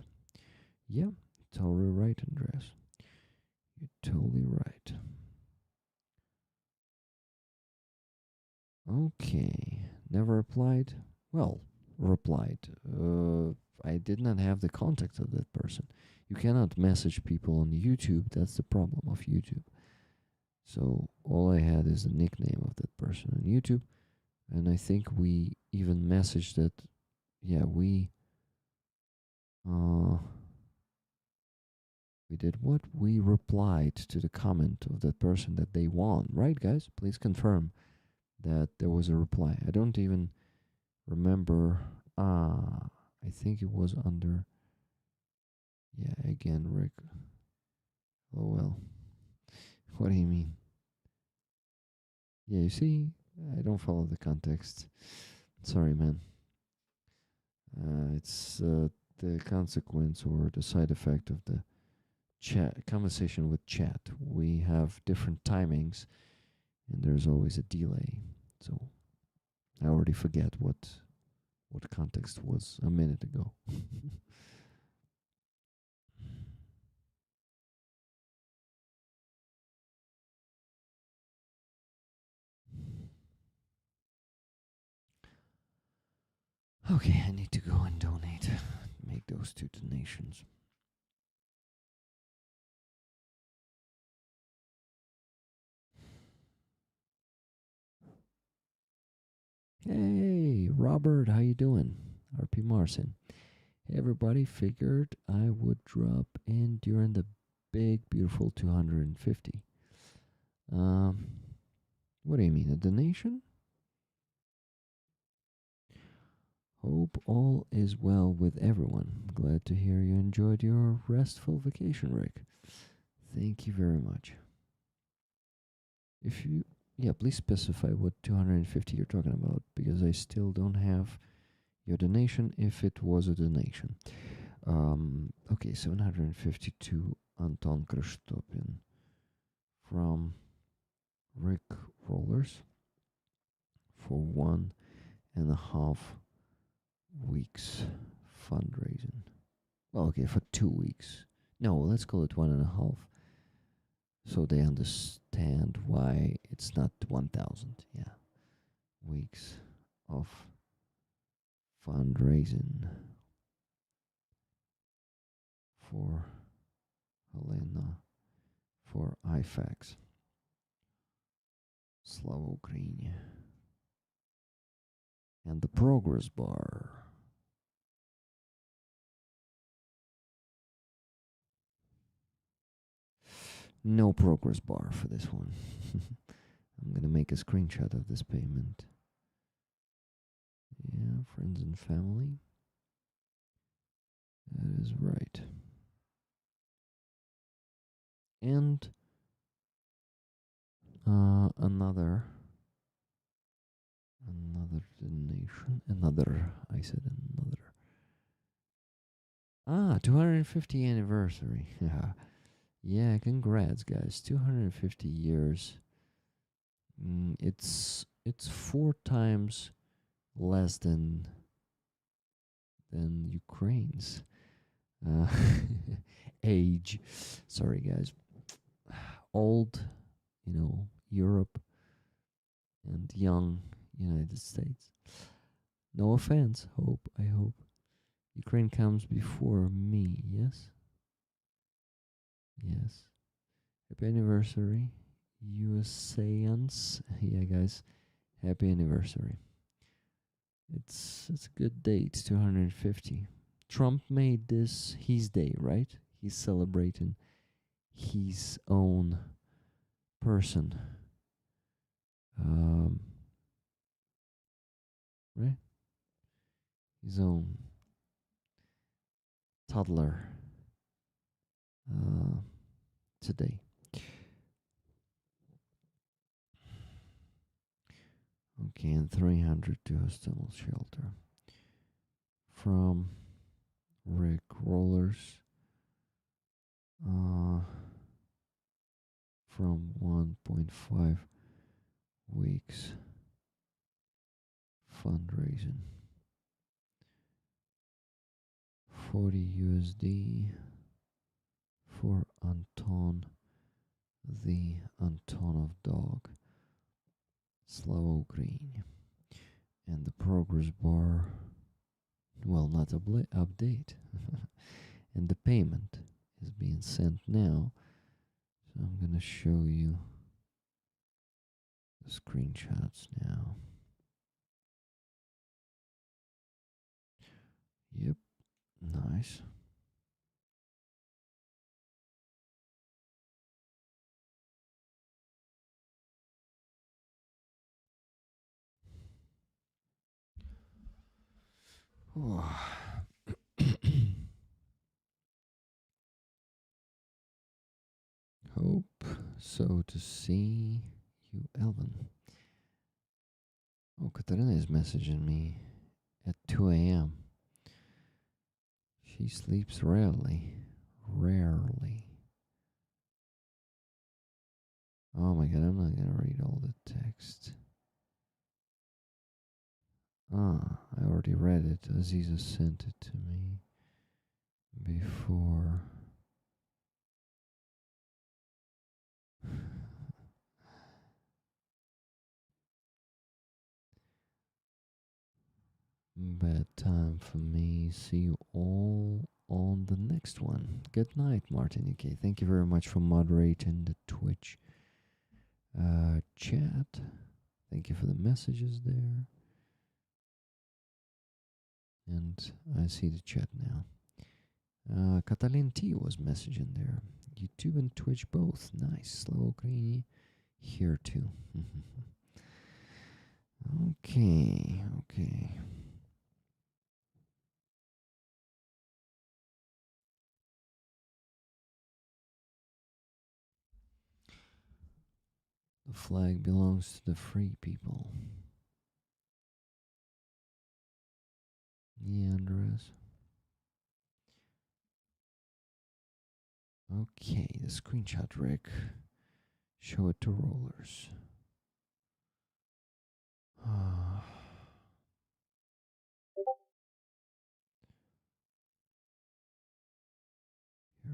Yeah, totally right, Andreas. You're totally right. Okay. Never applied? Well, replied. I did not have the contact of that person. You cannot message people on YouTube. That's the problem of YouTube. So all I had is the nickname of that person on YouTube. And I think we even messaged that, yeah, we did what? We replied to the comment of that person that they won, right, guys? Please confirm that there was a reply. I don't even remember. I think it was under, yeah, again, Rick. Oh, well. What do you mean? Yeah, you see, I don't follow the context. Sorry, man. It's the consequence or the side effect of the conversation with chat. We have different timings and there's always a delay. So I already forget what context was a minute ago. Okay, I need to go and donate. Make those 2 donations. Hey, Robert, how you doing? RP Marcin. Hey, everybody, figured I would drop in during the big, beautiful 250. What do you mean, a donation? Hope all is well with everyone. Glad to hear you enjoyed your restful vacation, Rick. Thank you very much. If you, yeah, please specify what 250 you're talking about, because I still don't have your donation if it was a donation. Okay, 752 Anton Kristopin from Rick Rollers for 1.5 weeks fundraising. Well, okay, for 2 weeks. No, let's call it 1.5. So they understand why it's not 1,000. Yeah. Weeks of fundraising for Helena, for IFAX. Slava Ukraine. And the progress bar. No progress bar for this one. I'm gonna make a screenshot of this payment. Yeah, friends and family. That is right. And another donation. I said another. 250 anniversary. Yeah. Yeah, congrats guys. 250 years. It's 4 times less than Ukraine's age. Sorry guys. Old, Europe and young United States. No offense, I hope. Ukraine comes before me, yes? Yes. Happy anniversary, USAans. Yeah, guys, happy anniversary. It's a good date, 250. Trump made this his day, right? He's celebrating his own person. Right? His own toddler today. Okay, and 300 to hostel shelter. From Rick Rollers. From 1.5 weeks fundraising. 40 USD for Anton, the Antonov dog. Slava Ukraine. And the progress bar, well, not update. And the payment is being sent now. So I'm going to show you the screenshots now. Yep, nice. Hope so to see you, Elvin. Oh, Katarina is messaging me at 2 a.m. She sleeps rarely. Oh my god, I'm not gonna read all the text. I already read it. Aziza sent it to me before. Bad time for me. See you all on the next one. Good night, Martin UK. Thank you very much for moderating the Twitch chat. Thank you for the messages there. And I see the chat now. Katalin T was messaging there. YouTube and Twitch both. Nice. Slow Ukraine here too. Okay. The flag belongs to the free people. Yeah, Andres. Okay, the screenshot, Rick. Show it to rollers.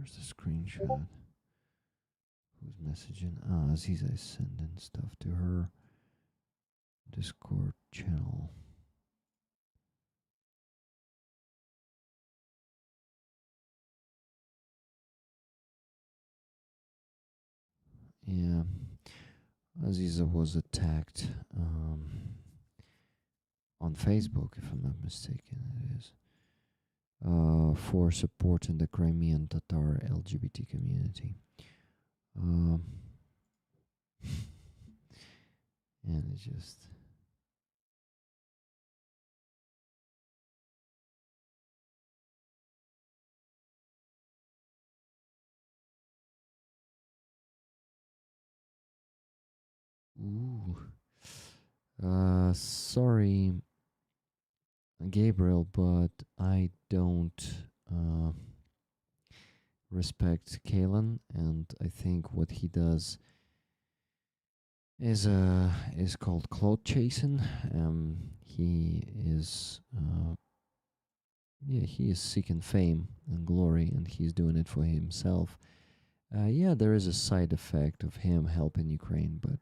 Where's the screenshot? Who's messaging? Aziza is sending stuff to her Discord channel. Yeah, Aziza was attacked on Facebook, if I'm not mistaken. It is for supporting the Crimean Tatar LGBT community. And it's just. Ooh. Sorry, Gabriel, but I don't respect Kalen, and I think what he does is called clout chasing. He is he is seeking fame and glory, and he's doing it for himself. Yeah, there is a side effect of him helping Ukraine, but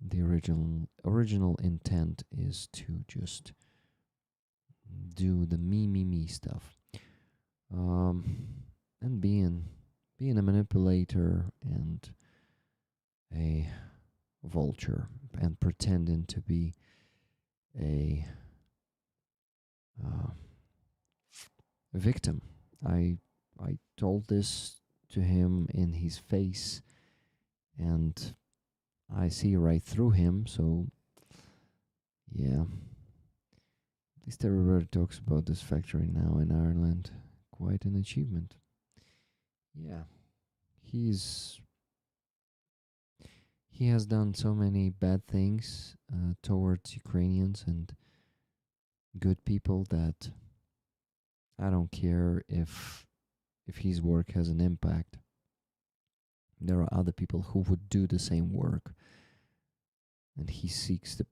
the original intent is to just do the me stuff, and being a manipulator and a vulture and pretending to be a victim. I told this to him in his face, and I see right through him. So yeah, at least everybody talks about this factory now in Ireland. Quite an achievement. Yeah, he has done so many bad things towards Ukrainians and good people that I don't care if his work has an impact. There are other people who would do the same work, and he seeks the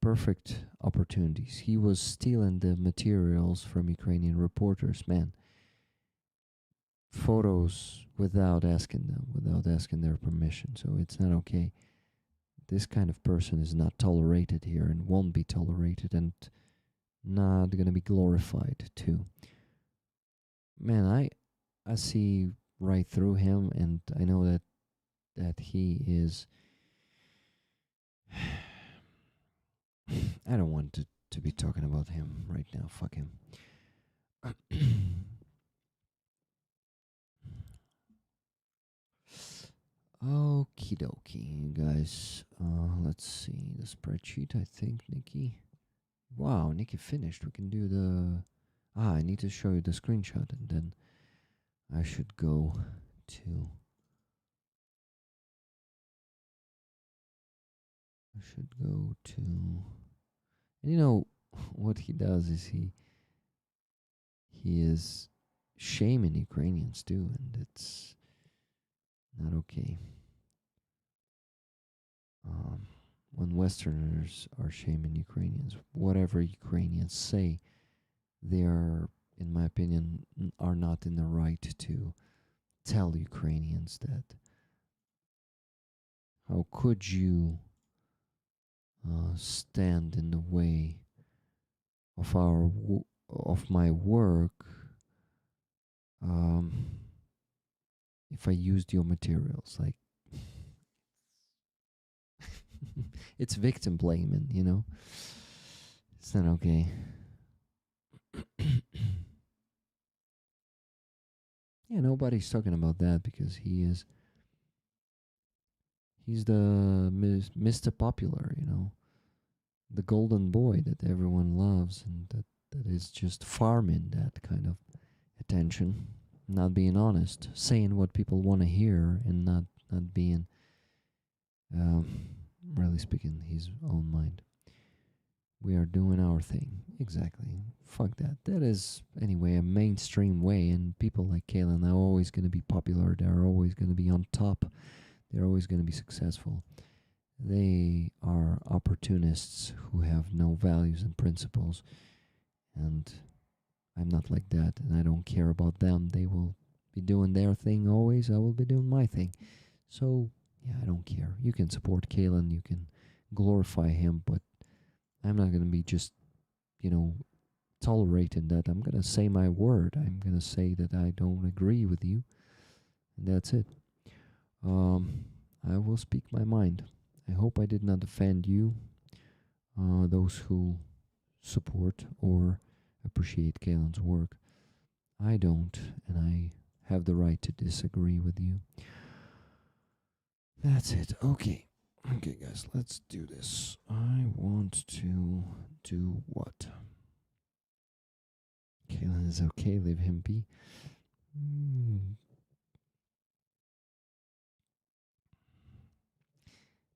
perfect opportunities. He was stealing the materials from Ukrainian reporters, man. Photos without asking them, without asking their permission. So it's not okay. This kind of person is not tolerated here and won't be tolerated and not gonna be glorified too. Man, I see right through him, and I know that he is. I don't want to be talking about him right now. Fuck him. Okie dokie, guys. Let's see the spreadsheet. I think Nikki. Wow, Nikki finished. We can do the. I need to show you the screenshot, and then I should go to. And you know what he does is he is shaming Ukrainians too, and it's not okay. When Westerners are shaming Ukrainians, whatever Ukrainians say, they are, in my opinion, are not in the right to tell Ukrainians that. How could you stand in the way of of my work if I used your materials? Like, it's victim blaming, you know? It's not okay. Yeah, nobody's talking about that because he's the Mr. Popular, you know, the golden boy that everyone loves, and that is just farming that kind of attention, not being honest, saying what people want to hear, and not being really speaking his own mind. We are doing our thing. Exactly. Fuck that. That is, anyway, a mainstream way, and people like Kalen are always going to be popular. They're always going to be on top. They're always going to be successful. They are opportunists who have no values and principles, and I'm not like that, and I don't care about them. They will be doing their thing always, I will be doing my thing. So, yeah, I don't care. You can support Kalen, you can glorify him, but I'm not going to be just, tolerating that. I'm going to say my word. I'm going to say that I don't agree with you. And that's it. I will speak my mind. I hope I did not offend you, those who support or appreciate Kalen's work. I don't, and I have the right to disagree with you. That's it. Okay. Okay, guys, let's do this. I want to do what? Kalen is okay. Leave him be.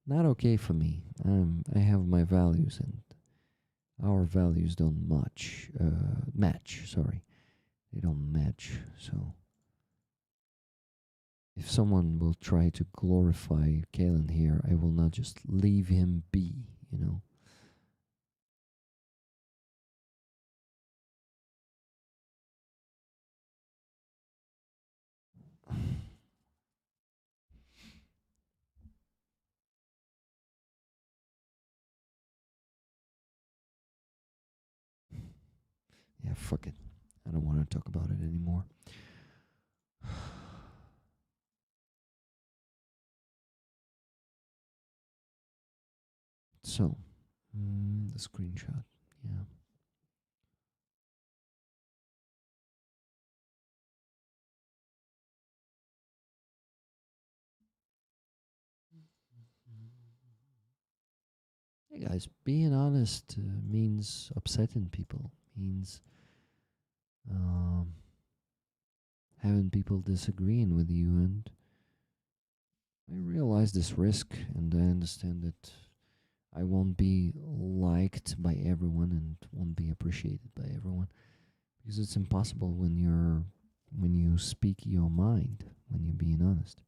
Not okay for me. I have my values, and our values don't match. Sorry, they don't match. So, if someone will try to glorify Kalen here, I will not just leave him be. Yeah, fuck it. I don't want to talk about it anymore. So, the screenshot. Yeah. Hey guys, being honest means upsetting people, means having people disagreeing with you, and I realize this risk, and I understand that I won't be liked by everyone and won't be appreciated by everyone, because it's impossible when you speak your mind, when you're being honest.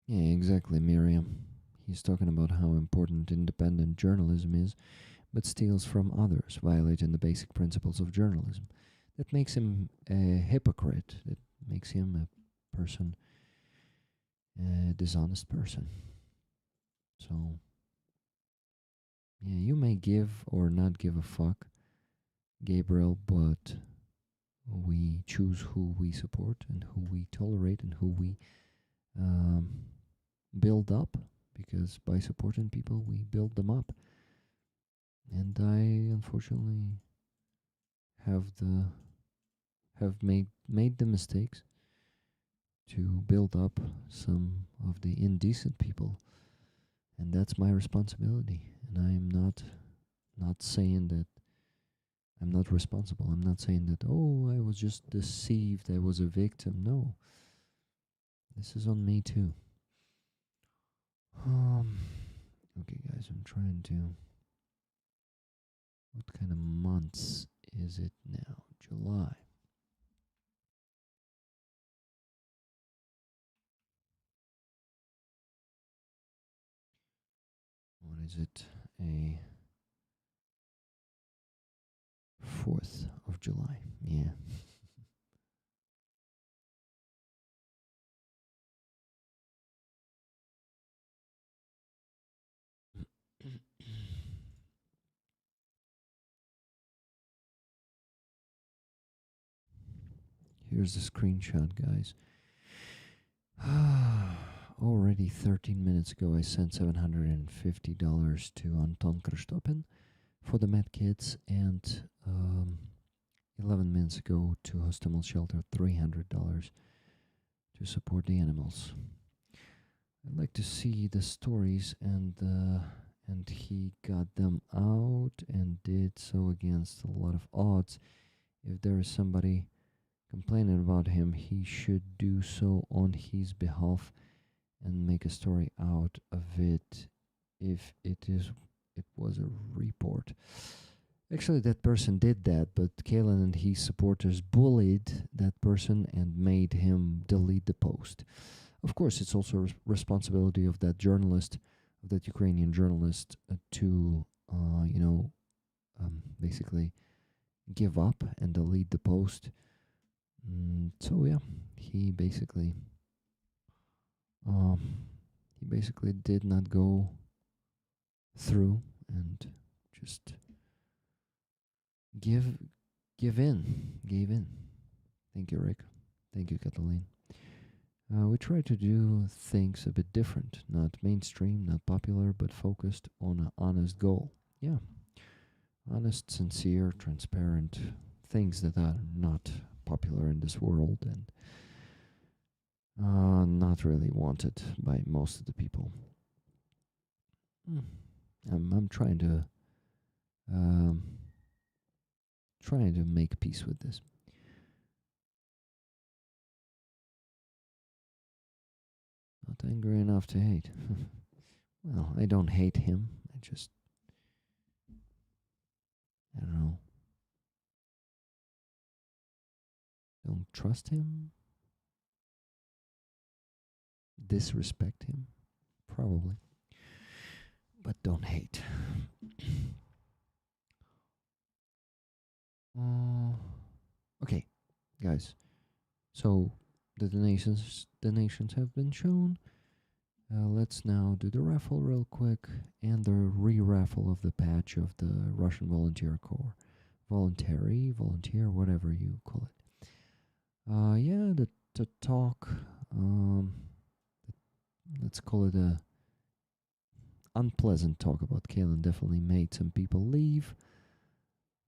Yeah, exactly, Miriam. He's talking about how important independent journalism is, but steals from others, violating the basic principles of journalism. That makes him a hypocrite. That makes him a person, a dishonest person. So, yeah, you may give or not give a fuck, Gabriel, but we choose who we support and who we tolerate and who we build up, because by supporting people, we build them up. And I unfortunately have made the mistakes to build up some of the indecent people, and that's my responsibility. And I'm not saying that I'm not responsible. I'm not saying that, oh, I was just deceived, I was a victim. No, this is on me too. Okay, guys, I'm trying to. What kind of months is it now? July. What is it? A 4th of July. Yeah. Here's the screenshot, guys. Already 13 minutes ago, I sent $750 to Anton Kristopen for the med kits, and 11 minutes ago to Hostamel Shelter, $300 to support the animals. I'd like to see the stories, and he got them out and did so against a lot of odds. If there is somebody complaining about him, he should do so on his behalf and make a story out of it if it was a report. Actually, that person did that, but Kalen and his supporters bullied that person and made him delete the post. Of course, it's also responsibility of that journalist, of that Ukrainian journalist, to basically give up and delete the post. So yeah, he basically did not go through and just gave in. Thank you, Rick. Thank you, Kathleen. We try to do things a bit different, not mainstream, not popular, but focused on an honest goal. Yeah, honest, sincere, transparent things that are not popular in this world and not really wanted by most of the people. I'm trying to make peace with this. Not angry enough to hate. Well, I don't hate him. I don't know. Don't trust him. Disrespect him. Probably. But don't hate. Okay, guys. So the donations have been shown. Let's now do the raffle real quick and the re-raffle of the patch of the Russian Volunteer Corps. Volunteer, whatever you call it. Yeah, the talk, let's call it a unpleasant talk about Kalen definitely made some people leave.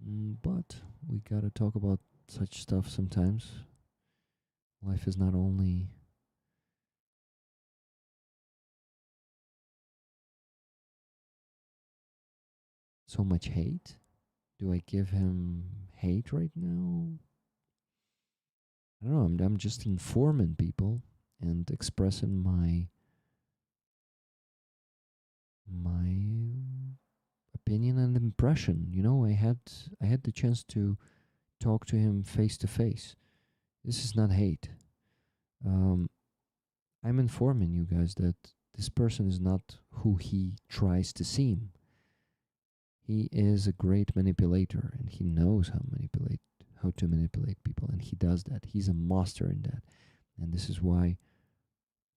But we gotta talk about such stuff sometimes. Life is not only so much hate. Do I give him hate right now? I don't know. I'm just informing people and expressing my opinion and impression. You know, I had the chance to talk to him face to face. This is not hate. I'm informing you guys that this person is not who he tries to seem. He is a great manipulator, and he knows how to manipulate people, and he does that. He's a master in that, and this is why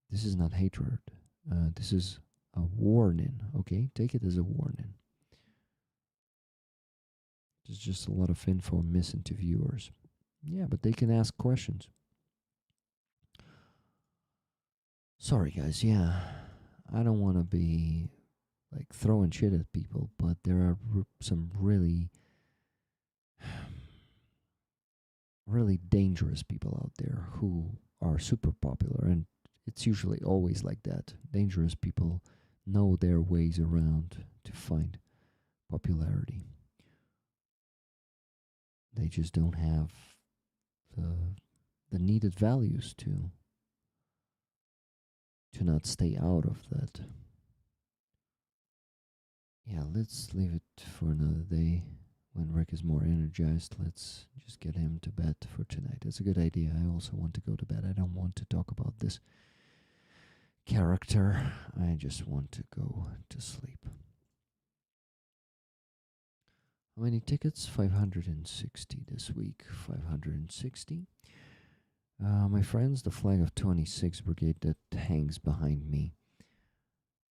this is not hatred. This is a warning. Okay, take it as a warning. There's just a lot of info missing to viewers. Yeah, but they can ask questions. Sorry, guys. Yeah, I don't want to be like throwing shit at people, but there are some really dangerous people out there who are super popular, and it's usually always like that. Dangerous people know their ways around to find popularity. They just don't have the needed values to not stay out of that. Yeah, let's leave it for another day. When Rick is more energized, let's just get him to bed for tonight. That's a good idea. I also want to go to bed. I don't want to talk about this character. I just want to go to sleep. How many tickets? 560 this week. 560. My friends, the flag of 26 Brigade that hangs behind me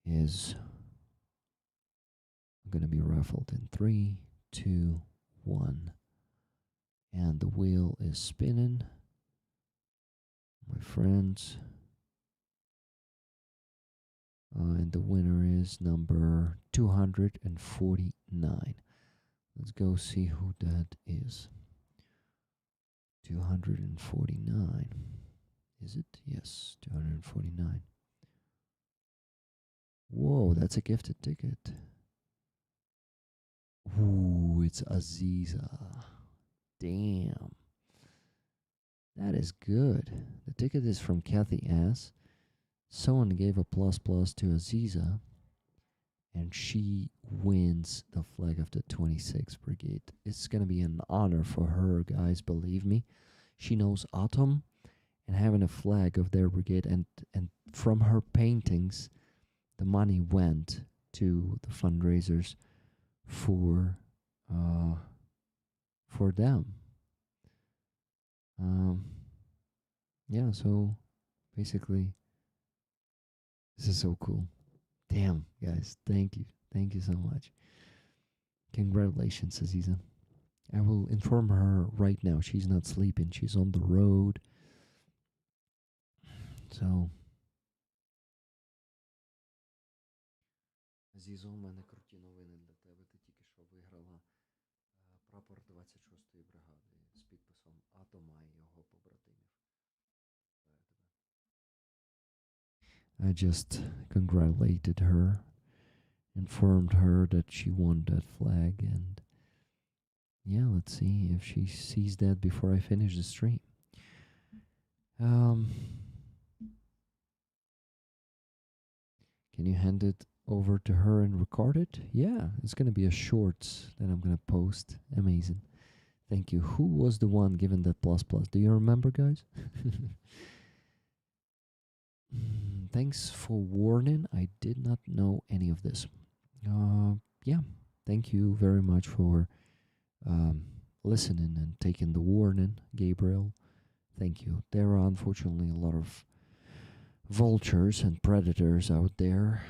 is going to be raffled in 3, 2, 1. And the wheel is spinning. My friends. And the winner is number 249. Let's go see who that is. 249. Is it? Yes, 249. Whoa, that's a gifted ticket. Ooh, it's Aziza. Damn. That is good. The ticket is from Kathy S. Someone gave a ++ to Aziza, and she wins the flag of the 26th Brigade. It's going to be an honor for her, guys, believe me. She knows Autumn, and having a flag of their brigade, and from her paintings, the money went to the fundraisers for for them. Yeah, so basically, this is so cool. Damn, guys, thank you. Thank you so much. Congratulations, Aziza. I will inform her right now. She's not sleeping, she's on the road. So. Азізо, у мене круті новини для тебе. Ти тільки що виграла прапор 26-ї бригади з підписом Атома і його побратимів. I just congratulated her, informed her that she won that flag, and yeah, let's see if she sees that before I finish the stream. Can you hand it over to her and record it? Yeah, it's gonna be a shorts that I'm gonna post. Amazing. Thank you. Who was the one given that plus plus? Do you remember, guys? Thanks for warning. I did not know any of this. Yeah, thank you very much for listening and taking the warning, Gabriel. Thank you. There are unfortunately a lot of vultures and predators out there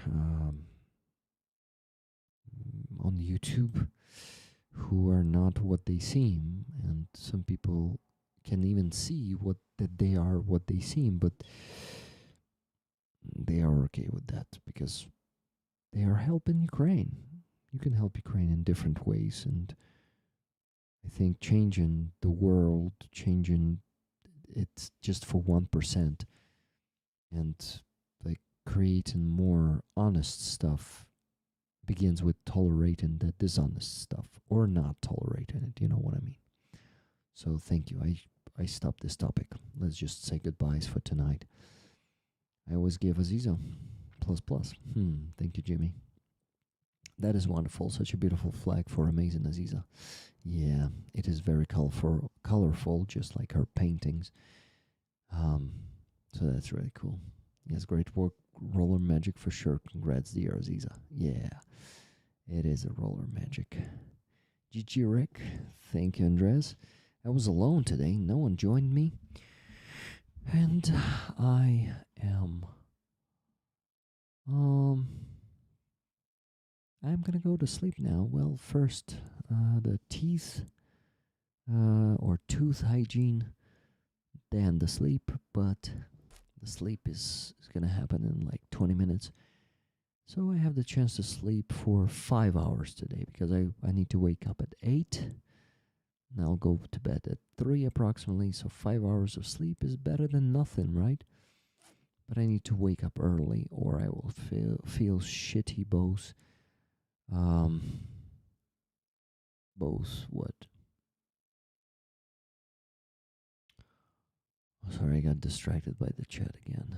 on YouTube who are not what they seem, and some people can even see that they are what they seem, but they are okay with that because they are helping Ukraine. You can help Ukraine in different ways, and I think changing the world, changing it just for 1%, and like creating more honest stuff begins with tolerating the dishonest stuff or not tolerating it. You know what I mean? So thank you. I stopped this topic. Let's just say goodbyes for tonight. I always give Aziza plus plus. Thank you, Jimmy. That is wonderful. Such a beautiful flag for amazing Aziza. Yeah, it is very colorful, just like her paintings. So that's really cool. Yes, great work, roller magic for sure. Congrats, dear Aziza. Yeah, it is a roller magic. GG Rick, thank you, Andres. I was alone today. No one joined me, and I am. I'm gonna go to sleep now. Well, first, the teeth or tooth hygiene, then the sleep. But the sleep is gonna happen in like 20 minutes. So I have the chance to sleep for 5 hours today because I need to wake up at 8. And I'll go to bed at 3 approximately. So 5 hours of sleep is better than nothing, right? But I need to wake up early or I will feel shitty both. Both what? Oh, sorry, I got distracted by the chat again.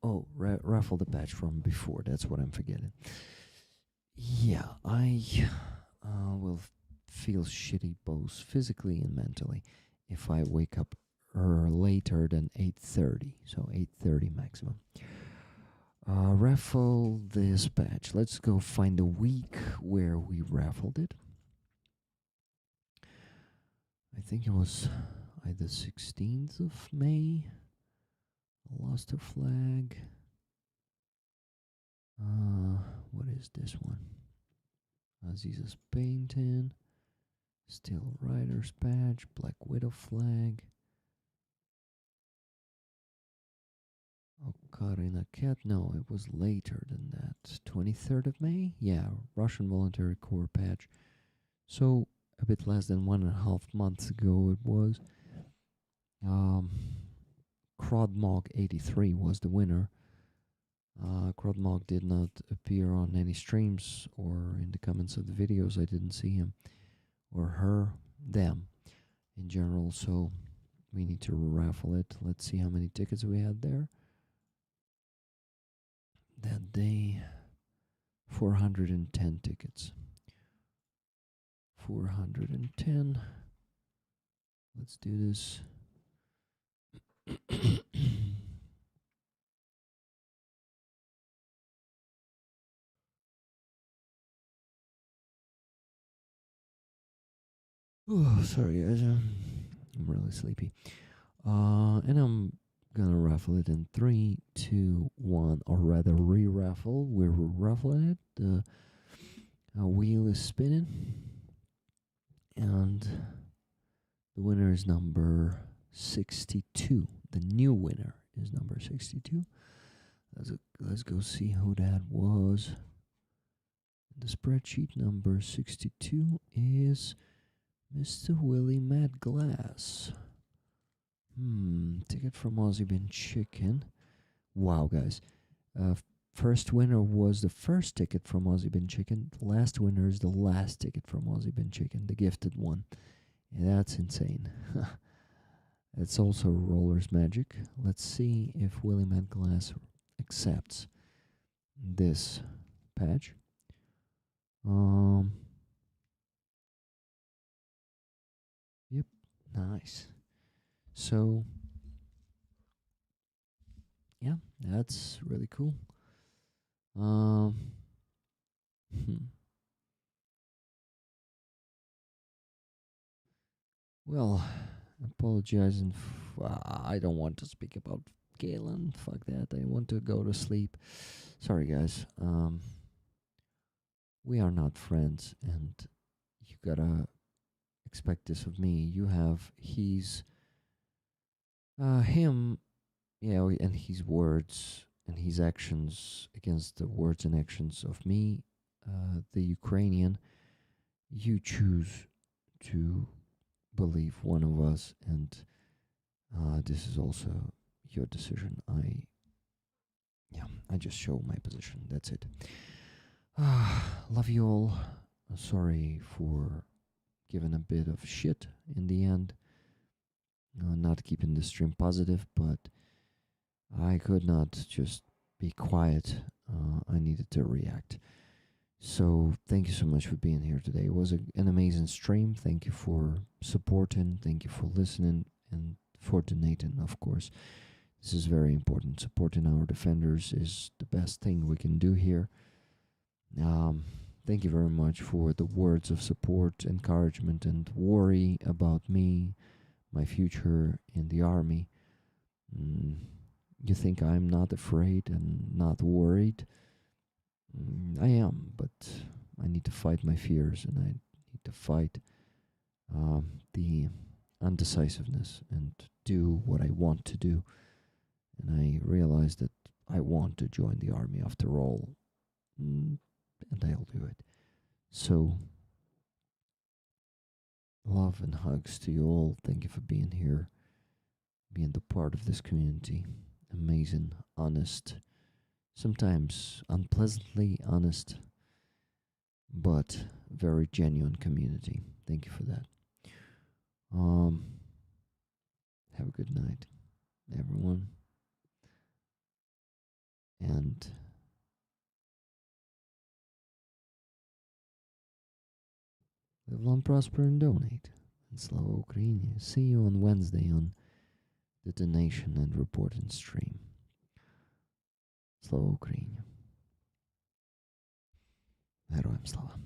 Oh, raffle the patch from before. That's what I'm forgetting. Yeah, I will feel shitty both physically and mentally if I wake up later than 8:30. So 8:30 maximum. Raffle this patch. Let's go find a week where we raffled it. I think it was either 16th of May. Lost a flag. What is this one? Aziza's painting. Steel Rider's patch. Black Widow flag. Ocarina Cat. No, it was later than that. 23rd of May? Yeah, Russian Voluntary Corps patch. So, a bit less than 1.5 months ago it was. Crodmog 83 was the winner. Crodmog did not appear on any streams or in the comments of the videos. I didn't see him or her, them in general, so we need to raffle it. Let's see how many tickets we had there. That day, 410 tickets. 410. Let's do this. Oh, sorry, guys. I'm really sleepy. And I'm gonna raffle it in 3, 2, 1, or rather re-raffle. We're raffling it. The wheel is spinning, and the winner is number 62. The new winner is number 62. Let's go see who that was. The spreadsheet number 62 is Mr. Willie Mad Glass. Ticket from Aussie Bin Chicken. Wow, guys. First winner was the first ticket from Aussie Bin Chicken. The last winner is the last ticket from Aussie Bin Chicken, the gifted one. Yeah, that's insane. It's also Roller's Magic. Let's see if Willie Mad Glass accepts this patch. Yep, nice. So, yeah, that's really cool. Well, apologizing. I don't want to speak about Galen. Fuck that. I want to go to sleep. Sorry, guys. We are not friends, and you gotta expect this of me. You have him, and his words and his actions against the words and actions of me, the Ukrainian. You choose to believe one of us, and this is also your decision. I just show my position. That's it. Love you all. Sorry for giving a bit of shit in the end. Not keeping the stream positive, but I could not just be quiet. I needed to react. So thank you so much for being here today. It was an amazing stream. Thank you for supporting. Thank you for listening and for donating, of course. This is very important. Supporting our defenders is the best thing we can do here. Thank you very much for the words of support, encouragement, and worry about me, my future in the army. You think I'm not afraid and not worried? I am, but I need to fight my fears, and I need to fight the undecisiveness and do what I want to do. And I realize that I want to join the army after all, and I'll do it. So, love and hugs to you all. Thank you for being here, being the part of this community. Amazing, honest, sometimes unpleasantly honest, but very genuine community. Thank you for that. Have a good night, everyone. And live long, prosper, and donate. And Slava Ukraine. See you on Wednesday on the donation and reporting stream. Slava Ukraine. Героям слава.